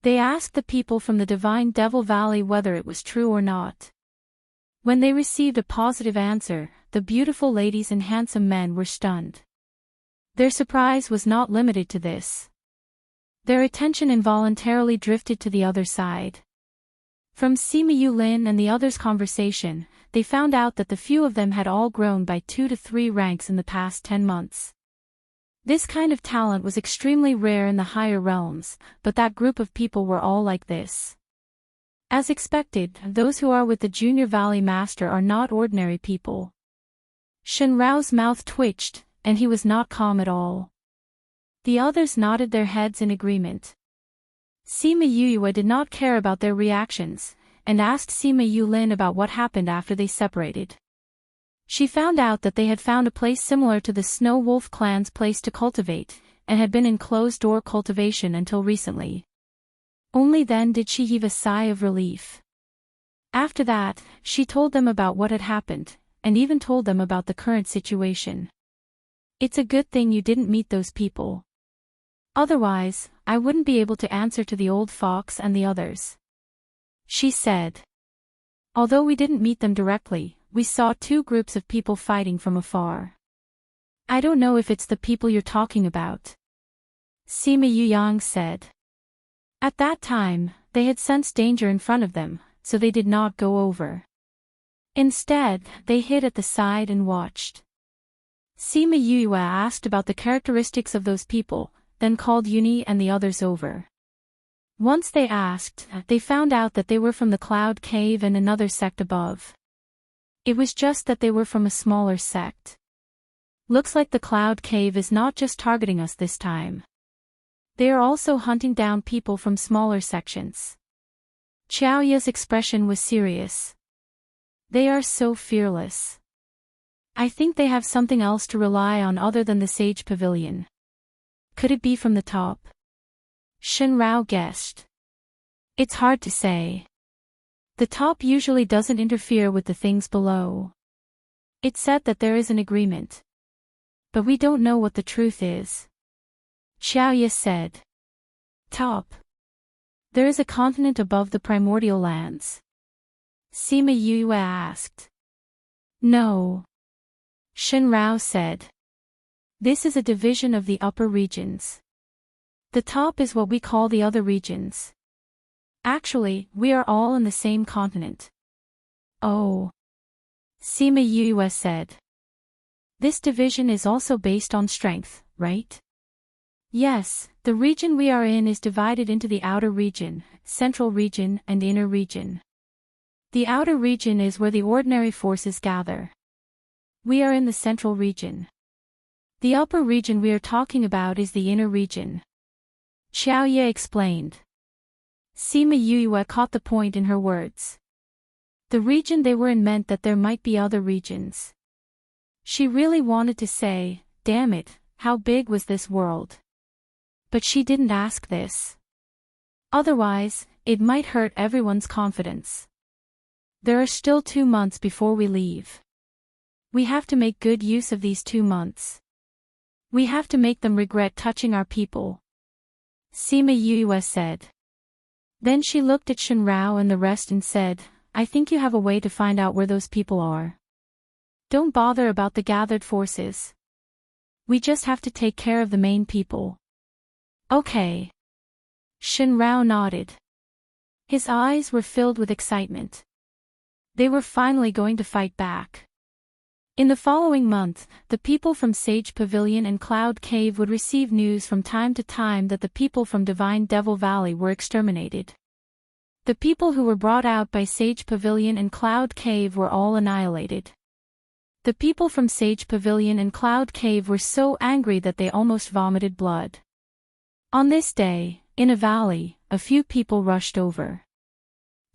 They asked the people from the Divine Devil Valley whether it was true or not. When they received a positive answer, the beautiful ladies and handsome men were stunned. Their surprise was not limited to this. Their attention involuntarily drifted to the other side. From Sima Yulin and the others' conversation, they found out that the few of them had all grown by 2 to 3 ranks in the past 10 months. This kind of talent was extremely rare in the higher realms, but that group of people were all like this. As expected, those who are with the Junior Valley Master are not ordinary people. Shen Rao's mouth twitched, and he was not calm at all. The others nodded their heads in agreement. Sima Yue did not care about their reactions, and asked Sima Yulin about what happened after they separated. She found out that they had found a place similar to the Snow Wolf clan's place to cultivate, and had been in closed-door cultivation until recently. Only then did she heave a sigh of relief. After that, she told them about what had happened, and even told them about the current situation. It's a good thing you didn't meet those people. Otherwise, I wouldn't be able to answer to the old fox and the others. She said. Although we didn't meet them directly, we saw two groups of people fighting from afar. I don't know if it's the people you're talking about. Sima Yuyang said. At that time, they had sensed danger in front of them, so they did not go over. Instead, they hid at the side and watched. Sima Yuyue asked about the characteristics of those people, then called Uni and the others over. Once they asked, they found out that they were from the Cloud Cave and another sect above. It was just that they were from a smaller sect. Looks like the Cloud Cave is not just targeting us this time. They are also hunting down people from smaller sections. Xiaoya's expression was serious. They are so fearless. I think they have something else to rely on other than the Sage Pavilion. Could it be from the top? Shen Rao guessed. It's hard to say. The top usually doesn't interfere with the things below. It said that there is an agreement. But we don't know what the truth is. Xiaoya said. Top. There is a continent above the primordial lands. Sima Yue asked. No. Shen Rao said. This is a division of the upper regions. The top is what we call the other regions. Actually, we are all in the same continent. Oh. Sima Yue said. This division is also based on strength, right? Yes, the region we are in is divided into the outer region, central region, and inner region. The outer region is where the ordinary forces gather. We are in the central region. The upper region we are talking about is the inner region. Xiaoye explained. Sima Yue caught the point in her words. The region they were in meant that there might be other regions. She really wanted to say, damn it, how big was this world? But she didn't ask this. Otherwise, it might hurt everyone's confidence. There are still 2 months before we leave. We have to make good use of these 2 months. We have to make them regret touching our people. Sima Yue said. Then she looked at Shen Rao and the rest and said, I think you have a way to find out where those people are. Don't bother about the gathered forces. We just have to take care of the main people. Okay. Shen Rao nodded. His eyes were filled with excitement. They were finally going to fight back. In the following month, the people from Sage Pavilion and Cloud Cave would receive news from time to time that the people from Divine Devil Valley were exterminated. The people who were brought out by Sage Pavilion and Cloud Cave were all annihilated. The people from Sage Pavilion and Cloud Cave were so angry that they almost vomited blood. On this day, in a valley, a few people rushed over.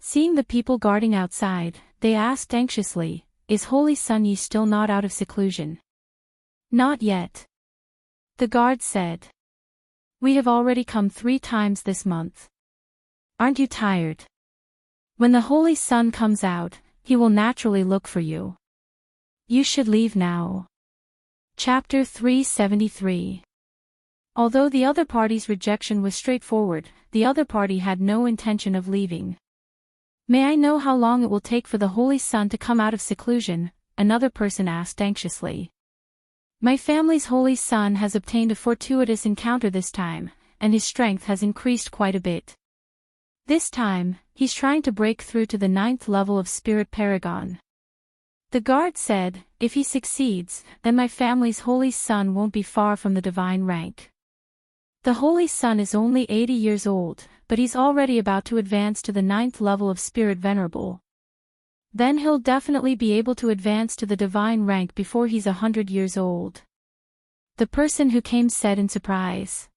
Seeing the people guarding outside, they asked anxiously, Is Holy Sun Yi still not out of seclusion? Not yet. The guard said. We have already come 3 times this month. Aren't you tired? When the Holy Sun comes out, he will naturally look for you. You should leave now. Chapter 373. Although the other party's rejection was straightforward, the other party had no intention of leaving. May I know how long it will take for the Holy Sun to come out of seclusion? Another person asked anxiously. My family's Holy Sun has obtained a fortuitous encounter this time, and his strength has increased quite a bit. This time, he's trying to break through to the 9th level of Spirit Paragon. The guard said, if he succeeds, then my family's Holy Sun won't be far from the divine rank. The Holy Sun is only 80 years old, but he's already about to advance to the 9th level of Spirit Venerable. Then he'll definitely be able to advance to the divine rank before he's 100 years old. The person who came said in surprise.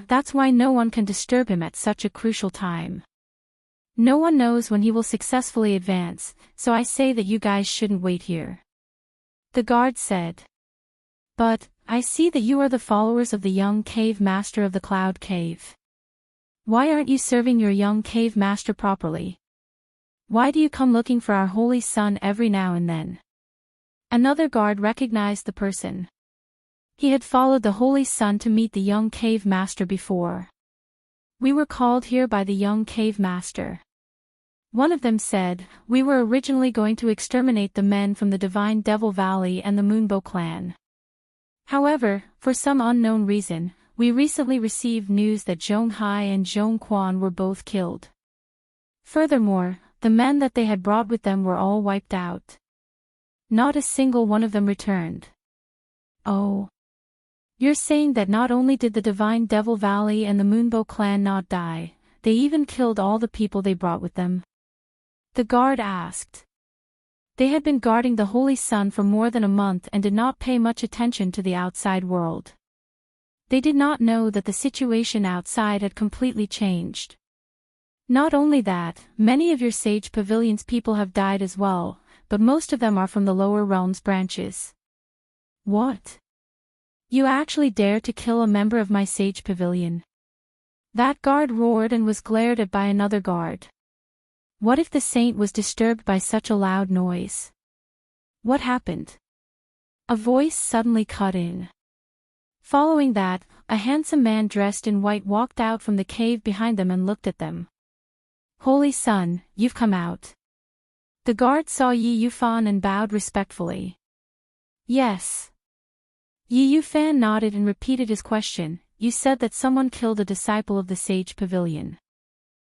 That's why no one can disturb him at such a crucial time. No one knows when he will successfully advance, so I say that you guys shouldn't wait here. The guard said. But, I see that you are the followers of the young cave master of the Cloud Cave. Why aren't you serving your young cave master properly? Why do you come looking for our holy sun every now and then? Another guard recognized the person. He had followed the holy sun to meet the young cave master before. We were called here by the young cave master. One of them said, we were originally going to exterminate the men from the Divine Devil Valley and the Moonbow clan. However, for some unknown reason, we recently received news that Zhong Hai and Zhong Quan were both killed. Furthermore, the men that they had brought with them were all wiped out. Not a single one of them returned. Oh. You're saying that not only did the Divine Devil Valley and the Moonbow clan not die, they even killed all the people they brought with them? The guard asked. They had been guarding the Holy Sun for more than a month and did not pay much attention to the outside world. They did not know that the situation outside had completely changed. Not only that, many of your Sage Pavilion's people have died as well, but most of them are from the lower realms branches. What? You actually dare to kill a member of my Sage Pavilion? That guard roared and was glared at by another guard. What if the saint was disturbed by such a loud noise? What happened? A voice suddenly cut in. Following that, a handsome man dressed in white walked out from the cave behind them and looked at them. Holy Sun, you've come out. The guard saw Yi Yufan and bowed respectfully. Yes. Yi Yufan nodded and repeated his question. You said that someone killed a disciple of the Sage Pavilion.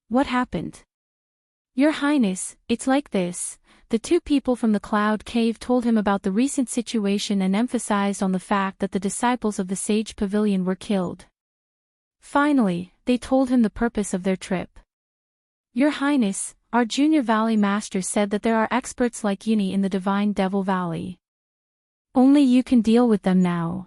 What happened? Your Highness, it's like this. The two people from the Cloud Cave told him about the recent situation and emphasized on the fact that the disciples of the Sage Pavilion were killed. Finally, they told him the purpose of their trip. Your Highness, our Junior Valley Master said that there are experts like Uni in the Divine Devil Valley. Only you can deal with them now.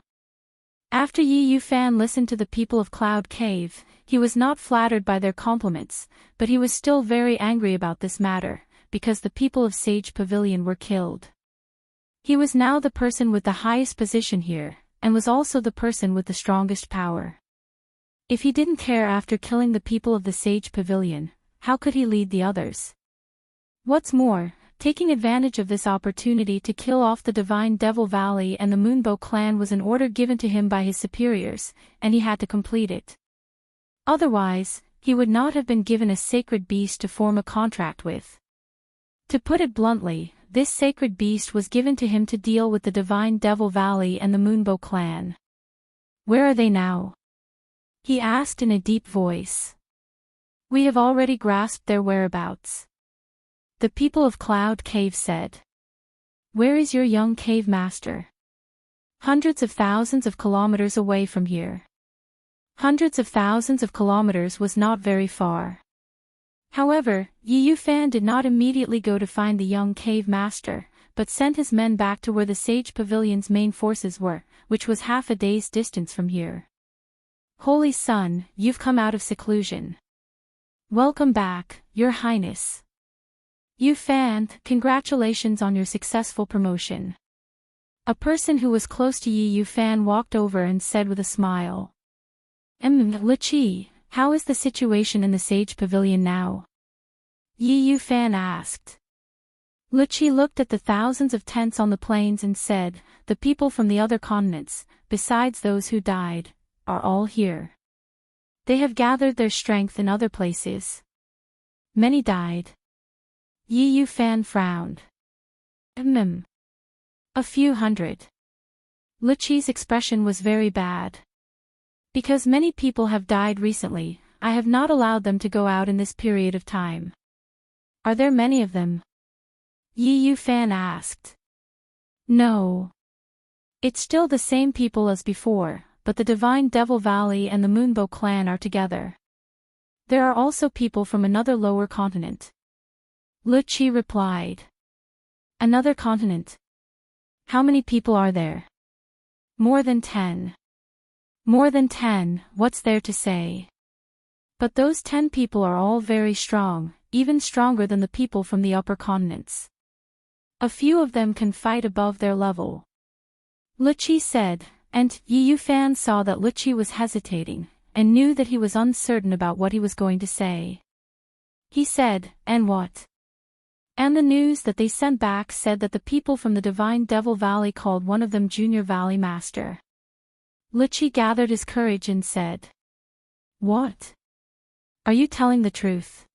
After Yi Yufan listened to the people of Cloud Cave, he was not flattered by their compliments, but he was still very angry about this matter, because the people of Sage Pavilion were killed. He was now the person with the highest position here, and was also the person with the strongest power. If he didn't care after killing the people of the Sage Pavilion, how could he lead the others? What's more, taking advantage of this opportunity to kill off the Divine Devil Valley and the Moonbow clan was an order given to him by his superiors, and he had to complete it. Otherwise, he would not have been given a sacred beast to form a contract with. To put it bluntly, this sacred beast was given to him to deal with the Divine Devil Valley and the Moonbow clan. Where are they now? He asked in a deep voice. We have already grasped their whereabouts. The people of Cloud Cave said. Where is your young cave master? Hundreds of thousands of kilometers away from here. Hundreds of thousands of kilometers was not very far. However, Yi Yufan did not immediately go to find the young cave master, but sent his men back to where the Sage Pavilion's main forces were, which was half a day's distance from here. Holy Sun, you've come out of seclusion. Welcome back, Your Highness. Yufan, congratulations on your successful promotion. A person who was close to Yi Yufan walked over and said with a smile. Liqi, how is the situation in the Sage Pavilion now? Yi Yufan asked. Liqi looked at the thousands of tents on the plains and said, the people from the other continents, besides those who died, are all here. They have gathered their strength in other places. Many died. Yi Yufan frowned. A few hundred. Liqi's expression was very bad. Because many people have died recently, I have not allowed them to go out in this period of time. Are there many of them? Yi Yufan asked. No. It's still the same people as before, but the Divine Devil Valley and the Moonbow clan are together. There are also people from another lower continent. Liqi replied. Another continent. How many people are there? More than 10. More than 10, what's there to say? But those 10 people are all very strong, even stronger than the people from the upper continents. A few of them can fight above their level. Liqi said, and Yi Yufan saw that Liqi was hesitating, and knew that he was uncertain about what he was going to say. He said, and what? And the news that they sent back said that the people from the Divine Devil Valley called one of them Junior Valley Master. Luchi gathered his courage and said, "What? Are you telling the truth?"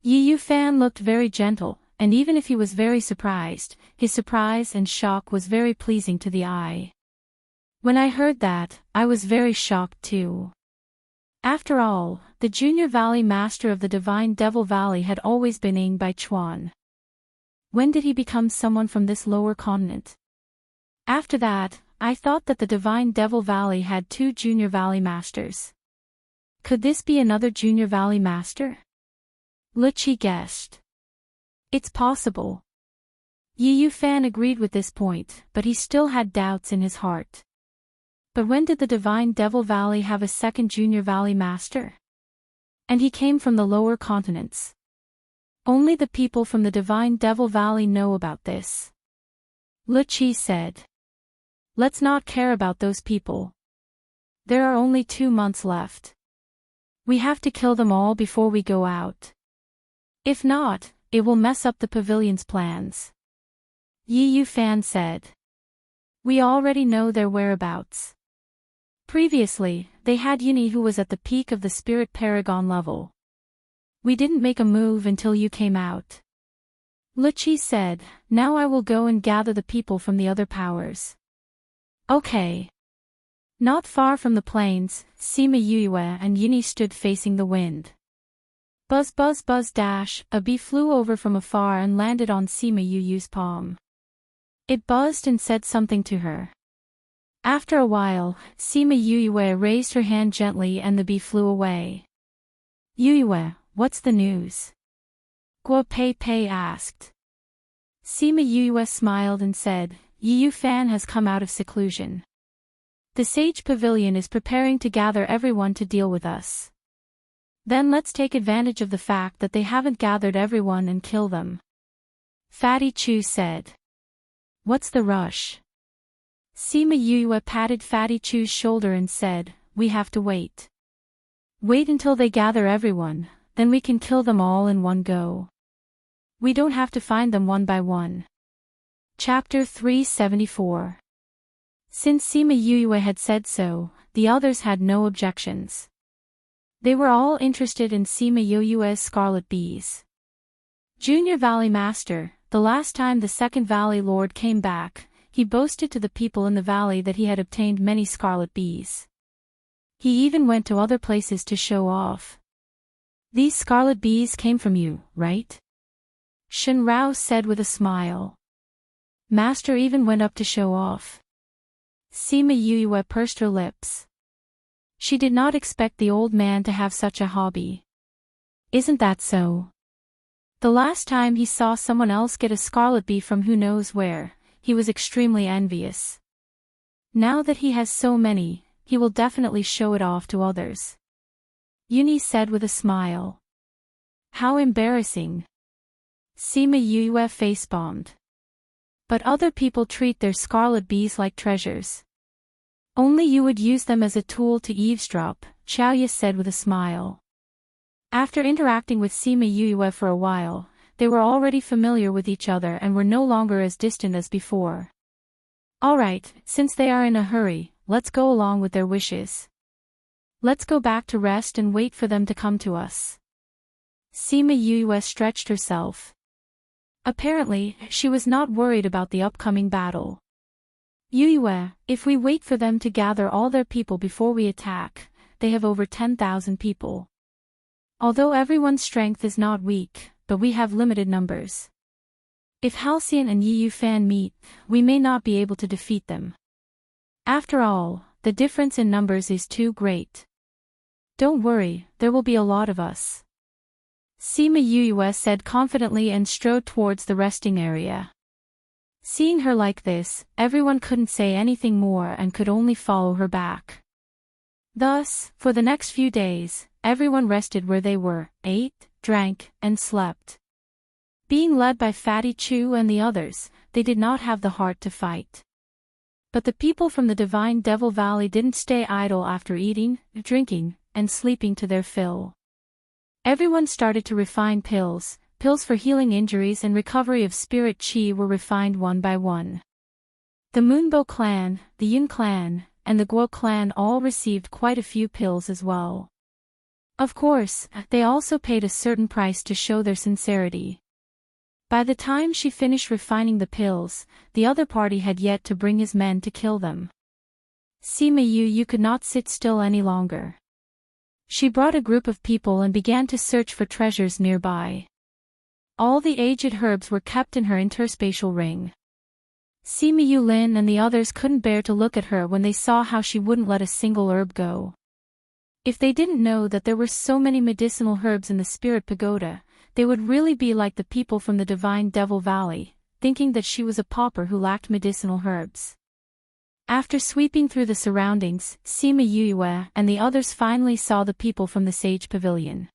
Yi Fan looked very gentle, and even if he was very surprised, his surprise and shock was very pleasing to the eye. When I heard that, I was very shocked too. After all, the Junior Valley Master of the Divine Devil Valley had always been Ing Bai Chuan. When did he become someone from this lower continent? After that, I thought that the Divine Devil Valley had 2 Junior Valley Masters. Could this be another Junior Valley Master? Luchi guessed. It's possible. Yi Fan agreed with this point, but he still had doubts in his heart. But when did the Divine Devil Valley have a second Junior Valley Master? And he came from the lower continents. Only the people from the Divine Devil Valley know about this. Luchi said. Let's not care about those people. There are only 2 months left. We have to kill them all before we go out. If not, it will mess up the pavilion's plans. Yi Fan said. We already know their whereabouts. Previously, they had Yuni who was at the peak of the Spirit Paragon level. We didn't make a move until you came out. Luchi said, now I will go and gather the people from the other powers. Okay. Not far from the plains, Sima Yue and Yuni stood facing the wind. Buzz buzz buzz dash, a bee flew over from afar and landed on Sima Yu's palm. It buzzed and said something to her. After a while, Sima Yue raised her hand gently and the bee flew away. Yue, what's the news? Guo Pei Pei asked. Sima Yue smiled and said, Yu Fan has come out of seclusion. The Sage Pavilion is preparing to gather everyone to deal with us. Then let's take advantage of the fact that they haven't gathered everyone and kill them. Fatty Chu said. What's the rush? Sima Yue patted Fatty Chu's shoulder and said, we have to wait. Wait until they gather everyone, then we can kill them all in one go. We don't have to find them one by one. Chapter 374. Since Sima Yue had said so, the others had no objections. They were all interested in Sima Yue's scarlet bees. Junior Valley Master, the last time the Second Valley Lord came back, he boasted to the people in the valley that he had obtained many scarlet bees. He even went to other places to show off. These scarlet bees came from you, right? Shen Rao said with a smile. Master even went up to show off. Sima Yue pursed her lips. She did not expect the old man to have such a hobby. Isn't that so? The last time he saw someone else get a scarlet bee from who knows where, he was extremely envious. Now that he has so many, he will definitely show it off to others. Yuni said with a smile. How embarrassing. Sima Yue face-bombed. But other people treat their scarlet bees like treasures. Only you would use them as a tool to eavesdrop, Xiaoye said with a smile. After interacting with Sima Yue for a while, they were already familiar with each other and were no longer as distant as before. Alright, since they are in a hurry, let's go along with their wishes. Let's go back to rest and wait for them to come to us. Sima Yue stretched herself. Apparently, she was not worried about the upcoming battle. Yue, if we wait for them to gather all their people before we attack, they have over 10,000 people. Although everyone's strength is not weak, but we have limited numbers. If Halcyon and Yi Fan meet, we may not be able to defeat them. After all, the difference in numbers is too great. Don't worry, there will be a lot of us. Sima Yue said confidently and strode towards the resting area. Seeing her like this, everyone couldn't say anything more and could only follow her back. Thus, for the next few days, everyone rested where they were, ate, drank, and slept. Being led by Fatty Chu and the others, they did not have the heart to fight. But the people from the Divine Devil Valley didn't stay idle after eating, drinking, and sleeping to their fill. Everyone started to refine pills, pills for healing injuries and recovery of spirit chi were refined one by one. The Moonbow clan, the Yun clan, and the Guo clan all received quite a few pills as well. Of course, they also paid a certain price to show their sincerity. By the time she finished refining the pills, the other party had yet to bring his men to kill them. Sima Yu could not sit still any longer. She brought a group of people and began to search for treasures nearby. All the aged herbs were kept in her interspatial ring. Sima Yulin and the others couldn't bear to look at her when they saw how she wouldn't let a single herb go. If they didn't know that there were so many medicinal herbs in the Spirit Pagoda, they would really be like the people from the Divine Devil Valley, thinking that she was a pauper who lacked medicinal herbs. After sweeping through the surroundings, Sima Yue and the others finally saw the people from the Sage Pavilion.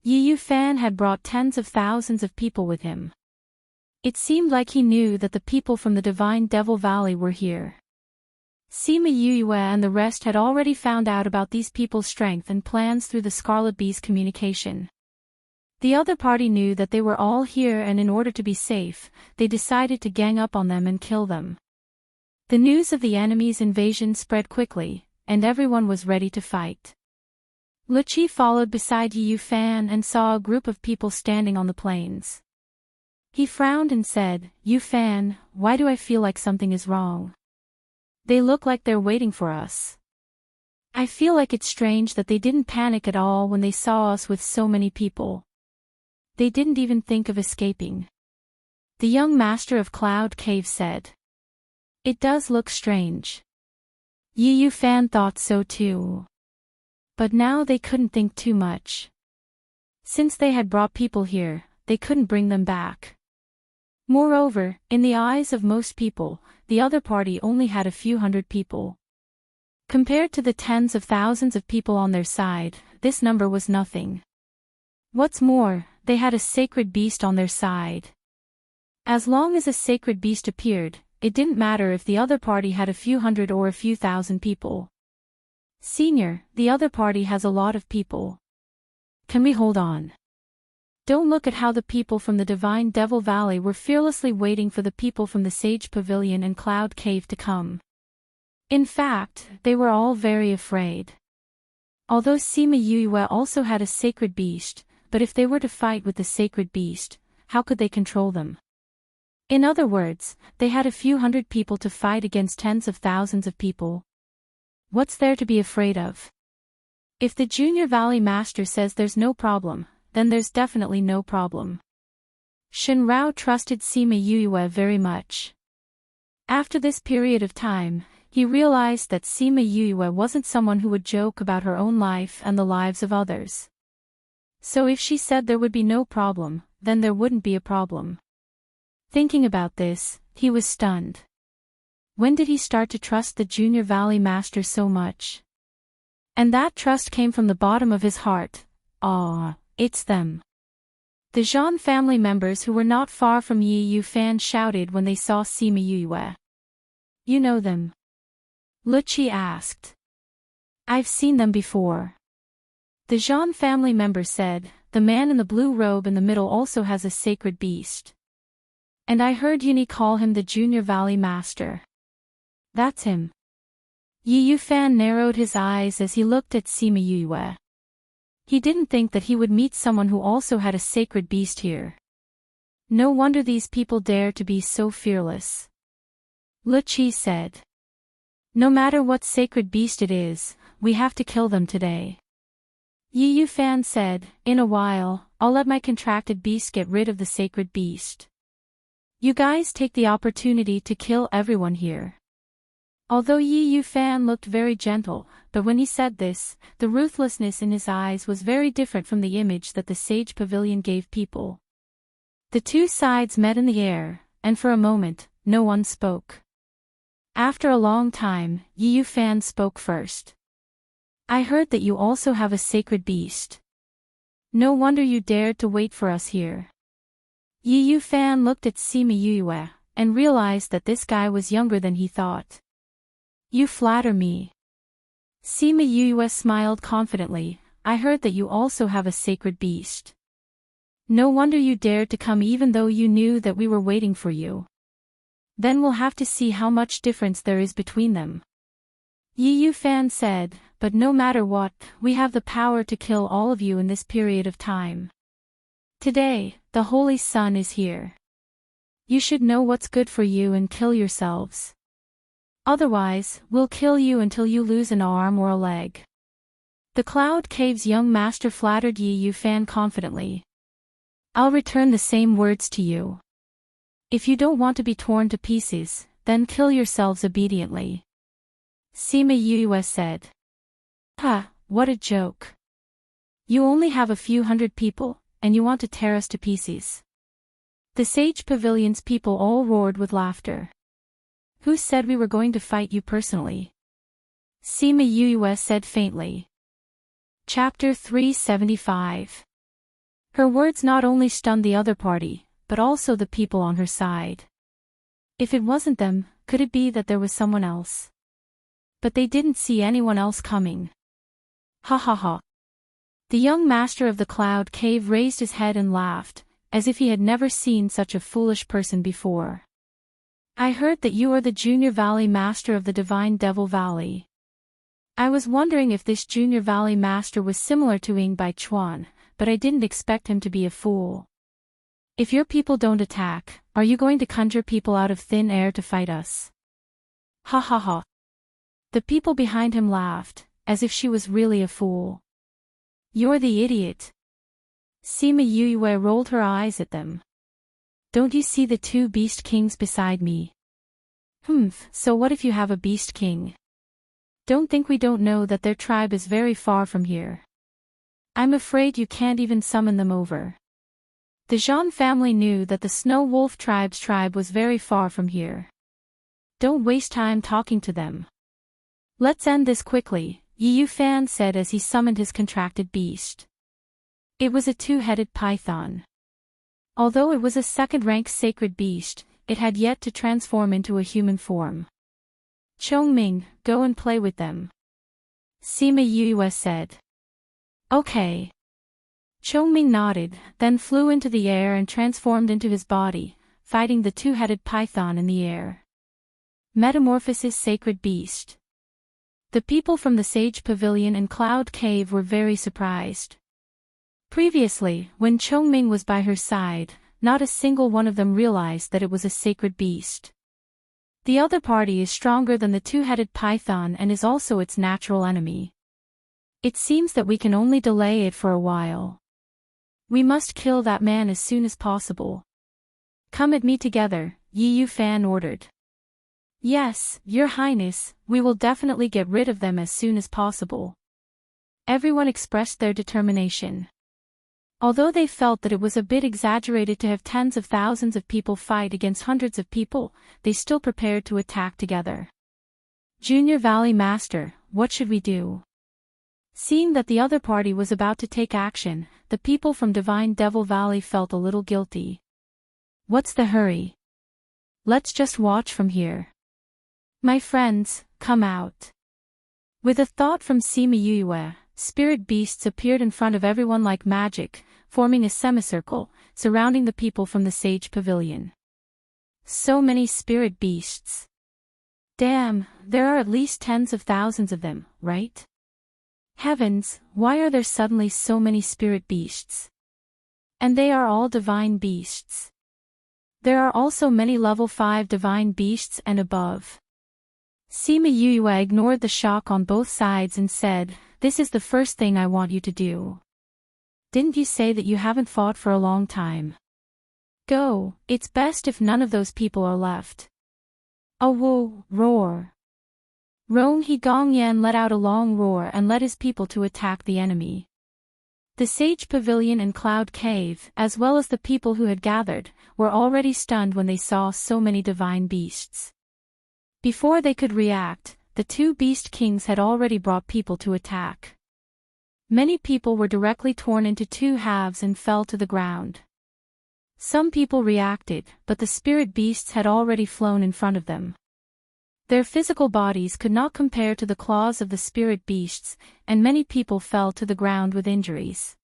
Yi Fan had brought tens of thousands of people with him. It seemed like he knew that the people from the Divine Devil Valley were here. Sima Yue and the rest had already found out about these people's strength and plans through the Scarlet Bee's communication. The other party knew that they were all here, and in order to be safe, they decided to gang up on them and kill them. The news of the enemy's invasion spread quickly, and everyone was ready to fight. Luchi followed beside Yi Fan and saw a group of people standing on the plains. He frowned and said, "Yu Fan, why do I feel like something is wrong? They look like they're waiting for us. I feel like it's strange that they didn't panic at all when they saw us with so many people. They didn't even think of escaping." The young master of Cloud Cave said. "It does look strange." Yi Fan thought so too. But now they couldn't think too much. Since they had brought people here, they couldn't bring them back. Moreover, in the eyes of most people, the other party only had a few hundred people. Compared to the tens of thousands of people on their side, this number was nothing. What's more, they had a sacred beast on their side. As long as a sacred beast appeared, it didn't matter if the other party had a few hundred or a few thousand people. "Senior, the other party has a lot of people. Can we hold on? Don't look at how the people from the Divine Devil Valley were fearlessly waiting for the people from the Sage Pavilion and Cloud Cave to come. In fact, they were all very afraid. Although Sima Yue also had a sacred beast, but if they were to fight with the sacred beast, how could they control them? In other words, they had a few hundred people to fight against tens of thousands of people. What's there to be afraid of? If the Junior Valley Master says there's no problem, then there's definitely no problem." Shen Rao trusted Sima Yue very much. After this period of time, he realized that Sima Yue wasn't someone who would joke about her own life and the lives of others. So if she said there would be no problem, then there wouldn't be a problem. Thinking about this, he was stunned. When did he start to trust the Junior Valley Master so much? And that trust came from the bottom of his heart. Ah, it's them. The Zhan family members who were not far from Yi Fan shouted when they saw Sima Yue. "You know them?" Luchi asked. "I've seen them before." The Zhan family member said, "The man in the blue robe in the middle also has a sacred beast. And I heard Yuni call him the Junior Valley Master." "That's him." Yi Fan narrowed his eyes as he looked at Sima Yue. He didn't think that he would meet someone who also had a sacred beast here. No wonder these people dare to be so fearless. Luchi said. "No matter what sacred beast it is, we have to kill them today." Yi Fan said, "In a while, I'll let my contracted beast get rid of the sacred beast. You guys take the opportunity to kill everyone here." Although Yi Fan looked very gentle, but when he said this, the ruthlessness in his eyes was very different from the image that the Sage Pavilion gave people. The two sides met in the air, and for a moment, no one spoke. After a long time, Yi Fan spoke first. "I heard that you also have a sacred beast. No wonder you dared to wait for us here." Yi Fan looked at Sima Yue, and realized that this guy was younger than he thought. "You flatter me." Sima Yue smiled confidently, "I heard that you also have a sacred beast." No wonder you dared to come even though you knew that we were waiting for you. Then we'll have to see how much difference there is between them. Yu Fan said, but no matter what, we have the power to kill all of you in this period of time. Today, the Holy Sun is here. You should know what's good for you and kill yourselves. Otherwise, we'll kill you until you lose an arm or a leg. The Cloud Cave's young master flattered Yu Fan confidently. I'll return the same words to you. If you don't want to be torn to pieces, then kill yourselves obediently. Sima Yue said. Ha, what a joke. You only have a few hundred people, and you want to tear us to pieces. The Sage Pavilion's people all roared with laughter. Who said we were going to fight you personally? Sima Yue said faintly. Chapter 375. Her words not only stunned the other party, but also the people on her side. If it wasn't them, could it be that there was someone else? But they didn't see anyone else coming. Ha ha ha. The young master of the Cloud Cave raised his head and laughed, as if he had never seen such a foolish person before. I heard that you are the Junior Valley Master of the Divine Devil Valley. I was wondering if this Junior Valley Master was similar to Ying Bai Chuan, but I didn't expect him to be a fool. If your people don't attack, are you going to conjure people out of thin air to fight us? Ha ha ha. The people behind him laughed, as if she was really a fool. You're the idiot. Sima Yue rolled her eyes at them. Don't you see the two beast kings beside me? So what if you have a beast king? Don't think we don't know that their tribe is very far from here. I'm afraid you can't even summon them over. The Zhan family knew that the Snow Wolf tribe's tribe was very far from here. Don't waste time talking to them. Let's end this quickly, Yu Fan said as he summoned his contracted beast. It was a two-headed python. Although it was a second-rank sacred beast, it had yet to transform into a human form. Chongming, go and play with them. Sima Yue said. Okay. Chongming nodded, then flew into the air and transformed into his body, fighting the two-headed python in the air. Metamorphosis Sacred Beast. The people from the Sage Pavilion and Cloud Cave were very surprised. Previously, when Chongming was by her side, not a single one of them realized that it was a sacred beast. The other party is stronger than the two-headed python and is also its natural enemy. It seems that we can only delay it for a while. We must kill that man as soon as possible. Come at me together, Yu Fan ordered. Yes, Your Highness, we will definitely get rid of them as soon as possible. Everyone expressed their determination. Although they felt that it was a bit exaggerated to have tens of thousands of people fight against hundreds of people, they still prepared to attack together. Junior Valley Master, what should we do? Seeing that the other party was about to take action, the people from Divine Devil Valley felt a little guilty. What's the hurry? Let's just watch from here. My friends, come out. With a thought from Sima Yue, spirit beasts appeared in front of everyone like magic, forming a semicircle, surrounding the people from the Sage Pavilion. So many spirit beasts. Damn, there are at least tens of thousands of them, right? Heavens, why are there suddenly so many spirit beasts? And they are all divine beasts. There are also many level 5 divine beasts and above. Sima Yue ignored the shock on both sides and said, this is the first thing I want you to do. Didn't you say that you haven't fought for a long time? Go, it's best if none of those people are left. A woo, roar. Rong He Gong Yan let out a long roar and led his people to attack the enemy. The Sage Pavilion and Cloud Cave, as well as the people who had gathered, were already stunned when they saw so many divine beasts. Before they could react, the two beast kings had already brought people to attack. Many people were directly torn into two halves and fell to the ground. Some people reacted, but the spirit beasts had already flown in front of them. Their physical bodies could not compare to the claws of the spirit beasts, and many people fell to the ground with injuries.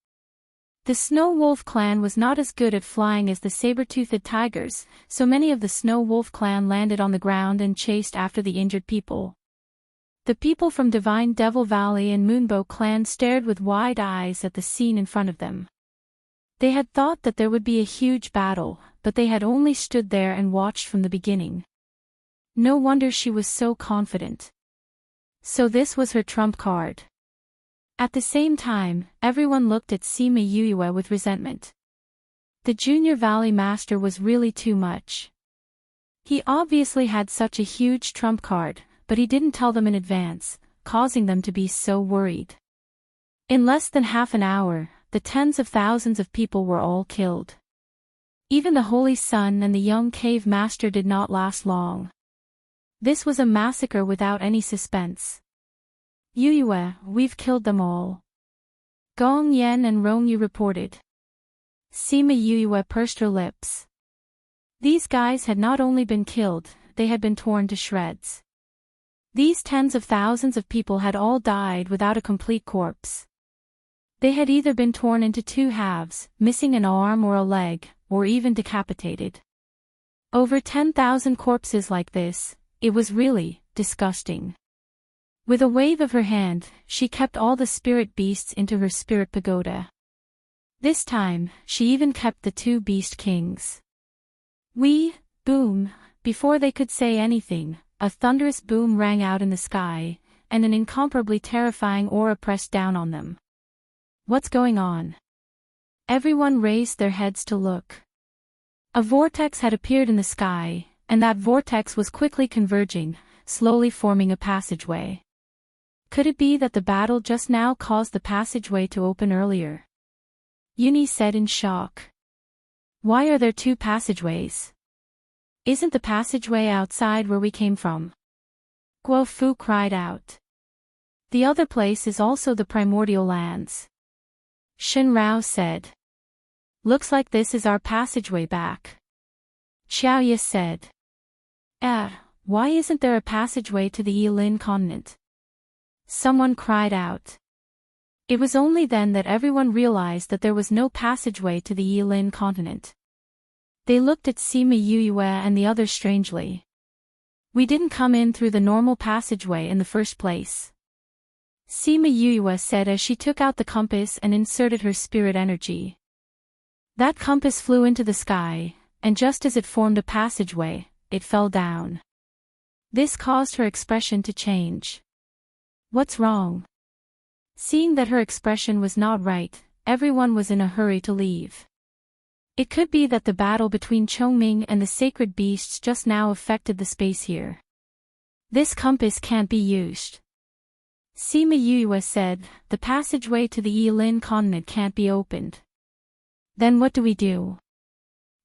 The Snow Wolf clan was not as good at flying as the saber-toothed tigers, so many of the Snow Wolf clan landed on the ground and chased after the injured people. The people from Divine Devil Valley and Moonbow clan stared with wide eyes at the scene in front of them. They had thought that there would be a huge battle, but they had only stood there and watched from the beginning. No wonder she was so confident. So this was her trump card. At the same time, everyone looked at Sima Yuyue with resentment. The Junior Valley Master was really too much. He obviously had such a huge trump card, but he didn't tell them in advance, causing them to be so worried. In less than half an hour, the tens of thousands of people were all killed. Even the Holy Sun and the young cave master did not last long. This was a massacre without any suspense. Yuyue, we've killed them all. Gong Yan and Rongyu reported. Sima Yuyue pursed her lips. These guys had not only been killed, they had been torn to shreds. These tens of thousands of people had all died without a complete corpse. They had either been torn into two halves, missing an arm or a leg, or even decapitated. Over 10,000 corpses like this, it was really disgusting. With a wave of her hand, she kept all the spirit beasts into her spirit pagoda. This time, she even kept the two beast kings. Boom, before they could say anything, a thunderous boom rang out in the sky, and an incomparably terrifying aura pressed down on them. What's going on? Everyone raised their heads to look. A vortex had appeared in the sky, and that vortex was quickly converging, slowly forming a passageway. Could it be that the battle just now caused the passageway to open earlier? Yuni said in shock. Why are there two passageways? Isn't the passageway outside where we came from? Guo Fu cried out. The other place is also the primordial lands. Shen Rao said. Looks like this is our passageway back. Xiaoye said. Why isn't there a passageway to the Yilin continent? Someone cried out. It was only then that everyone realized that there was no passageway to the Yilin continent. They looked at Sima Yuyue and the others strangely. We didn't come in through the normal passageway in the first place. Sima Yuyue said as she took out the compass and inserted her spirit energy. That compass flew into the sky, and just as it formed a passageway, it fell down. This caused her expression to change. What's wrong? Seeing that her expression was not right, everyone was in a hurry to leave. It could be that the battle between Chongming and the sacred beasts just now affected the space here. This compass can't be used. Sima Yuyue said, the passageway to the Yilin continent can't be opened. Then what do we do?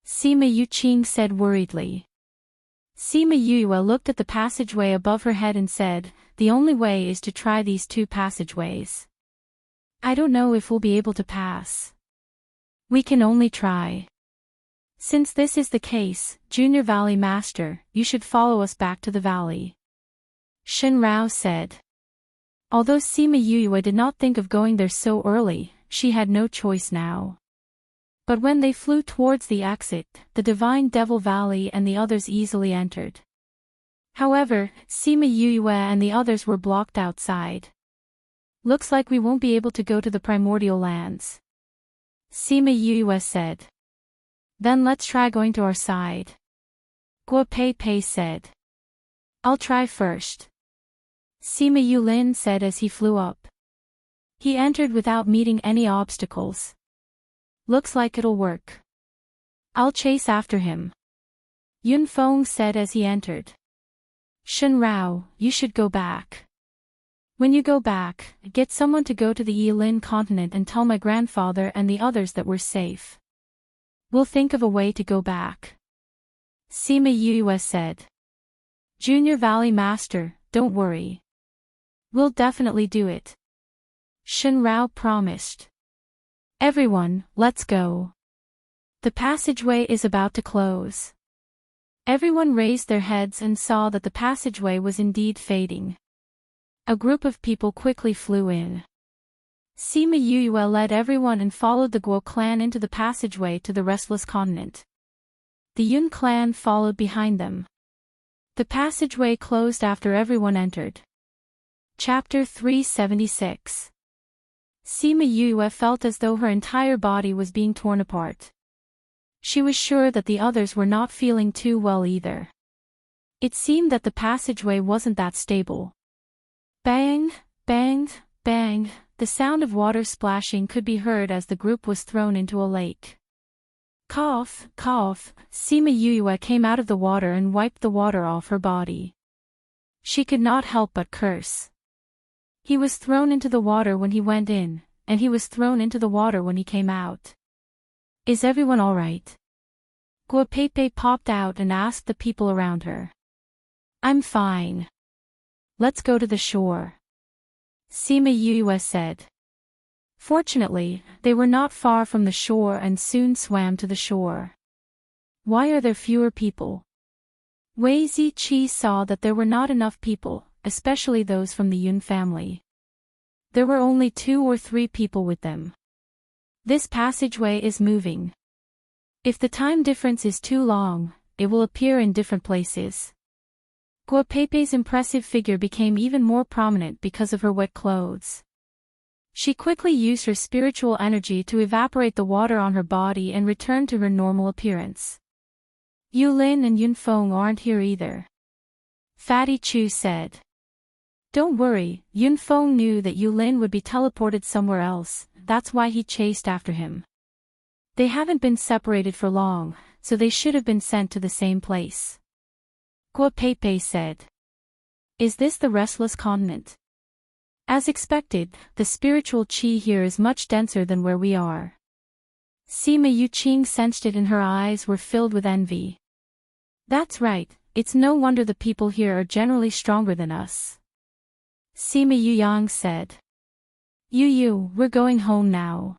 Sima Yuqing said worriedly. Sima Yuyue looked at the passageway above her head and said, the only way is to try these two passageways. I don't know if we'll be able to pass. We can only try. Since this is the case, Junior Valley Master, you should follow us back to the valley. Shen Rao said. Although Sima Yuyue did not think of going there so early, she had no choice now. But when they flew towards the exit, the Divine Devil Valley and the others easily entered. However, Sima Yuyue and the others were blocked outside. Looks like we won't be able to go to the primordial lands. Sima Yuyue said. Then let's try going to our side. Guo Pei said. I'll try first. Sima Yulin said as he flew up. He entered without meeting any obstacles. Looks like it'll work. I'll chase after him. Yun Feng said as he entered. Shen Rao, you should go back. When you go back, get someone to go to the Yilin continent and tell my grandfather and the others that we're safe. We'll think of a way to go back. Sima Yuyue said. Junior Valley Master, don't worry. We'll definitely do it. Shen Rao promised. Everyone, let's go. The passageway is about to close. Everyone raised their heads and saw that the passageway was indeed fading. A group of people quickly flew in. Sima Yue led everyone and followed the Guo clan into the passageway to the restless continent. The Yun clan followed behind them. The passageway closed after everyone entered. Chapter 376. Sima Yue felt as though her entire body was being torn apart. She was sure that the others were not feeling too well either. It seemed that the passageway wasn't that stable. Bang, bang, bang, the sound of water splashing could be heard as the group was thrown into a lake. Cough, cough, Sima Yue came out of the water and wiped the water off her body. She could not help but curse. He was thrown into the water when he went in, and he was thrown into the water when he came out. Is everyone all right? Guo Peipei popped out and asked the people around her. I'm fine. Let's go to the shore. Sima Yue said. Fortunately, they were not far from the shore and soon swam to the shore. Why are there fewer people? Wei Ziqi saw that there were not enough people, especially those from the Yun family. There were only 2 or 3 people with them. This passageway is moving. If the time difference is too long, it will appear in different places. Guo Peipei's impressive figure became even more prominent because of her wet clothes. She quickly used her spiritual energy to evaporate the water on her body and return to her normal appearance. Yulin and Yunfeng aren't here either. Fatty Chu said. Don't worry, Yunfeng knew that Yulin would be teleported somewhere else, that's why he chased after him. They haven't been separated for long, so they should have been sent to the same place. Guo Peipei said. Is this the restless continent? As expected, the spiritual qi here is much denser than where we are. Sima Yuqing sensed it and her eyes were filled with envy. That's right, it's no wonder the people here are generally stronger than us. Sima Yuyang said. Yu, we're going home now.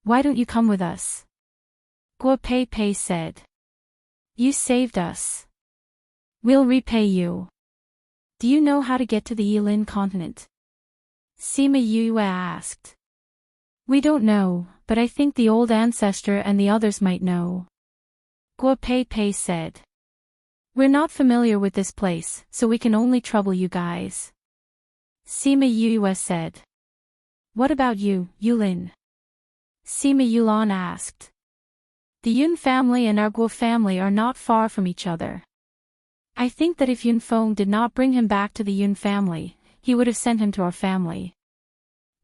Why don't you come with us? Guo Peipei said. You saved us. We'll repay you. Do you know how to get to the Yilin continent? Sima Yue asked. We don't know, but I think the old ancestor and the others might know. Guo Peipei said. We're not familiar with this place, so we can only trouble you guys. Sima Yue said. What about you, Yulin? Sima Yulan asked. The Yun family and our Guo family are not far from each other. I think that if Yunfeng did not bring him back to the Yun family, he would have sent him to our family.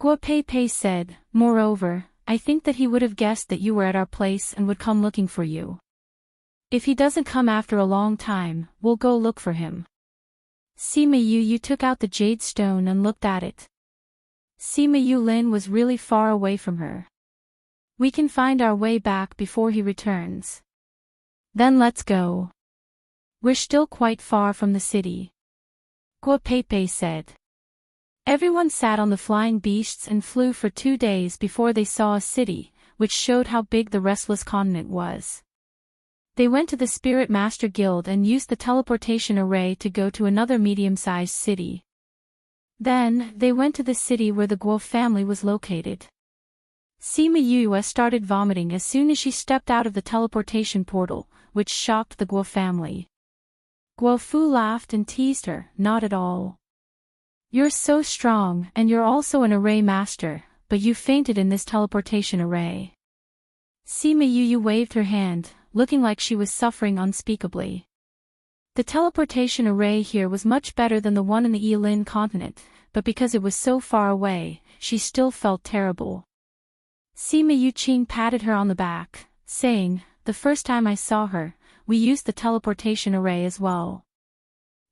Guo Peipei said, moreover, I think that he would have guessed that you were at our place and would come looking for you. If he doesn't come after a long time, we'll go look for him. Sima Yu took out the jade stone and looked at it. Sima Yulin was really far away from her. We can find our way back before he returns. Then let's go. We're still quite far from the city. Guo Peipei said. Everyone sat on the flying beasts and flew for 2 days before they saw a city, which showed how big the restless continent was. They went to the Spirit Master Guild and used the teleportation array to go to another medium-sized city. Then, they went to the city where the Guo family was located. Sima Yue started vomiting as soon as she stepped out of the teleportation portal, which shocked the Guo family. Guo Fu laughed and teased her, not at all. You're so strong and you're also an array master, but you fainted in this teleportation array. Sima Yu waved her hand, looking like she was suffering unspeakably. The teleportation array here was much better than the one in the Yilin continent, but because it was so far away, she still felt terrible. Sima Yuqing patted her on the back, saying, the first time I saw her, we used the teleportation array as well.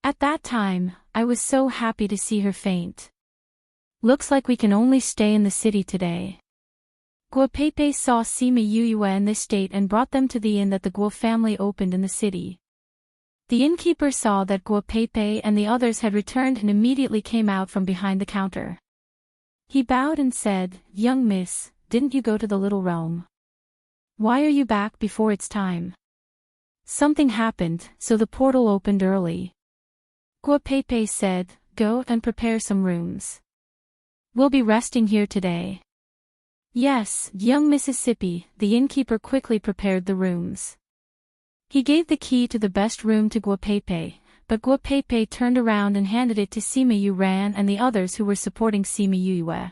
At that time, I was so happy to see her faint. Looks like we can only stay in the city today. Guo Peipei saw Sima Yue in this state and brought them to the inn that the Guo family opened in the city. The innkeeper saw that Guo Peipei and the others had returned and immediately came out from behind the counter. He bowed and said, Young miss, didn't you go to the Little Realm? Why are you back before it's time? Something happened, so the portal opened early. Guo Peipei said, go and prepare some rooms. We'll be resting here today. Yes, young Mississippi, the innkeeper quickly prepared the rooms. He gave the key to the best room to Guapepe, but Guapepe turned around and handed it to Simayu Ran and the others who were supporting Simayue.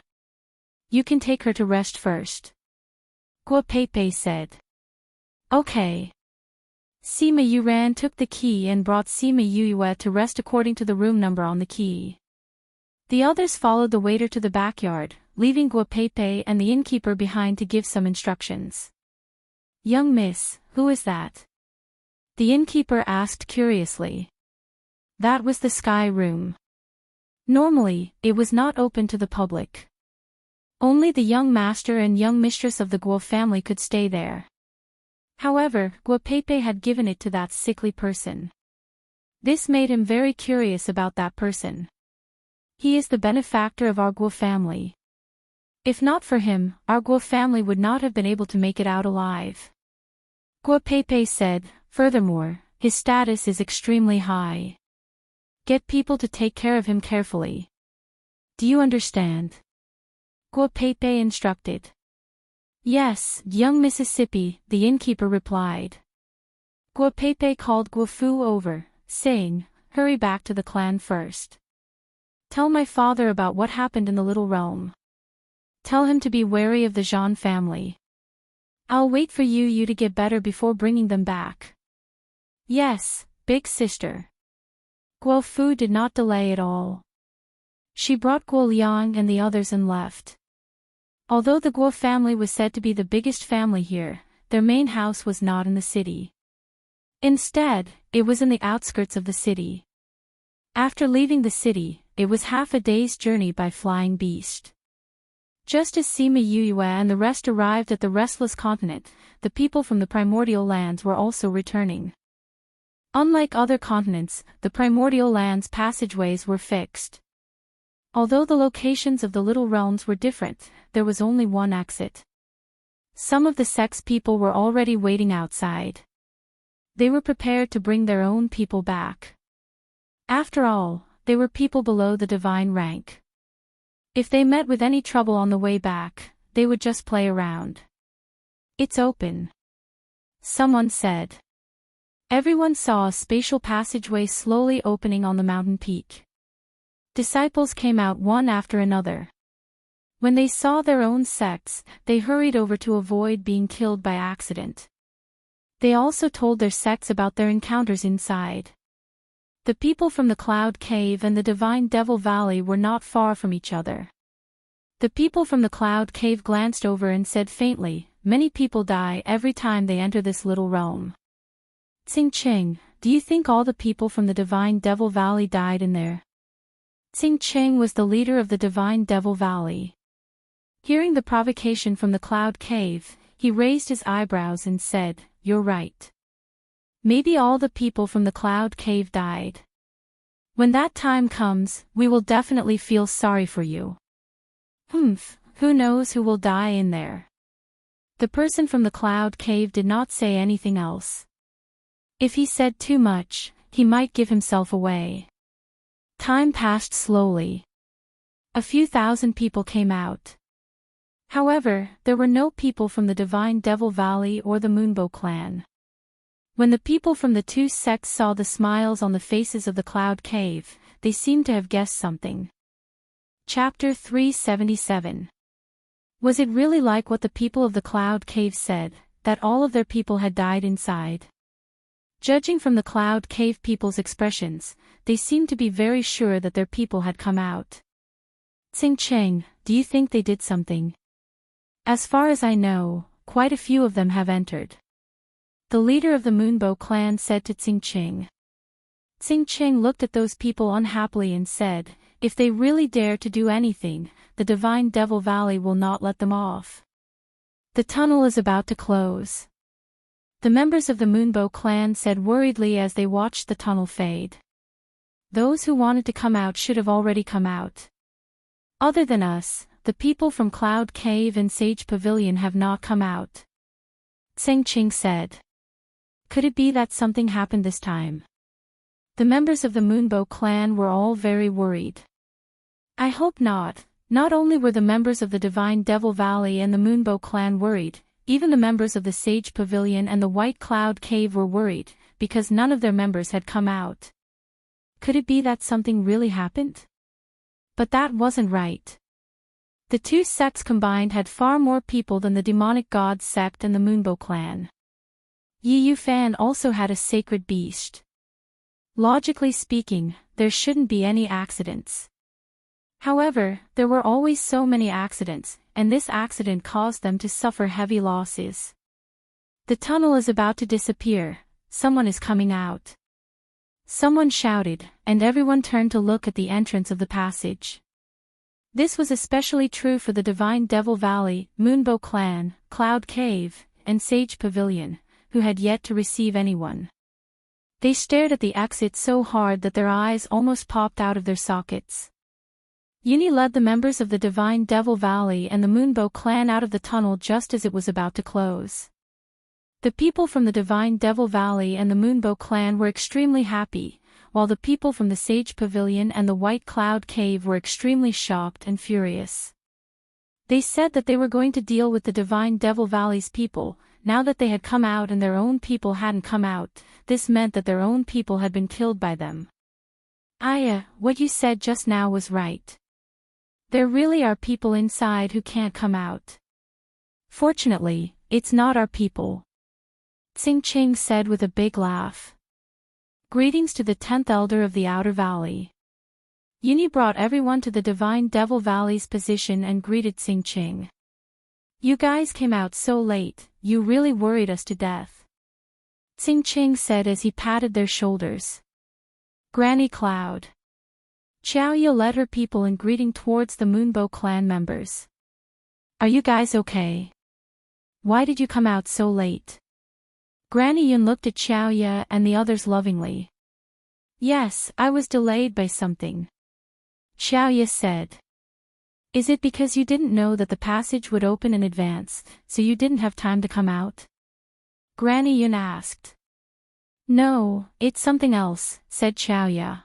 You can take her to rest first. Guapepe said. Okay. Simayu Ran took the key and brought Simayue to rest according to the room number on the key. The others followed the waiter to the backyard, leaving Guapepe and the innkeeper behind to give some instructions. Young miss, who is that? The innkeeper asked curiously. That was the sky room. Normally, it was not open to the public. Only the young master and young mistress of the Guo family could stay there. However, Guapepe had given it to that sickly person. This made him very curious about that person. He is the benefactor of our Guo family. If not for him, our Guo family would not have been able to make it out alive. Guapepe said, furthermore, his status is extremely high. Get people to take care of him carefully. Do you understand? Guapepe instructed. Yes, young Mississippi, the innkeeper replied. Guapepe called Guafu over, saying, hurry back to the clan first. Tell my father about what happened in the little realm. Tell him to be wary of the Zhan family. I'll wait for you to get better before bringing them back. Yes, big sister. Guofu did not delay at all. She brought Guo Liang and the others and left. Although the Guo family was said to be the biggest family here, their main house was not in the city. Instead, it was in the outskirts of the city. After leaving the city, it was half a day's journey by flying beast. Just as Sima Yue and the rest arrived at the restless continent, the people from the primordial lands were also returning. Unlike other continents, the primordial lands' passageways were fixed. Although the locations of the little realms were different, there was only one exit. Some of the sex people were already waiting outside. They were prepared to bring their own people back. After all, they were people below the divine rank. If they met with any trouble on the way back, they would just play around. It's open. Someone said. Everyone saw a spatial passageway slowly opening on the mountain peak. Disciples came out one after another. When they saw their own sects, they hurried over to avoid being killed by accident. They also told their sects about their encounters inside. The people from the Cloud Cave and the Divine Devil Valley were not far from each other. The people from the Cloud Cave glanced over and said faintly, many people die every time they enter this little realm. Qingqing, do you think all the people from the Divine Devil Valley died in there? Qingqing was the leader of the Divine Devil Valley. Hearing the provocation from the Cloud Cave, he raised his eyebrows and said, you're right. Maybe all the people from the Cloud Cave died. When that time comes, we will definitely feel sorry for you. Who knows who will die in there? The person from the Cloud Cave did not say anything else. If he said too much, he might give himself away. Time passed slowly. A few thousand people came out. However, there were no people from the Divine Devil Valley or the Moonbow clan. When the people from the two sects saw the smiles on the faces of the Cloud Cave, they seemed to have guessed something. Chapter 377. Was it really like what the people of the Cloud Cave said, that all of their people had died inside? Judging from the Cloud Cave people's expressions, they seemed to be very sure that their people had come out. Qingqing, do you think they did something? As far as I know, quite a few of them have entered. The leader of the Moonbow clan said to Qingqing. Qingqing looked at those people unhappily and said, if they really dare to do anything, the Divine Devil Valley will not let them off. The tunnel is about to close. The members of the Moonbow clan said worriedly as they watched the tunnel fade. Those who wanted to come out should have already come out. Other than us, the people from Cloud Cave and Sage Pavilion have not come out. Qingqing said. Could it be that something happened this time? The members of the Moonbow clan were all very worried. I hope not. Not only were the members of the Divine Devil Valley and the Moonbow clan worried, even the members of the Sage Pavilion and the White Cloud Cave were worried, because none of their members had come out. Could it be that something really happened? But that wasn't right. The two sects combined had far more people than the demonic gods sect and the Moonbow clan. Yi Fan also had a sacred beast. Logically speaking, there shouldn't be any accidents. However, there were always so many accidents, and this accident caused them to suffer heavy losses. The tunnel is about to disappear, someone is coming out. Someone shouted, and everyone turned to look at the entrance of the passage. This was especially true for the Divine Devil Valley, Moonbow Clan, Cloud Cave, and Sage Pavilion, who had yet to receive anyone. They stared at the exit so hard that their eyes almost popped out of their sockets. Uni led the members of the Divine Devil Valley and the Moonbow Clan out of the tunnel just as it was about to close. The people from the Divine Devil Valley and the Moonbow Clan were extremely happy, while the people from the Sage Pavilion and the White Cloud Cave were extremely shocked and furious. They said that they were going to deal with the Divine Devil Valley's people. Now that they had come out and their own people hadn't come out, this meant that their own people had been killed by them. Aya, what you said just now was right. There really are people inside who can't come out. Fortunately, it's not our people. Tsing Ching said with a big laugh. Greetings to the 10th Elder of the Outer Valley. Uni brought everyone to the Divine Devil Valley's position and greeted Tsing Ching. You guys came out so late, you really worried us to death. Tsing Ching said as he patted their shoulders. Granny Cloud. Xiaoya led her people in greeting towards the Moonbow clan members. Are you guys okay? Why did you come out so late? Granny Yun looked at Xiaoya and the others lovingly. Yes, I was delayed by something. Xiaoya said. Is it because you didn't know that the passage would open in advance, so you didn't have time to come out? Granny Yun asked. No, it's something else, said Xiaoya.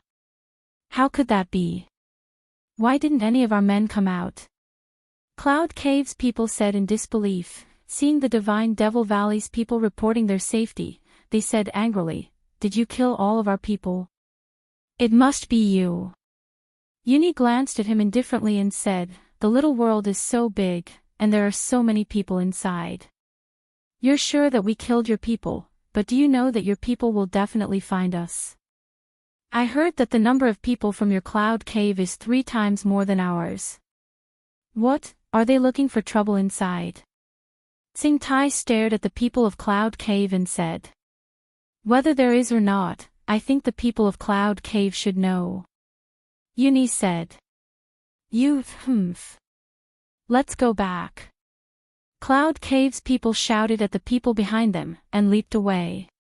How could that be? Why didn't any of our men come out? Cloud Cave's people said in disbelief. Seeing the Divine Devil Valley's people reporting their safety, they said angrily, Did you kill all of our people? It must be you. Uni glanced at him indifferently and said, The little world is so big, and there are so many people inside. You're sure that we killed your people, but do you know that your people will definitely find us? I heard that the number of people from your cloud cave is 3 times more than ours. What, are they looking for trouble inside? Tsing Tai stared at the people of Cloud Cave and said. Whether there is or not, I think the people of Cloud Cave should know. Uni said. Let's go back. Cloud Cave's people shouted at the people behind them, and leaped away.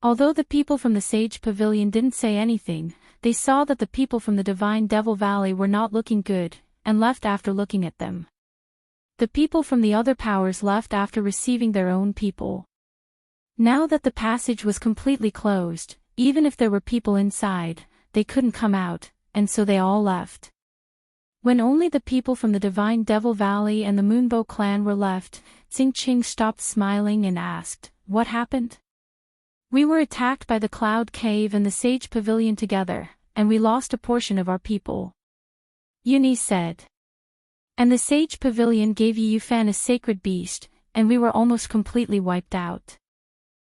Although the people from the Sage Pavilion didn't say anything, they saw that the people from the Divine Devil Valley were not looking good, and left after looking at them. The people from the other powers left after receiving their own people. Now that the passage was completely closed, even if there were people inside, they couldn't come out, and so they all left. When only the people from the Divine Devil Valley and the Moonbow clan were left, Tsing Ching stopped smiling and asked, What happened? We were attacked by the Cloud Cave and the Sage Pavilion together, and we lost a portion of our people. Uni said. And the Sage Pavilion gave Yi Fan a sacred beast, and we were almost completely wiped out.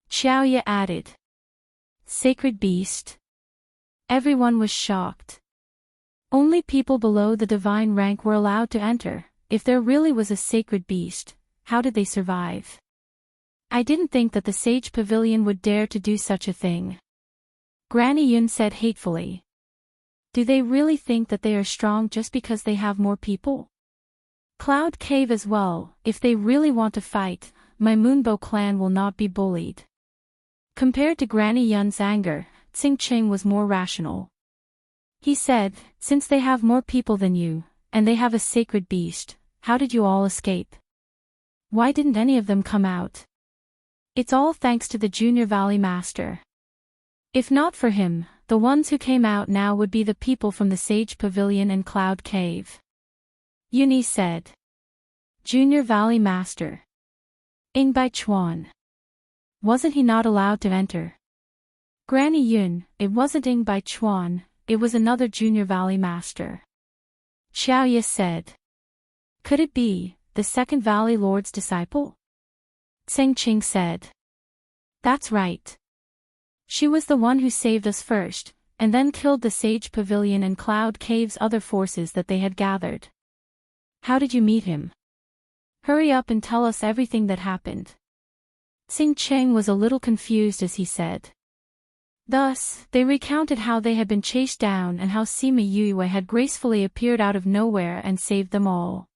Xiaoya added. Sacred beast? Everyone was shocked. Only people below the divine rank were allowed to enter. If there really was a sacred beast, how did they survive? I didn't think that the Sage Pavilion would dare to do such a thing. Granny Yun said hatefully. Do they really think that they are strong just because they have more people? Cloud Cave as well, if they really want to fight, my Moonbow clan will not be bullied. Compared to Granny Yun's anger, Tsing Ching was more rational. He said, Since they have more people than you, and they have a sacred beast, how did you all escape? Why didn't any of them come out? It's all thanks to the Junior Valley Master. If not for him, the ones who came out now would be the people from the Sage Pavilion and Cloud Cave. Uni said. Junior Valley Master. Ing Bai Chuan. Wasn't he not allowed to enter? Granny Yun, it wasn't Ing Bai Chuan, it was another Junior Valley Master. Xiao Ye said. Could it be the second Valley Lord's disciple? Tseng Qing said. That's right. She was the one who saved us first, and then killed the Sage Pavilion and Cloud Cave's other forces that they had gathered. How did you meet him? Hurry up and tell us everything that happened. Tseng Cheng was a little confused as he said. Thus, they recounted how they had been chased down and how Sima Yue had gracefully appeared out of nowhere and saved them all.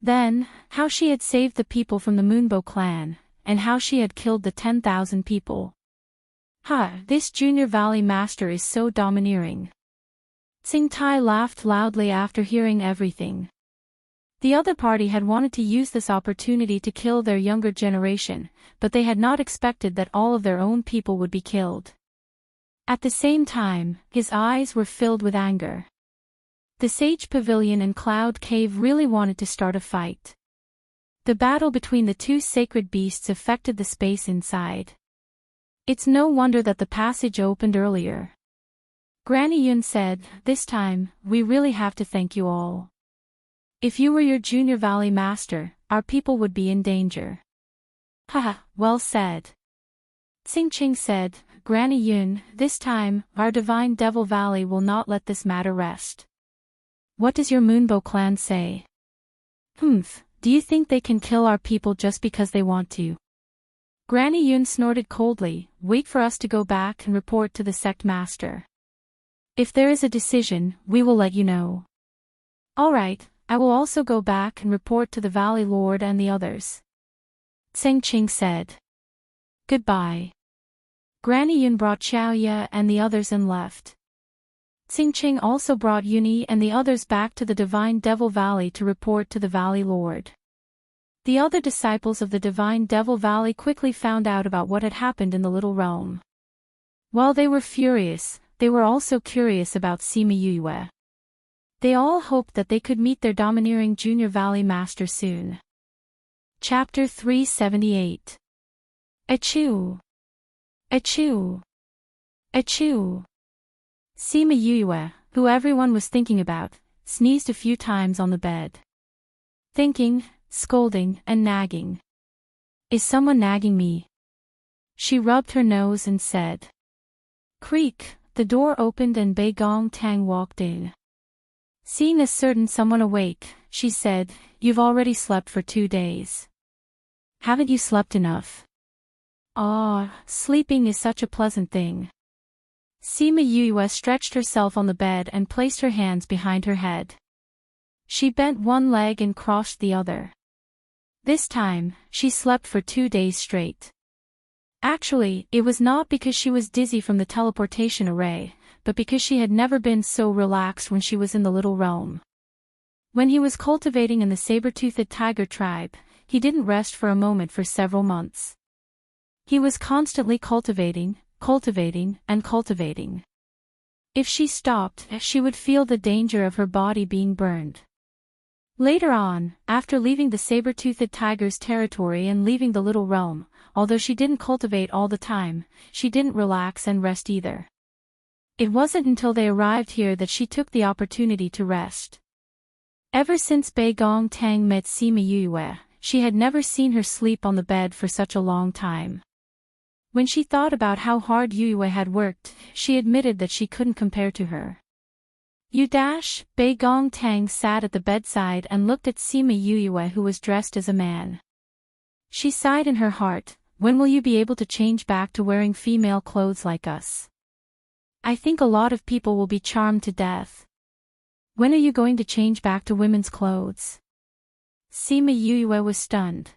Then, how she had saved the people from the Moonbow clan, and how she had killed the 10,000 people. This Junior Valley Master is so domineering. Tsing Tai laughed loudly after hearing everything. The other party had wanted to use this opportunity to kill their younger generation, but they had not expected that all of their own people would be killed. At the same time, his eyes were filled with anger. The Sage Pavilion and Cloud Cave really wanted to start a fight. The battle between the two sacred beasts affected the space inside. It's no wonder that the passage opened earlier. Granny Yun said, this time, we really have to thank you all. If you were your Junior Valley Master, our people would be in danger. Well said. Tsing Ching said, Granny Yun, this time, our Divine Devil Valley will not let this matter rest. What does your Moonbow clan say? Do you think they can kill our people just because they want to? Granny Yun snorted coldly, wait for us to go back and report to the sect master. If there is a decision, we will let you know. Alright, I will also go back and report to the Valley Lord and the others. Tseng Ching said. Goodbye. Granny Yun brought Xiao Ye and the others and left. Tsing Ching also brought Yuni and the others back to the Divine Devil Valley to report to the Valley Lord. The other disciples of the Divine Devil Valley quickly found out about what had happened in the Little Realm. While they were furious, they were also curious about Sima Yue. They all hoped that they could meet their domineering Junior Valley Master soon. Chapter 378. Achoo! Achoo! Achoo! Sima Yue, who everyone was thinking about, sneezed a few times on the bed. Thinking, scolding, and nagging. Is someone nagging me? She rubbed her nose and said. Creak, the door opened and Bei Gong Tang walked in. Seeing a certain someone awake, she said, You've already slept for 2 days. Haven't you slept enough? Sleeping is such a pleasant thing. Sima Yue stretched herself on the bed and placed her hands behind her head. She bent one leg and crossed the other. This time, she slept for 2 days straight. Actually, it was not because she was dizzy from the teleportation array, but because she had never been so relaxed when she was in the Little Realm. When he was cultivating in the saber-toothed tiger tribe, he didn't rest for a moment for several months. He was constantly cultivating, and cultivating. If she stopped, she would feel the danger of her body being burned. Later on, after leaving the saber-toothed tiger's territory and leaving the Little Realm, although she didn't cultivate all the time, she didn't relax and rest either. It wasn't until they arrived here that she took the opportunity to rest. Ever since Bei Gong Tang met Sima Yue, she had never seen her sleep on the bed for such a long time. When she thought about how hard Yue had worked, she admitted that she couldn't compare to her. Bei Gong Tang sat at the bedside and looked at Sima Yue who was dressed as a man. She sighed in her heart, when will you be able to change back to wearing female clothes like us? I think a lot of people will be charmed to death. When are you going to change back to women's clothes? Sima Yue was stunned.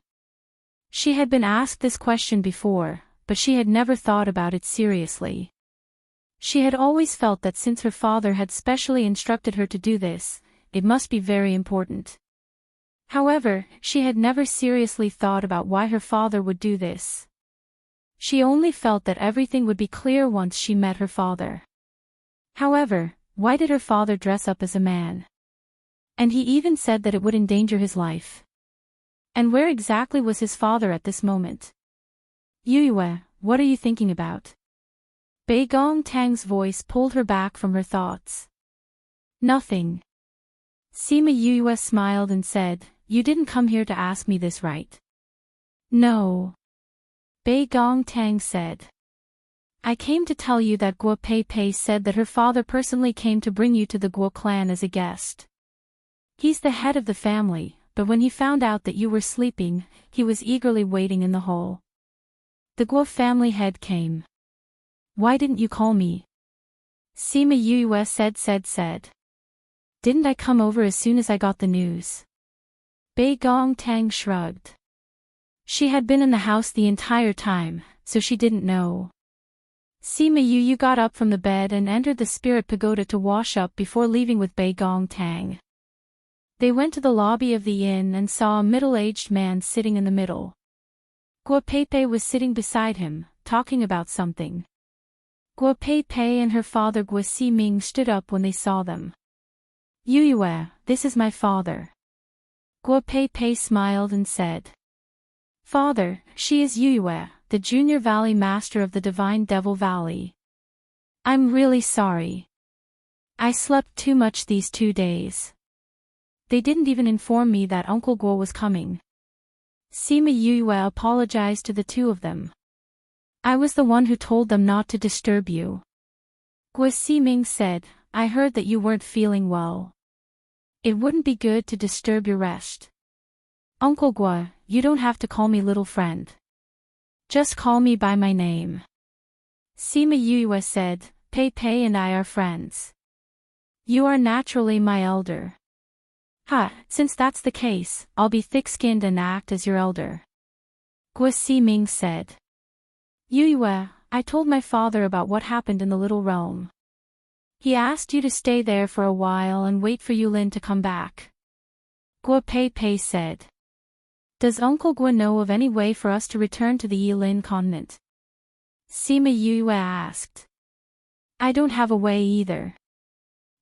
She had been asked this question before, but she had never thought about it seriously. She had always felt that since her father had specially instructed her to do this, it must be very important. However, she had never seriously thought about why her father would do this. She only felt that everything would be clear once she met her father. However, why did her father dress up as a man? And he even said that it would endanger his life. And where exactly was his father at this moment? Yue, what are you thinking about? Bei Gong Tang's voice pulled her back from her thoughts. Nothing. Sima Yue smiled and said, you didn't come here to ask me this, right? No. Bei Gong Tang said. I came to tell you that Guo Pei Pei said that her father personally came to bring you to the Guo clan as a guest. He's the head of the family, but when he found out that you were sleeping, he was eagerly waiting in the hall. The Guo family head came. Why didn't you call me? Sima Yue said. Didn't I come over as soon as I got the news? Bei Gong Tang shrugged. She had been in the house the entire time, so she didn't know. Sima Yue got up from the bed and entered the spirit pagoda to wash up before leaving with Bei Gong Tang. They went to the lobby of the inn and saw a middle-aged man sitting in the middle. Guo Pei Pei was sitting beside him, talking about something. Guo Pei Pei and her father Guo Ximing stood up when they saw them. Yue, this is my father. Guo Pei Pei smiled and said. Father, she is Yue, the Junior Valley Master of the Divine Devil Valley. I'm really sorry. I slept too much these 2 days. They didn't even inform me that Uncle Guo was coming. Sima Yue apologized to the two of them. I was the one who told them not to disturb you. Guo Ximing said, I heard that you weren't feeling well. It wouldn't be good to disturb your rest. Uncle Guo, you don't have to call me little friend. Just call me by my name. Sima Yue said, Pei Pei and I are friends. You are naturally my elder. Since that's the case, I'll be thick-skinned and act as your elder. Guo Ximing said. Yue, I told my father about what happened in the Little Realm. He asked you to stay there for a while and wait for Yulin to come back. Guo Pei Pei said. Does Uncle Guo know of any way for us to return to the Yilin continent? Sima Yue asked. I don't have a way either.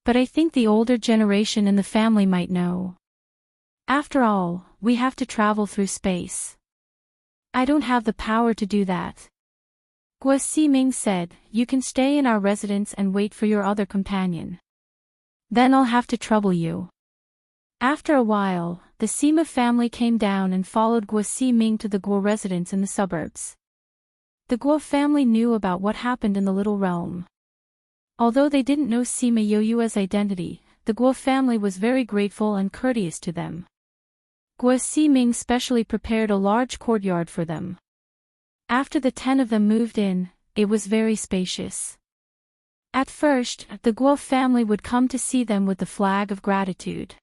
But I think the older generation in the family might know. After all, we have to travel through space. I don't have the power to do that. Guo Ximing said, you can stay in our residence and wait for your other companion. Then I'll have to trouble you. After a while, the Sima family came down and followed Guo Ximing to the Guo residence in the suburbs. The Guo family knew about what happened in the Little Realm. Although they didn't know Sima Yue's identity, the Guo family was very grateful and courteous to them. Guo Ximing specially prepared a large courtyard for them. After the 10 of them moved in, it was very spacious. At first, the Guo family would come to see them with the flag of gratitude.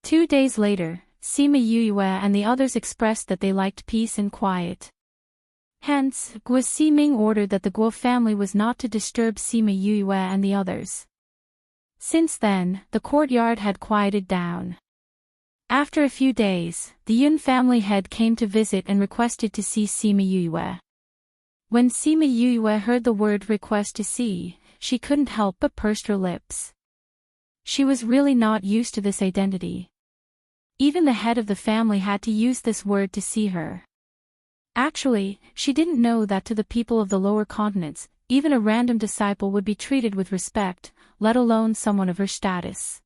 2 days later, Sima Yue and the others expressed that they liked peace and quiet. Hence, Guo Ximing ordered that the Guo family was not to disturb Sima Yue and the others. Since then, the courtyard had quieted down. After a few days, the Yun family head came to visit and requested to see Sima Yue. When Sima Yue heard the word request to see, she couldn't help but pursed her lips. She was really not used to this identity. Even the head of the family had to use this word to see her. Actually, she didn't know that to the people of the lower continents, even a random disciple would be treated with respect, let alone someone of her status.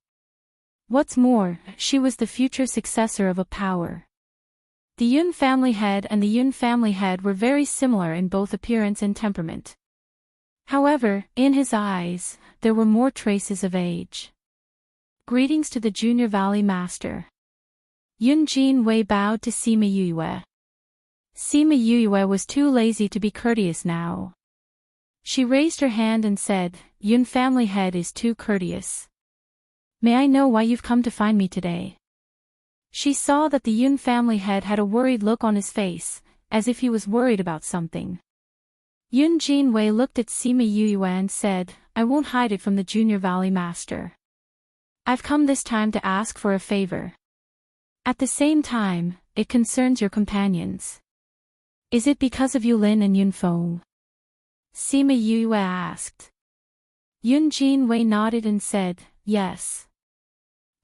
What's more, she was the future successor of a power. The Yun family head and the Yun family head were very similar in both appearance and temperament. However, in his eyes, there were more traces of age. Greetings to the Junior Valley Master. Yun Jin Wei bowed to Sima Yue. Sima Yue was too lazy to be courteous now. She raised her hand and said, Yun family head is too courteous. May I know why you've come to find me today? She saw that the Yun family head had a worried look on his face, as if he was worried about something. Yun Jin Wei looked at Sima Yue and said, I won't hide it from the Junior Valley Master. I've come this time to ask for a favor. At the same time, it concerns your companions. Is it because of Yulin and Yunfeng? Sima Yue asked. Yun Jin Wei nodded and said, yes.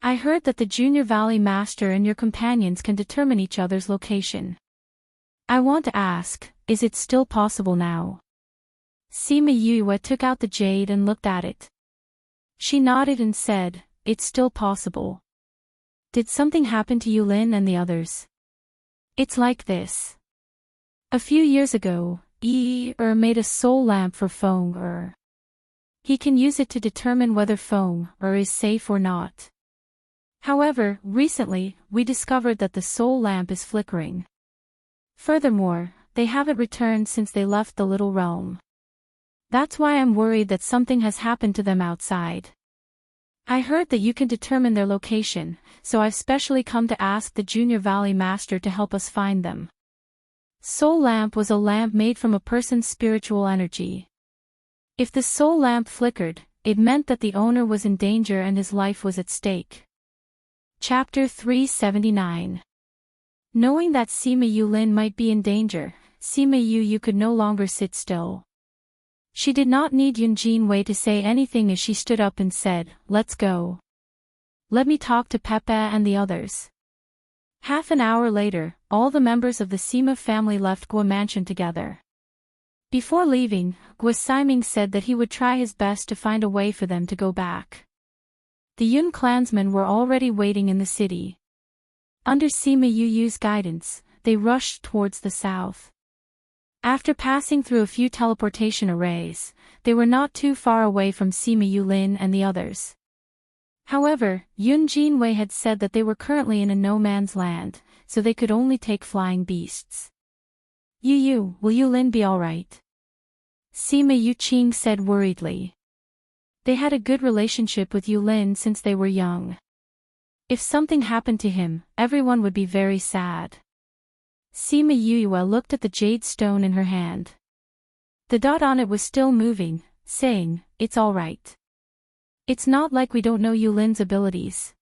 I heard that the Junior Valley Master and your companions can determine each other's location. I want to ask, is it still possible now? Sima Yue took out the jade and looked at it. She nodded and said, it's still possible. Did something happen to Yulin and the others? It's like this. A few years ago, made a soul lamp for Feng. He can use it to determine whether Feng is safe or not. However, recently, we discovered that the soul lamp is flickering. Furthermore, they haven't returned since they left the little realm. That's why I'm worried that something has happened to them outside. I heard that you can determine their location, so I've specially come to ask the Junior Valley Master to help us find them. Soul lamp was a lamp made from a person's spiritual energy. If the soul lamp flickered, it meant that the owner was in danger and his life was at stake. Chapter 379. Knowing that Sima Yulin might be in danger, Sima Yu could no longer sit still. She did not need Yunjin Wei to say anything as she stood up and said, let's go. Let me talk to Pepe and the others. Half an hour later, all the members of the Sima family left Gua Mansion together. Before leaving, Gua Siming said that he would try his best to find a way for them to go back. The Yun clansmen were already waiting in the city. Under Sima Yu's guidance, they rushed towards the south. After passing through a few teleportation arrays, they were not too far away from Sima Yulin and the others. However, Yun Jinwei had said that they were currently in a no-man's land, so they could only take flying beasts. Yu, will Yulin be alright? Sima Yuqing said worriedly. They had a good relationship with Yulin since they were young. If something happened to him, everyone would be very sad. Sima Yue looked at the jade stone in her hand. The dot on it was still moving, saying, it's alright. It's not like we don't know Yulin's abilities.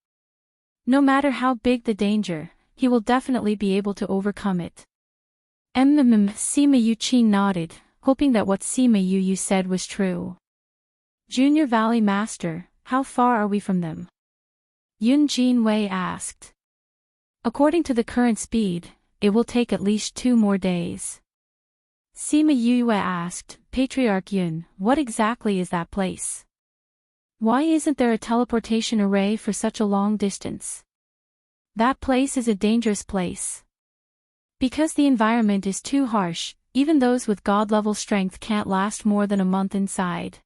No matter how big the danger, he will definitely be able to overcome it. Sima Yuqing nodded, hoping that what Sima Yu said was true. Junior Valley Master, how far are we from them? Yun Jinwei asked. According to the current speed, it will take at least 2 more days. Sima Yue asked, Patriarch Yun, what exactly is that place? Why isn't there a teleportation array for such a long distance? That place is a dangerous place. Because the environment is too harsh, even those with god-level strength can't last more than a month inside.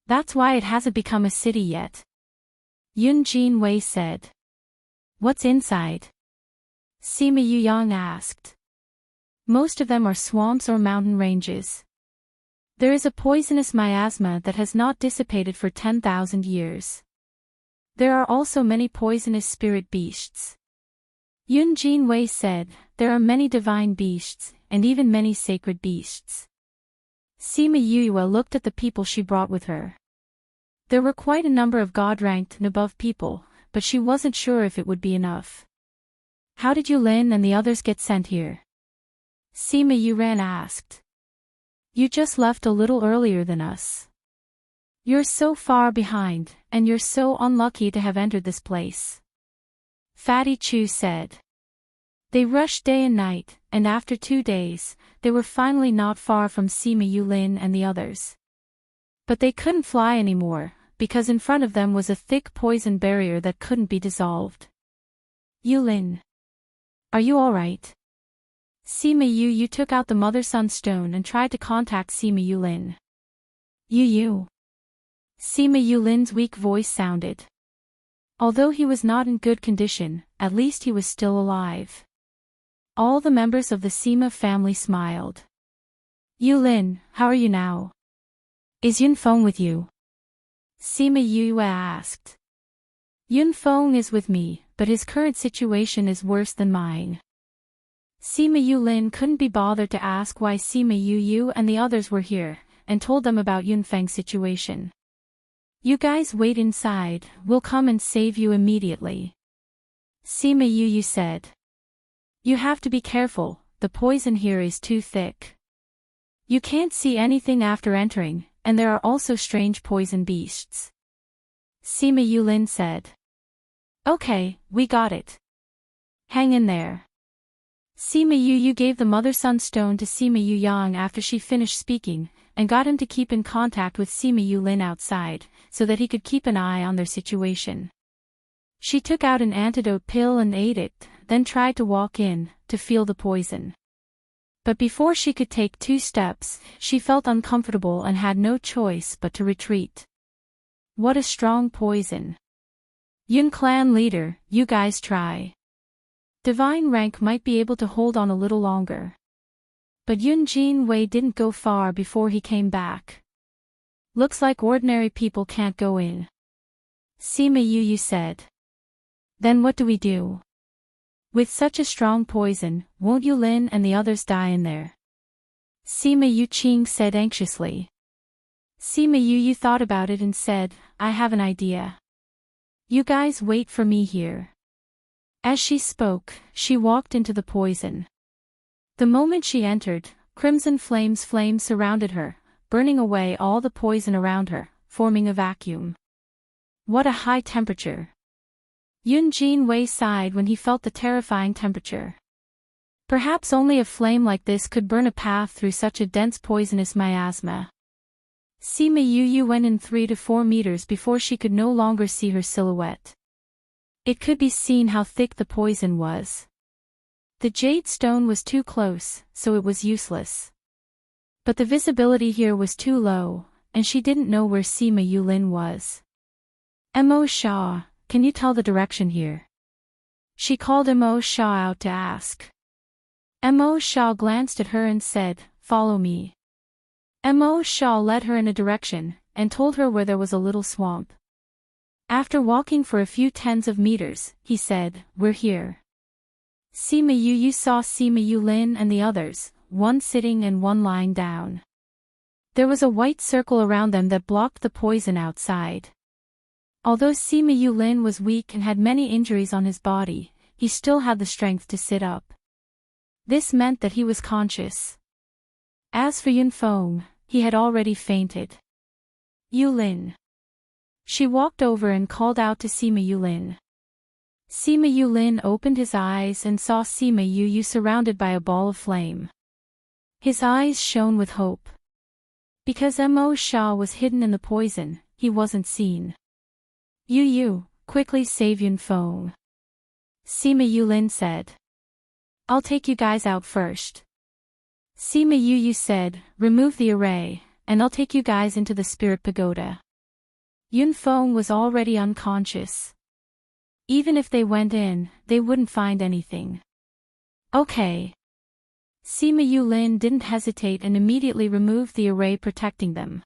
That's why it hasn't become a city yet. Yun Jinwei said. What's inside? Sima Yuyang asked. Most of them are swamps or mountain ranges. There is a poisonous miasma that has not dissipated for 10,000 years. There are also many poisonous spirit beasts. Yun Jinwei said, there are many divine beasts, and even many sacred beasts. Sima Yue looked at the people she brought with her. There were quite a number of god-ranked and above people, but she wasn't sure if it would be enough. How did Yulin and the others get sent here? Sima Yuran asked. You just left a little earlier than us. You're so far behind, and you're so unlucky to have entered this place. Fatty Chu said. They rushed day and night, and after 2 days, they were finally not far from Sima Yulin and the others. But they couldn't fly anymore, because in front of them was a thick poison barrier that couldn't be dissolved. Yulin. Are you alright? Sima Yu took out the Mother-Son stone and tried to contact Sima Yulin. Yu. Sima Yulin's weak voice sounded. Although he was not in good condition, at least he was still alive. All the members of the Sima family smiled. Yulin, how are you now? Is Yun Feng with you? Sima Yue asked. Yun Feng is with me, but his current situation is worse than mine. Sima Yulin couldn't be bothered to ask why Sima Yu and the others were here, and told them about Yun Feng's situation. You guys wait inside, we'll come and save you immediately. Sima Yu said. You have to be careful, the poison here is too thick. You can't see anything after entering, and there are also strange poison beasts. Sima Yulin said. Okay, we got it. Hang in there. Sima Yu gave the mother-son stone to Sima Yu Yang after she finished speaking, and got him to keep in contact with Sima Yu Lin outside, so that he could keep an eye on their situation. She took out an antidote pill and ate it, then tried to walk in, to feel the poison. But before she could take 2 steps, she felt uncomfortable and had no choice but to retreat. What a strong poison. Yun clan leader, you guys try. Divine rank might be able to hold on a little longer. But Yun Jin Wei didn't go far before he came back. Looks like ordinary people can't go in. Sima Yu said. Then what do we do? With such a strong poison, won't Yu Lin and the others die in there? Sima Yu Qing said anxiously. Sima Yu thought about it and said, I have an idea. You guys wait for me here. As she spoke, she walked into the poison. The moment she entered, crimson flames surrounded her, burning away all the poison around her, forming a vacuum. What a high temperature. Yun Jin Wei sighed when he felt the terrifying temperature. Perhaps only a flame like this could burn a path through such a dense poisonous miasma. Sima Yu went in 3 to 4 meters before she could no longer see her silhouette. It could be seen how thick the poison was. The jade stone was too close, so it was useless. But the visibility here was too low, and she didn't know where Sima Yu Lin was. Mo Shaw, can you tell the direction here? She called Mo Shaw out to ask. Mo Shaw glanced at her and said, Follow me. Mo Shaw led her in a direction, and told her where there was a little swamp. After walking for a few tens of meters, he said, We're here. Sima Yu saw Sima Yu Lin and the others, one sitting and one lying down. There was a white circle around them that blocked the poison outside. Although Sima Yu Lin was weak and had many injuries on his body, he still had the strength to sit up. This meant that he was conscious. As for Yun Feng, he had already fainted. Yu Lin. She walked over and called out to Sima Yu Lin. Sima Yu Lin opened his eyes and saw Sima Yu surrounded by a ball of flame. His eyes shone with hope. Because Mo Shaw was hidden in the poison, he wasn't seen. Yu, quickly save Yun Feng. Sima Yu Lin said. I'll take you guys out first. Sima Yu said, remove the array, and I'll take you guys into the spirit pagoda. Yun Feng was already unconscious. Even if they went in, they wouldn't find anything. Okay. Sima Yu Lin didn't hesitate and immediately removed the array protecting them.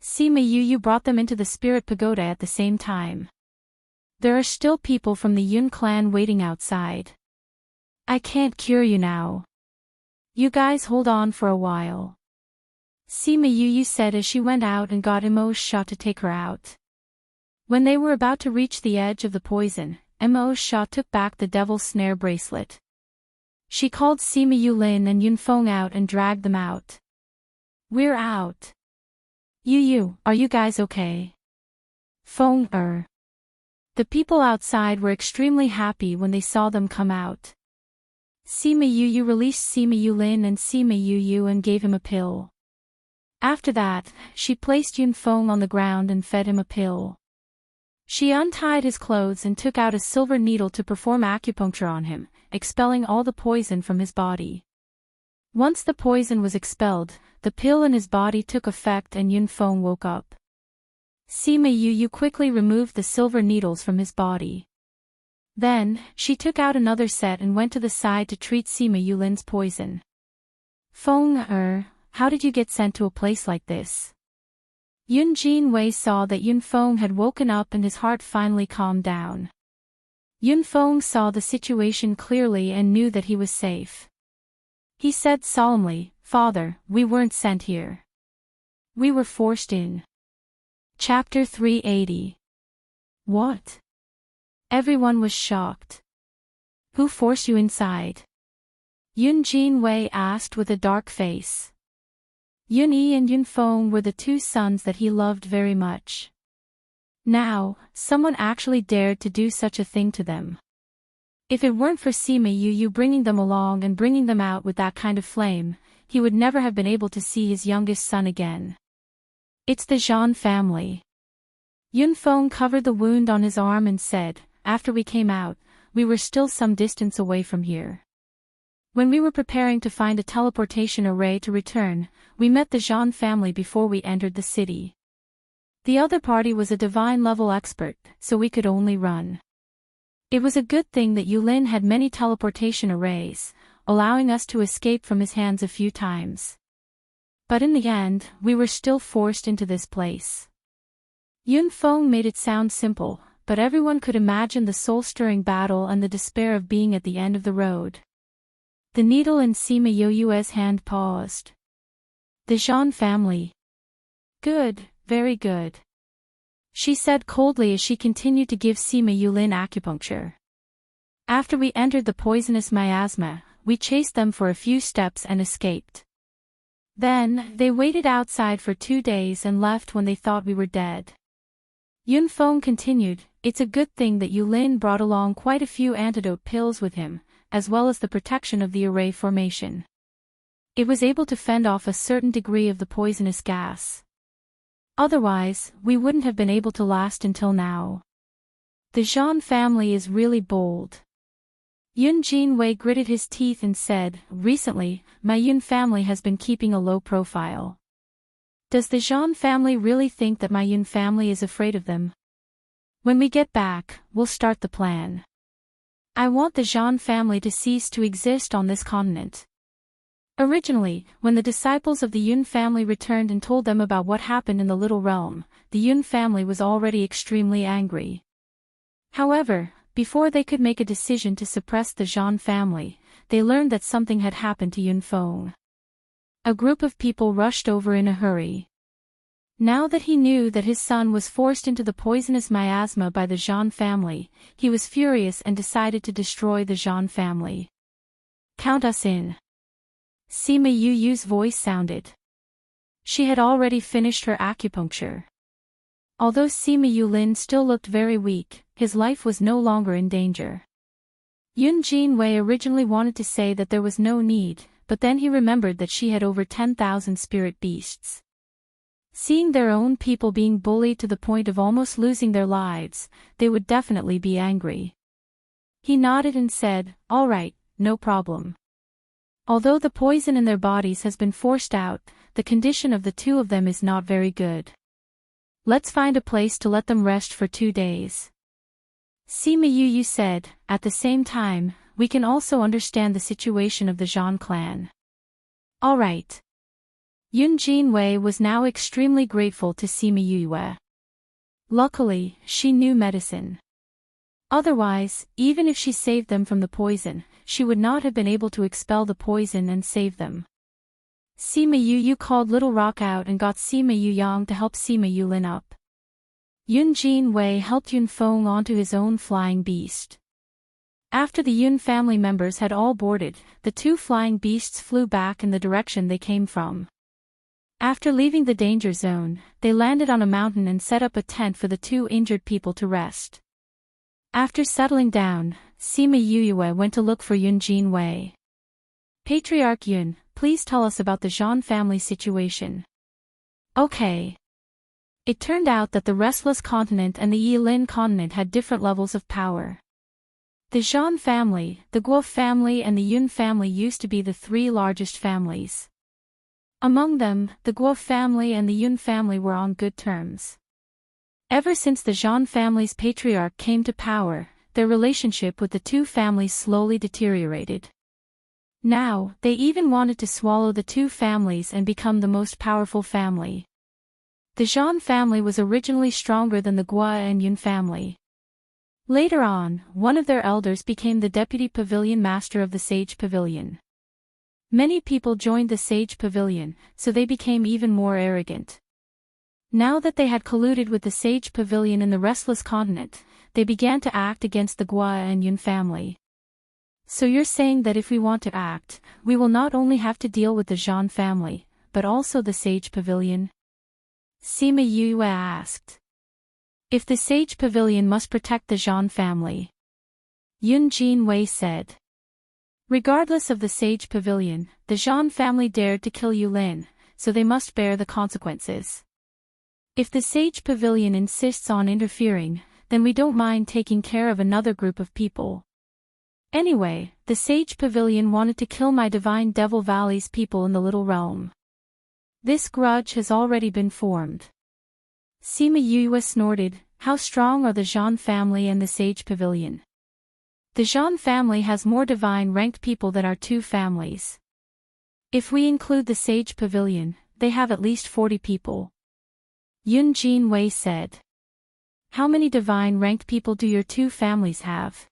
Sima Yu brought them into the spirit pagoda at the same time. There are still people from the Yun clan waiting outside. I can't cure you now. You guys hold on for a while. Sima Yu said as she went out and got Mo Shaw to take her out. When they were about to reach the edge of the poison, Mo Shaw took back the devil's snare bracelet. She called Sima Yu Lin and Yun Feng out and dragged them out. We're out. Yu, are you guys okay? Feng, The people outside were extremely happy when they saw them come out. Sima Yu released Sima Yu Lin and Sima Yu and gave him a pill. After that, she placed Yun Feng on the ground and fed him a pill. She untied his clothes and took out a silver needle to perform acupuncture on him, expelling all the poison from his body. Once the poison was expelled, the pill in his body took effect and Yun Feng woke up. Sima Yu quickly removed the silver needles from his body. Then, she took out another set and went to the side to treat Sima Yu Lin's poison. Feng, how did you get sent to a place like this? Yun Jin Wei saw that Yun Feng had woken up and his heart finally calmed down. Yun Feng saw the situation clearly and knew that he was safe. He said solemnly, Father, we weren't sent here. We were forced in. Chapter 380. What? Everyone was shocked. Who forced you inside? Yun Jin Wei asked with a dark face. Yun Yi and Yun Feng were the 2 sons that he loved very much. Now, someone actually dared to do such a thing to them. If it weren't for Sima Yu bringing them along and bringing them out with that kind of flame, he would never have been able to see his youngest son again. It's the Zhan family. Yunfeng covered the wound on his arm and said, after we came out, we were still some distance away from here. When we were preparing to find a teleportation array to return, we met the Zhan family before we entered the city. The other party was a divine-level expert, so we could only run. It was a good thing that Yulin had many teleportation arrays, allowing us to escape from his hands a few times. But in the end, we were still forced into this place. Yunfeng made it sound simple, but everyone could imagine the soul-stirring battle and the despair of being at the end of the road. The needle in Sima Yu's hand paused. The Zhan family. Good, very good. She said coldly as she continued to give Sima Yulin acupuncture. After we entered the poisonous miasma, we chased them for a few steps and escaped. Then, they waited outside for 2 days and left when they thought we were dead. Yunfeng continued, it's a good thing that Yulin brought along quite a few antidote pills with him, as well as the protection of the array formation. It was able to fend off a certain degree of the poisonous gas. Otherwise, we wouldn't have been able to last until now. The Zhan family is really bold. Yun Jinwei gritted his teeth and said, recently, my Yun family has been keeping a low profile. Does the Zhan family really think that my Yun family is afraid of them? When we get back, we'll start the plan. I want the Zhan family to cease to exist on this continent. Originally, when the disciples of the Yun family returned and told them about what happened in the Little Realm, the Yun family was already extremely angry. However, before they could make a decision to suppress the Zhan family, they learned that something had happened to Yunfeng. A group of people rushed over in a hurry. Now that he knew that his son was forced into the poisonous miasma by the Zhan family, he was furious and decided to destroy the Zhan family. Count us in. Sima Yu's voice sounded. She had already finished her acupuncture. Although Sima Yulin still looked very weak, his life was no longer in danger. Yun Jinwei originally wanted to say that there was no need, but then he remembered that she had over 10,000 spirit beasts. Seeing their own people being bullied to the point of almost losing their lives, they would definitely be angry. He nodded and said, all right, no problem. Although the poison in their bodies has been forced out, the condition of the two of them is not very good. Let's find a place to let them rest for 2 days. Sima Yu said, at the same time, we can also understand the situation of the Zhan clan. All right. Yun Jinwei was now extremely grateful to Sima Yu. Luckily, she knew medicine. Otherwise, even if she saved them from the poison, she would not have been able to expel the poison and save them. Sima Yu called Little Rock out and got Sima Yang to help Sima Yulin up. Yun Jinwei helped Yunfeng onto his own flying beast. After the Yun family members had all boarded, the 2 flying beasts flew back in the direction they came from. After leaving the danger zone, they landed on a mountain and set up a tent for the 2 injured people to rest. After settling down, Sima Yu went to look for Yun Jinwei. Patriarch Yun, please tell us about the Zhan family situation. Okay. It turned out that the Restless Continent and the Yilin Continent had different levels of power. The Zhan family, the Guo family and the Yun family used to be the 3 largest families. Among them, the Guo family and the Yun family were on good terms. Ever since the Zhan family's patriarch came to power, their relationship with the 2 families slowly deteriorated. Now, they even wanted to swallow the 2 families and become the most powerful family. The Zhan family was originally stronger than the Guo and Yun family. Later on, one of their elders became the deputy pavilion master of the Sage Pavilion. Many people joined the Sage Pavilion, so they became even more arrogant. Now that they had colluded with the Sage Pavilion in the Restless Continent, they began to act against the Guo and Yun family. So you're saying that if we want to act, we will not only have to deal with the Zhan family, but also the Sage Pavilion? Sima Yu asked. If the Sage Pavilion must protect the Zhan family. Yun Jin Wei said. Regardless of the Sage Pavilion, the Zhan family dared to kill Yulin, so they must bear the consequences. If the Sage Pavilion insists on interfering, then we don't mind taking care of another group of people. Anyway, the Sage Pavilion wanted to kill my Divine Devil Valley's people in the Little Realm. This grudge has already been formed. Sima Yue snorted, how strong are the Zhan family and the Sage Pavilion? The Zhan family has more divine-ranked people than our two families. If we include the Sage Pavilion, they have at least 40 people. Yun Jin Wei said. How many divine-ranked people do your two families have?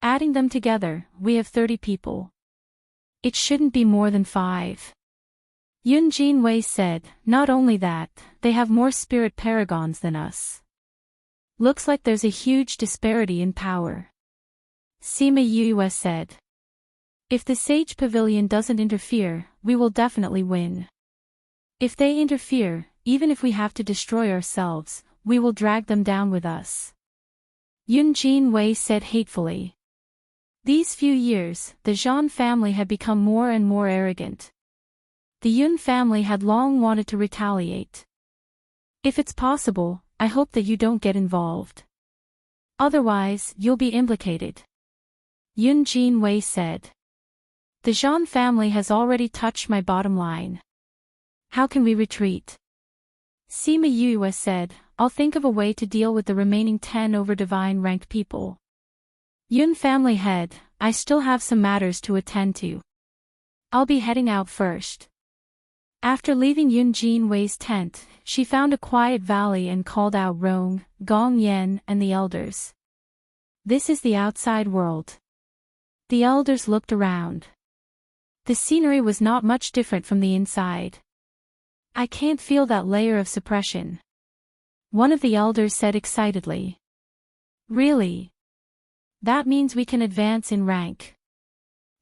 Adding them together, we have 30 people. It shouldn't be more than 5. Yun Jin Wei said, not only that, they have more spirit paragons than us. Looks like there's a huge disparity in power. Sima Yue said. If the Sage Pavilion doesn't interfere, we will definitely win. If they interfere, even if we have to destroy ourselves, we will drag them down with us. Yun Jin Wei said hatefully. These few years, the Zhan family had become more and more arrogant. The Yun family had long wanted to retaliate. If it's possible, I hope that you don't get involved. Otherwise, you'll be implicated. Yun Jin Wei said. The Zhan family has already touched my bottom line. How can we retreat? Sima Yue said, I'll think of a way to deal with the remaining 10 over divine-ranked people. Yun family head, I still have some matters to attend to. I'll be heading out first. After leaving Yun Jin Wei's tent, she found a quiet valley and called out Rong, Gong Yen and the elders. This is the outside world. The elders looked around. The scenery was not much different from the inside. I can't feel that layer of suppression. One of the elders said excitedly. Really? That means we can advance in rank.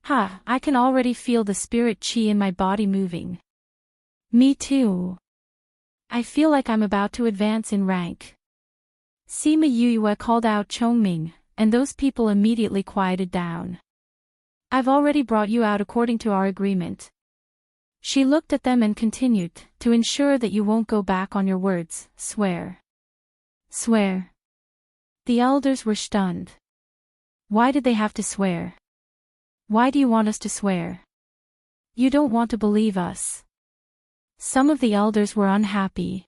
I can already feel the spirit chi in my body moving. Me too. I feel like I'm about to advance in rank. Sima Yue called out Chongming, and those people immediately quieted down. I've already brought you out according to our agreement. She looked at them and continued, to ensure that you won't go back on your words, swear. Swear. The elders were stunned. Why did they have to swear? Why do you want us to swear? You don't want to believe us. Some of the elders were unhappy.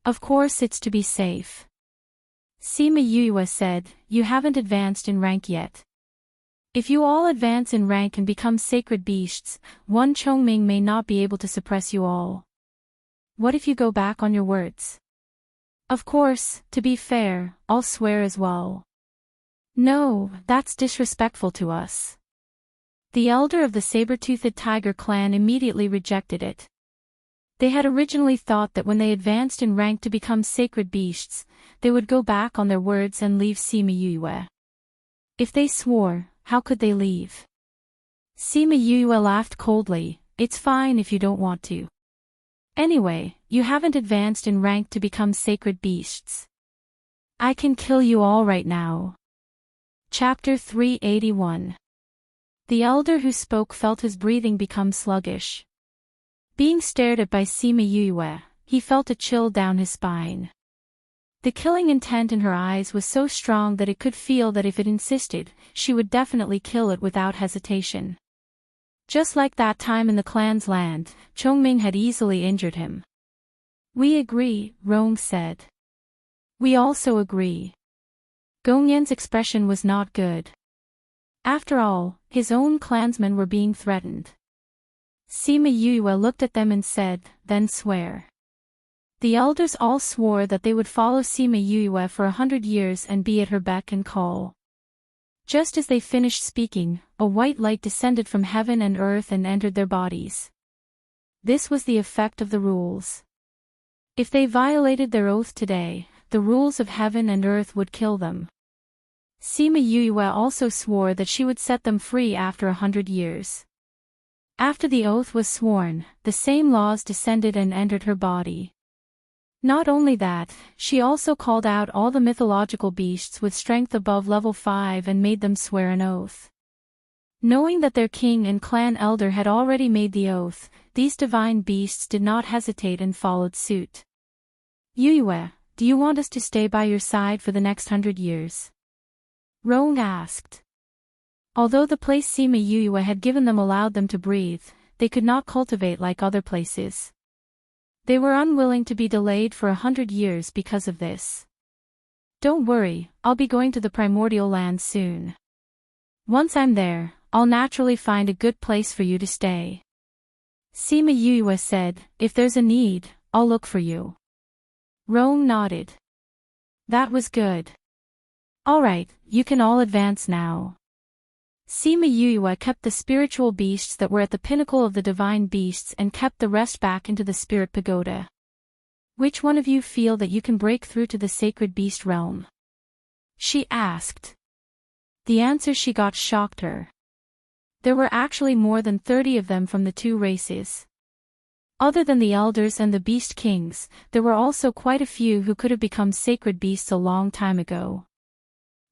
Of course it's to be safe. Sima Yue said, you haven't advanced in rank yet. If you all advance in rank and become sacred beasts, one Chongming may not be able to suppress you all. What if you go back on your words? Of course, to be fair, I'll swear as well. No, that's disrespectful to us. The elder of the saber-toothed tiger clan immediately rejected it. They had originally thought that when they advanced in rank to become sacred beasts, they would go back on their words and leave Sima Yue. If they swore, how could they leave? Sima Yue laughed coldly, it's fine if you don't want to. Anyway, you haven't advanced in rank to become sacred beasts. I can kill you all right now. Chapter 381. The elder who spoke felt his breathing become sluggish. Being stared at by Sima Yue, he felt a chill down his spine. The killing intent in her eyes was so strong that it could feel that if it insisted, she would definitely kill it without hesitation. Just like that time in the clan's land, Chongming had easily injured him. We agree, Rong said. We also agree. Gongyan's expression was not good. After all, his own clansmen were being threatened. Sima Yue looked at them and said, then swear. The elders all swore that they would follow Sima Yue for 100 years and be at her beck and call. Just as they finished speaking, a white light descended from heaven and earth and entered their bodies. This was the effect of the rules. If they violated their oath today, the rules of heaven and earth would kill them. Sima Yue also swore that she would set them free after 100 years. After the oath was sworn, the same laws descended and entered her body. Not only that, she also called out all the mythological beasts with strength above level 5 and made them swear an oath. Knowing that their king and clan elder had already made the oath, these divine beasts did not hesitate and followed suit. Yuyue, do you want us to stay by your side for the next 100 years? Roang asked. Although the place Sima Yuyue had given them allowed them to breathe, they could not cultivate like other places. They were unwilling to be delayed for 100 years because of this. Don't worry, I'll be going to the primordial land soon. Once I'm there, I'll naturally find a good place for you to stay. Sima Yuyue said, if there's a need, I'll look for you. Roang nodded. That was good. Alright, you can all advance now. Sima Yuyue kept the spiritual beasts that were at the pinnacle of the divine beasts and kept the rest back into the spirit pagoda. Which one of you feel that you can break through to the sacred beast realm? She asked. The answer she got shocked her. There were actually more than 30 of them from the two races. Other than the elders and the beast kings, there were also quite a few who could have become sacred beasts a long time ago.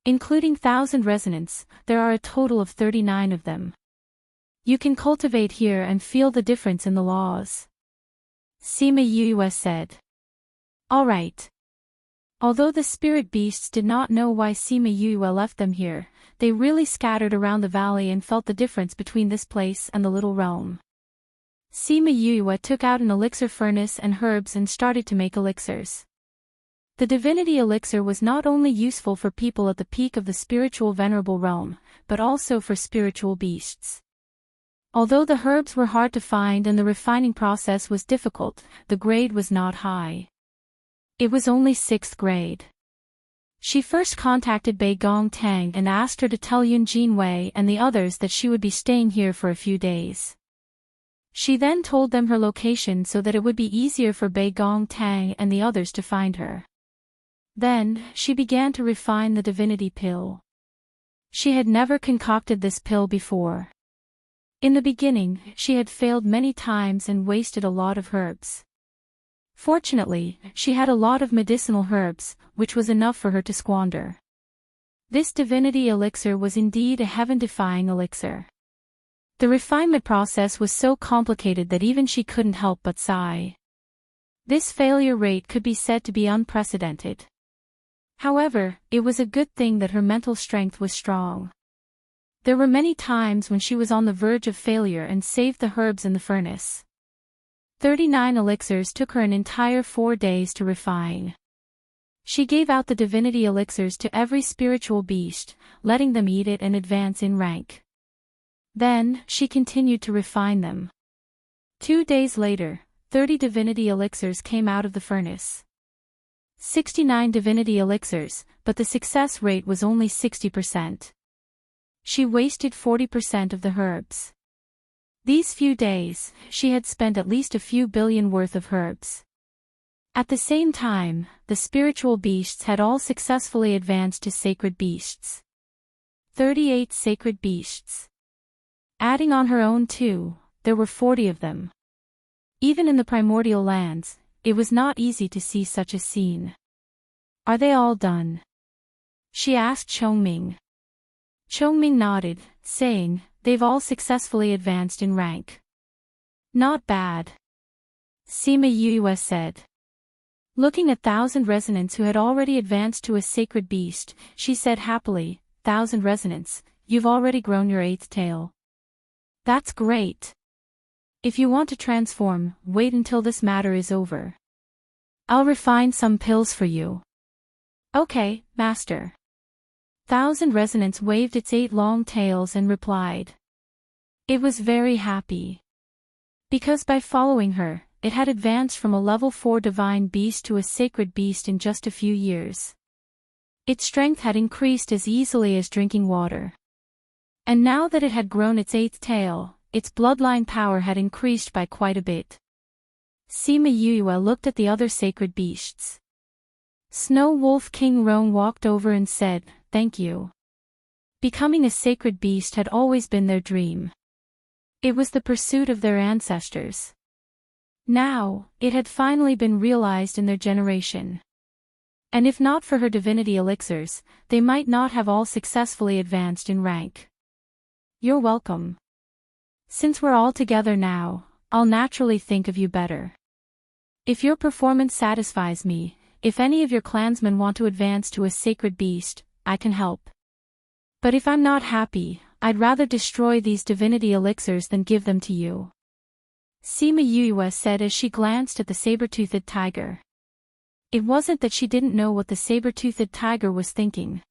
Including 1,000 resonants, there are a total of 39 of them. You can cultivate here and feel the difference in the laws. Sima Yuyue said. Alright. Although the spirit beasts did not know why Sima Yuyue left them here, they really scattered around the valley and felt the difference between this place and the little realm. Sima Yuyue took out an elixir furnace and herbs and started to make elixirs. The divinity elixir was not only useful for people at the peak of the spiritual venerable realm, but also for spiritual beasts. Although the herbs were hard to find and the refining process was difficult, the grade was not high. It was only 6th grade. She first contacted Bei Gong Tang and asked her to tell Yun Jinwei and the others that she would be staying here for a few days. She then told them her location so that it would be easier for Bei Gong Tang and the others to find her. Then, she began to refine the divinity pill. She had never concocted this pill before. In the beginning, she had failed many times and wasted a lot of herbs. Fortunately, she had a lot of medicinal herbs, which was enough for her to squander. This divinity elixir was indeed a heaven-defying elixir. The refinement process was so complicated that even she couldn't help but sigh. This failure rate could be said to be unprecedented. However, it was a good thing that her mental strength was strong. There were many times when she was on the verge of failure and saved the herbs in the furnace. 39 elixirs took her an entire 4 days to refine. She gave out the divinity elixirs to every spiritual beast, letting them eat it and advance in rank. Then, she continued to refine them. 2 days later, 30 divinity elixirs came out of the furnace. 69 divinity elixirs, but the success rate was only 60%. She wasted 40% of the herbs. These few days, she had spent at least a few billion worth of herbs. At the same time, the spiritual beasts had all successfully advanced to sacred beasts. 38 sacred beasts. Adding on her own too, there were 40 of them. Even in the primordial lands, it was not easy to see such a scene. Are they all done? She asked Chongming. Chongming nodded, saying, they've all successfully advanced in rank. Not bad. Sima Yuyue said. Looking at 1,000 resonants who had already advanced to a sacred beast, she said happily, 1,000 resonants, you've already grown your 8th tail. That's great. If you want to transform, wait until this matter is over. I'll refine some pills for you. Okay, master. 1,000 resonants waved its 8 long tails and replied. It was very happy. Because by following her, it had advanced from a level 4 divine beast to a sacred beast in just a few years. Its strength had increased as easily as drinking water. And now that it had grown its 8th tail, its bloodline power had increased by quite a bit. Sima Yuyue looked at the other sacred beasts. Snow Wolf King Roan walked over and said, thank you. Becoming a sacred beast had always been their dream. It was the pursuit of their ancestors. Now, it had finally been realized in their generation. And if not for her divinity elixirs, they might not have all successfully advanced in rank. You're welcome. Since we're all together now, I'll naturally think of you better. If your performance satisfies me, if any of your clansmen want to advance to a sacred beast, I can help. But if I'm not happy, I'd rather destroy these divinity elixirs than give them to you. Sima Yue said as she glanced at the saber-toothed tiger. It wasn't that she didn't know what the saber-toothed tiger was thinking.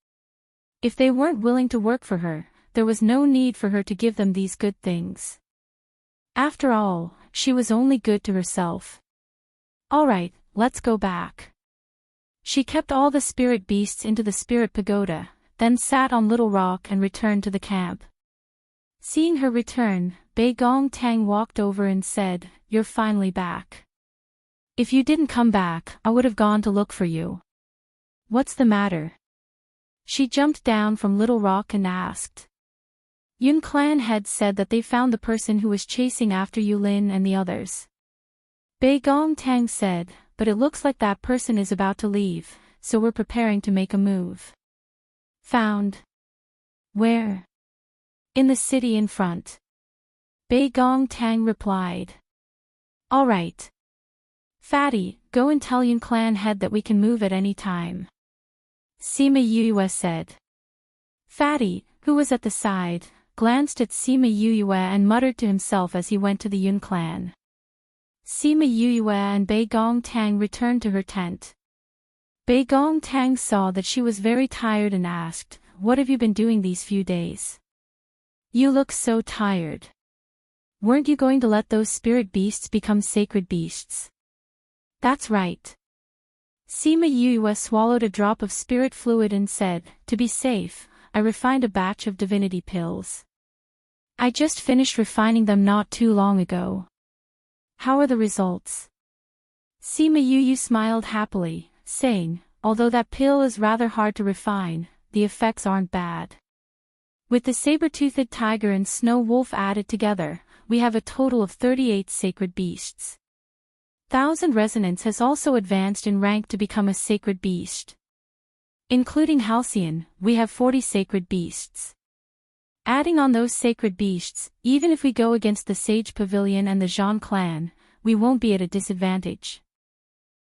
If they weren't willing to work for her, there was no need for her to give them these good things. After all, she was only good to herself. Alright, let's go back. She kept all the spirit beasts into the spirit pagoda, then sat on Little Rock and returned to the camp. Seeing her return, Bei Gong Tang walked over and said, "You're finally back. If you didn't come back, I would have gone to look for you. What's the matter?" She jumped down from Little Rock and asked. Yun clan head said that they found the person who was chasing after Yulin and the others. Bei Gong Tang said, "But it looks like that person is about to leave, so we're preparing to make a move." Found? Where? In the city in front. Bei Gong Tang replied. Alright. Fatty, go and tell Yun clan head that we can move at any time. Sima Yue said. Fatty, who was at the side, glanced at Sima Yue and muttered to himself as he went to the Yun clan. Sima Yue and Bei Gong Tang returned to her tent. Bei Gong Tang saw that she was very tired and asked, "What have you been doing these few days? You look so tired. Weren't you going to let those spirit beasts become sacred beasts?" That's right. Sima Yue swallowed a drop of spirit fluid and said, "To be safe, I refined a batch of divinity pills. I just finished refining them not too long ago." How are the results? Sima Yue smiled happily, saying, "Although that pill is rather hard to refine, the effects aren't bad. With the saber-toothed tiger and snow wolf added together, we have a total of 38 sacred beasts. Thousand Resonance has also advanced in rank to become a sacred beast. Including Halcyon, we have 40 sacred beasts. Adding on those sacred beasts, even if we go against the Sage Pavilion and the Zhan clan, we won't be at a disadvantage."